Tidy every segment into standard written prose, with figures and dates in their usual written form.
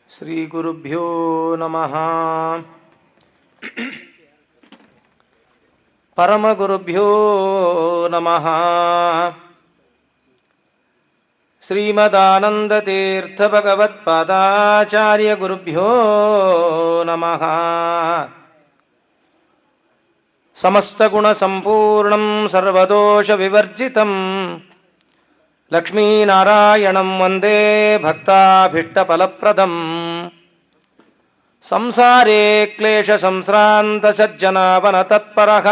ಶ್ರೀ ಗುರುಭ್ಯೋ ನಮಃ. ಪರಮಗುರುಭ್ಯೋ ನಮಃ. ಶ್ರೀಮದಾನಂದತೀರ್ಥ ಭಗವತ್ಪಾದಾಚಾರ್ಯ ಗುರುಭ್ಯೋ ನಮಃ. ಸಮಸ್ತಗುಣ ಸಂಪೂರ್ಣಂ ಸರ್ವದೋಷ ವಿವರ್ಜಿತಂ ಲಕ್ಷ್ಮೀನಾರಾಯಣಂ ವಂದೇ ಭಕ್ತಾಭೀಷ್ಟಫಲಪ್ರದಂ. ಸಂಸಾರೇ ಕ್ಲೇಶ ಸಂಸ್ರಾಂತ ಸಜ್ಜನಾವನ ತತ್ಪರಃ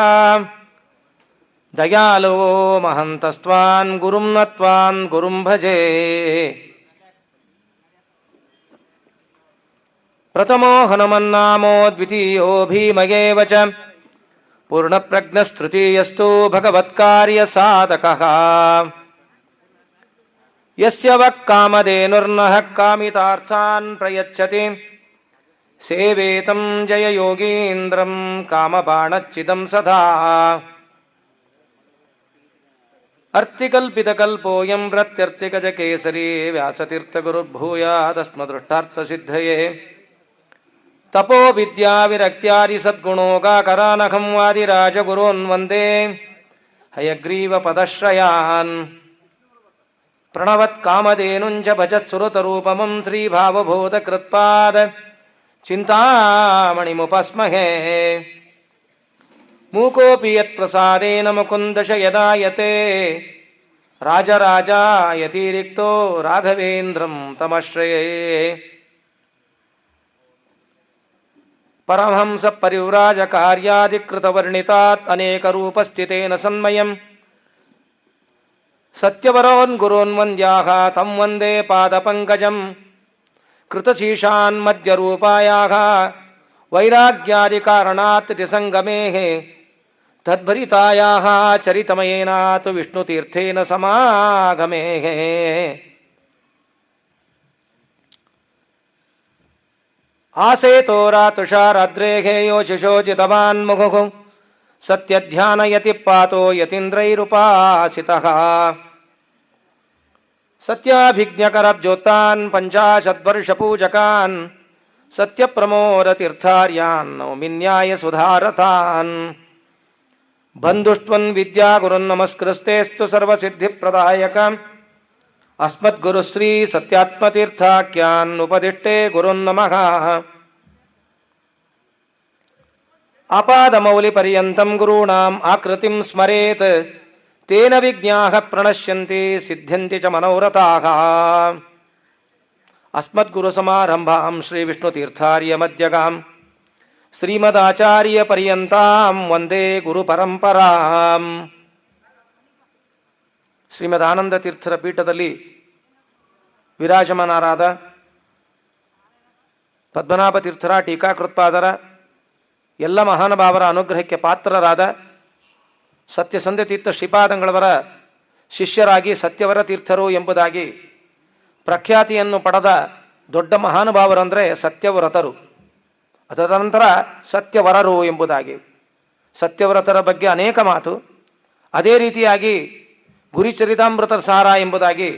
ದಯಾಲೋ ಮಹಂತಸ್ತ್ವಾನ್ ಗುರುಂ ನತ್ವಾನ್ ಗುರುಂ ಭಜೆ. ಪ್ರಥಮೋ ಹನುಮನ್ನಾಮೋ ದ್ವಿತೀಯೋ ಭೀಮಯೇವ ಚ ಪೂರ್ಣಪ್ರಜ್ಞಸ್ತೃತೀಯಸ್ತು ಭಗವತ್ಕಾರ್ಯಸಾಧಕಃ. ಯಸ್ಯ ವಃ ಕಾಮಧೇನುರ್ನಃ ಕಾಮಿತಾರ್ಥಾನ್ ಪ್ರಯಚ್ಛತಿ ಸೇವೇತಂ ಜಯ ಯೋಗೀಂದ್ರಂ ಕಾಮಬಾಣಚ್ಛಿದಂ ಸದಾ. ಅರ್ಥಿಕಲ್ಪಿತಕಲ್ಪೋಯಂ ಪ್ರತ್ಯರ್ಥಿಗಜಕೇಸರಿ ವ್ಯಾಸತೀರ್ಥಗುರುರ್ಭೂಯಾದಸ್ಮದೃಷ್ಟಾರ್ಥಸಿದ್ಧಯೇ. ತಪೋ ವಿದ್ಯಾ ವಿರಕ್ತ್ಯಾದಿ ಸದ್ಗುಣೋಗಾಕರಾನಘಂ ವಾದಿರಾಜಗುರೋನ್ ವಂದೇ ಹಯಗ್ರೀವ ಪದಶ್ರಯಾನ್. ಪ್ರಣವತ್ ಕಾಮಧೇನುಂಚ ಭಜತ್ ಸುರತರೂಪಮಂ ಶ್ರೀಭಾವಬೋಧಕೃತ್ಪಾದ ಚಿಂತಾಮಣಿಮುಪಸ್ಮಹೇ. ಮೂಕೋಪಿ ಯತ್ಪ್ರಸಾದೇನ ಮುಕುಂದಶಯದಾಯತೆ ರಾಜರಾಜಾಯತಿರಿಕ್ತೋ ರಾಘವೇಂದ್ರಂ ತಮಶ್ರಯೇ. ಪರಮಹಂಸ ಪರಿವ್ರಾಜಕಾರ್ಯಾಧಿಕೃತವರ್ಣಿತಾತ್ ಅನೇಕರೂಪಸ್ಥಿತೇನ ಸನ್ಮಯಂ ಸತ್ಯವರೋನ್ ಗುರೋನ್ ವಂದ್ಯಾಃ ತಂ ವಂದೇ ಪಾದಪಂಕಜಂ. ಕೃತಶೀಶಾನ್ ಮಧ್ಯರೂಪಾಯಾಃ ವೈರಾಗ್ಯಾದಿಕಾರಣಾತ್ ಸಂಗಮೇಃ ತದ್ಭರಿತಾಯಾಃ ಚರಿತಮಯೇನಾತು ವಿಷ್ಣುತೀರ್ಥೇನ ಸಮಾಗಮೇಃ. ಆಸೇತೋ ರಾತುಷಾರಾದ್ರೇಃ ಯೋಶಿಷೋಚಿತವಾನ್ ಮುಹುಃ ಸತ್ಯಧ್ಯಾನಯತಿ ಪಾತೋ ಯತೀಂದ್ರೈರುಪಾಸಿತಃ. ಸತ್ಯಾಭಿಜ್ಞಕರಬ್ಜೋತ್ತಾನ್ ಪಂಚಾಶದ್ವರ್ಷಪೂಜಕಾನ್ ಸತ್ಯಪ್ರಮೋದತೀರ್ಥಾರ್ಯಾನ್ ನೌಮಿನ್ಯಾಯ ಸುಧಾರತಾನ್. ಬಂಧುಷ್ಟ್ವನ್ ವಿದ್ಯಾಗುರುನ್ ನಮಸ್ಕೃಸ್ತೇಸ್ತು ಸರ್ವಸಿದ್ಧಿಪ್ರದಾಯಕ ಅಸ್ಮದ್ಗುರುಶ್ರೀ ಸತ್ಯಾತ್ಮತೀರ್ಥಾಖ್ಯಾನ್ ಉಪದಿಷ್ಟೇ ಗುರುನ್ ನಮಃ. ಆಪಾದಮೌಲಿಪರ್ಯಂತಂ ಗುರುಣಾಂ ಆಕೃತಿಂ ಸ್ಮರೇತ್ ತೇನ ವಿಜ್ಞಾಃ ಪ್ರಣಶ್ಯಂತಿ ಸಿದ್ಧ್ಯಂತಿ ಚ ಮನೋರಥಾಃ. ಅಸ್ಮದ್ಗುರುಸಮಾರಂಭಾಂ ಶ್ರೀವಿಷ್ಣುತೀರ್ಥಾರ್ಯಮಧ್ಯಗಾಂ ಶ್ರೀಮದಾಚಾರ್ಯಪರ್ಯಂತಾಂ ವಂದೇ ಗುರುಪರಂಪರಾಂ. ಶ್ರೀಮದಾನಂದ ತೀರ್ಥರ ಪೀಠದಲ್ಲಿ ವಿರಾಜಮಾನರಾದ ಪದ್ಮನಾಭ ತೀರ್ಥರ ಟೀಕಾಕೃತ್ಪಾದರ ಎಲ್ಲ ಮಹಾನುಭಾವರ ಅನುಗ್ರಹಕ್ಕೆ ಪಾತ್ರರಾದ ಸತ್ಯಸಂಧ ತೀರ್ಥ ಶ್ರೀಪಾದಂಗಳವರ ಶಿಷ್ಯರಾಗಿ ಸತ್ಯವರ ತೀರ್ಥರು ಎಂಬುದಾಗಿ ಪ್ರಖ್ಯಾತಿಯನ್ನು ಪಡೆದ ದೊಡ್ಡ ಮಹಾನುಭಾವರಂದರೆ ಸತ್ಯವ್ರತರು. ತದನಂತರ ಸತ್ಯವರರು ಎಂಬುದಾಗಿ ಸತ್ಯವ್ರತರ ಬಗ್ಗೆ ಅನೇಕ ಮಾತು. ಅದೇ ರೀತಿಯಾಗಿ ಗುರುಚರಿತಾಮೃತ ಸಾರ ಎಂಬುದಾಗಿ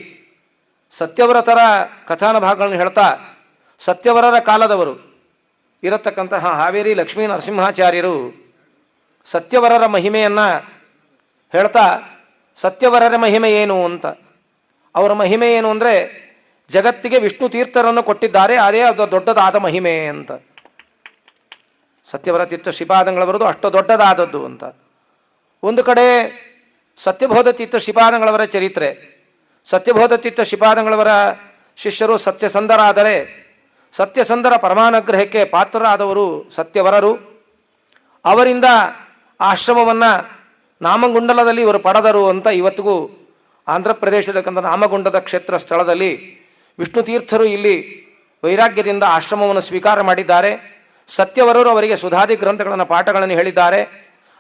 ಸತ್ಯವ್ರತರ ಕಥಾನುಭಾಗಗಳನ್ನು ಹೇಳ್ತಾ ಸತ್ಯವರರ ಕಾಲದವರು ಇರತಕ್ಕಂತಹ ಹಾವೇರಿ ಲಕ್ಷ್ಮೀ ನರಸಿಂಹಾಚಾರ್ಯರು ಸತ್ಯವರರ ಮಹಿಮೆಯನ್ನು ಹೇಳ್ತಾ ಸತ್ಯವರರ ಮಹಿಮೆ ಏನು ಅಂತ, ಅವರ ಮಹಿಮೆ ಏನು ಅಂದರೆ ಜಗತ್ತಿಗೆ ವಿಷ್ಣು ತೀರ್ಥರನ್ನು ಕೊಟ್ಟಿದ್ದಾರೆ, ಅದೇ ಅದು ದೊಡ್ಡದಾದ ಮಹಿಮೆ ಅಂತ. ಸತ್ಯವರ ತೀರ್ಥ ಶ್ರೀಪಾದಂಗಳವರದು ಅಷ್ಟು ದೊಡ್ಡದಾದದ್ದು ಅಂತ. ಒಂದು ಕಡೆ ಸತ್ಯಬೋಧ ತೀರ್ಥ ಶ್ರೀಪಾದಂಗಳವರ ಚರಿತ್ರೆ. ಸತ್ಯಬೋಧ ತೀರ್ಥ ಶ್ರೀಪಾದಂಗಳವರ ಶಿಷ್ಯರು ಸತ್ಯಸಂಧರಾದರೆ ಸತ್ಯಸಂಧರ ಪರಮಾನುಗ್ರಹಕ್ಕೆ ಪಾತ್ರರಾದವರು ಸತ್ಯವರರು. ಅವರಿಂದ ಆಶ್ರಮವನ್ನು ನಾಮಗುಂಡಲದಲ್ಲಿ ಇವರು ಪಡೆದರು ಅಂತ ಇವತ್ತಿಗೂ ಆಂಧ್ರ ಪ್ರದೇಶದಕ್ಕಂಥ ನಾಮಗುಂಡದ ಕ್ಷೇತ್ರ ಸ್ಥಳದಲ್ಲಿ ವಿಷ್ಣು ತೀರ್ಥರು ಇಲ್ಲಿ ವೈರಾಗ್ಯದಿಂದ ಆಶ್ರಮವನ್ನು ಸ್ವೀಕಾರ ಮಾಡಿದ್ದಾರೆ. ಸತ್ಯವರರು ಅವರಿಗೆ ಸುಧಾದಿ ಗ್ರಂಥಗಳನ್ನು ಪಾಠಗಳನ್ನು ಹೇಳಿದ್ದಾರೆ.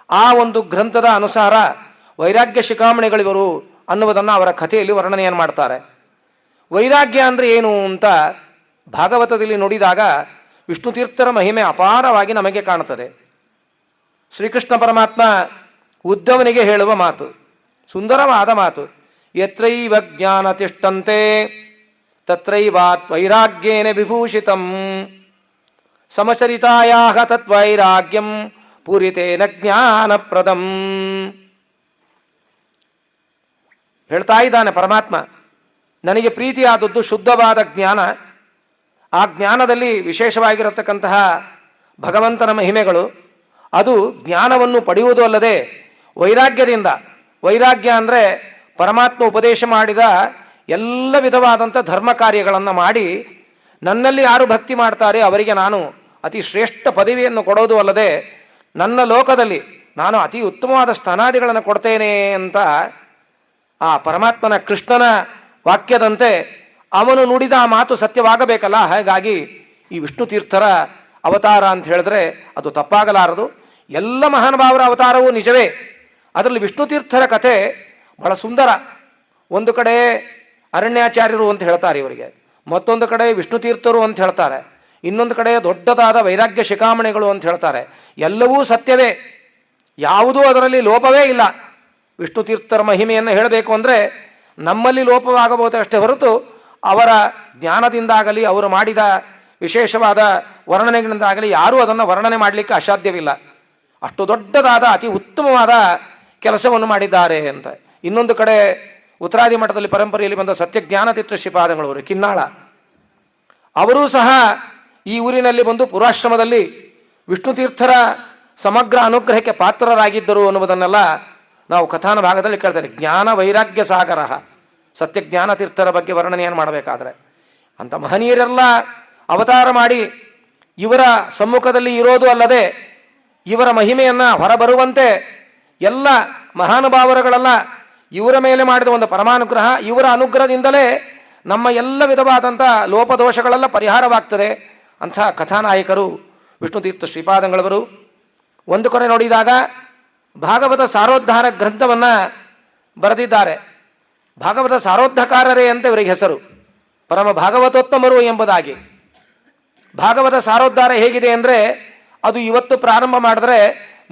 ಆ ಒಂದು ಗ್ರಂಥದ ಅನುಸಾರ ವೈರಾಗ್ಯ ಶಿಖಾಮಣಿಗಳಿವರು ಅನ್ನುವುದನ್ನು ಅವರ ಕಥೆಯಲ್ಲಿ ವರ್ಣನೆಯನ್ನು ಮಾಡ್ತಾರೆ. ವೈರಾಗ್ಯ ಅಂದರೆ ಏನು ಅಂತ ಭಾಗವತದಲ್ಲಿ ನೋಡಿದಾಗ ವಿಷ್ಣು ತೀರ್ಥರ ಮಹಿಮೆ ಅಪಾರವಾಗಿ ನಮಗೆ ಕಾಣುತ್ತದೆ. ಶ್ರೀಕೃಷ್ಣ ಪರಮಾತ್ಮ ಉದ್ಧವನಿಗೆ ಹೇಳುವ ಮಾತು ಸುಂದರವಾದ ಮಾತು. ಯತ್ರೈವ ಜ್ಞಾನ ತಿಷ್ಠಂತೆ ತತ್ರೈವಾತ್ ವೈರಾಗ್ಯೇನ ವಿಭೂಷಿತಂ ಸಮಚರಿತಾಯಾಹ ತದ್ವೈರಾಗ್ಯಂ ಪೂರಿತೇನ ಜ್ಞಾನಪ್ರದಂ. ಹೇಳ್ತಾ ಇದ್ದಾನೆ ಪರಮಾತ್ಮ, ನನಗೆ ಪ್ರೀತಿಯಾದದ್ದು ಶುದ್ಧವಾದ ಜ್ಞಾನ. ಆ ಜ್ಞಾನದಲ್ಲಿ ವಿಶೇಷವಾಗಿರತಕ್ಕಂತಹ ಭಗವಂತನ ಮಹಿಮೆಗಳು, ಅದು ಜ್ಞಾನವನ್ನು ಪಡೆಯುವುದು ಅಲ್ಲದೆ ವೈರಾಗ್ಯದಿಂದ. ವೈರಾಗ್ಯ ಅಂದರೆ ಪರಮಾತ್ಮ ಉಪದೇಶ ಮಾಡಿದ ಎಲ್ಲ ವಿಧವಾದಂಥ ಧರ್ಮ ಕಾರ್ಯಗಳನ್ನು ಮಾಡಿ ನನ್ನಲ್ಲಿ ಯಾರು ಭಕ್ತಿ ಮಾಡ್ತಾರೆ ಅವರಿಗೆ ನಾನು ಅತಿ ಶ್ರೇಷ್ಠ ಪದವಿಯನ್ನು ಕೊಡೋದು ಅಲ್ಲದೆ ನನ್ನ ಲೋಕದಲ್ಲಿ ನಾನು ಅತಿ ಉತ್ತಮವಾದ ಸ್ಥಾನಾದಿಗಳನ್ನು ಕೊಡ್ತೇನೆ ಅಂತ ಆ ಪರಮಾತ್ಮನ ಕೃಷ್ಣನ ವಾಕ್ಯದಂತೆ ಅವನು ನುಡಿದ ಆ ಮಾತು ಸತ್ಯವಾಗಬೇಕಲ್ಲ. ಹಾಗಾಗಿ ಈ ವಿಷ್ಣು ತೀರ್ಥರ ಅವತಾರ ಅಂತ ಹೇಳಿದ್ರೆ ಅದು ತಪ್ಪಾಗಲಾರದು. ಎಲ್ಲ ಮಹಾನುಭಾವರ ಅವತಾರವೂ ನಿಜವೇ. ಅದರಲ್ಲಿ ವಿಷ್ಣು ತೀರ್ಥರ ಕಥೆ ಬಹಳ ಸುಂದರ. ಒಂದು ಕಡೆ ಅರಣ್ಯಾಚಾರ್ಯರು ಅಂತ ಹೇಳ್ತಾರೆ ಇವರಿಗೆ, ಮತ್ತೊಂದು ಕಡೆ ವಿಷ್ಣು ತೀರ್ಥರು ಅಂತ ಹೇಳ್ತಾರೆ, ಇನ್ನೊಂದು ಕಡೆ ದೊಡ್ಡದಾದ ವೈರಾಗ್ಯ ಶಿಖಾಮಣಿಗಳು ಅಂತ ಹೇಳ್ತಾರೆ. ಎಲ್ಲವೂ ಸತ್ಯವೇ, ಯಾವುದೂ ಅದರಲ್ಲಿ ಲೋಪವೇ ಇಲ್ಲ. ವಿಷ್ಣು ತೀರ್ಥರ ಮಹಿಮೆಯನ್ನು ಹೇಳಬೇಕು ಅಂದರೆ ನಮ್ಮಲ್ಲಿ ಲೋಪವಾಗಬಹುದು ಅಷ್ಟೇ ಹೊರತು ಅವರ ಜ್ಞಾನದಿಂದಾಗಲಿ ಅವರು ಮಾಡಿದ ವಿಶೇಷವಾದ ವರ್ಣನೆಗಳಿಂದಾಗಲಿ ಯಾರೂ ಅದನ್ನು ವರ್ಣನೆ ಮಾಡಲಿಕ್ಕೆ ಅಸಾಧ್ಯವಿಲ್ಲ. ಅಷ್ಟು ದೊಡ್ಡದಾದ ಅತಿ ಉತ್ತಮವಾದ ಕೆಲಸವನ್ನು ಮಾಡಿದ್ದಾರೆ ಅಂತ. ಇನ್ನೊಂದು ಕಡೆ ಉತ್ತರಾದಿ ಮಠದಲ್ಲಿ ಪರಂಪರೆಯಲ್ಲಿ ಬಂದ ಸತ್ಯಜ್ಞಾನ ತೀರ್ಥ ಶ್ರೀಪಾದಂಗಳವರು ಕಿನ್ನಾಳ, ಅವರೂ ಸಹ ಈ ಊರಿನಲ್ಲಿ ಬಂದು ಪುರಾಶ್ರಮದಲ್ಲಿ ವಿಷ್ಣು ತೀರ್ಥರ ಸಮಗ್ರ ಅನುಗ್ರಹಕ್ಕೆ ಪಾತ್ರರಾಗಿದ್ದರು ಅನ್ನುವುದನ್ನೆಲ್ಲ ನಾವು ಕಥಾನ ಭಾಗದಲ್ಲಿ ಕೇಳ್ತಾರೆ. ಜ್ಞಾನ ವೈರಾಗ್ಯ ಸಾಗರ ಸತ್ಯಜ್ಞಾನ ತೀರ್ಥರ ಬಗ್ಗೆ ವರ್ಣನೆಯನ್ನು ಮಾಡಬೇಕಾದ್ರೆ ಅಂಥ ಮಹನೀಯರೆಲ್ಲ ಅವತಾರ ಮಾಡಿ ಇವರ ಸಮ್ಮುಖದಲ್ಲಿ ಇರೋದು ಅಲ್ಲದೆ ಇವರ ಮಹಿಮೆಯನ್ನು ಹೊರಬರುವಂತೆ ಎಲ್ಲ ಮಹಾನುಭಾವರುಗಳೆಲ್ಲ ಇವರ ಮೇಲೆ ಮಾಡಿದ ಒಂದು ಪರಮಾನುಗ್ರಹ, ಇವರ ಅನುಗ್ರಹದಿಂದಲೇ ನಮ್ಮ ಎಲ್ಲ ವಿಧವಾದಂಥ ಲೋಪದೋಷಗಳೆಲ್ಲ ಪರಿಹಾರವಾಗ್ತದೆ. ಅಂಥ ಕಥಾನಾಯಕರು ವಿಷ್ಣು ತೀರ್ಥ ಶ್ರೀಪಾದಂಗಳವರು. ಒಂದು ಕಡೆ ನೋಡಿದಾಗ ಭಾಗವತ ಸಾರೋದ್ಧಾರ ಗ್ರಂಥವನ್ನು ಬರೆದಿದ್ದಾರೆ. ಭಾಗವತ ಸಾರೋದ್ಧಕಾರರೇ ಅಂತ ಇವರಿಗೆ ಹೆಸರು, ಪರಮ ಭಾಗವತೋತ್ತಮರು ಎಂಬುದಾಗಿ. ಭಾಗವತ ಸಾರೋದ್ಧಾರ ಹೇಗಿದೆ ಅಂದರೆ ಅದು ಇವತ್ತು ಪ್ರಾರಂಭ ಮಾಡಿದ್ರೆ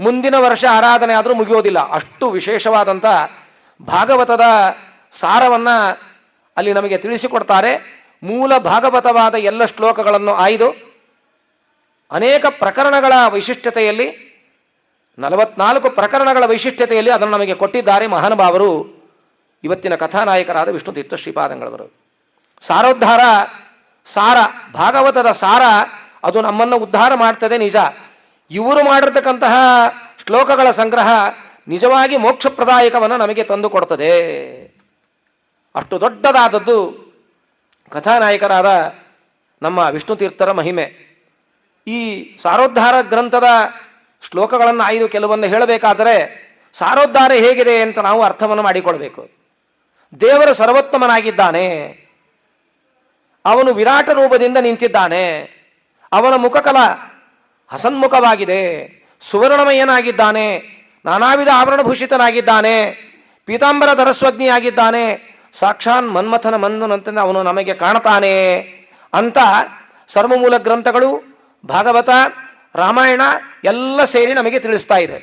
ಮುಂದಿನ ವರ್ಷ ಆರಾಧನೆ ಆದರೂ ಮುಗಿಯೋದಿಲ್ಲ. ಅಷ್ಟು ವಿಶೇಷವಾದಂಥ ಭಾಗವತದ ಸಾರವನ್ನು ಅಲ್ಲಿ ನಮಗೆ ತಿಳಿಸಿಕೊಡ್ತಾರೆ. ಮೂಲ ಭಾಗವತವಾದ ಎಲ್ಲ ಶ್ಲೋಕಗಳನ್ನು ಆಯ್ದು ಅನೇಕ ಪ್ರಕರಣಗಳ ವೈಶಿಷ್ಟ್ಯತೆಯಲ್ಲಿ 44 ಪ್ರಕರಣಗಳ ವೈಶಿಷ್ಟ್ಯತೆಯಲ್ಲಿ ಅದನ್ನು ನಮಗೆ ಕೊಟ್ಟಿದ್ದಾರೆ ಮಹಾನುಭಾವರು, ಇವತ್ತಿನ ಕಥಾನಾಯಕರಾದ ವಿಷ್ಣು ತೀರ್ಥ ಶ್ರೀಪಾದಂಗಳವರು. ಸಾರೋದ್ಧಾರ ಸಾರ, ಭಾಗವತದ ಸಾರ ಅದು ನಮ್ಮನ್ನು ಉದ್ಧಾರ ಮಾಡ್ತದೆ ನಿಜ. ಇವರು ಮಾಡಿರ್ತಕ್ಕಂತಹ ಶ್ಲೋಕಗಳ ಸಂಗ್ರಹ ನಿಜವಾಗಿ ಮೋಕ್ಷಪ್ರದಾಯಕವನ್ನು ನಮಗೆ ತಂದು ಕೊಡ್ತದೆ. ಅಷ್ಟು ದೊಡ್ಡದಾದದ್ದು ಕಥಾನಾಯಕರಾದ ನಮ್ಮ ವಿಷ್ಣು ತೀರ್ಥರ ಮಹಿಮೆ. ಈ ಸಾರೋದ್ಧಾರ ಗ್ರಂಥದ ಶ್ಲೋಕಗಳನ್ನು ಆಯ್ದು ಕೆಲವನ್ನು ಹೇಳಬೇಕಾದರೆ ಸಾರೋದ್ಧಾರ ಹೇಗಿದೆ ಅಂತ ನಾವು ಅರ್ಥವನ್ನು ಮಾಡಿಕೊಳ್ಬೇಕು. ದೇವರ ಸರ್ವೋತ್ತಮನಾಗಿದ್ದಾನೆ, ಅವನು ವಿರಾಟ ರೂಪದಿಂದ ನಿಂತಿದ್ದಾನೆ, ಅವನ ಮುಖಕಲ ಹಸನ್ಮುಖವಾಗಿದೆ, ಸುವರ್ಣಮಯನಾಗಿದ್ದಾನೆ, ನಾನಾ ವಿಧ ಆಭರಣಭೂಷಿತನಾಗಿದ್ದಾನೆ, ಪೀತಾಂಬರ ಧರಸ್ವಗ್ನಿಯಾಗಿದ್ದಾನೆ, ಸಾಕ್ಷಾನ್ ಮನ್ಮಥನ ಮನ್ನನಂತೆ ಅವನು ನಮಗೆ ಕಾಣುತ್ತಾನೆ ಅಂತ ಸರ್ವಮೂಲ ಗ್ರಂಥಗಳು, ಭಾಗವತ, ರಾಮಾಯಣ ಎಲ್ಲ ಸೇರಿ ನಮಗೆ ತಿಳಿಸ್ತಾ ಇದೆ.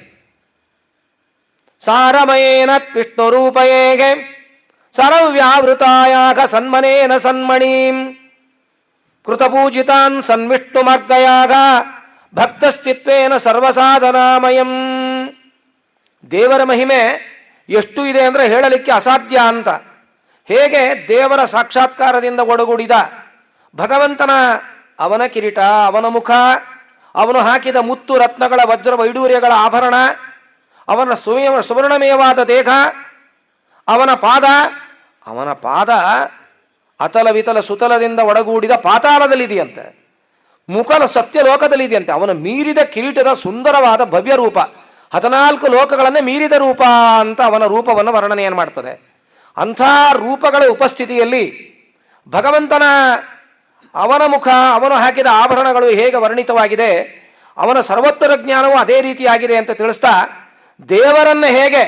ಸಾರಮಯೇನ ವಿಷ್ಣು ರೂಪಯೇಗೆ ಸರ್ವ್ಯಾವೃತಾಯಾಗ ಸನ್ಮನೇನ ಸನ್ಮಣೀಂ ಕೃತಪೂಜಿತಾನ್ ಸನ್ವಿಷ್ಣು ಮಾರ್ಗಯಾಗ ಭಕ್ತಶ್ಚಿತ್ವೇನ ಸರ್ವಸಾಧನಾಮಯಂ. ದೇವರ ಮಹಿಮೆ ಎಷ್ಟು ಇದೆ ಅಂದರೆ ಹೇಳಲಿಕ್ಕೆ ಅಸಾಧ್ಯ ಅಂತ. ಹೇಗೆ ದೇವರ ಸಾಕ್ಷಾತ್ಕಾರದಿಂದ ಒಡಗೂಡಿದ ಭಗವಂತನ ಅವನ ಕಿರೀಟ, ಅವನ ಮುಖ, ಅವನು ಹಾಕಿದ ಮುತ್ತು ರತ್ನಗಳ ವಜ್ರ ವೈಡೂರ್ಯಗಳ ಆಭರಣ, ಅವನ ಸುವರ್ಣಮಯವಾದ ದೇಹ, ಅವನ ಪಾದ ಅತಲ ವಿತಲ ಸುತಲದಿಂದ ಒಡಗೂಡಿದ ಪಾತಾಳದಲ್ಲಿದೆಯಂತೆ, ಮುಖಲ ಸತ್ಯಲೋಕದಲ್ಲಿದೆಯಂತೆ. ಅವನ ಮೀರಿದ ಕಿರೀಟದ ಸುಂದರವಾದ ಭವ್ಯ ರೂಪ 14 ಲೋಕಗಳನ್ನೇ ಮೀರಿದ ರೂಪ ಅಂತ ಅವನ ರೂಪವನ್ನು ವರ್ಣನೆಯನ್ನು ಮಾಡ್ತದೆ. ಅಂಥ ರೂಪಗಳ ಉಪಸ್ಥಿತಿಯಲ್ಲಿ ಭಗವಂತನ ಅವನ ಮುಖ, ಅವನು ಹಾಕಿದ ಆಭರಣಗಳು ಹೇಗೆ ವರ್ಣಿತವಾಗಿದೆ, ಅವನ ಸರ್ವೋತ್ತರ ಜ್ಞಾನವು ಅದೇ ರೀತಿಯಾಗಿದೆ ಅಂತ ತಿಳಿಸ್ತಾ, ದೇವರನ್ನು ಹೇಗೆ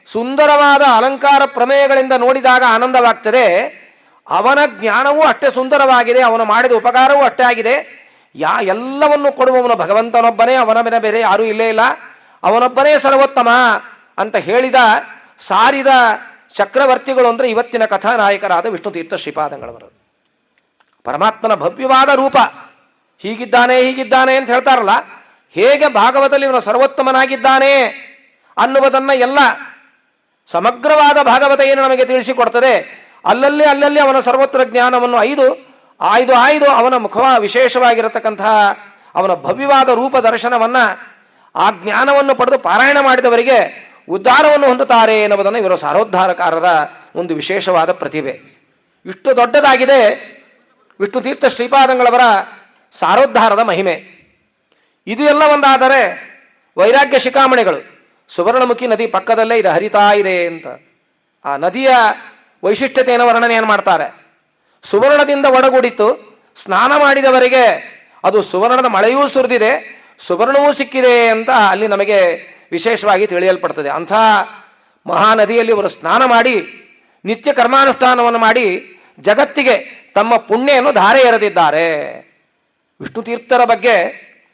ಸುಂದರವಾದ ಅಲಂಕಾರ ಪ್ರಮೇಯಗಳಿಂದ ನೋಡಿದಾಗ ಆನಂದವಾಗ್ತದೆ, ಅವನ ಜ್ಞಾನವೂ ಅಷ್ಟೇ ಸುಂದರವಾಗಿದೆ, ಅವನು ಮಾಡಿದ ಉಪಕಾರವೂ ಅಷ್ಟೇ ಆಗಿದೆ. ಎಲ್ಲವನ್ನು ಕೊಡುವವನು ಭಗವಂತನೊಬ್ಬನೇ, ಅವನ ಬೇರೆ ಯಾರೂ ಇಲ್ಲೇ ಇಲ್ಲ, ಅವನೊಬ್ಬನೇ ಸರ್ವೋತ್ತಮ ಅಂತ ಹೇಳಿದ ಸಾರಿದ ಚಕ್ರವರ್ತಿಗಳು ಅಂದರೆ ಇವತ್ತಿನ ಕಥಾನಾಯಕರಾದ ವಿಷ್ಣು ತೀರ್ಥ ಶ್ರೀಪಾದಂಗಳವರು. ಪರಮಾತ್ಮನ ಭವ್ಯವಾದ ರೂಪ. ಹೀಗಿದ್ದಾನೆ ಹೀಗಿದ್ದಾನೆ ಅಂತ ಹೇಳ್ತಾರಲ್ಲ, ಹೇಗೆ ಭಾಗವತದಲ್ಲಿ ಇವನು ಸರ್ವೋತ್ತಮನಾಗಿದ್ದಾನೆ ಅನ್ನುವುದನ್ನು ಎಲ್ಲ ಸಮಗ್ರವಾದ ಭಾಗವತ ಏನು ನಮಗೆ ತಿಳಿಸಿಕೊಡ್ತದೆ. ಅಲ್ಲಲ್ಲಿ ಅವನ ಸರ್ವತ್ರ ಜ್ಞಾನವನ್ನು ಆಯ್ದು ಅವನ ವಿಶೇಷವಾಗಿರತಕ್ಕಂತಹ ಅವನ ಭವ್ಯವಾದ ರೂಪ ದರ್ಶನವನ್ನು, ಆ ಜ್ಞಾನವನ್ನು ಪಡೆದು ಪಾರಾಯಣ ಮಾಡಿದವರಿಗೆ ಉದ್ಧಾರವನ್ನು ಹೊಂದುತ್ತಾರೆ ಎನ್ನುವುದನ್ನು ಇವರು ಸಾರೋದ್ಧಾರಕಾರರ ಒಂದು ವಿಶೇಷವಾದ ಪ್ರತಿಭೆ. ಇಷ್ಟು ದೊಡ್ಡದಾಗಿದೆ ವಿಷ್ಣು ತೀರ್ಥ ಶ್ರೀಪಾದಂಗಳವರ ಸಾರೋದ್ಧಾರದ ಮಹಿಮೆ. ಇದು ಎಲ್ಲ ಒಂದಾದರೆ ವೈರಾಗ್ಯ ಶಿಖಾಮಣಿಗಳು, ಸುವರ್ಣಮುಖಿ ನದಿ ಪಕ್ಕದಲ್ಲೇ ಇದು ಹರಿತಾ ಇದೆ ಅಂತ ಆ ನದಿಯ ವೈಶಿಷ್ಟ್ಯತೆಯನ್ನು ವರ್ಣನೆಯನ್ನು ಮಾಡ್ತಾರೆ. ಸುವರ್ಣದಿಂದ ಒಡಗೂಡಿತ್ತು, ಸ್ನಾನ ಮಾಡಿದವರಿಗೆ ಅದು ಸುವರ್ಣದ ಮಳೆಯೂ ಸುರಿದಿದೆ, ಸುವರ್ಣವೂ ಸಿಕ್ಕಿದೆ ಅಂತ ಅಲ್ಲಿ ನಮಗೆ ವಿಶೇಷವಾಗಿ ತಿಳಿಯಲ್ಪಡ್ತದೆ. ಅಂಥ ಮಹಾನದಿಯಲ್ಲಿ ಅವರು ಸ್ನಾನ ಮಾಡಿ ನಿತ್ಯ ಕರ್ಮಾನುಷ್ಠಾನವನ್ನು ಮಾಡಿ ಜಗತ್ತಿಗೆ ತಮ್ಮ ಪುಣ್ಯವನ್ನು ಧಾರೆ ಎರೆದಿದ್ದಾರೆ. ವಿಷ್ಣು ತೀರ್ಥರ ಬಗ್ಗೆ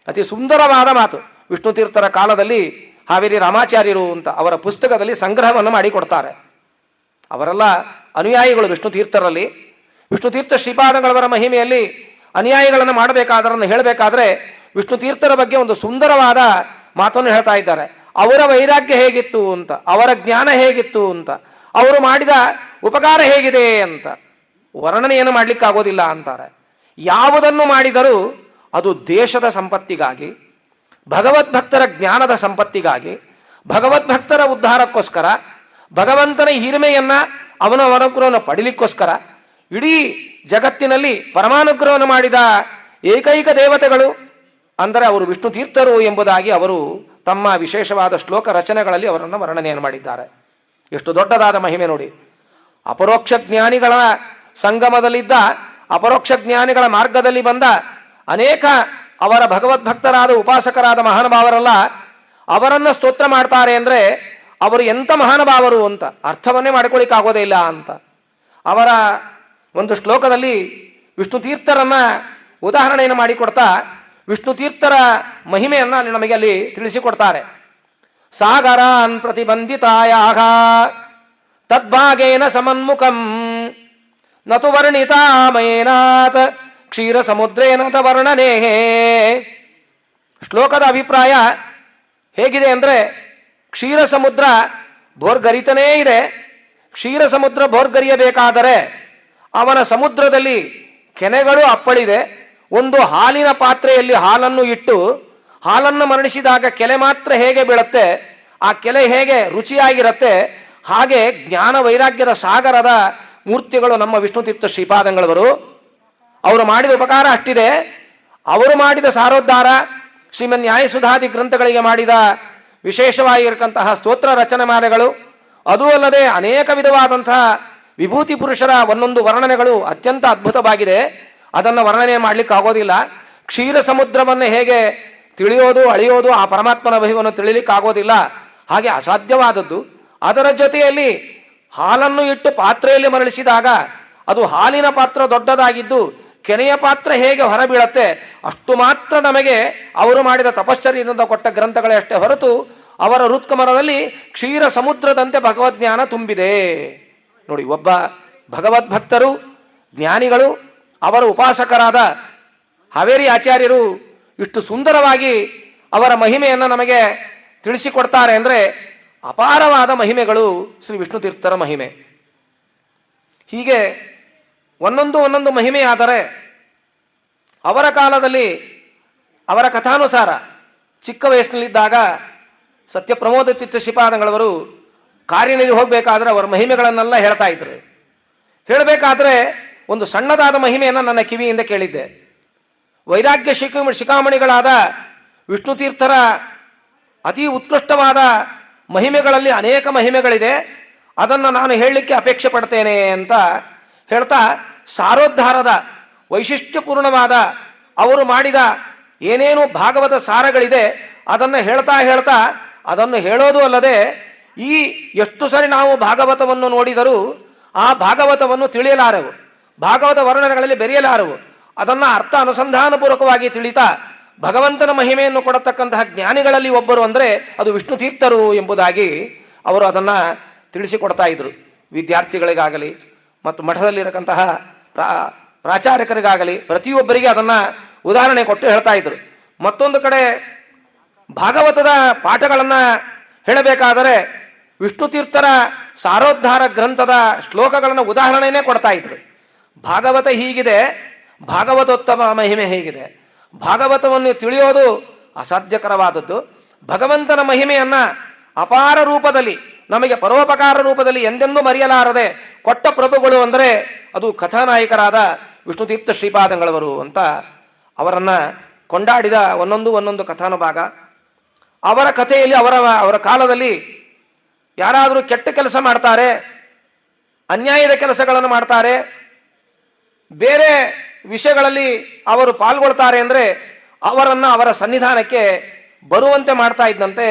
ಅತಿ ಸುಂದರವಾದ ಮಾತು. ವಿಷ್ಣು ತೀರ್ಥರ ಕಾಲದಲ್ಲಿ ಹಾವೇರಿ ರಾಮಾಚಾರ್ಯರು ಅಂತ ಅವರ ಪುಸ್ತಕದಲ್ಲಿ ಸಂಗ್ರಹವನ್ನು ಮಾಡಿಕೊಡ್ತಾರೆ. ಅವರೆಲ್ಲ ಅನುಯಾಯಿಗಳು ವಿಷ್ಣು ತೀರ್ಥರಲ್ಲಿ. ವಿಷ್ಣು ತೀರ್ಥ ಶ್ರೀಪಾದಂಗಳವರ ಮಹಿಮೆಯಲ್ಲಿ ಅನುಯಾಯಿಗಳನ್ನು ಮಾಡಬೇಕಾದರನ್ನು ಹೇಳಬೇಕಾದ್ರೆ ವಿಷ್ಣು ತೀರ್ಥರ ಬಗ್ಗೆ ಒಂದು ಸುಂದರವಾದ ಮಾತನ್ನು ಹೇಳ್ತಾ ಇದ್ದಾರೆ. ಅವರ ವೈರಾಗ್ಯ ಹೇಗಿತ್ತು ಅಂತ, ಅವರ ಜ್ಞಾನ ಹೇಗಿತ್ತು ಅಂತ, ಅವರು ಮಾಡಿದ ಉಪಕಾರ ಹೇಗಿದೆ ಅಂತ ವರ್ಣನೆಯನ್ನು ಮಾಡಲಿಕ್ಕಾಗೋದಿಲ್ಲ ಅಂತಾರೆ. ಯಾವುದನ್ನು ಮಾಡಿದರೂ ಅದು ದೇಶದ ಸಂಪತ್ತಿಗಾಗಿ, ಭಗವದ್ಭಕ್ತರ ಜ್ಞಾನದ ಸಂಪತ್ತಿಗಾಗಿ, ಭಗವದ್ಭಕ್ತರ ಉದ್ಧಾರಕ್ಕೋಸ್ಕರ, ಭಗವಂತನ ಹಿರಿಮೆಯನ್ನು ಅವನ ಅನುಗ್ರಹವನ್ನು ಪಡಿಲಿಕ್ಕೋಸ್ಕರ, ಇಡೀ ಜಗತ್ತಿನಲ್ಲಿ ಪರಮಾನುಗ್ರಹವನ್ನು ಮಾಡಿದ ಏಕೈಕ ದೇವತೆಗಳು ಅಂದರೆ ಅವರು ವಿಷ್ಣು ತೀರ್ಥರು ಎಂಬುದಾಗಿ ಅವರು ತಮ್ಮ ವಿಶೇಷವಾದ ಶ್ಲೋಕ ರಚನೆಗಳಲ್ಲಿ ಅವರನ್ನು ವರ್ಣನೆಯನ್ನು ಮಾಡಿದ್ದಾರೆ. ಎಷ್ಟು ದೊಡ್ಡದಾದ ಮಹಿಮೆ ನೋಡಿ. ಅಪರೋಕ್ಷ ಜ್ಞಾನಿಗಳ ಸಂಗಮದಲ್ಲಿದ್ದ, ಅಪರೋಕ್ಷ ಜ್ಞಾನಿಗಳ ಮಾರ್ಗದಲ್ಲಿ ಬಂದ ಅನೇಕ ಅವರ ಭಗವದ್ಭಕ್ತರಾದ ಉಪಾಸಕರಾದ ಮಹಾನುಭಾವರಲ್ಲ ಅವರನ್ನು ಸ್ತೋತ್ರ ಮಾಡ್ತಾರೆ ಅಂದರೆ ಅವರು ಎಂಥ ಮಹಾನುಭಾವರು ಅಂತ ಅರ್ಥವನ್ನೇ ಮಾಡಿಕೊಳ್ಳಿಕ್ಕಾಗೋದೇ ಇಲ್ಲ ಅಂತ. ಅವರ ಒಂದು ಶ್ಲೋಕದಲ್ಲಿ ವಿಷ್ಣು ತೀರ್ಥರನ್ನು ಉದಾಹರಣೆಯನ್ನು ಮಾಡಿಕೊಡ್ತಾ ವಿಷ್ಣು ತೀರ್ಥರ ಮಹಿಮೆಯನ್ನು ಅಲ್ಲಿ ನಮಗೆ ಅಲ್ಲಿ ತಿಳಿಸಿಕೊಡ್ತಾರೆ. ಸಾಗರಾನ್ ಪ್ರತಿಬಂಧಿತಾಯಾಗ ತದ್ಭಾಗೇನ ಸಮನ್ಮುಖಂ ನತು ವರ್ಣಿತಾಮಯೇನಾತ್ ಕ್ಷೀರ ಸಮುದ್ರೇನ ವರ್ಣನೆ. ಶ್ಲೋಕದ ಅಭಿಪ್ರಾಯ ಹೇಗಿದೆ ಅಂದರೆ, ಕ್ಷೀರ ಸಮುದ್ರ ಭೋರ್ಗರಿತನೇ ಇದೆ. ಕ್ಷೀರ ಸಮುದ್ರ ಭೋರ್ಗರಿಯಬೇಕಾದರೆ ಅವನ ಸಮುದ್ರದಲ್ಲಿ ಕೆನೆಗಳು ಅಪ್ಪಳಿದೆ. ಒಂದು ಹಾಲಿನ ಪಾತ್ರೆಯಲ್ಲಿ ಹಾಲನ್ನು ಇಟ್ಟು ಹಾಲನ್ನು ಮರಣಿಸಿದಾಗ ಕೆಲೆ ಮಾತ್ರ ಹೇಗೆ ಬೀಳುತ್ತೆ, ಆ ಕೆಲೆ ಹೇಗೆ ರುಚಿಯಾಗಿರುತ್ತೆ, ಹಾಗೆ ಜ್ಞಾನ ವೈರಾಗ್ಯದ ಸಾಗರದ ಮೂರ್ತಿಗಳು ನಮ್ಮ ವಿಷ್ಣು ತೀರ್ಥ ಶ್ರೀಪಾದಂಗಳವರು. ಅವರು ಮಾಡಿದ ಉಪಕಾರ ಅಷ್ಟಿದೆ. ಅವರು ಮಾಡಿದ ಸಾರೋದ್ಧಾರ, ಶ್ರೀಮನ್ ನ್ಯಾಯಸುಧಾದಿ ಗ್ರಂಥಗಳಿಗೆ ಮಾಡಿದ ವಿಶೇಷವಾಗಿರತಕ್ಕಂತಹ ಸ್ತೋತ್ರ ರಚನೆಮಾಲೆಗಳು, ಅದೂ ಅಲ್ಲದೆ ಅನೇಕ ವಿಧವಾದಂತಹ ವಿಭೂತಿ ಪುರುಷರ ಒಂದೊಂದು ವರ್ಣನೆಗಳು ಅತ್ಯಂತ ಅದ್ಭುತವಾಗಿದೆ. ಅದನ್ನು ವರ್ಣನೆ ಮಾಡಲಿಕ್ಕೆ ಆಗೋದಿಲ್ಲ. ಕ್ಷೀರ ಸಮುದ್ರವನ್ನು ಹೇಗೆ ತಿಳಿಯೋದು, ಅಳೆಯೋದು, ಆ ಪರಮಾತ್ಮನ ವಹಿವನ್ನು ತಿಳಿಲಿಕ್ಕೆ ಆಗೋದಿಲ್ಲ, ಹಾಗೆ ಅಸಾಧ್ಯವಾದದ್ದು. ಅದರ ಜೊತೆಯಲ್ಲಿ ಹಾಲನ್ನು ಇಟ್ಟು ಪಾತ್ರೆಯಲ್ಲಿ ಮರಳಿಸಿದಾಗ ಅದು ಹಾಲಿನ ಪಾತ್ರ ದೊಡ್ಡದಾಗಿದ್ದು ಕೆನೆಯ ಪಾತ್ರ ಹೇಗೆ ಹೊರಬೀಳತ್ತೆ, ಅಷ್ಟು ಮಾತ್ರ ನಮಗೆ ಅವರು ಮಾಡಿದ ತಪಶ್ಚರ್ಯದಿಂದ ಕೊಟ್ಟ ಗ್ರಂಥಗಳೇ ಅಷ್ಟೇ ಹೊರತು ಅವರ ಹೃತ್ಕಮಲದಲ್ಲಿ ಕ್ಷೀರ ಸಮುದ್ರದಂತೆ ಭಗವದ್ಜ್ಞಾನ ತುಂಬಿದೆ. ನೋಡಿ, ಒಬ್ಬ ಭಗವದ್ಭಕ್ತರು ಜ್ಞಾನಿಗಳು ಅವರ ಉಪಾಸಕರಾದ ಹಾವೇರಿ ಆಚಾರ್ಯರು ಇಷ್ಟು ಸುಂದರವಾಗಿ ಅವರ ಮಹಿಮೆಯನ್ನು ನಮಗೆ ತಿಳಿಸಿಕೊಡ್ತಾರೆ ಅಂದರೆ ಅಪಾರವಾದ ಮಹಿಮೆಗಳು ಶ್ರೀ ವಿಷ್ಣು ತೀರ್ಥರ ಮಹಿಮೆ. ಹೀಗೆ ಒಂದೊಂದು ಮಹಿಮೆಯಾದರೆ ಅವರ ಕಾಲದಲ್ಲಿ ಅವರ ಕಥಾನುಸಾರ ಚಿಕ್ಕ ವಯಸ್ಸಿನಲ್ಲಿದ್ದಾಗ ಸತ್ಯಪ್ರಮೋದ ತೀರ್ಥ ಶ್ರೀಪಾದಂಗಳವರು ಕಾರ್ಯನಲ್ಲಿ ಹೋಗಬೇಕಾದ್ರೆ ಅವರ ಮಹಿಮೆಗಳನ್ನೆಲ್ಲ ಹೇಳ್ತಾ ಇದ್ರು. ಹೇಳಬೇಕಾದ್ರೆ ಒಂದು ಸಣ್ಣದಾದ ಮಹಿಮೆಯನ್ನು ನನ್ನ ಕಿವಿಯಿಂದ ಕೇಳಿದ್ದೆ. ವೈರಾಗ್ಯ ಶಿಖಾಮಣಿಗಳಾದ ವಿಷ್ಣು ತೀರ್ಥರ ಅತಿ ಉತ್ಕೃಷ್ಟವಾದ ಮಹಿಮೆಗಳಲ್ಲಿ ಅನೇಕ ಮಹಿಮೆಗಳಿದೆ, ಅದನ್ನು ನಾನು ಹೇಳಲಿಕ್ಕೆ ಅಪೇಕ್ಷೆ ಪಡ್ತೇನೆ ಅಂತ ಹೇಳ್ತಾ ಸಾರೋದ್ಧಾರದ ವೈಶಿಷ್ಟ್ಯಪೂರ್ಣವಾದ ಅವರು ಮಾಡಿದ ಏನೇನು ಭಾಗವತ ಸಾರಗಳಿದೆ ಅದನ್ನು ಹೇಳ್ತಾ ಅದನ್ನು ಹೇಳೋದು ಅಲ್ಲದೆ ಈ ಎಷ್ಟು ಸರಿ ನಾವು ಭಾಗವತವನ್ನು ನೋಡಿದರೂ ಆ ಭಾಗವತವನ್ನು ತಿಳಿಯಲಾರೆವು, ಭಾಗವತ ವರ್ಣನೆಗಳಲ್ಲಿ ಬೆರೆಯಲಾರವು. ಅದನ್ನು ಅರ್ಥ ಅನುಸಂಧಾನಪೂರ್ವಕವಾಗಿ ತಿಳಿತಾ ಭಗವಂತನ ಮಹಿಮೆಯನ್ನು ಕೊಡತಕ್ಕಂತಹ ಜ್ಞಾನಿಗಳಲ್ಲಿ ಒಬ್ಬರು ಅಂದರೆ ಅದು ವಿಷ್ಣು ತೀರ್ಥರು ಎಂಬುದಾಗಿ ಅವರು ಅದನ್ನು ತಿಳಿಸಿಕೊಡ್ತಾ ಇದ್ದರು ವಿದ್ಯಾರ್ಥಿಗಳಿಗಾಗಲಿ ಮತ್ತು ಮಠದಲ್ಲಿರತಕ್ಕಂತಹ ಪ್ರಾಚಾರ್ಯಕರಿಗಾಗಲಿ ಪ್ರತಿಯೊಬ್ಬರಿಗೆ ಅದನ್ನು ಉದಾಹರಣೆ ಕೊಟ್ಟು ಹೇಳ್ತಾ ಇದ್ರು. ಮತ್ತೊಂದು ಕಡೆ ಭಾಗವತದ ಪಾಠಗಳನ್ನು ಹೇಳಬೇಕಾದರೆ ವಿಷ್ಣು ತೀರ್ಥರ ಸಾರೋದ್ಧಾರ ಗ್ರಂಥದ ಶ್ಲೋಕಗಳನ್ನು ಉದಾಹರಣೆಯೇ ಕೊಡ್ತಾ ಇದ್ರು. ಭಾಗವತ ಹೀಗಿದೆ, ಭಾಗವತೋತ್ತಮ ಮಹಿಮೆ ಹೀಗಿದೆ. ಭಾಗವತವನ್ನು ತಿಳಿಯೋದು ಅಸಾಧ್ಯಕರವಾದದ್ದು. ಭಗವಂತನ ಮಹಿಮೆಯನ್ನು ಅಪಾರ ರೂಪದಲ್ಲಿ ನಮಗೆ ಪರೋಪಕಾರ ರೂಪದಲ್ಲಿ ಎಂದೆಂದೂ ಮರೆಯಲಾರದೆ ಕೊಟ್ಟ ಪ್ರಭುಗಳು ಅಂದರೆ ಅದು ಕಥಾನಾಯಕರಾದ ವಿಷ್ಣುತೀರ್ಥ ಶ್ರೀಪಾದಂಗಳವರು ಅಂತ ಅವರನ್ನು ಕೊಂಡಾಡಿದ ಒಂದೊಂದು ಕಥಾನುಭಾಗ. ಅವರ ಕಥೆಯಲ್ಲಿ ಅವರ ಕಾಲದಲ್ಲಿ ಯಾರಾದರೂ ಕೆಟ್ಟ ಕೆಲಸ ಮಾಡ್ತಾರೆ, ಅನ್ಯಾಯದ ಕೆಲಸಗಳನ್ನು ಮಾಡ್ತಾರೆ, ಬೇರೆ ವಿಷಯಗಳಲ್ಲಿ ಅವರು ಪಾಲ್ಗೊಳ್ತಾರೆ ಅಂದರೆ ಅವರನ್ನು ಅವರ ಸನ್ನಿಧಾನಕ್ಕೆ ಬರುವಂತೆ ಮಾಡ್ತಾ ಇದ್ದಂತೆ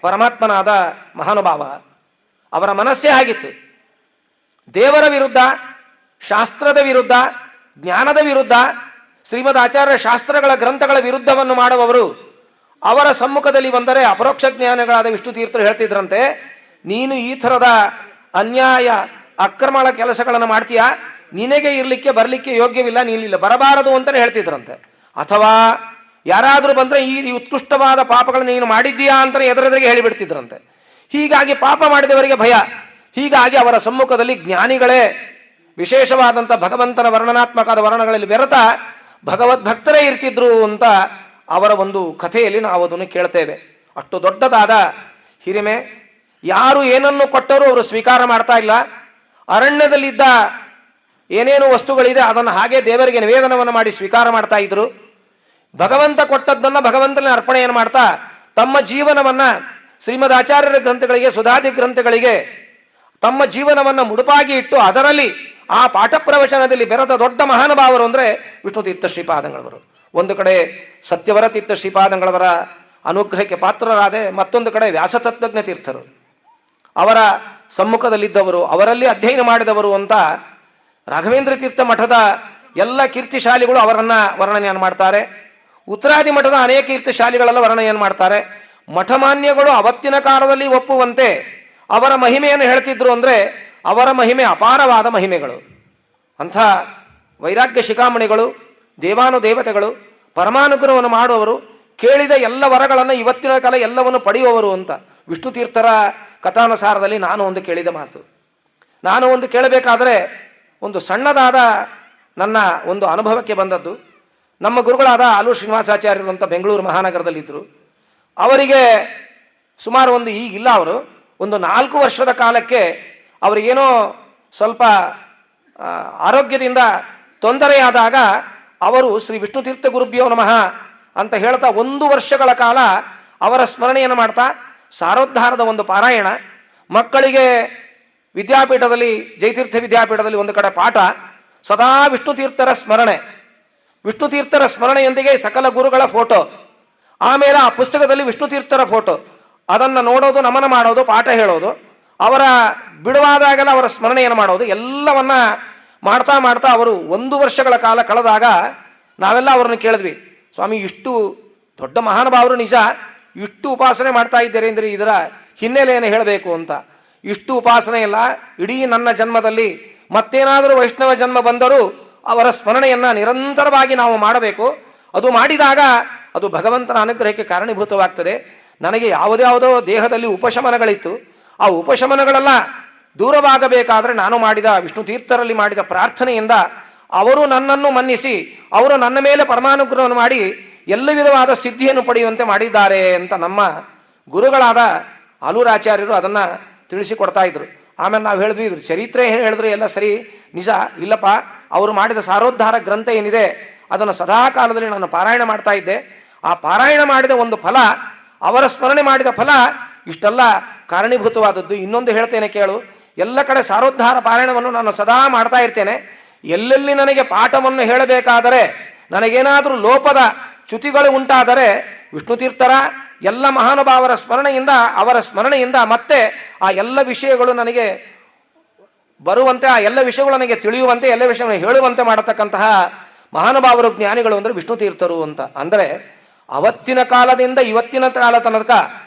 ಪರಮಾತ್ಮನಾದ ಮಹಾನುಭಾವ. ಅವರ ಮನಸ್ಸೇ ಆಗಿತ್ತು. ದೇವರ ವಿರುದ್ಧ, ಶಾಸ್ತ್ರದ ವಿರುದ್ಧ, ಜ್ಞಾನದ ವಿರುದ್ಧ, ಶ್ರೀಮದ್ ಆಚಾರ್ಯ ಶಾಸ್ತ್ರಗಳ ಗ್ರಂಥಗಳ ವಿರುದ್ಧವನ್ನು ಮಾಡುವವರು ಅವರ ಸಮ್ಮುಖದಲ್ಲಿ ಬಂದರೆ ಅಪರೋಕ್ಷ ಜ್ಞಾನಿಗಳಾದ ವಿಷ್ಣು ತೀರ್ಥರು ಹೇಳ್ತಿದ್ರಂತೆ, ನೀನು ಈ ಥರದ ಅನ್ಯಾಯ ಅಕ್ರಮಗಳ ಕೆಲಸಗಳನ್ನು ಮಾಡ್ತೀಯಾ, ನಿನಗೆ ಇರಲಿಕ್ಕೆ ಬರಲಿಕ್ಕೆ ಯೋಗ್ಯವಿಲ್ಲ, ನೀನಿಲ್ಲ ಬರಬಾರದು ಅಂತಲೇ ಹೇಳ್ತಿದ್ರಂತೆ. ಅಥವಾ ಯಾರಾದರೂ ಬಂದರೆ ಈ ಉತ್ಕೃಷ್ಟವಾದ ಪಾಪಗಳನ್ನು ನೀನು ಮಾಡಿದ್ದೀಯಾ ಅಂತಲೇ ಎದುರೆದುರಿಗೆ ಹೇಳಿಬಿಡ್ತಿದ್ರಂತೆ. ಹೀಗಾಗಿ ಪಾಪ ಮಾಡಿದವರಿಗೆ ಭಯ. ಹೀಗಾಗಿ ಅವರ ಸಮ್ಮುಖದಲ್ಲಿ ಜ್ಞಾನಿಗಳೇ ವಿಶೇಷವಾದಂಥ ಭಗವಂತನ ವರ್ಣನಾತ್ಮಕವಾದ ವರ್ಣಗಳಲ್ಲಿ ಬೆರೆತ ಭಗವದ್ಭಕ್ತರೇ ಇರ್ತಿದ್ರು ಅಂತ ಅವರ ಒಂದು ಕಥೆಯಲ್ಲಿ ನಾವು ಅದನ್ನು ಕೇಳ್ತೇವೆ. ಅಷ್ಟು ದೊಡ್ಡದಾದ ಹಿರಿಮೆ. ಯಾರು ಏನನ್ನು ಕೊಟ್ಟರೂ ಅವರು ಸ್ವೀಕಾರ ಮಾಡ್ತಾ ಇಲ್ಲ. ಅರಣ್ಯದಲ್ಲಿದ್ದ ಏನೇನು ವಸ್ತುಗಳಿದೆ ಅದನ್ನು ಹಾಗೆ ದೇವರಿಗೆ ನಿವೇದನವನ್ನು ಮಾಡಿ ಸ್ವೀಕಾರ ಮಾಡ್ತಾ ಇದ್ರು. ಭಗವಂತ ಕೊಟ್ಟದ್ದನ್ನು ಭಗವಂತನ ಅರ್ಪಣೆಯನ್ನು ಮಾಡ್ತಾ ತಮ್ಮ ಜೀವನವನ್ನು ಶ್ರೀಮದ್ ಆಚಾರ್ಯರ ಗ್ರಂಥಗಳಿಗೆ, ಸುಧಾದಿ ಗ್ರಂಥಗಳಿಗೆ ತಮ್ಮ ಜೀವನವನ್ನು ಮುಡುಪಾಗಿ ಇಟ್ಟು ಅದರಲ್ಲಿ ಆ ಪಾಠ ಪ್ರವಚನದಲ್ಲಿ ಬೆರೆತ ದೊಡ್ಡ ಮಹಾನುಭಾವರು ಅಂದರೆ ವಿಷ್ಣು ತೀರ್ಥ ಶ್ರೀಪಾದಂಗಳವರು. ಒಂದು ಕಡೆ ಸತ್ಯವರ ತೀರ್ಥ ಶ್ರೀಪಾದಂಗಳವರ ಅನುಗ್ರಹಕ್ಕೆ ಪಾತ್ರರಾದೆ, ಮತ್ತೊಂದು ಕಡೆ ವ್ಯಾಸತತ್ವಜ್ಞ ತೀರ್ಥರು ಅವರ ಸಮ್ಮುಖದಲ್ಲಿದ್ದವರು, ಅವರಲ್ಲಿ ಅಧ್ಯಯನ ಮಾಡಿದವರು ಅಂತ ರಾಘವೇಂದ್ರ ತೀರ್ಥ ಮಠದ ಎಲ್ಲ ಕೀರ್ತಿಶಾಲಿಗಳು ಅವರನ್ನು ವರ್ಣನೆಯನ್ನು ಮಾಡ್ತಾರೆ. ಉತ್ತರಾದಿ ಮಠದ ಅನೇಕ ಕೀರ್ತಿಶಾಲಿಗಳೆಲ್ಲ ವರ್ಣನೆಯನ್ನು ಮಾಡ್ತಾರೆ. ಮಠಮಾನ್ಯಗಳು ಅವತ್ತಿನ ಕಾಲದಲ್ಲಿ ಒಪ್ಪುವಂತೆ ಅವರ ಮಹಿಮೆಯನ್ನು ಹೇಳ್ತಿದ್ರು ಅಂದರೆ ಅವರ ಮಹಿಮೆ ಅಪಾರವಾದ ಮಹಿಮೆಗಳು. ಅಂಥ ವೈರಾಗ್ಯ ಶಿಖಾಮಣಿಗಳು, ದೇವಾನುದೇವತೆಗಳು, ಪರಮಾನುಗ್ರಹವನ್ನು ಮಾಡುವವರು, ಕೇಳಿದ ಎಲ್ಲ ವರಗಳನ್ನು ಇವತ್ತಿನ ಕಾಲ ಎಲ್ಲವನ್ನು ಪಡೆಯುವವರು ಅಂತ ವಿಷ್ಣು ತೀರ್ಥರ ಕಥಾನುಸಾರದಲ್ಲಿ ನಾನು ಒಂದು ಕೇಳಿದ ಮಾತು. ನಾನು ಒಂದು ಕೇಳಬೇಕಾದರೆ ಒಂದು ಸಣ್ಣದಾದ ನನ್ನ ಒಂದು ಅನುಭವಕ್ಕೆ ಬಂದದ್ದು. ನಮ್ಮ ಗುರುಗಳಾದ ಆಲೂರು ಶ್ರೀನಿವಾಸಾಚಾರ್ಯರು ಅಂತ ಬೆಂಗಳೂರು ಮಹಾನಗರದಲ್ಲಿದ್ದರು. ಅವರಿಗೆ ಸುಮಾರು ಈಗಿಲ್ಲ, ಅವರು ಒಂದು 4 ವರ್ಷದ ಕಾಲಕ್ಕೆ ಅವರಿಗೇನೋ ಸ್ವಲ್ಪ ಆರೋಗ್ಯದಿಂದ ತೊಂದರೆಯಾದಾಗ ಅವರು ಶ್ರೀ ವಿಷ್ಣು ತೀರ್ಥ ಗುರುಭ್ಯೋ ನಮಃ ಅಂತ ಹೇಳ್ತಾ 1 ವರ್ಷಗಳ ಕಾಲ ಅವರ ಸ್ಮರಣೆಯನ್ನು ಮಾಡ್ತಾ ಸಾರೋದ್ಧಾರದ ಒಂದು ಪಾರಾಯಣ, ಮಕ್ಕಳಿಗೆ ವಿದ್ಯಾಪೀಠದಲ್ಲಿ ಜಯತೀರ್ಥ ವಿದ್ಯಾಪೀಠದಲ್ಲಿ ಒಂದು ಕಡೆ ಪಾಠ, ಸದಾ ವಿಷ್ಣು ತೀರ್ಥರ ಸ್ಮರಣೆ, ವಿಷ್ಣು ತೀರ್ಥರ ಸ್ಮರಣೆಯೊಂದಿಗೆ ಸಕಲ ಗುರುಗಳ ಫೋಟೋ, ಆಮೇಲೆ ಆ ಪುಸ್ತಕದಲ್ಲಿ ವಿಷ್ಣು ತೀರ್ಥರ ಫೋಟೋ, ಅದನ್ನು ನೋಡೋದು, ನಮನ ಮಾಡೋದು, ಪಾಠ ಹೇಳೋದು, ಅವರ ಬಿಡುವಾದಾಗೆಲ್ಲ ಅವರ ಸ್ಮರಣೆಯನ್ನು ಮಾಡೋದು, ಎಲ್ಲವನ್ನ ಮಾಡ್ತಾ ಮಾಡ್ತಾ ಅವರು 1 ವರ್ಷಗಳ ಕಾಲ ಕಳೆದಾಗ ನಾವೆಲ್ಲ ಅವರನ್ನು ಕೇಳಿದ್ವಿ, ಸ್ವಾಮಿ ಇಷ್ಟು ದೊಡ್ಡ ಮಹಾನುಭಾವರು ನಿಜ, ಇಷ್ಟು ಉಪಾಸನೆ ಮಾಡ್ತಾ ಇದ್ದೀರಿ ಅಂದರೆ ಇದರ ಹಿನ್ನೆಲೆಯನ್ನು ಹೇಳಬೇಕು ಅಂತ. ಇಷ್ಟು ಉಪಾಸನೆ ಇಲ್ಲ, ಇಡೀ ನನ್ನ ಜನ್ಮದಲ್ಲಿ ಮತ್ತೇನಾದರೂ ವೈಷ್ಣವ ಜನ್ಮ ಬಂದರೂ ಅವರ ಸ್ಮರಣೆಯನ್ನು ನಿರಂತರವಾಗಿ ನಾವು ಮಾಡಬೇಕು. ಅದು ಮಾಡಿದಾಗ ಅದು ಭಗವಂತನ ಅನುಗ್ರಹಕ್ಕೆ ಕಾರಣೀಭೂತವಾಗ್ತದೆ. ನನಗೆ ಯಾವುದ್ಯಾವುದೋ ದೇಹದಲ್ಲಿ ಉಪಶಮನಗಳಿತ್ತು, ಆ ಉಪಶಮನಗಳೆಲ್ಲ ದೂರವಾಗಬೇಕಾದರೆ ನಾನು ಮಾಡಿದ ವಿಷ್ಣು ತೀರ್ಥರಲ್ಲಿ ಮಾಡಿದ ಪ್ರಾರ್ಥನೆಯಿಂದ ಅವರು ನನ್ನನ್ನು ಮನ್ನಿಸಿ ಅವರು ನನ್ನ ಮೇಲೆ ಪರಮಾನುಗ್ರಹವನ್ನು ಮಾಡಿ ಎಲ್ಲ ವಿಧವಾದ ಸಿದ್ಧಿಯನ್ನು ಪಡೆಯುವಂತೆ ಮಾಡಿದ್ದಾರೆ ಅಂತ ನಮ್ಮ ಗುರುಗಳಾದ ಆಲೂರಾಚಾರ್ಯರು ಅದನ್ನು ತಿಳಿಸಿಕೊಡ್ತಾ ಇದ್ರು. ಆಮೇಲೆ ನಾವು ಹೇಳಿದ್ವಿ, ಇದ್ರ ಚರಿತ್ರೆ ಏನು ಹೇಳಿದ್ರು ಎಲ್ಲ ಸರಿ, ನಿಜ ಇಲ್ಲಪ್ಪ, ಅವರು ಮಾಡಿದ ಸಾರೋದ್ಧಾರ ಗ್ರಂಥ ಏನಿದೆ ಅದನ್ನು ಸದಾ ಕಾಲದಲ್ಲಿ ನಾನು ಪಾರಾಯಣ ಮಾಡ್ತಾ ಇದ್ದೆ. ಆ ಪಾರಾಯಣ ಮಾಡಿದ ಒಂದು ಫಲ, ಅವರ ಸ್ಮರಣೆ ಮಾಡಿದ ಫಲ ಇಷ್ಟೆಲ್ಲ ಕಾರಣೀಭೂತವಾದದ್ದು. ಇನ್ನೊಂದು ಹೇಳ್ತೇನೆ ಕೇಳು, ಎಲ್ಲ ಕಡೆ ಸಾರೋದ್ಧಾರ ಪಾರಾಯಣವನ್ನು ನಾನು ಸದಾ ಮಾಡ್ತಾ ಇರ್ತೇನೆ. ಎಲ್ಲೆಲ್ಲಿ ನನಗೆ ಪಾಠವನ್ನು ಹೇಳಬೇಕಾದರೆ, ನನಗೇನಾದರೂ ಲೋಪದ ಚ್ಯುತಿಗಳು ಉಂಟಾದರೆ ವಿಷ್ಣು ತೀರ್ಥರ ಎಲ್ಲ ಮಹಾನುಭಾವರ ಸ್ಮರಣೆಯಿಂದ, ಅವರ ಸ್ಮರಣೆಯಿಂದ ಮತ್ತೆ ಆ ಎಲ್ಲ ವಿಷಯಗಳು ನನಗೆ ಬರುವಂತೆ, ಆ ಎಲ್ಲ ವಿಷಯಗಳು ನನಗೆ ತಿಳಿಯುವಂತೆ, ಎಲ್ಲ ವಿಷಯಗಳನ್ನು ಹೇಳುವಂತೆ ಮಾಡತಕ್ಕಂತಹ ಮಹಾನುಭಾವರು ಜ್ಞಾನಿಗಳು ಅಂದರೆ ವಿಷ್ಣು ತೀರ್ಥರು ಅಂತ. ಅಂದರೆ ಅವತ್ತಿನ ಕಾಲದಿಂದ ಇವತ್ತಿನ ಕಾಲ ತನಕ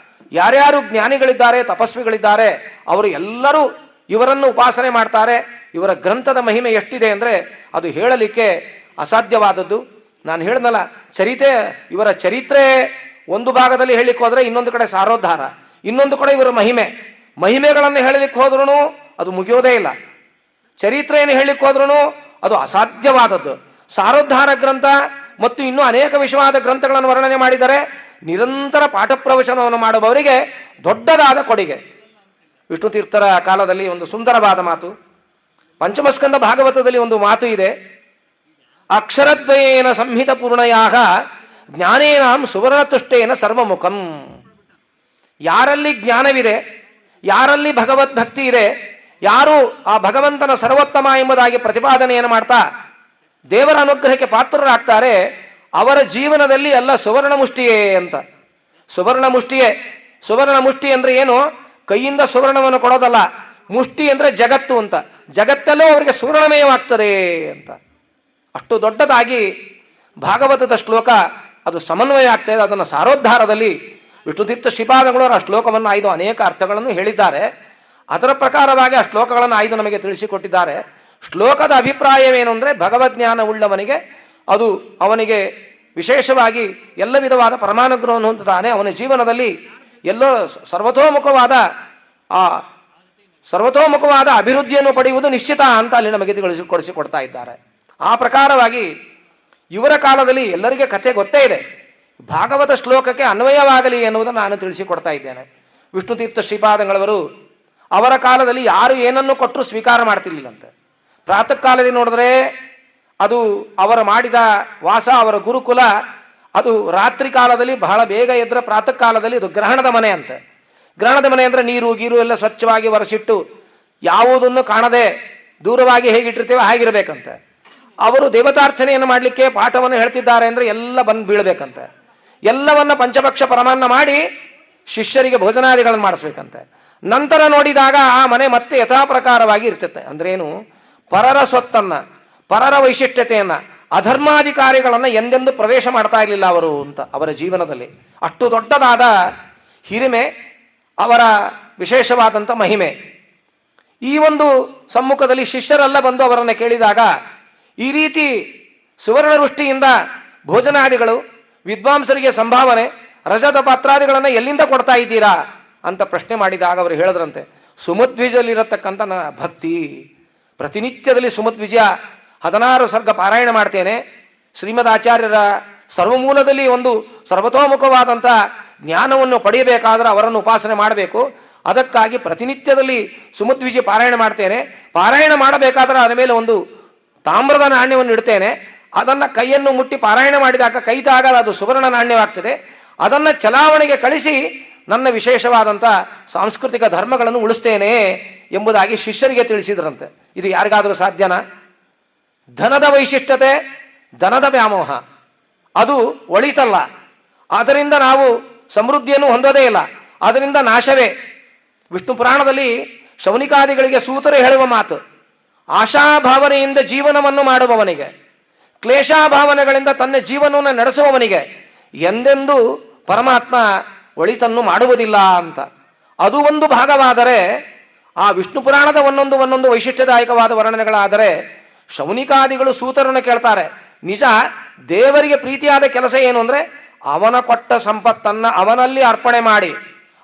ಯಾರ್ಯಾರು ಜ್ಞಾನಿಗಳಿದ್ದಾರೆ, ತಪಸ್ವಿಗಳಿದ್ದಾರೆ, ಅವರು ಎಲ್ಲರೂ ಇವರನ್ನು ಉಪಾಸನೆ ಮಾಡ್ತಾರೆ, ಇವರ ಗ್ರಂಥದ ಮಹಿಮೆ ಎಷ್ಟಿದೆ ಅಂದರೆ ಅದು ಹೇಳಲಿಕ್ಕೆ ಅಸಾಧ್ಯವಾದದ್ದು. ನಾನು ಹೇಳಿದ್ನಲ್ಲ, ಇವರ ಚರಿತ್ರೆ ಒಂದು ಭಾಗದಲ್ಲಿ ಹೇಳಲಿಕ್ಕೆ ಹೋದರೆ ಇನ್ನೊಂದು ಕಡೆ ಸಾರೋದ್ಧಾರ, ಇನ್ನೊಂದು ಕಡೆ ಇವರ ಮಹಿಮೆಗಳನ್ನು ಹೇಳಲಿಕ್ಕೆ ಹೋದ್ರೂ ಅದು ಮುಗಿಯೋದೇ ಇಲ್ಲ. ಚರಿತ್ರೆಯನ್ನು ಹೇಳಲಿಕ್ಕೆ ಹೋದ್ರೂ ಅದು ಅಸಾಧ್ಯವಾದದ್ದು. ಸಾರೋದ್ಧಾರ ಗ್ರಂಥ ಮತ್ತು ಇನ್ನೂ ಅನೇಕ ವಿಷಯವಾದ ಗ್ರಂಥಗಳನ್ನು ವರ್ಣನೆ ಮಾಡಿದರೆ ನಿರಂತರ ಪಾಠ ಪ್ರವಚನವನ್ನು ಮಾಡುವವರಿಗೆ ದೊಡ್ಡದಾದ ಕೊಡುಗೆ. ವಿಷ್ಣು ತೀರ್ಥರ ಕಾಲದಲ್ಲಿ ಒಂದು ಸುಂದರವಾದ ಮಾತು, ಪಂಚಮಸ್ಕಂದ ಭಾಗವತದಲ್ಲಿ ಒಂದು ಮಾತು ಇದೆ, ಅಕ್ಷರದ್ವಯೇನ ಸಂಹಿತ ಪೂರ್ಣಯಾಗ ಜ್ಞಾನೇನಾಂ ಸುವರ್ಣತುಷ್ಟೇನ ಸರ್ವಮುಖಂ. ಯಾರಲ್ಲಿ ಜ್ಞಾನವಿದೆ, ಯಾರಲ್ಲಿ ಭಗವದ್ಭಕ್ತಿ ಇದೆ, ಯಾರು ಆ ಭಗವಂತನ ಸರ್ವೋತ್ತಮ ಎಂಬುದಾಗಿ ಪ್ರತಿಪಾದನೆಯನ್ನು ಮಾಡ್ತಾ ದೇವರ ಅನುಗ್ರಹಕ್ಕೆ ಪಾತ್ರರಾಗ್ತಾರೆ, ಅವರ ಜೀವನದಲ್ಲಿ ಎಲ್ಲ ಸುವರ್ಣ ಮುಷ್ಟಿಯೇ ಅಂತ. ಸುವರ್ಣ ಮುಷ್ಟಿ ಅಂದರೆ ಏನು? ಕೈಯಿಂದ ಸುವರ್ಣವನ್ನು ಕೊಡೋದಲ್ಲ, ಮುಷ್ಟಿ ಅಂದರೆ ಜಗತ್ತು ಅಂತ. ಜಗತ್ತೆಲ್ಲೂ ಅವರಿಗೆ ಸುವರ್ಣಮಯವಾಗ್ತದೆ ಅಂತ. ಅಷ್ಟು ದೊಡ್ಡದಾಗಿ ಭಾಗವತದ ಶ್ಲೋಕ ಅದು ಸಮನ್ವಯ ಆಗ್ತಾ ಇದೆ. ಅದನ್ನು ಸಾರೋದ್ಧಾರದಲ್ಲಿ ವಿಷ್ಣುತೀರ್ಥ ಶ್ರೀಪಾದಗಳು ಆ ಶ್ಲೋಕವನ್ನು ಆಯ್ದು ಅನೇಕ ಅರ್ಥಗಳನ್ನು ಹೇಳಿದ್ದಾರೆ. ಅದರ ಪ್ರಕಾರವಾಗಿ ಆ ಶ್ಲೋಕಗಳನ್ನು ಆಯ್ದು ನಮಗೆ ತಿಳಿಸಿಕೊಟ್ಟಿದ್ದಾರೆ. ಶ್ಲೋಕದ ಅಭಿಪ್ರಾಯವೇನು ಅಂದರೆ, ಭಗವಜ್ಞಾನ ಉಳ್ಳವನಿಗೆ ಅದು ಅವನಿಗೆ ವಿಶೇಷವಾಗಿ ಎಲ್ಲ ವಿಧವಾದ ಪರಮಾನುಗ್ರಹವನ್ನು ಹೊಂದುತ್ತಾನೆ. ಅವನ ಜೀವನದಲ್ಲಿ ಎಲ್ಲೋ ಸರ್ವತೋಮುಖವಾದ ಅಭಿವೃದ್ಧಿಯನ್ನು ಪಡೆಯುವುದು ನಿಶ್ಚಿತ ಅಂತ ಅಲ್ಲಿ ನಮಗೆ ತಿಳಿಸಿಕೊಡಿಸಿಕೊಡ್ತಾ ಇದ್ದಾರೆ. ಆ ಪ್ರಕಾರವಾಗಿ ಇವರ ಕಾಲದಲ್ಲಿ ಎಲ್ಲರಿಗೆ ಕಥೆ ಗೊತ್ತೇ ಇದೆ. ಭಾಗವತ ಶ್ಲೋಕಕ್ಕೆ ಅನ್ವಯವಾಗಲಿ ಎನ್ನುವುದನ್ನು ನಾನು ತಿಳಿಸಿಕೊಡ್ತಾ ಇದ್ದೇನೆ. ವಿಷ್ಣುತೀರ್ಥ ಶ್ರೀಪಾದಂಗಳವರು ಅವರ ಕಾಲದಲ್ಲಿ ಯಾರು ಏನನ್ನು ಕೊಟ್ಟರೂ ಸ್ವೀಕಾರ ಮಾಡ್ತಿರ್ಲಿಲ್ಲಂತೆ. ಪ್ರಾತಃ ಕಾಲದಲ್ಲಿ ನೋಡಿದ್ರೆ ಅದು ಅವರ ಮಾಡಿದ ವಾಸ, ಅವರ ಗುರುಕುಲ ಅದು ರಾತ್ರಿ ಕಾಲದಲ್ಲಿ ಬಹಳ ಬೇಗ ಎದ್ದರೆ ಪ್ರಾತಃ ಕಾಲದಲ್ಲಿ ಅದು ಗ್ರಹಣದ ಮನೆ ಅಂತೆ. ಗ್ರಹಣದ ಮನೆ ಅಂದರೆ ನೀರು ಗೀರು ಎಲ್ಲ ಸ್ವಚ್ಛವಾಗಿ ಒರೆಸಿಟ್ಟು ಯಾವುದನ್ನು ಕಾಣದೆ ದೂರವಾಗಿ ಹೇಗಿಟ್ಟಿರ್ತೇವೆ ಹಾಗಿರಬೇಕಂತೆ. ಅವರು ದೇವತಾರ್ಚನೆಯನ್ನು ಮಾಡಲಿಕ್ಕೆ ಪಾಠವನ್ನು ಹೇಳ್ತಿದ್ದಾರೆ ಅಂದರೆ ಎಲ್ಲ ಬಂದು ಬೀಳಬೇಕಂತೆ. ಎಲ್ಲವನ್ನ ಪಂಚಭಕ್ಷ ಪರಮಾನ್ನ ಮಾಡಿ ಶಿಷ್ಯರಿಗೆ ಭೋಜನಾದಿಗಳನ್ನು ಮಾಡಿಸ್ಬೇಕಂತೆ. ನಂತರ ನೋಡಿದಾಗ ಆ ಮನೆ ಮತ್ತೆ ಯಥಾಪ್ರಕಾರವಾಗಿ ಇರ್ತೈತೆ. ಅಂದ್ರೇನು? ಪರರ ಸ್ವತ್ತನ್ನು, ಪರರ ವೈಶಿಷ್ಟ್ಯತೆಯನ್ನು, ಅಧರ್ಮಾಧಿಕಾರಿಗಳನ್ನು ಎಂದೆಂದೂ ಪ್ರವೇಶ ಮಾಡ್ತಾ ಇರಲಿಲ್ಲ ಅವರು ಅಂತ. ಅವರ ಜೀವನದಲ್ಲಿ ಅಷ್ಟು ದೊಡ್ಡದಾದ ಹಿರಿಮೆ, ಅವರ ವಿಶೇಷವಾದಂಥ ಮಹಿಮೆ. ಈ ಒಂದು ಸಮ್ಮುಖದಲ್ಲಿ ಶಿಷ್ಯರೆಲ್ಲ ಬಂದು ಅವರನ್ನು ಕೇಳಿದಾಗ, ಈ ರೀತಿ ಸುವರ್ಣ ವೃಷ್ಟಿಯಿಂದ ಭೋಜನಾದಿಗಳು, ವಿದ್ವಾಂಸರಿಗೆ ಸಂಭಾವನೆ, ರಜದ ಪಾತ್ರಾದಿಗಳನ್ನು ಎಲ್ಲಿಂದ ಕೊಡ್ತಾ ಇದ್ದೀರಾ ಅಂತ ಪ್ರಶ್ನೆ ಮಾಡಿದಾಗ ಅವರು ಹೇಳಿದ್ರಂತೆ, ಸುಮಧ್ವಿಜದಲ್ಲಿರತಕ್ಕಂಥ ನನ್ನ ಭಕ್ತಿ, ಪ್ರತಿನಿತ್ಯದಲ್ಲಿ ಸುಮಧ್ವಿಜಯ 16 ಸರ್ಗ ಪಾರಾಯಣ ಮಾಡ್ತೇನೆ. ಶ್ರೀಮದ್ ಆಚಾರ್ಯರ ಸರ್ವಮೂಲದಲ್ಲಿ ಒಂದು ಸರ್ವತೋಮುಖವಾದಂಥ ಜ್ಞಾನವನ್ನು ಪಡೆಯಬೇಕಾದ್ರೆ ಅವರನ್ನು ಉಪಾಸನೆ ಮಾಡಬೇಕು. ಅದಕ್ಕಾಗಿ ಪ್ರತಿನಿತ್ಯದಲ್ಲಿ ಸುಮಧ್ವಿಜಯ ಪಾರಾಯಣ ಮಾಡ್ತೇನೆ. ಪಾರಾಯಣ ಮಾಡಬೇಕಾದ್ರೆ ಅದರ ಮೇಲೆ ಒಂದು ತಾಮ್ರದ ನಾಣ್ಯವನ್ನು ಇಡ್ತೇನೆ. ಅದನ್ನು ಕೈಯನ್ನು ಮುಟ್ಟಿ ಪಾರಾಯಣ ಮಾಡಿದಾಗ ಕೈದಾಗ ಅದು ಸುವರ್ಣ ನಾಣ್ಯವಾಗ್ತದೆ. ಅದನ್ನು ಚಲಾವಣೆಗೆ ಕಳಿಸಿ ನನ್ನ ವಿಶೇಷವಾದಂಥ ಸಾಂಸ್ಕೃತಿಕ ಧರ್ಮಗಳನ್ನು ಉಳಿಸ್ತೇನೆ ಎಂಬುದಾಗಿ ಶಿಷ್ಯರಿಗೆ ತಿಳಿಸಿದ್ರಂತೆ. ಇದು ಯಾರಿಗಾದರೂ ಸಾಧ್ಯನಾ? ಧನದ ವೈಶಿಷ್ಟ್ಯತೆ, ಧನದ ವ್ಯಾಮೋಹ ಅದು ಒಳಿತಲ್ಲ. ಆದ್ದರಿಂದ ನಾವು ಸಮೃದ್ಧಿಯನ್ನು ಹೊಂದೋದೇ ಇಲ್ಲ, ಅದರಿಂದ ನಾಶವೇ. ವಿಷ್ಣು ಪುರಾಣದಲ್ಲಿ ಶೌನಿಕಾದಿಗಳಿಗೆ ಸೂತರು ಹೇಳುವ ಮಾತು, ಆಶಾಭಾವನೆಯಿಂದ ಜೀವನವನ್ನು ಮಾಡುವವನಿಗೆ, ಕ್ಲೇಶಾಭಾವನೆಗಳಿಂದ ತನ್ನ ಜೀವನವನ್ನು ನಡೆಸುವವನಿಗೆ ಎಂದೆಂದೂ ಪರಮಾತ್ಮ ಒಳಿತನ್ನು ಮಾಡುವುದಿಲ್ಲ ಅಂತ. ಅದು ಒಂದು ಭಾಗವಾದರೆ, ಆ ವಿಷ್ಣು ಪುರಾಣದ ಒಂದೊಂದು ವೈಶಿಷ್ಟ್ಯದಾಯಕವಾದ ವರ್ಣನೆಗಳಾದರೆ, ಶೌನಿಕಾದಿಗಳು ಸೂತರನ್ನು ಕೇಳ್ತಾರೆ, ನಿಜ ದೇವರಿಗೆ ಪ್ರೀತಿಯಾದ ಕೆಲಸ ಏನು ಅಂದರೆ ಅವನ ಕೊಟ್ಟ ಸಂಪತ್ತನ್ನು ಅವನಲ್ಲಿ ಅರ್ಪಣೆ ಮಾಡಿ,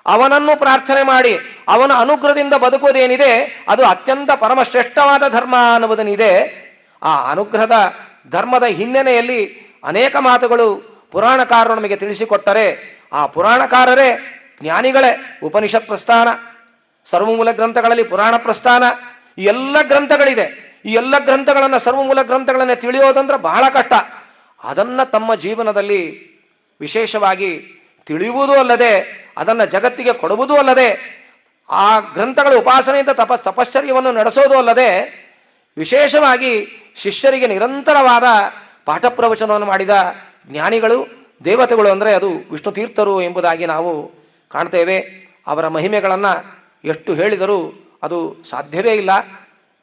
ಅವನನ್ನು ಪ್ರಾರ್ಥನೆ ಮಾಡಿ, ಅವನ ಅನುಗ್ರಹದಿಂದ ಬದುಕುವುದೇನಿದೆ ಅದು ಅತ್ಯಂತ ಪರಮಶ್ರೇಷ್ಠವಾದ ಧರ್ಮ ಅನ್ನುವುದನ್ನಿದೆ. ಆ ಅನುಗ್ರಹದ ಧರ್ಮದ ಹಿನ್ನೆಲೆಯಲ್ಲಿ ಅನೇಕ ಮಾತುಗಳು ಪುರಾಣಕಾರರು ನಮಗೆ ತಿಳಿಸಿಕೊಟ್ಟರೆ, ಆ ಪುರಾಣಕಾರರೇ ಜ್ಞಾನಿಗಳೇ. ಉಪನಿಷತ್ ಪ್ರಸ್ಥಾನ, ಸರ್ವಮೂಲ ಗ್ರಂಥಗಳಲ್ಲಿ ಪುರಾಣ ಪ್ರಸ್ಥಾನ, ಈ ಎಲ್ಲ ಗ್ರಂಥಗಳಿದೆ. ಈ ಎಲ್ಲ ಗ್ರಂಥಗಳನ್ನು, ಸರ್ವಮೂಲ ಗ್ರಂಥಗಳನ್ನು ತಿಳಿಯೋದಂದ್ರೆ ಬಹಳ ಕಷ್ಟ. ಅದನ್ನು ತಮ್ಮ ಜೀವನದಲ್ಲಿ ವಿಶೇಷವಾಗಿ ತಿಳಿಯುವುದೂ ಅಲ್ಲದೆ, ಅದನ್ನು ಜಗತ್ತಿಗೆ ಕೊಡುವುದೂ ಅಲ್ಲದೆ, ಆ ಗ್ರಂಥಗಳ ಉಪಾಸನೆಯಿಂದ ತಪಶ್ಚರ್ಯವನ್ನು ನಡೆಸೋದು ಅಲ್ಲದೆ, ವಿಶೇಷವಾಗಿ ಶಿಷ್ಯರಿಗೆ ನಿರಂತರವಾದ ಪಾಠ ಪ್ರವಚನವನ್ನು ಮಾಡಿದ ಜ್ಞಾನಿಗಳು, ದೇವತೆಗಳು ಅಂದರೆ ಅದು ವಿಷ್ಣು ತೀರ್ಥರು ಎಂಬುದಾಗಿ ನಾವು ಕಾಣ್ತೇವೆ. ಅವರ ಮಹಿಮೆಗಳನ್ನು ಎಷ್ಟು ಹೇಳಿದರೂ ಅದು ಸಾಧ್ಯವೇ ಇಲ್ಲ.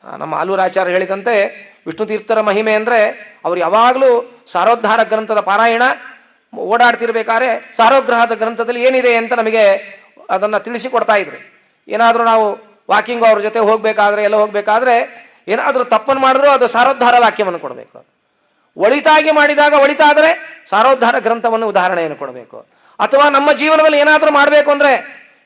ನಮ್ಮ ಆಲೂರಾಚಾರ್ಯ ಹೇಳಿದಂತೆ ವಿಷ್ಣು ತೀರ್ಥರ ಮಹಿಮೆ ಅಂದರೆ ಅವರು ಯಾವಾಗಲೂ ಸಾರೋದ್ಧಾರ ಗ್ರಂಥದ ಪಾರಾಯಣ ಓಡಾಡ್ತಿರ್ಬೇಕಾದ್ರೆ ಸಾರೋಗ್ರಹದ ಗ್ರಂಥದಲ್ಲಿ ಏನಿದೆ ಅಂತ ನಮಗೆ ಅದನ್ನು ತಿಳಿಸಿಕೊಡ್ತಾ ಇದ್ರು. ಏನಾದರೂ ನಾವು ವಾಕಿಂಗ್ ಅವ್ರ ಜೊತೆ ಹೋಗಬೇಕಾದ್ರೆ, ಎಲ್ಲ ಹೋಗಬೇಕಾದ್ರೆ ಏನಾದರೂ ತಪ್ಪನ್ನು ಮಾಡಿದ್ರೂ ಅದು ಸಾರೋದ್ಧಾರ ವಾಕ್ಯವನ್ನು ಕೊಡಬೇಕು. ಒಳಿತಾಗಿ ಮಾಡಿದಾಗ ಒಳಿತಾದರೆ ಸಾರೋದ್ಧಾರ ಗ್ರಂಥವನ್ನು ಉದಾಹರಣೆಯನ್ನು ಕೊಡಬೇಕು. ಅಥವಾ ನಮ್ಮ ಜೀವನದಲ್ಲಿ ಏನಾದರೂ ಮಾಡಬೇಕು ಅಂದರೆ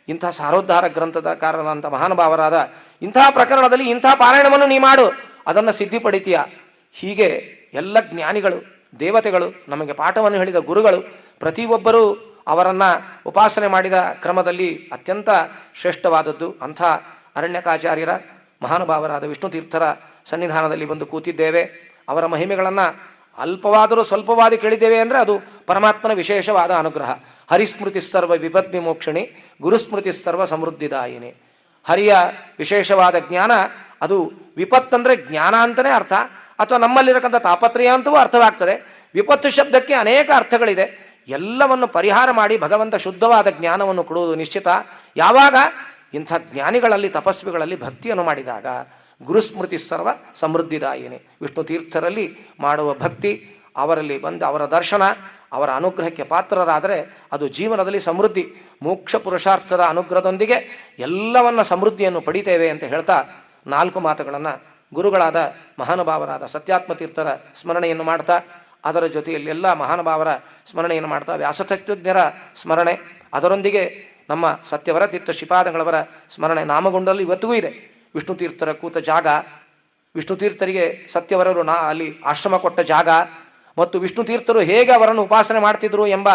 ಇಂಥ ಸಾರೋದ್ಧಾರ ಗ್ರಂಥದ ಕಾರಣಂಥ ಮಹಾನುಭಾವರಾದ ಇಂಥ ಪ್ರಕರಣದಲ್ಲಿ ಇಂಥ ಪಾರಾಯಣವನ್ನು ನೀ ಮಾಡು, ಅದನ್ನು ಸಿದ್ಧಿಪಡಿತೀಯ. ಹೀಗೆ ಎಲ್ಲ ಜ್ಞಾನಿಗಳು, ದೇವತೆಗಳು, ನಮಗೆ ಪಾಠವನ್ನು ಹೇಳಿದ ಗುರುಗಳು ಪ್ರತಿಯೊಬ್ಬರೂ ಅವರನ್ನು ಉಪಾಸನೆ ಮಾಡಿದ ಕ್ರಮದಲ್ಲಿ ಅತ್ಯಂತ ಶ್ರೇಷ್ಠವಾದದ್ದು. ಅಂಥ ಅರಣ್ಯಕಾಚಾರ್ಯರ ಮಹಾನುಭಾವರಾದ ವಿಷ್ಣು ತೀರ್ಥರ ಸನ್ನಿಧಾನದಲ್ಲಿ ಬಂದು ಕೂತಿದ್ದೇವೆ. ಅವರ ಮಹಿಮೆಗಳನ್ನು ಅಲ್ಪವಾದರೂ ಸ್ವಲ್ಪವಾದಿ ಕೇಳಿದ್ದೇವೆ ಅಂದರೆ ಅದು ಪರಮಾತ್ಮನ ವಿಶೇಷವಾದ ಅನುಗ್ರಹ. ಹರಿಸ್ಮೃತಿ ಸರ್ವ ವಿಪದ್ ವಿಮೋಕ್ಷಿಣಿ, ಗುರುಸ್ಮೃತಿ ಸರ್ವ ಸಮೃದ್ಧಿದಾಯಿನಿ. ಹರಿಯ ವಿಶೇಷವಾದ ಜ್ಞಾನ ಅದು ವಿಪತ್ತಂದರೆ ಜ್ಞಾನ ಅಂತಲೇ ಅರ್ಥ, ಅಥವಾ ನಮ್ಮಲ್ಲಿರತಕ್ಕಂಥ ತಾಪತ್ರಯ ಅಂತವೂ ಅರ್ಥವಾಗ್ತದೆ. ವಿಪತ್ತು ಶಬ್ದಕ್ಕೆ ಅನೇಕ ಅರ್ಥಗಳಿದೆ. ಎಲ್ಲವನ್ನು ಪರಿಹಾರ ಮಾಡಿ ಭಗವಂತ ಶುದ್ಧವಾದ ಜ್ಞಾನವನ್ನು ಕೊಡುವುದು ನಿಶ್ಚಿತ. ಯಾವಾಗ ಇಂಥ ಜ್ಞಾನಿಗಳಲ್ಲಿ ತಪಸ್ವಿಗಳಲ್ಲಿ ಭಕ್ತಿಯನ್ನು ಮಾಡಿದಾಗ. ಗುರುಸ್ಮೃತಿ ಸರ್ವ ಸಮೃದ್ಧಿದಾಯಿನಿ. ವಿಷ್ಣು ತೀರ್ಥರಲ್ಲಿ ಮಾಡುವ ಭಕ್ತಿ, ಅವರಲ್ಲಿ ಬಂದು ಅವರ ದರ್ಶನ, ಅವರ ಅನುಗ್ರಹಕ್ಕೆ ಪಾತ್ರರಾದರೆ ಅದು ಜೀವನದಲ್ಲಿ ಸಮೃದ್ಧಿ, ಮೋಕ್ಷ ಪುರುಷಾರ್ಥದ ಅನುಗ್ರಹದೊಂದಿಗೆ ಎಲ್ಲವನ್ನ ಸಮೃದ್ಧಿಯನ್ನು ಪಡಿತೇವೆ ಅಂತ ಹೇಳ್ತಾ 4 ಮಾತುಗಳನ್ನು ಗುರುಗಳಾದ ಮಹಾನುಭಾವರಾದ ಸತ್ಯಾತ್ಮ ತೀರ್ಥರ ಸ್ಮರಣೆಯನ್ನು ಮಾಡ್ತಾ, ಅದರ ಜೊತೆಯಲ್ಲಿ ಎಲ್ಲ ಮಹಾನುಭಾವರ ಸ್ಮರಣೆಯನ್ನು ಮಾಡ್ತಾ, ವ್ಯಾಸತತ್ವಜ್ಞರ ಸ್ಮರಣೆ, ಅದರೊಂದಿಗೆ ನಮ್ಮ ಸತ್ಯವರ ತೀರ್ಥ ಶ್ರೀಪಾದಂಗಳವರ ಸ್ಮರಣೆ ನಾಮಗೊಂಡಲ್ಲಿ ಇವತ್ತಿಗೂ ಇದೆ. ವಿಷ್ಣು ತೀರ್ಥರ ಕೂತ ಜಾಗ, ವಿಷ್ಣು ತೀರ್ಥರಿಗೆ ಸತ್ಯವರರು ಅಲ್ಲಿ ಆಶ್ರಮ ಕೊಟ್ಟ ಜಾಗ, ಮತ್ತು ವಿಷ್ಣು ತೀರ್ಥರು ಹೇಗೆ ಅವರನ್ನು ಉಪಾಸನೆ ಮಾಡ್ತಿದ್ರು ಎಂಬ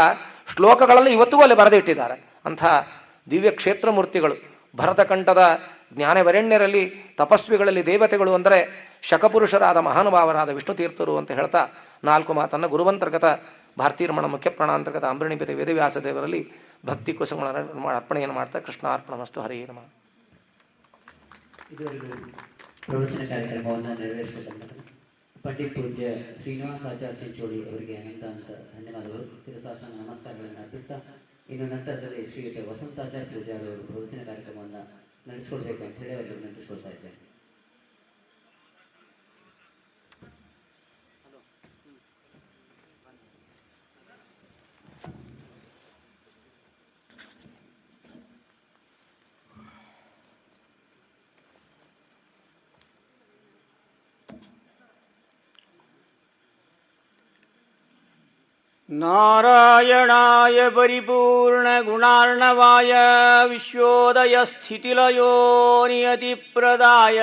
ಶ್ಲೋಕಗಳಲ್ಲಿ ಇವತ್ತಿಗೂ ಅಲ್ಲಿ ಬರೆದಿಟ್ಟಿದ್ದಾರೆ. ಅಂಥ ದಿವ್ಯ ಕ್ಷೇತ್ರ ಮೂರ್ತಿಗಳು, ಭರತಕಂಠದ ಜ್ಞಾನವರೆಣ್ಯರಲ್ಲಿ ತಪಸ್ವಿಗಳಲ್ಲಿ ದೇವತೆಗಳು ಅಂದರೆ ಶಕಪುರುಷರಾದ ಮಹಾನುಭಾವರಾದ ವಿಷ್ಣು ತೀರ್ಥರು ಅಂತ ಹೇಳ್ತಾ 4 ಮಾತನ್ನು ಗುರುವಂತರ್ಗತ ಭಾರತೀರಮಣ ಮುಖ್ಯ ಪ್ರಾಣಾಂತರ್ಗತ ಅಂಬರಣಿಪತಿ ವೇದವ್ಯಾಸ ದೇವರಲ್ಲಿ ಭಕ್ತಿ ಕುಸುಮಗಳನ್ನು ಅರ್ಪಣೆಯನ್ನು ಮಾಡ್ತಾ ಕೃಷ್ಣಾರ್ಪಣಮಸ್ತು. ಹರೇ ನಮಃ. ಇದುವರೆಗೂ ಪ್ರವಚನ ಕಾರ್ಯಕ್ರಮವನ್ನು ನೆರವೇರಿಸಿದಂತಹ ಪಂಡಿತ್ ಪೂಜ್ಯ ಶ್ರೀನಿವಾಸಾಚಾರ್ಯ ಚಿಂಚೋಳಿ ಅವರಿಗೆ ಅನಂತ ಧನ್ಯವಾದಗಳು, ಶಿರಸಾಷ್ಟಾಂಗ ನಮಸ್ಕಾರಗಳನ್ನು ಅರ್ಪಿಸ್ತಾ, ಇನ್ನು ನಂತರದಲ್ಲಿ ಶ್ರೀಯುತ ವಸಂತಾಚಾರ್ಯ ಪೂಜಾರಿ ಅವರು ಪ್ರವಚನ ಕಾರ್ಯಕ್ರಮವನ್ನು ನಡೆಸಿಕೊಡ್ಬೇಕು ಅಂತ ಹೇಳಿ ಅವರಿಗೆ ನೆನಪಿಸ್ಕೊಳ್ತಾ ಇದ್ದೇನೆ. ನಾರಾಯಣಾಯ ಪರಿಪೂರ್ಣ ಗುಣಾರ್ಣವಾಯ ವಿಶ್ವೋದಯ ಸ್ಥಿತಿಲಯೋ ನಿಯತಿಪ್ರದಾಯ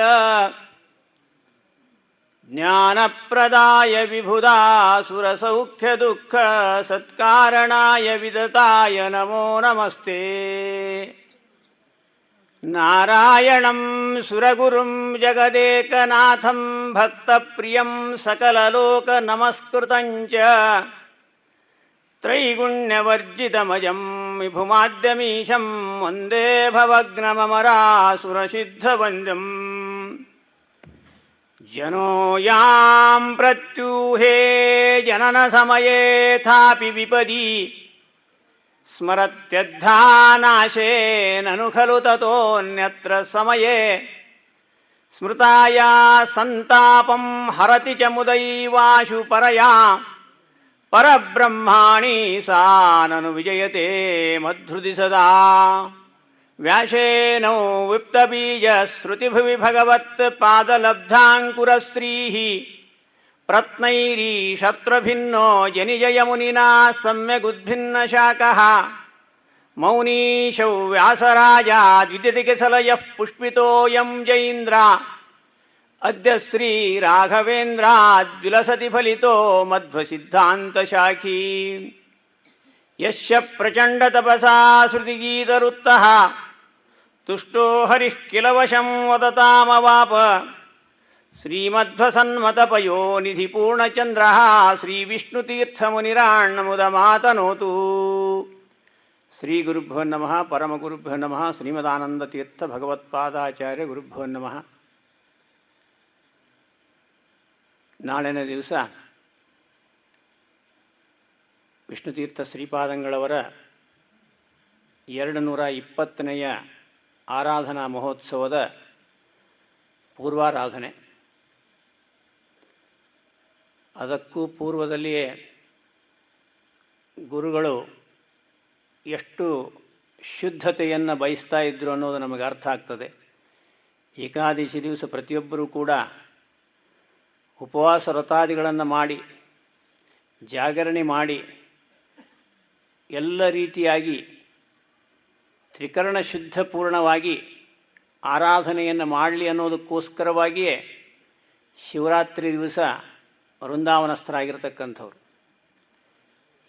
ಜ್ಞಾನಪ್ರದಾಯ ವಿಬುಧಾ ಸುರಸೌಖ್ಯ ದುಃಖ ಸತ್ಕಾರಣಾಯ ವಿದತಾಯ ನಮೋ ನಮಸ್ತೆ. ನಾರಾಯಣಂ ಸುರಗುರುಂ ಜಗದೇಕನಾಥಂ ಭಕ್ತಪ್ರಿಯಂ ಸಕಲಲೋಕ ನಮಸ್ಕೃತಂಚ ತ್ರೈಗುಣ್ಯವರ್ಜಿತಮಜಂ ವಿಭುಮಾದ್ಯಮೀಶಂ ವಂದೇ ಭವಗ್ನಮರಾಸುರಸಿದ್ಧವಂದ್ಯಂ. ಜನೋ ಯಾಂ ಪ್ರತ್ಯೂಹೇ ಜನನ ಸಮಯೇಥಾಪಿ ವಿಪದಿ ಸ್ಮರತ್ಯದ್ಧಾನಾಶೇ ನನು ಖಲು ತತೋನ್ಯತ್ರ ಸಮಯೇ ಸ್ಮೃತಾಯಾ ಸಂತಾಪಂ ಹರತಿ ಚ ಮುದೈವಾಶು ಪರಯಾ ಪರಬ್ರಹ್ಮಾಣಿ ಸಾ ನನು ವಿಜಯತೆ ಮಧ್ರುದಿ ಸದಾ. ವ್ಯಾಸೇನೋ ವಿಪ್ತಬೀಜ ಶ್ರುತಿಭುವಿ ಭಗವತ್ ಪಾದಲಬ್ಧಾಂಕುರಸ್ತ್ರೀಃ ಪ್ರತ್ನೈರೀಶತ್ರಭಿನ್ನೋ ಜನಿಜಯ ಮುನಿನಾ ಸಮ್ಯಗುದ್ಭಿನ್ನ ಶಾಖಃ ಮೌನೀಶೌ ವ್ಯಾಸರಾಜ ದ್ವಿತಿಕೆಸಲಯಃ ಪುಷ್ಪಿತೋಯಂ ಜೈಂದ್ರ ಅದ್ಯ ಶ್ರೀ ರಾಘವೇಂದ್ರಾದ್ವಿಲಸತಿ ಫಲಿತೋ ಮಧ್ವಸಿದ್ಧಾಂತ ಶಾಖೀ. ಯಸ್ಯ ಪ್ರಚಂಡ ತಪಸಾ ಶ್ರುತಿಗೀತರುತ್ತಃ ತುಷ್ಟೋ ಹರಿಃ ಕಿಲ ವಶಂ ವದತಾಮವಾಪ. ಶ್ರೀಮಧ್ವಸನ್ಮತಪಯೋ ನಿಧಿ ಪೂರ್ಣಚಂದ್ರಃ ಶ್ರೀ ವಿಷ್ಣುತೀರ್ಥಮುನಿರಾಣ್ಣಮುದಮಾತನೋತು. ಶ್ರೀ ಗುರುಭ್ಯೋ ನಮಃ. ಪರಮಗುರುಭ್ಯೋ ನಮಃ. ಶ್ರೀಮದಾನಂದತೀರ್ಥ ಭಗವತ್ಪಾದಾಚಾರ್ಯ ಗುರುಭ್ಯೋ ನಮಃ. ನಾಳಿನ ದಿವಸ ವಿಷ್ಣುತೀರ್ಥ ಶ್ರೀಪಾದಂಗಳವರ 220ನೆಯ ಆರಾಧನಾ ಮಹೋತ್ಸವದ ಪೂರ್ವಾರಾಧನೆ. ಅದಕ್ಕೂ ಪೂರ್ವದಲ್ಲಿಯೇ ಗುರುಗಳು ಎಷ್ಟು ಶುದ್ಧತೆಯನ್ನು ಬಯಸ್ತಾ ಇದ್ದರು ಅನ್ನೋದು ನಮಗೆ ಅರ್ಥ ಆಗ್ತದೆ. ಏಕಾದಶಿ ದಿವಸ ಪ್ರತಿಯೊಬ್ಬರೂ ಕೂಡ ಉಪವಾಸ ವ್ರತಾದಿಗಳನ್ನು ಮಾಡಿ ಜಾಗರಣೆ ಮಾಡಿ ಎಲ್ಲ ರೀತಿಯಾಗಿ ತ್ರಿಕರಣ ಶುದ್ಧಪೂರ್ಣವಾಗಿ ಆರಾಧನೆಯನ್ನು ಮಾಡಲಿ ಅನ್ನೋದಕ್ಕೋಸ್ಕರವಾಗಿಯೇ ಶಿವರಾತ್ರಿ ದಿವಸ ವೃಂದಾವನಸ್ಥರಾಗಿರ್ತಕ್ಕಂಥವ್ರು.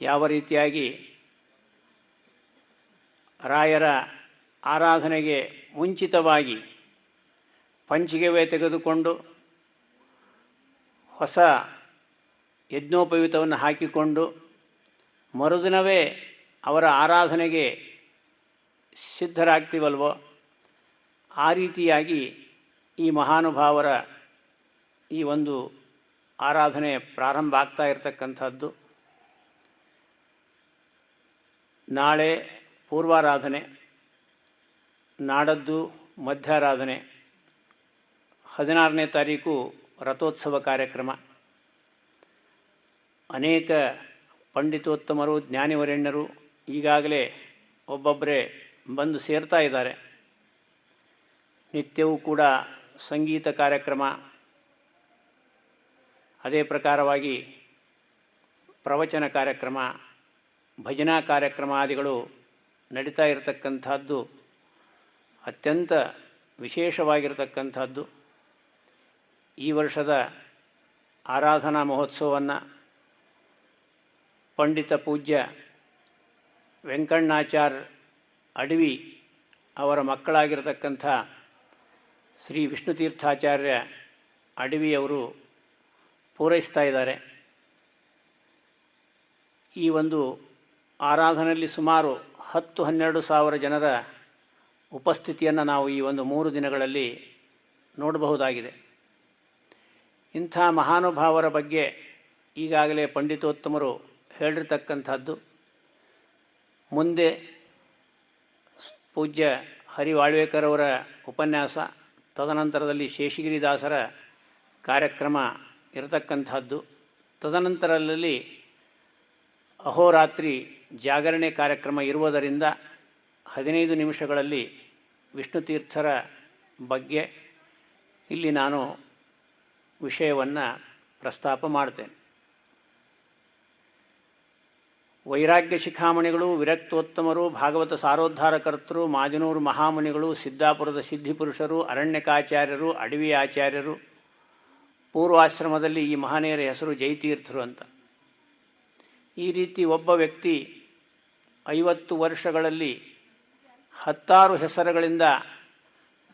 ಯಾವ ರೀತಿಯಾಗಿ ರಾಯರ ಆರಾಧನೆಗೆ ಮುಂಚಿತವಾಗಿ ಪಂಚಿಗೆವೇ ತೆಗೆದುಕೊಂಡು ಹೊಸ ಯಜ್ಞೋಪವೀತವನ್ನು ಹಾಕಿಕೊಂಡು ಮರುದಿನವೇ ಅವರ ಆರಾಧನೆಗೆ ಸಿದ್ಧರಾಗ್ತೀವಲ್ವೋ, ಆ ರೀತಿಯಾಗಿ ಈ ಮಹಾನುಭಾವರ ಈ ಒಂದು ಆರಾಧನೆ ಪ್ರಾರಂಭ ಆಗ್ತಾ ಇರತಕ್ಕಂಥದ್ದು. ನಾಳೆ ಪೂರ್ವಾರಾಧನೆ, ನಾಡದ್ದು ಮಧ್ಯಾರಾಧನೆ, 16ನೇ ತಾರೀಕು ರಥೋತ್ಸವ ಕಾರ್ಯಕ್ರಮ. ಅನೇಕ ಪಂಡಿತೋತ್ತಮರು ಜ್ಞಾನಿವರೆಣ್ಯರು ಈಗಾಗಲೇ ಒಬ್ಬೊಬ್ಬರೇ ಬಂದು ಸೇರ್ತಾ ಇದ್ದಾರೆ. ನಿತ್ಯವೂ ಕೂಡ ಸಂಗೀತ ಕಾರ್ಯಕ್ರಮ, ಅದೇ ಪ್ರಕಾರವಾಗಿ ಪ್ರವಚನ ಕಾರ್ಯಕ್ರಮ, ಭಜನಾ ಕಾರ್ಯಕ್ರಮಾದಿಗಳು ನಡೀತಾ ಇರತಕ್ಕಂಥದ್ದು ಅತ್ಯಂತ ವಿಶೇಷವಾಗಿರತಕ್ಕಂಥದ್ದು. ಈ ವರ್ಷದ ಆರಾಧನಾ ಮಹೋತ್ಸವವನ್ನು ಪಂಡಿತ ಪೂಜ್ಯ ವೆಂಕಣ್ಣಾಚಾರ್ಯ ಅಡವಿ ಅವರ ಮಕ್ಕಳಾಗಿರತಕ್ಕಂಥ ಶ್ರೀ ವಿಷ್ಣುತೀರ್ಥಾಚಾರ್ಯ ಅಡವಿಯವರು ಪೂರೈಸ್ತಾ ಇದ್ದಾರೆ. ಈ ಒಂದು ಆರಾಧನೆಯಲ್ಲಿ ಸುಮಾರು 10-12 ಸಾವಿರ ಜನರ ಉಪಸ್ಥಿತಿಯನ್ನು ನಾವು ಈ ಒಂದು 3 ದಿನಗಳಲ್ಲಿ ನೋಡಬಹುದಾಗಿದೆ. ಇಂಥ ಮಹಾನುಭಾವರ ಬಗ್ಗೆ ಈಗಾಗಲೇ ಪಂಡಿತೋತ್ತಮರು ಹೇಳಿರ್ತಕ್ಕಂಥದ್ದು. ಮುಂದೆ ಪೂಜ್ಯ ಹರಿವಾಳ್ವೇಕರ್ ಅವರ ಉಪನ್ಯಾಸ, ತದನಂತರದಲ್ಲಿ ಶೇಷಗಿರಿದಾಸರ ಕಾರ್ಯಕ್ರಮ ಇರತಕ್ಕಂಥದ್ದು. ತದನಂತರದಲ್ಲಿ ಅಹೋರಾತ್ರಿ ಜಾಗರಣೆ ಕಾರ್ಯಕ್ರಮ ಇರುವುದರಿಂದ 15 ನಿಮಿಷಗಳಲ್ಲಿ ವಿಷ್ಣುತೀರ್ಥರ ಬಗ್ಗೆ ಇಲ್ಲಿ ನಾನು ವಿಷಯವನ್ನು ಪ್ರಸ್ತಾಪ ಮಾಡ್ತೇನೆ. ವೈರಾಗ್ಯ ಶಿಖಾಮಣಿಗಳು, ವಿರಕ್ತೋತ್ತಮರು, ಭಾಗವತ ಸಾರೋದ್ಧಾರಕರ್ತರು, ಮಾಜನೂರು ಮಹಾಮುನಿಗಳು, ಸಿದ್ದಾಪುರದ ಸಿದ್ಧಿಪುರುಷರು, ಅರಣ್ಯಕಾಚಾರ್ಯರು, ಅಡವಿ ಆಚಾರ್ಯರು, ಪೂರ್ವಾಶ್ರಮದಲ್ಲಿ ಈ ಮಹನೀಯರ ಹೆಸರು ಜೈತೀರ್ಥರು ಅಂತ. ಈ ರೀತಿ ಒಬ್ಬ ವ್ಯಕ್ತಿ 50 ವರ್ಷಗಳಲ್ಲಿ 16 ಹೆಸರುಗಳಿಂದ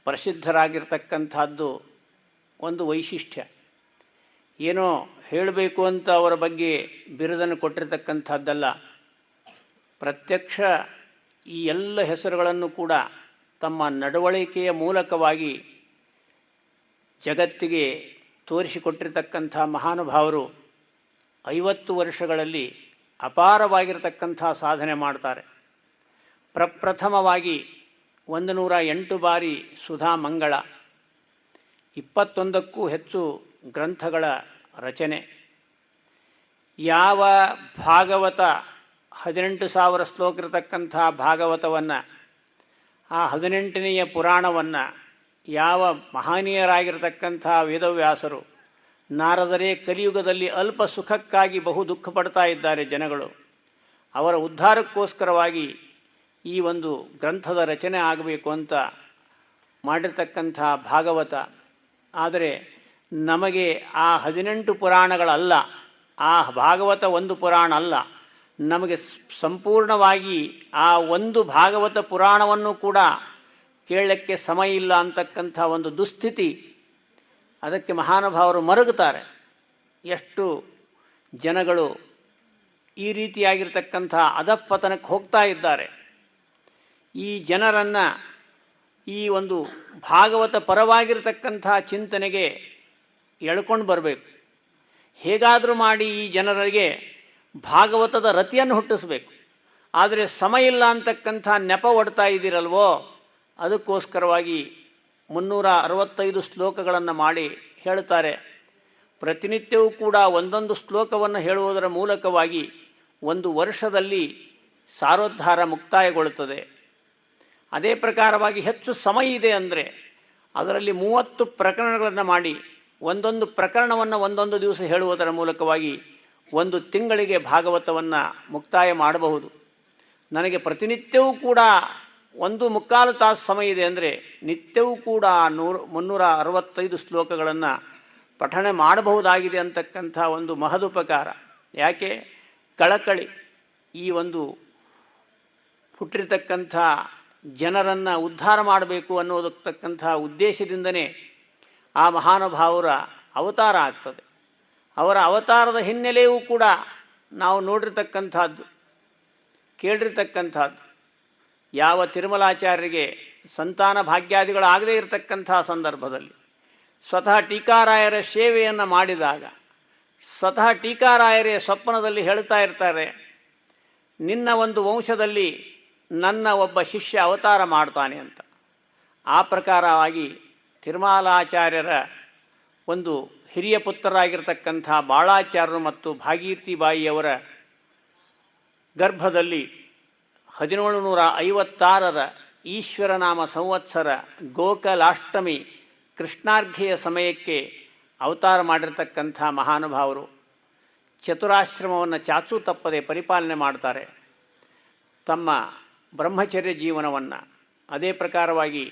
ಪ್ರಸಿದ್ಧರಾಗಿರ್ತಕ್ಕಂಥದ್ದು ಒಂದು ವೈಶಿಷ್ಟ್ಯ. ಏನೋ ಹೇಳಬೇಕು ಅಂತ ಅವರ ಬಗ್ಗೆ ಬಿರುದನ್ನು ಕೊಟ್ಟಿರ್ತಕ್ಕಂಥದ್ದಲ್ಲ. ಪ್ರತ್ಯಕ್ಷ ಈ ಎಲ್ಲ ಹೆಸರುಗಳನ್ನು ಕೂಡ ತಮ್ಮ ನಡವಳಿಕೆಯ ಮೂಲಕವಾಗಿ ಜಗತ್ತಿಗೆ ತೋರಿಸಿಕೊಟ್ಟಿರ್ತಕ್ಕಂಥ ಮಹಾನುಭಾವರು 50 ವರ್ಷಗಳಲ್ಲಿ ಅಪಾರವಾಗಿರತಕ್ಕಂಥ ಸಾಧನೆ ಮಾಡ್ತಾರೆ. ಪ್ರಪ್ರಥಮವಾಗಿ 108 ಬಾರಿ ಸುಧಾ ಮಂಗಳ, 21ಕ್ಕೂ ಹೆಚ್ಚು ಗ್ರಂಥಗಳ ರಚನೆ. ಯಾವ ಭಾಗವತ 18,000 ಶ್ಲೋಕ ಇರತಕ್ಕಂಥ ಭಾಗವತವನ್ನು, ಆ 18ನೆಯ ಪುರಾಣವನ್ನು ಯಾವ ಮಹನೀಯರಾಗಿರ್ತಕ್ಕಂಥ ವೇದವ್ಯಾಸರು, ನಾರದರೇ ಕಲಿಯುಗದಲ್ಲಿ ಅಲ್ಪ ಸುಖಕ್ಕಾಗಿ ಬಹು ದುಃಖ ಪಡ್ತಾ ಇದ್ದಾರೆ ಜನಗಳು, ಅವರ ಉದ್ಧಾರಕ್ಕೋಸ್ಕರವಾಗಿ ಈ ಒಂದು ಗ್ರಂಥದ ರಚನೆ ಆಗಬೇಕು ಅಂತ ಮಾಡಿರ್ತಕ್ಕಂಥ ಭಾಗವತ. ಆದರೆ ನಮಗೆ ಆ 18 ಪುರಾಣಗಳಲ್ಲ, ಆ ಭಾಗವತ ಒಂದು ಪುರಾಣ ಅಲ್ಲ, ನಮಗೆ ಸಂಪೂರ್ಣವಾಗಿ ಆ ಒಂದು ಭಾಗವತ ಪುರಾಣವನ್ನು ಕೂಡ ಕೇಳಲಿಕ್ಕೆ ಸಮಯ ಇಲ್ಲ ಅಂತಕ್ಕಂಥ ಒಂದು ದುಸ್ಥಿತಿ. ಅದಕ್ಕೆ ಮಹಾನುಭಾವರು ಮರುಗುತ್ತಾರೆ. ಎಷ್ಟು ಜನಗಳು ಈ ರೀತಿಯಾಗಿರ್ತಕ್ಕಂಥ ಅಧಃಪತನಕ್ಕೆ ಹೋಗ್ತಾ ಇದ್ದಾರೆ. ಈ ಜನರನ್ನು ಈ ಒಂದು ಭಾಗವತ ಪರವಾಗಿರ್ತಕ್ಕಂಥ ಚಿಂತನೆಗೆ ಎಳ್ಕೊಂಡು ಬರಬೇಕು. ಹೇಗಾದರೂ ಮಾಡಿ ಈ ಜನರಿಗೆ ಭಾಗವತದ ರತಿಯನ್ನು ಹುಟ್ಟಿಸ್ಬೇಕು. ಆದರೆ ಸಮಯ ಇಲ್ಲ ಅಂತಕ್ಕಂಥ ನೆಪ ಒಡ್ತಾ ಇದ್ದೀರಲ್ವೋ, ಅದಕ್ಕೋಸ್ಕರವಾಗಿ 365 ಶ್ಲೋಕಗಳನ್ನು ಮಾಡಿ ಹೇಳ್ತಾರೆ. ಪ್ರತಿನಿತ್ಯವೂ ಕೂಡ ಒಂದೊಂದು ಶ್ಲೋಕವನ್ನು ಹೇಳುವುದರ ಮೂಲಕವಾಗಿ ಒಂದು ವರ್ಷದಲ್ಲಿ ಸಾರೋದ್ಧಾರ ಮುಕ್ತಾಯಗೊಳ್ಳುತ್ತದೆ. ಅದೇ ಪ್ರಕಾರವಾಗಿ ಹೆಚ್ಚು ಸಮಯ ಇದೆ ಅಂದರೆ ಅದರಲ್ಲಿ 30 ಪ್ರಕರಣಗಳನ್ನು ಮಾಡಿ ಒಂದೊಂದು ಪ್ರಕರಣವನ್ನು ಒಂದೊಂದು ದಿವಸ ಹೇಳುವುದರ ಮೂಲಕವಾಗಿ ಒಂದು ತಿಂಗಳಿಗೆ ಭಾಗವತವನ್ನು ಮುಕ್ತಾಯ ಮಾಡಬಹುದು. ನನಗೆ ಪ್ರತಿನಿತ್ಯವೂ ಕೂಡ 1.25 ತಾಸು ಸಮಯ ಇದೆ ಅಂದರೆ ನಿತ್ಯವೂ ಕೂಡ 365 ಶ್ಲೋಕಗಳನ್ನು ಪಠಣೆ ಮಾಡಬಹುದಾಗಿದೆ ಅಂತಕ್ಕಂಥ ಒಂದು ಮಹದುಪಕಾರ. ಯಾಕೆ? ಕಳಕಳಿ. ಈ ಒಂದು ಹುಟ್ಟಿರ್ತಕ್ಕಂಥ ಜನರನ್ನು ಉದ್ಧಾರ ಮಾಡಬೇಕು ಅನ್ನೋದಕ್ಕಂಥ ಉದ್ದೇಶದಿಂದನೇ ಆ ಮಹಾನುಭಾವರ ಅವತಾರ ಆಗ್ತದೆ. ಅವರ ಅವತಾರದ ಹಿನ್ನೆಲೆಯೂ ಕೂಡ ನಾವು ನೋಡಿರ್ತಕ್ಕಂಥದ್ದು, ಕೇಳಿರ್ತಕ್ಕಂಥದ್ದು. ಯಾವ ತಿರುಮಲಾಚಾರ್ಯರಿಗೆ ಸಂತಾನ ಭಾಗ್ಯಾದಿಗಳಾಗದೇ ಇರತಕ್ಕಂಥ ಸಂದರ್ಭದಲ್ಲಿ ಸ್ವತಃ ಟೀಕಾರಾಯರ ಸೇವೆಯನ್ನು ಮಾಡಿದಾಗ ಸ್ವತಃ ಟೀಕಾರಾಯರೇ ಸ್ವಪ್ನದಲ್ಲಿ ಹೇಳ್ತಾ ಇರ್ತಾರೆ, ನಿನ್ನ ಒಂದು ವಂಶದಲ್ಲಿ ನನ್ನ ಒಬ್ಬ ಶಿಷ್ಯ ಅವತಾರ ಮಾಡ್ತಾನೆ ಅಂತ. ಆ ಪ್ರಕಾರವಾಗಿ ತಿರುಮಲಾಚಾರ್ಯರ ಒಂದು ಹಿರಿಯ ಪುತ್ರರಾಗಿರ್ತಕ್ಕಂಥ ಬಾಳಾಚಾರ್ಯರು ಮತ್ತು ಭಾಗೀರಥಿಬಾಯಿಯವರ ಗರ್ಭದಲ್ಲಿ 1756 ಈಶ್ವರನಾಮ ಸಂವತ್ಸರ ಗೋಕಲಾಷ್ಟಮಿ ಕೃಷ್ಣಾರ್ಘ್ಯ ಸಮಯಕ್ಕೆ ಅವತಾರ ಮಾಡಿರ್ತಕ್ಕಂಥ ಮಹಾನುಭಾವರು ಚತುರಾಶ್ರಮವನ್ನು ಚಾಚೂ ತಪ್ಪದೆ ಪರಿಪಾಲನೆ ಮಾಡ್ತಾರೆ. ತಮ್ಮ ಬ್ರಹ್ಮಚರ್ಯ ಜೀವನವನ್ನು, ಅದೇ ಪ್ರಕಾರವಾಗಿ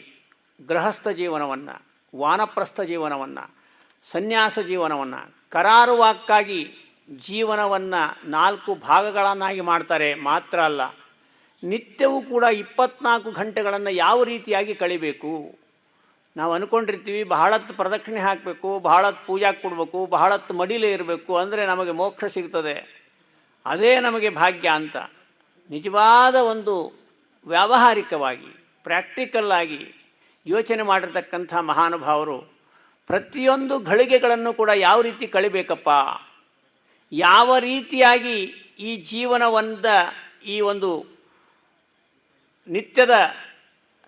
ಗೃಹಸ್ಥ ಜೀವನವನ್ನು, ವಾನಪ್ರಸ್ಥ ಜೀವನವನ್ನು, ಸನ್ಯಾಸ ಜೀವನವನ್ನು, ಕರಾರುವಾಕ್ಕಾಗಿ ಜೀವನವನ್ನು 4 ಭಾಗಗಳನ್ನಾಗಿ ಮಾಡ್ತಾರೆ. ಮಾತ್ರ ಅಲ್ಲ, ನಿತ್ಯವೂ ಕೂಡ 24 ಗಂಟೆಗಳನ್ನು ಯಾವ ರೀತಿಯಾಗಿ ಕಳಿಬೇಕು. ನಾವು ಅಂದ್ಕೊಂಡಿರ್ತೀವಿ ಬಹಳತ್ತು ಪ್ರದಕ್ಷಿಣೆ ಹಾಕಬೇಕು, ಬಹಳತ್ತು ಪೂಜಾ ಕೊಡಬೇಕು, ಬಹಳತ್ತು ಮಡಿಲೇ ಇರಬೇಕು, ಅಂದರೆ ನಮಗೆ ಮೋಕ್ಷ ಸಿಗ್ತದೆ, ಅದೇ ನಮಗೆ ಭಾಗ್ಯ ಅಂತ. ನಿಜವಾದ ಒಂದು ವ್ಯಾವಹಾರಿಕವಾಗಿ ಪ್ರಾಕ್ಟಿಕಲ್ಲಾಗಿ ಯೋಚನೆ ಮಾಡಿರ್ತಕ್ಕಂಥ ಮಹಾನುಭಾವರು ಪ್ರತಿಯೊಂದು ಘಳಿಗೆಗಳನ್ನು ಕೂಡ ಯಾವ ರೀತಿ ಕಳಿಬೇಕಪ್ಪ, ಯಾವ ರೀತಿಯಾಗಿ ಈ ಜೀವನವಂದ ಈ ಒಂದು ನಿತ್ಯದ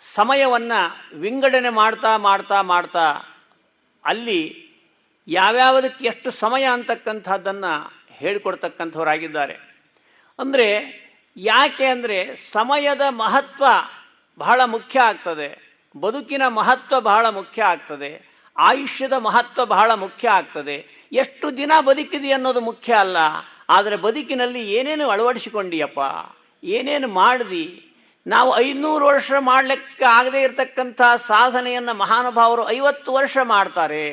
ಸಮಯವನ್ನು ವಿಂಗಡಣೆ ಮಾಡ್ತಾ ಮಾಡ್ತಾ ಮಾಡ್ತಾ ಅಲ್ಲಿ ಯಾವ್ಯಾವುದಕ್ಕೆ ಎಷ್ಟು ಸಮಯ ಅಂತಕ್ಕಂಥದ್ದನ್ನು ಹೇಳಿಕೊಡ್ತಕ್ಕಂಥವರಾಗಿದ್ದಾರೆ. ಅಂದರೆ ಯಾಕೆ ಅಂದರೆ ಸಮಯದ ಮಹತ್ವ ಬಹಳ ಮುಖ್ಯ ಆಗ್ತದೆ, ಬದುಕಿನ ಮಹತ್ವ ಬಹಳ ಮುಖ್ಯ ಆಗ್ತದೆ, ಆಯುಷ್ಯದ ಮಹತ್ವ ಬಹಳ ಮುಖ್ಯ ಆಗ್ತದೆ. ಎಷ್ಟು ದಿನ ಬದುಕಿದೆ ಅನ್ನೋದು ಮುಖ್ಯ ಅಲ್ಲ, ಆದರೆ ಬದುಕಿನಲ್ಲಿ ಏನೇನು ಅಳವಡಿಸಿಕೊಂಡಿಯಪ್ಪ, ಏನೇನು ಮಾಡಿದಿ. ನಾವು 500 ವರ್ಷ ಮಾಡಲಿಕ್ಕೆ ಆಗದೇ ಇರತಕ್ಕಂಥ ಸಾಧನೆಯನ್ನು ಮಹಾನುಭಾವರು 50 ವರ್ಷ ಮಾಡ್ತಾರೆ.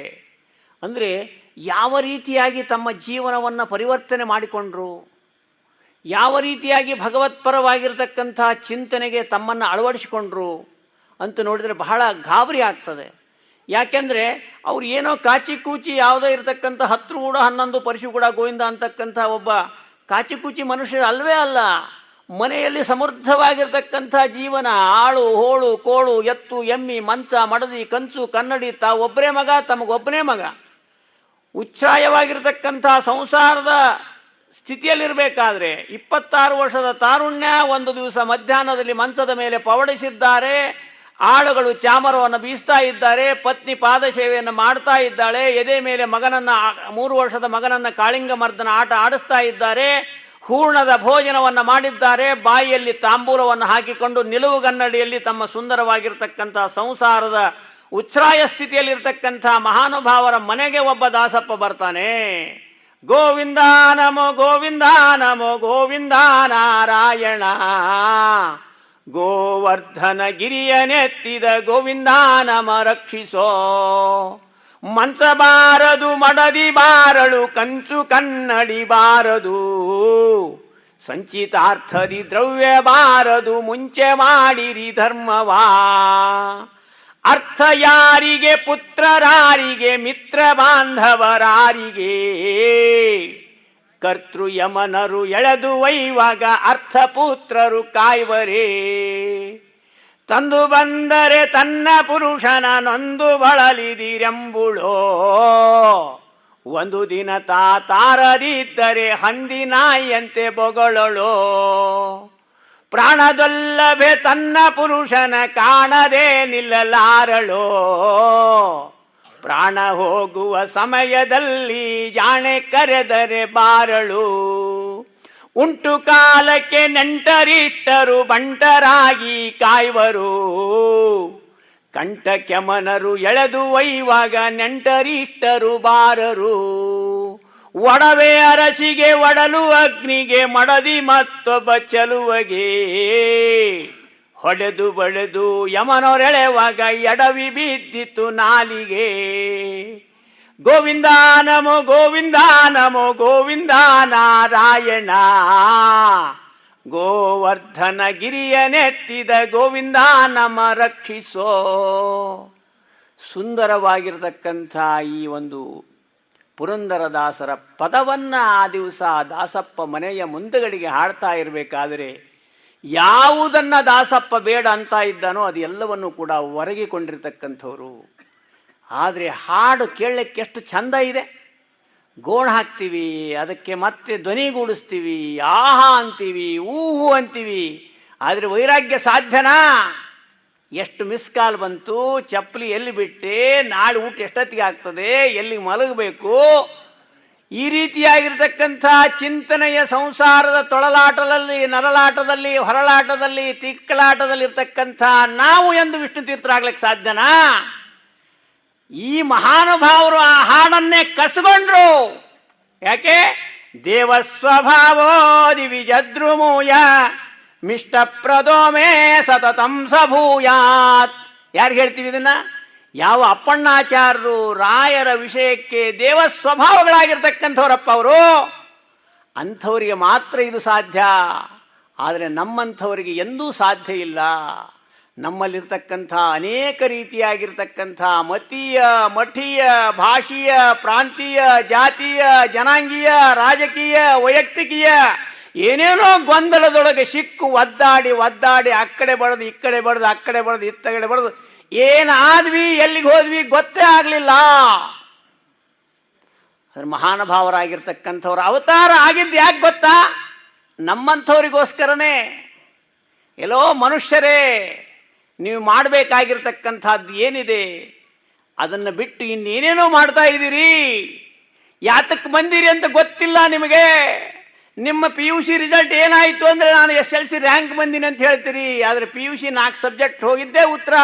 ಅಂದರೆ ಯಾವ ರೀತಿಯಾಗಿ ತಮ್ಮ ಜೀವನವನ್ನು ಪರಿವರ್ತನೆ ಮಾಡಿಕೊಂಡ್ರು, ಯಾವ ರೀತಿಯಾಗಿ ಭಗವತ್ಪರವಾಗಿರ್ತಕ್ಕಂಥ ಚಿಂತನೆಗೆ ತಮ್ಮನ್ನು ಅಳವಡಿಸಿಕೊಂಡ್ರು ಅಂತ ನೋಡಿದರೆ ಬಹಳ ಗಾಬರಿ ಆಗ್ತದೆ. ಯಾಕೆಂದರೆ ಅವ್ರು ಏನೋ ಕಾಚಿ ಕೂಚಿ ಯಾವುದೋ ಇರತಕ್ಕಂಥ 10 ಕೂಡ 11 ಪರಿಶು ಕೂಡ ಗೋವಿಂದ ಅಂತಕ್ಕಂಥ ಒಬ್ಬ ಕಾಚಿ ಕೂಚಿ ಮನುಷ್ಯರು ಅಲ್ವೇ ಅಲ್ಲ. ಮನೆಯಲ್ಲಿ ಸಮೃದ್ಧವಾಗಿರ್ತಕ್ಕಂಥ ಜೀವನ, ಆಳು ಹೋಳು ಕೋಳು ಎತ್ತು ಎಮ್ಮಿ ಮಂಚ ಮಡದಿ ಕಂಚು ಕನ್ನಡಿ, ತಾವೊಬ್ಬರೇ ಮಗ, ತಮಗೊಬ್ಬನೇ ಮಗ, ಉಚ್ಛ್ರಾಯವಾಗಿರ್ತಕ್ಕಂಥ ಸಂಸಾರದ ಸ್ಥಿತಿಯಲ್ಲಿರಬೇಕಾದ್ರೆ 26 ವರ್ಷದ ತಾರುಣ್ಯ ಒಂದು ದಿವಸ ಮಧ್ಯಾಹ್ನದಲ್ಲಿ ಮಂಚದ ಮೇಲೆ ಪವಡಿಸಿದ್ದಾರೆ. ಆಳುಗಳು ಚಾಮರವನ್ನು ಬೀಸ್ತಾ ಇದ್ದಾರೆ, ಪತ್ನಿ ಪಾದಸೇವೆಯನ್ನು ಮಾಡ್ತಾ ಇದ್ದಾಳೆ, ಎದೆ ಮೇಲೆ ಮಗನನ್ನು 3 ವರ್ಷದ ಮಗನನ್ನು ಕಾಳಿಂಗ ಮರ್ದನ ಆಟ ಆಡಿಸ್ತಾ ಇದ್ದಾರೆ, ಹೂರ್ಣದ ಭೋಜನವನ್ನು ಮಾಡಿದ್ದಾರೆ, ಬಾಯಿಯಲ್ಲಿ ತಾಂಬೂಲವನ್ನು ಹಾಕಿಕೊಂಡು ನಿಲುವುಗನ್ನಡಿಯಲ್ಲಿ ತಮ್ಮ ಸುಂದರವಾಗಿರ್ತಕ್ಕಂಥ ಸಂಸಾರದ ಉಚ್ಛ್ರಾಯ ಸ್ಥಿತಿಯಲ್ಲಿರ್ತಕ್ಕಂಥ ಮಹಾನುಭಾವರ ಮನೆಗೆ ಒಬ್ಬ ದಾಸಪ್ಪ ಬರ್ತಾನೆ. ಗೋವಿಂದ ನಮೋ ಗೋವಿಂದ ನಮೋ ಗೋವಿಂದ ನಾರಾಯಣ, ಗೋವರ್ಧನ ಗಿರಿಯನೆತ್ತಿದ ಗೋವಿಂದ ನಮ ರಕ್ಷಿಸೋ. ಮಂಚ ಬಾರದು ಮಡದಿ ಬಾರಳು ಕಂಚು ಕನ್ನಡಿ ಬಾರದು, ಸಂಚಿತಾರ್ಥದಿ ದ್ರವ್ಯ ಬಾರದು ಮುಂಚೆ ಮಾಡಿರಿ ಧರ್ಮವಾ. ಅರ್ಥ ಯಾರಿಗೆ ಪುತ್ರರಾರಿಗೆ ಮಿತ್ರ ಬಾಂಧವರಾರಿಗೆ, ಕರ್ತೃ ಯಮನರು ಎಳೆದು ಒಯ್ಯುವಾಗ ಅರ್ಥಪುತ್ರರು ಕಾಯ್ವರೇ. ತಂದು ಬಂದರೆ ತನ್ನ ಪುರುಷನ ನೊಂದು ಬಳಲಿದಿರೆಂಬುಳೋ, ಒಂದು ದಿನ ತಾರದಿದ್ದರೆ ಹಂದಿ ನಾಯಿಯಂತೆ ಬೊಗಳಳೋ. ಪ್ರಾಣದೊಲ್ಲಭೆ ತನ್ನ ಪುರುಷನ ಕಾಣದೆ ನಿಲ್ಲಲಾರಳೋ, ಪ್ರಾಣ ಹೋಗುವ ಸಮಯದಲ್ಲಿ ಜಾಣೆ ಕರೆದರೆ ಬಾರಳು. ಉಂಟು ಕಾಲಕ್ಕೆ ನೆಂಟರಿಷ್ಟರು ಬಂಟರಾಗಿ ಕಾಯ್ವರು, ಕಂಠ ಕೆಮನರು ಎಳೆದು ಒಯ್ಯುವಾಗ ನೆಂಟರಿಷ್ಟರು ಬಾರರು. ಒಡವೆ ಅರಸಿಗೆ ಒಡಲು ಅಗ್ನಿಗೆ ಮಡದಿ ಮತ್ತೊಬ್ಬ ಚಲುವಗೆ. ಹೊಡೆದು ಬಳೆದು ಯಮನೊರೆಳೆವಾಗ ಎಡವಿ ಬಿದ್ದಿತು ನಾಲಿಗೆ. ಗೋವಿಂದ ನಮೋ ಗೋವಿಂದ ನಮೋ ಗೋವಿಂದ ನಾರಾಯಣ. ಗೋವರ್ಧನ ಗಿರಿಯ ನೆತ್ತಿದ ಗೋವಿಂದ ನಮ ರಕ್ಷಿಸೋ. ಸುಂದರವಾಗಿರತಕ್ಕಂಥ ಈ ಒಂದು ಪುರಂದರದಾಸರ ಪದವನ್ನು ಆ ದಿವಸ ದಾಸಪ್ಪ ಮನೆಯ ಮುಂದಗಡೆಗೆ ಹಾಡ್ತಾ ಇರಬೇಕಾದರೆ ಯಾವುದನ್ನು ದಾಸಪ್ಪ ಬೇಡ ಅಂತ ಇದ್ದಾನೋ ಅದು ಎಲ್ಲವನ್ನು ಕೂಡ ಹೊರಗಿಕೊಂಡಿರ್ತಕ್ಕಂಥವ್ರು. ಆದರೆ ಹಾಡು ಕೇಳಲಿಕ್ಕೆ ಎಷ್ಟು ಚಂದ ಇದೆ. ಗೋಣ ಹಾಕ್ತೀವಿ, ಅದಕ್ಕೆ ಮತ್ತೆ ಧ್ವನಿಗೂಡಿಸ್ತೀವಿ, ಆಹಾ ಅಂತೀವಿ, ಊಹು ಅಂತೀವಿ. ಆದರೆ ವೈರಾಗ್ಯ ಸಾಧ್ಯನಾ? ಎಷ್ಟು ಮಿಸ್ ಕಾಲ್ ಬಂತು, ಚಪ್ಪಲಿ ಎಲ್ಲಿ ಬಿಟ್ಟೆ, ನಾಳೆ ಊಟ ಎಷ್ಟೊತ್ತಿಗೆ ಆಗ್ತದೆ, ಎಲ್ಲಿಗೆ ಮಲಗಬೇಕು, ಈ ರೀತಿಯಾಗಿರ್ತಕ್ಕಂಥ ಚಿಂತನೆಯ ಸಂಸಾರದ ತೊಳಲಾಟದಲ್ಲಿ, ನರಳಾಟದಲ್ಲಿ, ಹೊರಳಾಟದಲ್ಲಿ, ತಿಕ್ಕಲಾಟದಲ್ಲಿರ್ತಕ್ಕಂಥ ನಾವು ಎಂದು ವಿಷ್ಣು ತೀರ್ಥರಾಗ್ಲಿಕ್ಕೆ ಸಾಧ್ಯನಾ? ಈ ಮಹಾನುಭಾವರು ಆ ಹಾಡನ್ನೇ ಕಸಗೊಂಡ್ರು. ಯಾಕೆ? ದೇವಸ್ವಭಾವೋ ದಿವಿಜದ್ರುಮೂಯ ಮಿಷ್ಟಪ್ರದೋಮೇ ಸತತಂ ಸಭೂಯಾತ್. ಯಾರಿಗೆ ಹೇಳ್ತೀವಿ ಇದನ್ನ? ಯಾವ ಅಪ್ಪಣ್ಣಾಚಾರ್ಯರು ರಾಯರ ವಿಷಯಕ್ಕೆ ದೇವ ಸ್ವಭಾವಗಳಾಗಿರ್ತಕ್ಕಂಥವ್ರಪ್ಪ ಅವರು. ಅಂಥವರಿಗೆ ಮಾತ್ರ ಇದು ಸಾಧ್ಯ. ಆದರೆ ನಮ್ಮಂಥವರಿಗೆ ಎಂದೂ ಸಾಧ್ಯ ಇಲ್ಲ. ನಮ್ಮಲ್ಲಿರ್ತಕ್ಕಂಥ ಅನೇಕ ರೀತಿಯಾಗಿರ್ತಕ್ಕಂಥ ಮತೀಯ, ಮಠೀಯ, ಭಾಷೀಯ, ಪ್ರಾಂತೀಯ, ಜಾತೀಯ, ಜನಾಂಗೀಯ, ರಾಜಕೀಯ, ವೈಯಕ್ತಿಕೀಯ ಏನೇನೋ ಗೊಂದಲದೊಳಗೆ ಸಿಕ್ಕು ಒದ್ದಾಡಿ ಒದ್ದಾಡಿ ಆ ಕಡೆ ಬಡ್ದು ಈ ಕಡೆ ಬಡ್ದು, ಆ ಕಡೆ ಬಡ್ದು ಇತ್ತಗಡೆ ಬಡ್ದು ಏನಾದ್ವಿ, ಎಲ್ಲಿಗೆ ಹೋದ್ವಿ ಗೊತ್ತೇ ಆಗಲಿಲ್ಲ. ಅದ್ರ ಮಹಾನುಭಾವರಾಗಿರ್ತಕ್ಕಂಥವ್ರು ಅವತಾರ ಆಗಿದ್ದು ಯಾಕೆ ಗೊತ್ತಾ? ನಮ್ಮಂಥವ್ರಿಗೋಸ್ಕರನೇ. ಎಲ್ಲೋ ಮನುಷ್ಯರೇ, ನೀವು ಮಾಡಬೇಕಾಗಿರ್ತಕ್ಕಂಥದ್ದು ಏನಿದೆ ಅದನ್ನು ಬಿಟ್ಟು ಇನ್ನೇನೇನೋ ಮಾಡ್ತಾ ಇದ್ದೀರಿ. ಯಾತಕ್ಕೆ ಬಂದಿರಿ ಅಂತ ಗೊತ್ತಿಲ್ಲ ನಿಮಗೆ. ನಿಮ್ಮ PUC ರಿಸಲ್ಟ್ ಏನಾಯಿತು ಅಂದರೆ ನಾನು SLC ರ್ಯಾಂಕ್ ಬಂದಿನಿ ಅಂತ ಹೇಳ್ತೀರಿ. ಆದರೆ PUC 4 ಸಬ್ಜೆಕ್ಟ್ ಹೋಗಿದ್ದೇ ಉತ್ತರ.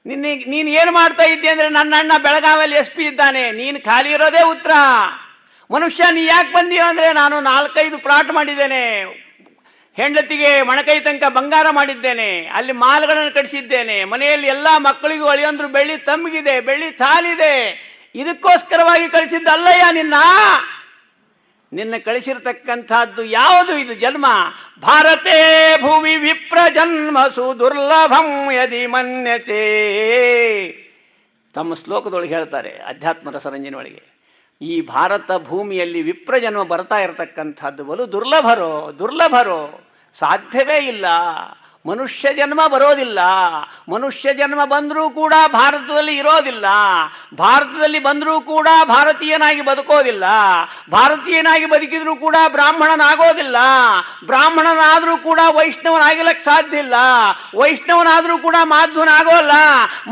ನೀನು ಏನು ಮಾಡ್ತಾ ಇದ್ದೆ ಅಂದರೆ ನನ್ನ ಅಣ್ಣ ಬೆಳಗಾವಿಯಲ್ಲಿ SP ಇದ್ದಾನೆ, ನೀನು ಖಾಲಿ ಇರೋದೇ ಉತ್ತರ. ಮನುಷ್ಯ ನೀ ಯಾಕೆ ಬಂದೀಯ ಅಂದರೆ ನಾನು 4-5 ಪ್ಲಾಟ್ ಮಾಡಿದ್ದೇನೆ, ಹೆಂಡತಿಗೆ ಮೊಣಕೈ ತನಕ ಬಂಗಾರ ಮಾಡಿದ್ದೇನೆ, ಅಲ್ಲಿ ಮಾಲ್ಗಳನ್ನು ಕಟ್ಟಿಸಿದ್ದೇನೆ, ಮನೆಯಲ್ಲಿ ಎಲ್ಲ ಮಕ್ಕಳಿಗೂ ಅಳಿಯಂದ್ರು ಬೆಳ್ಳಿ ತಮ್ಮಗಿದೆ, ಬೆಳ್ಳಿ ಥಾಲಿದೆ. ಇದಕ್ಕೋಸ್ಕರವಾಗಿ ಕಳಿಸಿದ್ದಲ್ಲಯ್ಯ ನಿನ್ನ ಕಳಿಸಿರ್ತಕ್ಕಂಥದ್ದು ಯಾವುದು? ಇದು ಜನ್ಮ. ಭಾರತೇ ಭೂಮಿ ವಿಪ್ರ ಜನ್ಮಸು ದುರ್ಲಭಂ ಯದಿ ಮನ್ಯತೆ. ತಮ್ಮ ಶ್ಲೋಕದೊಳಗೆ ಹೇಳ್ತಾರೆ ಅಧ್ಯಾತ್ಮ ರಸರಂಜನೆ ಒಳಗೆ, ಈ ಭಾರತ ಭೂಮಿಯಲ್ಲಿ ವಿಪ್ರ ಜನ್ಮ ಬರ್ತಾ ಇರತಕ್ಕಂಥದ್ದು ಬಲು ದುರ್ಲಭರೋ, ಸಾಧ್ಯವೇ ಇಲ್ಲ. ಮನುಷ್ಯ ಜನ್ಮ ಬರೋದಿಲ್ಲ. ಮನುಷ್ಯ ಜನ್ಮ ಬಂದರೂ ಕೂಡ ಭಾರತದಲ್ಲಿ ಇರೋದಿಲ್ಲ. ಭಾರತದಲ್ಲಿ ಬಂದರೂ ಕೂಡ ಭಾರತೀಯನಾಗಿ ಬದುಕೋದಿಲ್ಲ. ಭಾರತೀಯನಾಗಿ ಬದುಕಿದ್ರೂ ಕೂಡ ಬ್ರಾಹ್ಮಣನಾಗೋದಿಲ್ಲ. ಬ್ರಾಹ್ಮಣನಾದರೂ ಕೂಡ ವೈಷ್ಣವನಾಗಿಲಕ್ಕೆ ಸಾಧ್ಯ ಇಲ್ಲ. ವೈಷ್ಣವನಾದರೂ ಕೂಡ ಮಾಧ್ವನಾಗೋಲ್ಲ.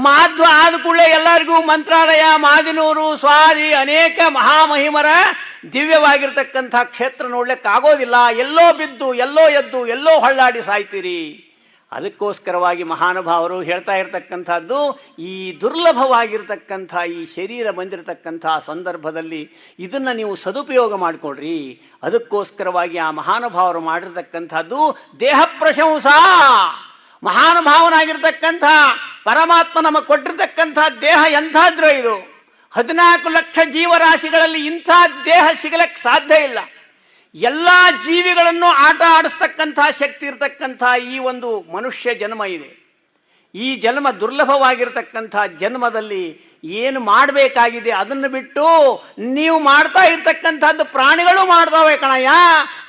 ಮಾಧ್ವ ಆದ ಕೂಡಲೇ ಎಲ್ಲರಿಗೂ ಮಂತ್ರಾಲಯ, ಮಾದಿನೂರು, ಸ್ವಾದಿ ಅನೇಕ ಮಹಾಮಹಿಮರ ದಿವ್ಯವಾಗಿರ್ತಕ್ಕಂಥ ಕ್ಷೇತ್ರ ನೋಡ್ಲಿಕ್ಕಾಗೋದಿಲ್ಲ. ಎಲ್ಲೋ ಬಿದ್ದು, ಎಲ್ಲೋ ಎದ್ದು, ಎಲ್ಲೋ ಹೊಳ್ಳಾಡಿ ಸಾಯ್ತೀರಿ. ಅದಕ್ಕೋಸ್ಕರವಾಗಿ ಮಹಾನುಭಾವರು ಹೇಳ್ತಾ ಇರತಕ್ಕಂಥದ್ದು, ಈ ದುರ್ಲಭವಾಗಿರ್ತಕ್ಕಂಥ ಈ ಶರೀರ ಬಂದಿರತಕ್ಕಂಥ ಸಂದರ್ಭದಲ್ಲಿ ಇದನ್ನು ನೀವು ಸದುಪಯೋಗ ಮಾಡಿಕೊಡ್ರಿ. ಅದಕ್ಕೋಸ್ಕರವಾಗಿ ಆ ಮಹಾನುಭಾವರು ಮಾಡಿರ್ತಕ್ಕಂಥದ್ದು ದೇಹ ಪ್ರಶಂಸಾ. ಮಹಾನುಭಾವನಾಗಿರ್ತಕ್ಕಂಥ ಪರಮಾತ್ಮ ನಮಗೆ ಕೊಟ್ಟಿರ್ತಕ್ಕಂಥ ದೇಹ ಎಂಥದ್ರೋ ಇದು. 14 ಲಕ್ಷ ಜೀವರಾಶಿಗಳಲ್ಲಿ ಇಂಥ ದೇಹ ಸಿಗಲಿಕ್ಕೆ ಸಾಧ್ಯ ಇಲ್ಲ. ಎಲ್ಲ ಜೀವಿಗಳನ್ನು ಆಟ ಆಡಿಸ್ತಕ್ಕಂಥ ಶಕ್ತಿ ಇರತಕ್ಕಂಥ ಈ ಒಂದು ಮನುಷ್ಯ ಜನ್ಮ ಇದೆ. ಈ ಜನ್ಮ ದುರ್ಲಭವಾಗಿರ್ತಕ್ಕಂಥ ಜನ್ಮದಲ್ಲಿ ಏನು ಮಾಡಬೇಕಾಗಿದೆ ಅದನ್ನು ಬಿಟ್ಟು ನೀವು ಮಾಡ್ತಾ ಇರ್ತಕ್ಕಂಥದ್ದು ಪ್ರಾಣಿಗಳು ಮಾಡ್ತಾವೆ ಕಣಯ್ಯ.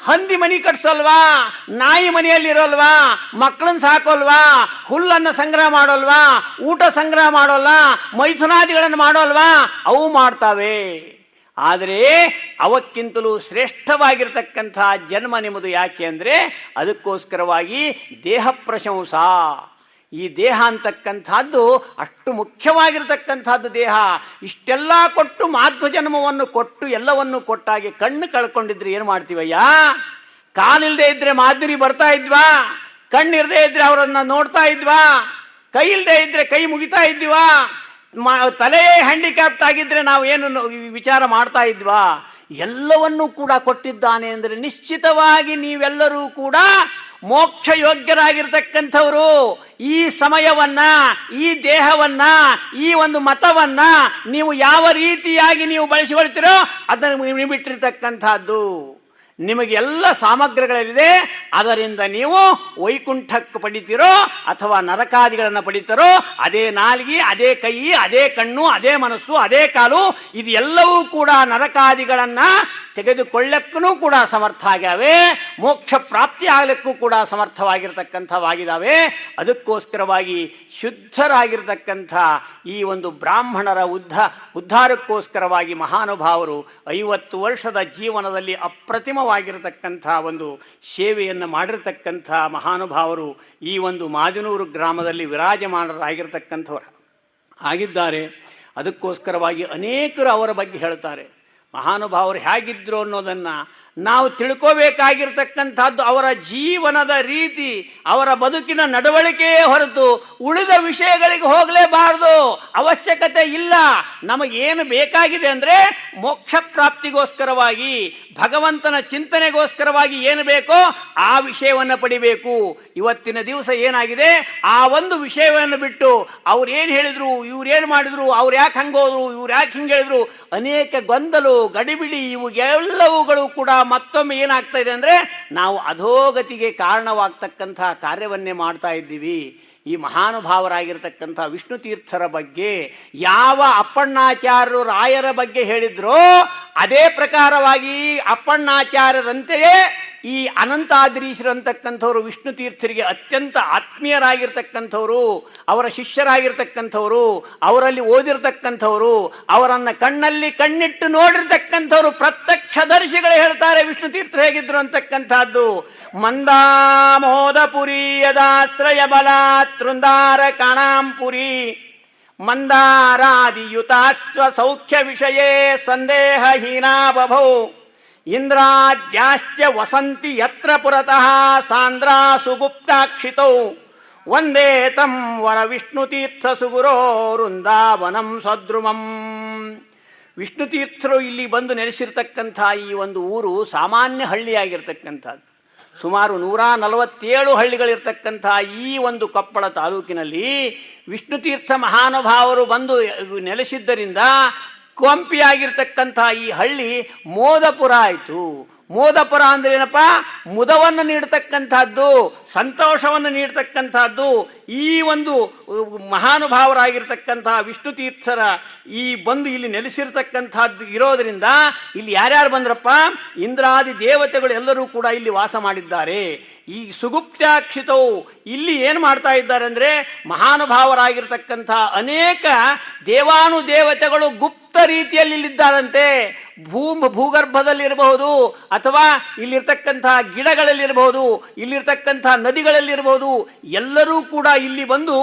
ಹಂದಿ ಮನೆ ಕಟ್ಸೋಲ್ವಾ, ನಾಯಿ ಮನೆಯಲ್ಲಿರೋಲ್ವಾ, ಮಕ್ಕಳನ್ನ ಸಾಕೋಲ್ವಾ, ಹುಲ್ಲನ್ನು ಸಂಗ್ರಹ ಮಾಡೋಲ್ವಾ, ಊಟ ಸಂಗ್ರಹ ಮಾಡೋಲ್ಲ, ಮೈಥುನಾದಿಗಳನ್ನು ಮಾಡೋಲ್ವಾ, ಅವು ಮಾಡ್ತಾವೆ. ಆದರೆ ಅವಕ್ಕಿಂತಲೂ ಶ್ರೇಷ್ಠವಾಗಿರ್ತಕ್ಕಂಥ ಜನ್ಮ ನಿಮ್ಮದು. ಯಾಕೆ ಅಂದರೆ ಅದಕ್ಕೋಸ್ಕರವಾಗಿ ದೇಹ ಪ್ರಶಂಸಾ. ಈ ದೇಹ ಅಂತಕ್ಕಂಥದ್ದು ಅಷ್ಟು ಮುಖ್ಯವಾಗಿರ್ತಕ್ಕಂಥದ್ದು ದೇಹ. ಇಷ್ಟೆಲ್ಲ ಕೊಟ್ಟು ಮಾಧ್ವ ಜನ್ಮವನ್ನು ಕೊಟ್ಟು ಎಲ್ಲವನ್ನು ಕೊಟ್ಟಾಗಿ ಕಣ್ಣು ಕಳ್ಕೊಂಡಿದ್ರೆ ಏನು ಮಾಡ್ತೀವಯ್ಯ? ಕಾಲಿಲ್ಲದೆ ಇದ್ದರೆ ಮಾಧುರಿ ಬರ್ತಾ ಇದ್ವಾ? ಕಣ್ಣಿರದೇ ಇದ್ದರೆ ಅವರನ್ನು ನೋಡ್ತಾ ಇದ್ವಾ? ಕೈ ಇಲ್ಲದೆ ಇದ್ದರೆ ಕೈ ಮುಗಿತಾ ಇದ್ದೀವಾ? ತಲೆಯೇ ಹ್ಯಾಂಡಿಕ್ಯಾಪ್ಟ್ ಆಗಿದ್ದರೆ ನಾವು ಏನು ವಿಚಾರ ಮಾಡ್ತಾ ಇದ್ವಾ? ಎಲ್ಲವನ್ನೂ ಕೂಡ ಕೊಟ್ಟಿದ್ದಾನೆ ಅಂದರೆ ನಿಶ್ಚಿತವಾಗಿ ನೀವೆಲ್ಲರೂ ಕೂಡ ಮೋಕ್ಷ ಯೋಗ್ಯರಾಗಿರ್ತಕ್ಕಂಥವರು. ಈ ಸಮಯವನ್ನ, ಈ ದೇಹವನ್ನ, ಈ ಒಂದು ಮತವನ್ನ ನೀವು ಯಾವ ರೀತಿಯಾಗಿ ನೀವು ಬಳಸಿಕೊಳ್ತೀರೋ ಅದನ್ನು ಬಿಟ್ಟಿರ್ತಕ್ಕಂಥದ್ದು. ನಿಮಗೆಲ್ಲ ಸಾಮಗ್ರಿಗಳಿದೆ, ಅದರಿಂದ ನೀವು ವೈಕುಂಠಕ್ಕೆ ಪಡಿತೀರೋ ಅಥವಾ ನರಕಾದಿಗಳನ್ನು ಪಡಿತಾರೋ, ಅದೇ ನಾಲಿಗೆ, ಅದೇ ಕೈ, ಅದೇ ಕಣ್ಣು, ಅದೇ ಮನಸ್ಸು, ಅದೇ ಕಾಲು, ಇದು ಎಲ್ಲವೂ ಕೂಡ ನರಕಾದಿಗಳನ್ನು ತೆಗೆದುಕೊಳ್ಳಕ್ಕೂ ಕೂಡ ಸಮರ್ಥ ಆಗ್ಯಾವೆ, ಮೋಕ್ಷ ಪ್ರಾಪ್ತಿ ಆಗಲಿಕ್ಕೂ ಕೂಡ ಸಮರ್ಥವಾಗಿರ್ತಕ್ಕಂಥವಾಗಿದ್ದಾವೆ. ಅದಕ್ಕೋಸ್ಕರವಾಗಿ ಶುದ್ಧರಾಗಿರ್ತಕ್ಕಂಥ ಈ ಒಂದು ಬ್ರಾಹ್ಮಣರ ಉದ್ಧಾರಕ್ಕೋಸ್ಕರವಾಗಿ ಮಹಾನುಭಾವರು 50 ವರ್ಷದ ಜೀವನದಲ್ಲಿ ಅಪ್ರತಿಮವಾಗಿರತಕ್ಕಂಥ ಒಂದು ಸೇವೆಯನ್ನು ಮಾಡಿರ್ತಕ್ಕಂಥ ಮಹಾನುಭಾವರು ಈ ಒಂದು ಮಾದಿನೂರು ಗ್ರಾಮದಲ್ಲಿ ವಿರಾಜಮಾನರಾಗಿರ್ತಕ್ಕಂಥವರು ಆಗಿದ್ದಾರೆ. ಅದಕ್ಕೋಸ್ಕರವಾಗಿ ಅನೇಕರು ಅವರ ಬಗ್ಗೆ ಹೇಳ್ತಾರೆ. ಮಹಾನುಭಾವರು ಹೇಗಿದ್ರು ಅನ್ನೋದನ್ನು ನಾವು ತಿಳ್ಕೋಬೇಕಾಗಿರ್ತಕ್ಕಂಥದ್ದು ಅವರ ಜೀವನದ ರೀತಿ, ಅವರ ಬದುಕಿನ ನಡವಳಿಕೆಯೇ ಹೊರತು ಉಳಿದ ವಿಷಯಗಳಿಗೆ ಹೋಗಲೇಬಾರದು, ಅವಶ್ಯಕತೆ ಇಲ್ಲ. ನಮಗೇನು ಬೇಕಾಗಿದೆ ಅಂದರೆ ಮೋಕ್ಷ ಪ್ರಾಪ್ತಿಗೋಸ್ಕರವಾಗಿ, ಭಗವಂತನ ಚಿಂತನೆಗೋಸ್ಕರವಾಗಿ ಏನು ಬೇಕೋ ಆ ವಿಷಯವನ್ನು ಪಡಿಬೇಕು. ಇವತ್ತಿನ ದಿವಸ ಏನಾಗಿದೆ, ಆ ಒಂದು ವಿಷಯವನ್ನು ಬಿಟ್ಟು ಅವ್ರು ಏನು ಹೇಳಿದರು, ಇವ್ರೇನು ಮಾಡಿದ್ರು, ಅವ್ರು ಯಾಕೆ ಹಂಗೋದ್ರು, ಇವ್ರು ಯಾಕೆ ಹಿಂಗೆ ಹೇಳಿದ್ರು, ಅನೇಕ ಗೊಂದಲು ಗಡಿಬಿಡಿ ಇವುಗಳೆಲ್ಲವುಗಳು ಕೂಡ ಮತ್ತೊಮ್ಮೆ ಏನಾಗ್ತಾ ಇದೆ ಅಂದರೆ ನಾವು ಅಧೋಗತಿಗೆ ಕಾರಣವಾಗ್ತಕ್ಕಂಥ ಕಾರ್ಯವನ್ನೇ ಮಾಡ್ತಾ ಇದ್ದೀವಿ. ಈ ಮಹಾನುಭಾವರಾಗಿರ್ತಕ್ಕಂಥ ವಿಷ್ಣು ತೀರ್ಥರ ಬಗ್ಗೆ ಯಾವ ಅಪ್ಪಣ್ಣಾಚಾರ್ಯರು ರಾಯರ ಬಗ್ಗೆ ಹೇಳಿದ್ರೋ ಅದೇ ಪ್ರಕಾರವಾಗಿ ಅಪ್ಪಣ್ಣಾಚಾರ್ಯರಂತೆಯೇ ಈ ಅನಂತಾದ್ರೀಶರು ಅಂತಕ್ಕಂಥವ್ರು ವಿಷ್ಣು ತೀರ್ಥರಿಗೆ ಅತ್ಯಂತ ಆತ್ಮೀಯರಾಗಿರ್ತಕ್ಕಂಥವ್ರು, ಅವರ ಶಿಷ್ಯರಾಗಿರ್ತಕ್ಕಂಥವ್ರು, ಅವರಲ್ಲಿ ಓದಿರ್ತಕ್ಕಂಥವ್ರು, ಅವರನ್ನು ಕಣ್ಣಲ್ಲಿ ಕಣ್ಣಿಟ್ಟು ನೋಡಿರ್ತಕ್ಕಂಥವ್ರು ಪ್ರತ್ಯಕ್ಷದರ್ಶಿಗಳು ಹೇಳ್ತಾರೆ ವಿಷ್ಣು ತೀರ್ಥರು ಹೇಗಿದ್ರು ಅಂತಕ್ಕಂಥದ್ದು. ಮಂದಾಮೋದಪುರಿ ಯದಾಶ್ರಯ ಬಲಾತ್ ವೃಂದಾರ ಕಾಣಾಂಪುರಿ ಮಂದಾರಾದಿಯುತಾಸ್ವ ಸೌಖ್ಯ ವಿಷಯೇ ಸಂದೇಹಹೀನಾ ಬಭೌ ಇಂದ್ರಾದ್ಯಾಶ್ಚ ವಸಂತಿ ಯತ್ರ ಪುರತಃ ಸಾಂದ್ರಾ ಸುಗುಪ್ತಾಕ್ಷಿತೌ ವಂದೇ ತಂ ವರ ವಿಷ್ಣುತೀರ್ಥ ಸುಗುರೋ ವೃಂದಾವನಂ ಸದ್ರುಮಂ. ವಿಷ್ಣುತೀರ್ಥರು ಇಲ್ಲಿ ಬಂದು ನೆಲೆಸಿರ್ತಕ್ಕಂಥ ಈ ಒಂದು ಊರು ಸಾಮಾನ್ಯ ಹಳ್ಳಿಯಾಗಿರ್ತಕ್ಕಂಥದ್ದು. ಸುಮಾರು 147 ಹಳ್ಳಿಗಳಿರ್ತಕ್ಕಂಥ ಈ ಒಂದು ಕೊಪ್ಪಳ ತಾಲೂಕಿನಲ್ಲಿ ವಿಷ್ಣುತೀರ್ಥ ಮಹಾನುಭಾವರು ಬಂದು ನೆಲೆಸಿದ್ದರಿಂದ ಕೊಂಪಿಯಾಗಿರ್ತಕ್ಕಂಥ ಈ ಹಳ್ಳಿ ಮೋದಪುರ ಆಯಿತು. ಮೋದಪುರ ಅಂದ್ರೆ ಏನಪ್ಪ, ಮುದವನ್ನು ನೀಡ್ತಕ್ಕಂಥದ್ದು, ಸಂತೋಷವನ್ನು ನೀಡ್ತಕ್ಕಂಥದ್ದು. ಈ ಒಂದು ಮಹಾನುಭಾವರಾಗಿರ್ತಕ್ಕಂಥ ವಿಷ್ಣು ತೀರ್ಥರ ಈ ಬಂದು ಇಲ್ಲಿ ನೆಲೆಸಿರ್ತಕ್ಕಂಥದ್ದು ಇರೋದರಿಂದ ಇಲ್ಲಿ ಯಾರ್ಯಾರು ಬಂದ್ರಪ್ಪ, ಇಂದ್ರಾದಿ ದೇವತೆಗಳು ಎಲ್ಲರೂ ಕೂಡ ಇಲ್ಲಿ ವಾಸ ಮಾಡಿದ್ದಾರೆ. ಈ ಸುಗುಪ್ತಾಕ್ಷಿತವು ಇಲ್ಲಿ ಏನು ಮಾಡ್ತಾ ಇದ್ದಾರೆ ಅಂದರೆ ಮಹಾನುಭಾವರಾಗಿರ್ತಕ್ಕಂಥ ಅನೇಕ ದೇವಾನುದೇವತೆಗಳು ಗುಪ್ತ ರೀತಿಯಲ್ಲಿ ಇಲ್ಲಿದ್ದಾರಂತೆ. ಭೂಗರ್ಭದಲ್ಲಿರಬಹುದು ಅಥವಾ ಇಲ್ಲಿರ್ತಕ್ಕಂಥ ಗಿಡಗಳಲ್ಲಿರಬಹುದು, ಇಲ್ಲಿರ್ತಕ್ಕಂಥ ನದಿಗಳಲ್ಲಿರಬಹುದು, ಎಲ್ಲರೂ ಕೂಡ ಇಲ್ಲಿ ಬಂದು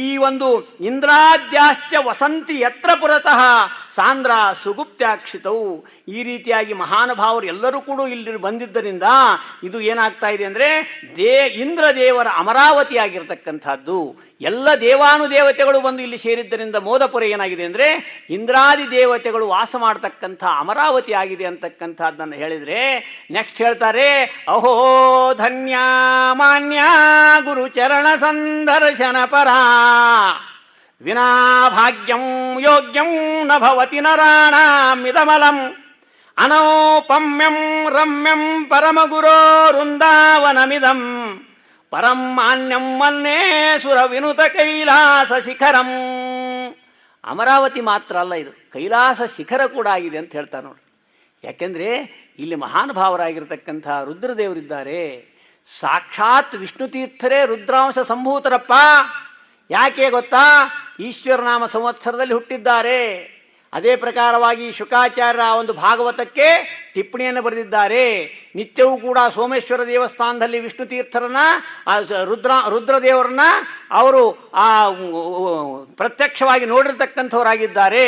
ಈ ಒಂದು ಇಂದ್ರಾದ್ಯಾಶ್ಚ ವಸಂತಿ ಯತ್ರ ಪುರತಃ ಸಾಂದ್ರ ಸುಗುಪ್ತಾಕ್ಷಿತವು ಈ ರೀತಿಯಾಗಿ ಮಹಾನುಭಾವರು ಎಲ್ಲರೂ ಕೂಡ ಇಲ್ಲಿ ಬಂದಿದ್ದರಿಂದ ಇದು ಏನಾಗ್ತಾ ಇದೆ ಅಂದರೆ ಇಂದ್ರದೇವರ ಅಮರಾವತಿ ಆಗಿರ್ತಕ್ಕಂಥದ್ದು. ಎಲ್ಲ ದೇವಾನುದೇವತೆಗಳು ಬಂದು ಇಲ್ಲಿ ಸೇರಿದ್ದರಿಂದ ಮೋದಪುರ ಏನಾಗಿದೆ ಅಂದರೆ ಇಂದ್ರಾದಿ ದೇವತೆಗಳು ವಾಸ ಮಾಡತಕ್ಕಂಥ ಅಮರಾವತಿ ಆಗಿದೆ ಅಂತಕ್ಕಂಥದ್ದನ್ನು ಹೇಳಿದರೆ ನೆಕ್ಸ್ಟ್ ಹೇಳ್ತಾರೆ, ಅಹೋ ಧನ್ಯ ಮಾನ್ಯ ಗುರುಚರಣ ಸಂದರ್ಶನ ಪರ ವಿನಾ ಭಾಗ್ಯಂ ಯೋಗ್ಯಂ ನ ಭವತಿ ನರಾಣಾಮಿದಮಲಂ ಅನೌಪಮ್ಯಂ ರಮ್ಯಂ ಪರಮಗುರೋ ವೃಂದಾವನಮಿದಂ ಪರಂ ಮಾನ್ಯಂ ಮನ್ನೇ ಸುರ ವಿನುತ ಕೈಲಾಸ ಶಿಖರಂ. ಅಮರಾವತಿ ಮಾತ್ರ ಅಲ್ಲ, ಇದು ಕೈಲಾಸ ಶಿಖರ ಕೂಡ ಆಗಿದೆ ಅಂತ ಹೇಳ್ತಾರೆ ನೋಡಿ. ಯಾಕೆಂದರೆ ಇಲ್ಲಿ ಮಹಾನುಭಾವರಾಗಿರ್ತಕ್ಕಂಥ ರುದ್ರದೇವರಿದ್ದಾರೆ. ಸಾಕ್ಷಾತ್ ವಿಷ್ಣು ತೀರ್ಥರೇ ರುದ್ರಾಂಶ ಸಂಭೂತರಪ್ಪ. ಯಾಕೆ ಗೊತ್ತಾ, ಈಶ್ವರನಾಮ ಸಂವತ್ಸರದಲ್ಲಿ ಹುಟ್ಟಿದ್ದಾರೆ. ಅದೇ ಪ್ರಕಾರವಾಗಿ ಶುಕಾಚಾರ್ಯರ ಒಂದು ಭಾಗವತಕ್ಕೆ ಟಿಪ್ಪಣಿಯನ್ನು ಬರೆದಿದ್ದಾರೆ. ನಿತ್ಯವೂ ಕೂಡ ಸೋಮೇಶ್ವರ ದೇವಸ್ಥಾನದಲ್ಲಿ ವಿಷ್ಣು ತೀರ್ಥರನ್ನ ರುದ್ರದೇವರನ್ನ ಅವರು ಪ್ರತ್ಯಕ್ಷವಾಗಿ ನೋಡಿರ್ತಕ್ಕಂಥವರಾಗಿದ್ದಾರೆ.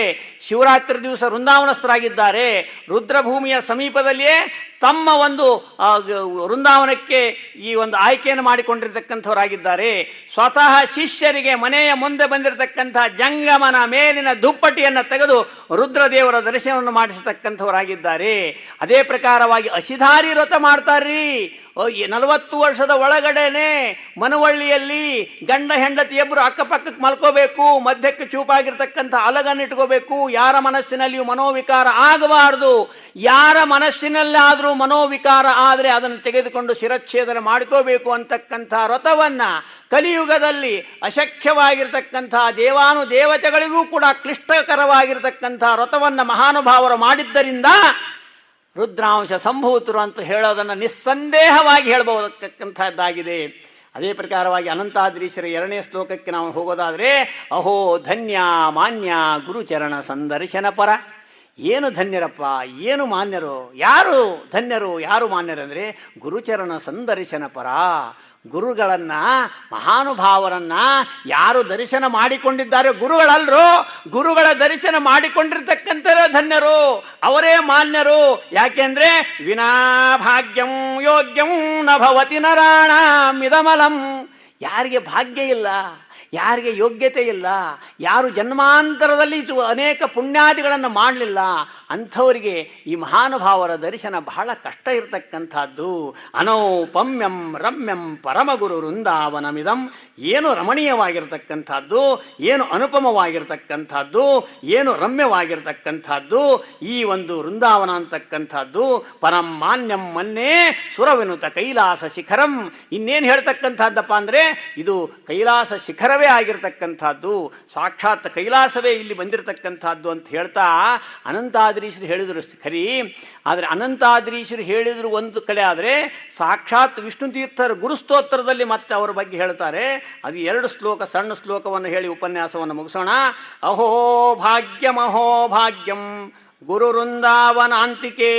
ಶಿವರಾತ್ರಿ ದಿವಸ ವೃಂದಾವನಸ್ಥರಾಗಿದ್ದಾರೆ. ರುದ್ರಭೂಮಿಯ ಸಮೀಪದಲ್ಲಿಯೇ ತಮ್ಮ ಒಂದು ವೃಂದಾವನಕ್ಕೆ ಈ ಒಂದು ಆಯ್ಕೆಯನ್ನು ಮಾಡಿಕೊಂಡಿರ್ತಕ್ಕಂಥವರಾಗಿದ್ದಾರೆ. ಸ್ವತಃ ಶಿಷ್ಯರಿಗೆ ಮನೆಯ ಮುಂದೆ ಬಂದಿರತಕ್ಕಂಥ ಜಂಗಮನ ಮೇಲಿನ ದುಪ್ಪಟಿಯನ್ನು ತೆಗೆದು ರುದ್ರದೇವರ ದರ್ಶನವನ್ನು ಮಾಡಿಸತಕ್ಕಂಥವರಾಗಿದ್ದಾರೆ. ಅದೇ ಪ್ರಕಾರವಾಗಿ ಅಸಿಧಾರಿ ವ್ರತ ಮಾಡ್ತಾರ್ರಿ. 40 ವರ್ಷದ ಒಳಗಡೆನೆ ಮನವಳ್ಳಿಯಲ್ಲಿ ಗಂಡ ಹೆಂಡತಿಯೊಬ್ಬರು ಅಕ್ಕಪಕ್ಕಕ್ಕೆ ಮಲ್ಕೋಬೇಕು, ಮಧ್ಯಕ್ಕೆ ಚೂಪಾಗಿರ್ತಕ್ಕಂಥ ಅಲಗನ್ನಿಟ್ಕೋಬೇಕು. ಯಾರ ಮನಸ್ಸಿನಲ್ಲಿಯೂ ಮನೋವಿಕಾರ ಆಗಬಾರ್ದು. ಯಾರ ಮನಸ್ಸಿನಲ್ಲಾದರೂ ಮನೋವಿಕಾರ ಆದರೆ ಅದನ್ನು ತೆಗೆದುಕೊಂಡು ಶಿರಚ್ಛೇದನ ಮಾಡ್ಕೋಬೇಕು ಅಂತಕ್ಕಂಥ ವ್ರತವನ್ನು ಕಲಿಯುಗದಲ್ಲಿ ಅಶಕ್ಯವಾಗಿರ್ತಕ್ಕಂಥ ದೇವಾನುದೇವತೆಗಳಿಗೂ ಕೂಡ ಕ್ಲಿಷ್ಟಕರವಾಗಿರ್ತಕ್ಕಂಥ ವ್ರತವನ್ನು ಮಹಾನುಭಾವರು ಮಾಡಿದ್ದರಿಂದ ರುದ್ರಾಂಶ ಸಂಭೂತರು ಅಂತ ಹೇಳೋದನ್ನು ನಿಸ್ಸಂದೇಹವಾಗಿ ಹೇಳಬಹುದಕ್ಕಂಥದ್ದಾಗಿದೆ. ಅದೇ ಪ್ರಕಾರವಾಗಿ ಅನಂತಾದ್ರೀಶರ 2ನೇ ಶ್ಲೋಕಕ್ಕೆ ನಾವು ಹೋಗೋದಾದರೆ, ಅಹೋ ಧನ್ಯ ಮಾನ್ಯ ಗುರುಚರಣ ಸಂದರ್ಶನ ಪರ. ಏನು ಧನ್ಯರಪ್ಪ, ಏನು ಮಾನ್ಯರು, ಯಾರು ಧನ್ಯರು, ಯಾರು ಮಾನ್ಯರಂದರೆ ಗುರುಚರಣ ಸಂದರ್ಶನ ಪರ. ಗುರುಗಳನ್ನು, ಮಹಾನುಭಾವರನ್ನು ಯಾರು ದರ್ಶನ ಮಾಡಿಕೊಂಡಿದ್ದಾರೆ, ಗುರುಗಳಲ್ಲರೂ ಗುರುಗಳ ದರ್ಶನ ಮಾಡಿಕೊಂಡಿರ್ತಕ್ಕಂಥವರೇ ಧನ್ಯರು, ಅವರೇ ಮಾನ್ಯರು. ಯಾಕೆಂದರೆ ವಿನಾ ಭಾಗ್ಯಂ ಯೋಗ್ಯಂ ನ ಭವತಿ ನರಾಣಾಂ ಇದಮಲಂ. ಯಾರಿಗೆ ಭಾಗ್ಯ ಇಲ್ಲ, ಯಾರಿಗೆ ಯೋಗ್ಯತೆ ಇಲ್ಲ, ಯಾರು ಜನ್ಮಾಂತರದಲ್ಲಿ ಅನೇಕ ಪುಣ್ಯಾದಿಗಳನ್ನು ಮಾಡಲಿಲ್ಲ, ಅಂಥವರಿಗೆ ಈ ಮಹಾನುಭಾವರ ದರ್ಶನ ಬಹಳ ಕಷ್ಟ ಇರತಕ್ಕಂಥದ್ದು. ಅನೌಪಮ್ಯಂ ರಮ್ಯಂ ಪರಮಗುರು ವೃಂದಾವನಮಿದಂ. ಏನು ರಮಣೀಯವಾಗಿರ್ತಕ್ಕಂಥದ್ದು, ಏನು ಅನುಪಮವಾಗಿರ್ತಕ್ಕಂಥದ್ದು, ಏನು ರಮ್ಯವಾಗಿರ್ತಕ್ಕಂಥದ್ದು ಈ ಒಂದು ವೃಂದಾವನ ಅಂತಕ್ಕಂಥದ್ದು. ಪರಂ ಮಾನ್ಯಂ ಮನ್ನೇ ಸುರವಿನುತ ಕೈಲಾಸ ಶಿಖರಂ. ಇನ್ನೇನು ಹೇಳ್ತಕ್ಕಂಥದ್ದಪ್ಪ ಅಂದರೆ ಇದು ಕೈಲಾಸ ಶಿಖರವೇ ಆಗಿರ್ತಕ್ಕಂಥದ್ದು, ಸಾಕ್ಷಾತ್ ಕೈಲಾಸವೇ ಇಲ್ಲಿ ಬಂದಿರತಕ್ಕಂಥದ್ದು ಅಂತ ಹೇಳ್ತಾ ಅನಂತಾದ್ರೀಶರು ಹೇಳಿದರು ಖರೀ. ಆದರೆ ಅನಂತಾದ್ರೀಶರು ಹೇಳಿದರು ಒಂದು ಕಡೆ, ಆದರೆ ಸಾಕ್ಷಾತ್ ವಿಷ್ಣು ತೀರ್ಥರ ಗುರುಸ್ತೋತ್ರದಲ್ಲಿ ಮತ್ತೆ ಅವರ ಬಗ್ಗೆ ಹೇಳ್ತಾರೆ. ಅದು 2 ಶ್ಲೋಕ, ಸಣ್ಣ ಶ್ಲೋಕವನ್ನು ಹೇಳಿ ಉಪನ್ಯಾಸವನ್ನು ಮುಗಿಸೋಣ. ಅಹೋ ಭಾಗ್ಯಂ ಅಹೋ ಭಾಗ್ಯಂ ಗುರು ವೃಂದಾವನಾಂತಿಕೆ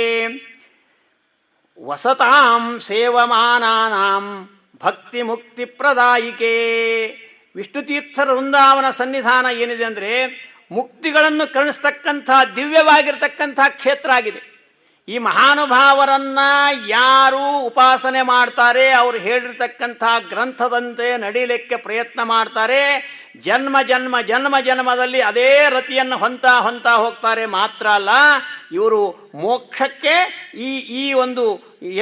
ವಸತಾಂ ಸೇವಮಾನಾನಾಂ ಭಕ್ತಿ ಮುಕ್ತಿ ಪ್ರದಾಯಿಕೆ. ವಿಷ್ಣು ತೀರ್ಥರ ವೃಂದಾವನ ಸನ್ನಿಧಾನ ಏನಿದೆ ಅಂದರೆ ಮುಕ್ತಿಗಳನ್ನು ಕರುಣಿಸ್ತಕ್ಕಂಥ ದಿವ್ಯವಾಗಿರ್ತಕ್ಕಂಥ ಕ್ಷೇತ್ರ ಆಗಿದೆ. ಈ ಮಹಾನುಭಾವರನ್ನು ಯಾರು ಉಪಾಸನೆ ಮಾಡ್ತಾರೆ, ಅವರು ಹೇಳಿರ್ತಕ್ಕಂಥ ಗ್ರಂಥದಂತೆ ನಡೀಲಿಕ್ಕೆ ಪ್ರಯತ್ನ ಮಾಡ್ತಾರೆ, ಜನ್ಮ ಜನ್ಮ ಜನ್ಮ ಜನ್ಮದಲ್ಲಿ ಅದೇ ರತಿಯನ್ನು ಹೊಂತಾ ಹೋಗ್ತಾರೆ. ಮಾತ್ರ ಅಲ್ಲ, ಇವರು ಮೋಕ್ಷಕ್ಕೆ ಈ ಒಂದು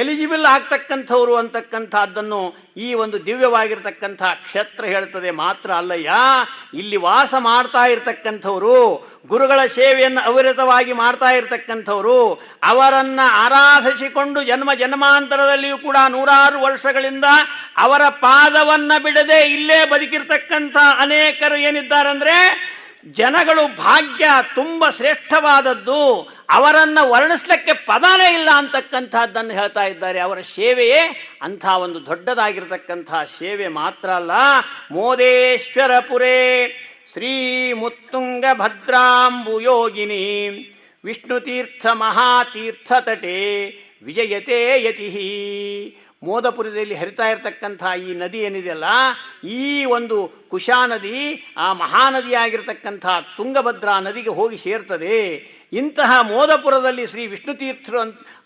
ಎಲಿಜಿಬಲ್ ಆಗ್ತಕ್ಕಂಥವ್ರು ಅಂತಕ್ಕಂಥದ್ದನ್ನು ಈ ಒಂದು ದಿವ್ಯವಾಗಿರ್ತಕ್ಕಂಥ ಕ್ಷೇತ್ರ ಹೇಳ್ತದೆ. ಮಾತ್ರ ಅಲ್ಲಯ್ಯ, ಇಲ್ಲಿ ವಾಸ ಮಾಡ್ತಾ ಇರ್ತಕ್ಕಂಥವ್ರು, ಗುರುಗಳ ಸೇವೆಯನ್ನು ಅವಿರತವಾಗಿ ಮಾಡ್ತಾ ಇರ್ತಕ್ಕಂಥವ್ರು, ಅವರನ್ನು ಆರಾಧಿಸಿಕೊಂಡು ಜನ್ಮ ಜನ್ಮಾಂತರದಲ್ಲಿಯೂ ಕೂಡ 100 ವರ್ಷಗಳಿಂದ ಅವರ ಪಾದವನ್ನು ಬಿಡದೆ ಇಲ್ಲೇ ಬದುಕಿರ್ತಕ್ಕಂಥ ಅನೇಕರು ಏನಿದ್ದಾರಂದರೆ ಜನಗಳು ಭಾಗ್ಯ ತುಂಬ ಶ್ರೇಷ್ಠವಾದದ್ದು, ಅವರನ್ನು ವರ್ಣಿಸ್ಲಿಕ್ಕೆ ಪದನೇ ಇಲ್ಲ ಅಂತಕ್ಕಂಥದ್ದನ್ನು ಹೇಳ್ತಾ ಇದ್ದಾರೆ. ಅವರ ಸೇವೆಯೇ ಅಂಥ ಒಂದು ದೊಡ್ಡದಾಗಿರ್ತಕ್ಕಂಥ ಸೇವೆ. ಮಾತ್ರ ಅಲ್ಲ, ಮೋದೇಶ್ವರಪುರೇ ಶ್ರೀ ಮುತ್ತುಂಗ ಭದ್ರಾಂಬು ಯೋಗಿನಿ ವಿಷ್ಣುತೀರ್ಥ ಮಹಾತೀರ್ಥತಟೆ ವಿಜಯತೆ ಯತಿ. ಮೋದಪುರದಲ್ಲಿ ಹರಿತಾ ಇರತಕ್ಕಂಥ ಈ ನದಿ ಏನಿದೆಯಲ್ಲ, ಈ ಒಂದು ಕುಶಾ ನದಿ ಆ ಮಹಾನದಿಯಾಗಿರ್ತಕ್ಕಂಥ ತುಂಗಭದ್ರಾ ನದಿಗೆ ಹೋಗಿ ಸೇರ್ತದೆ. ಇಂತಹ ಮೋದಪುರದಲ್ಲಿ ಶ್ರೀ ವಿಷ್ಣುತೀರ್ಥರು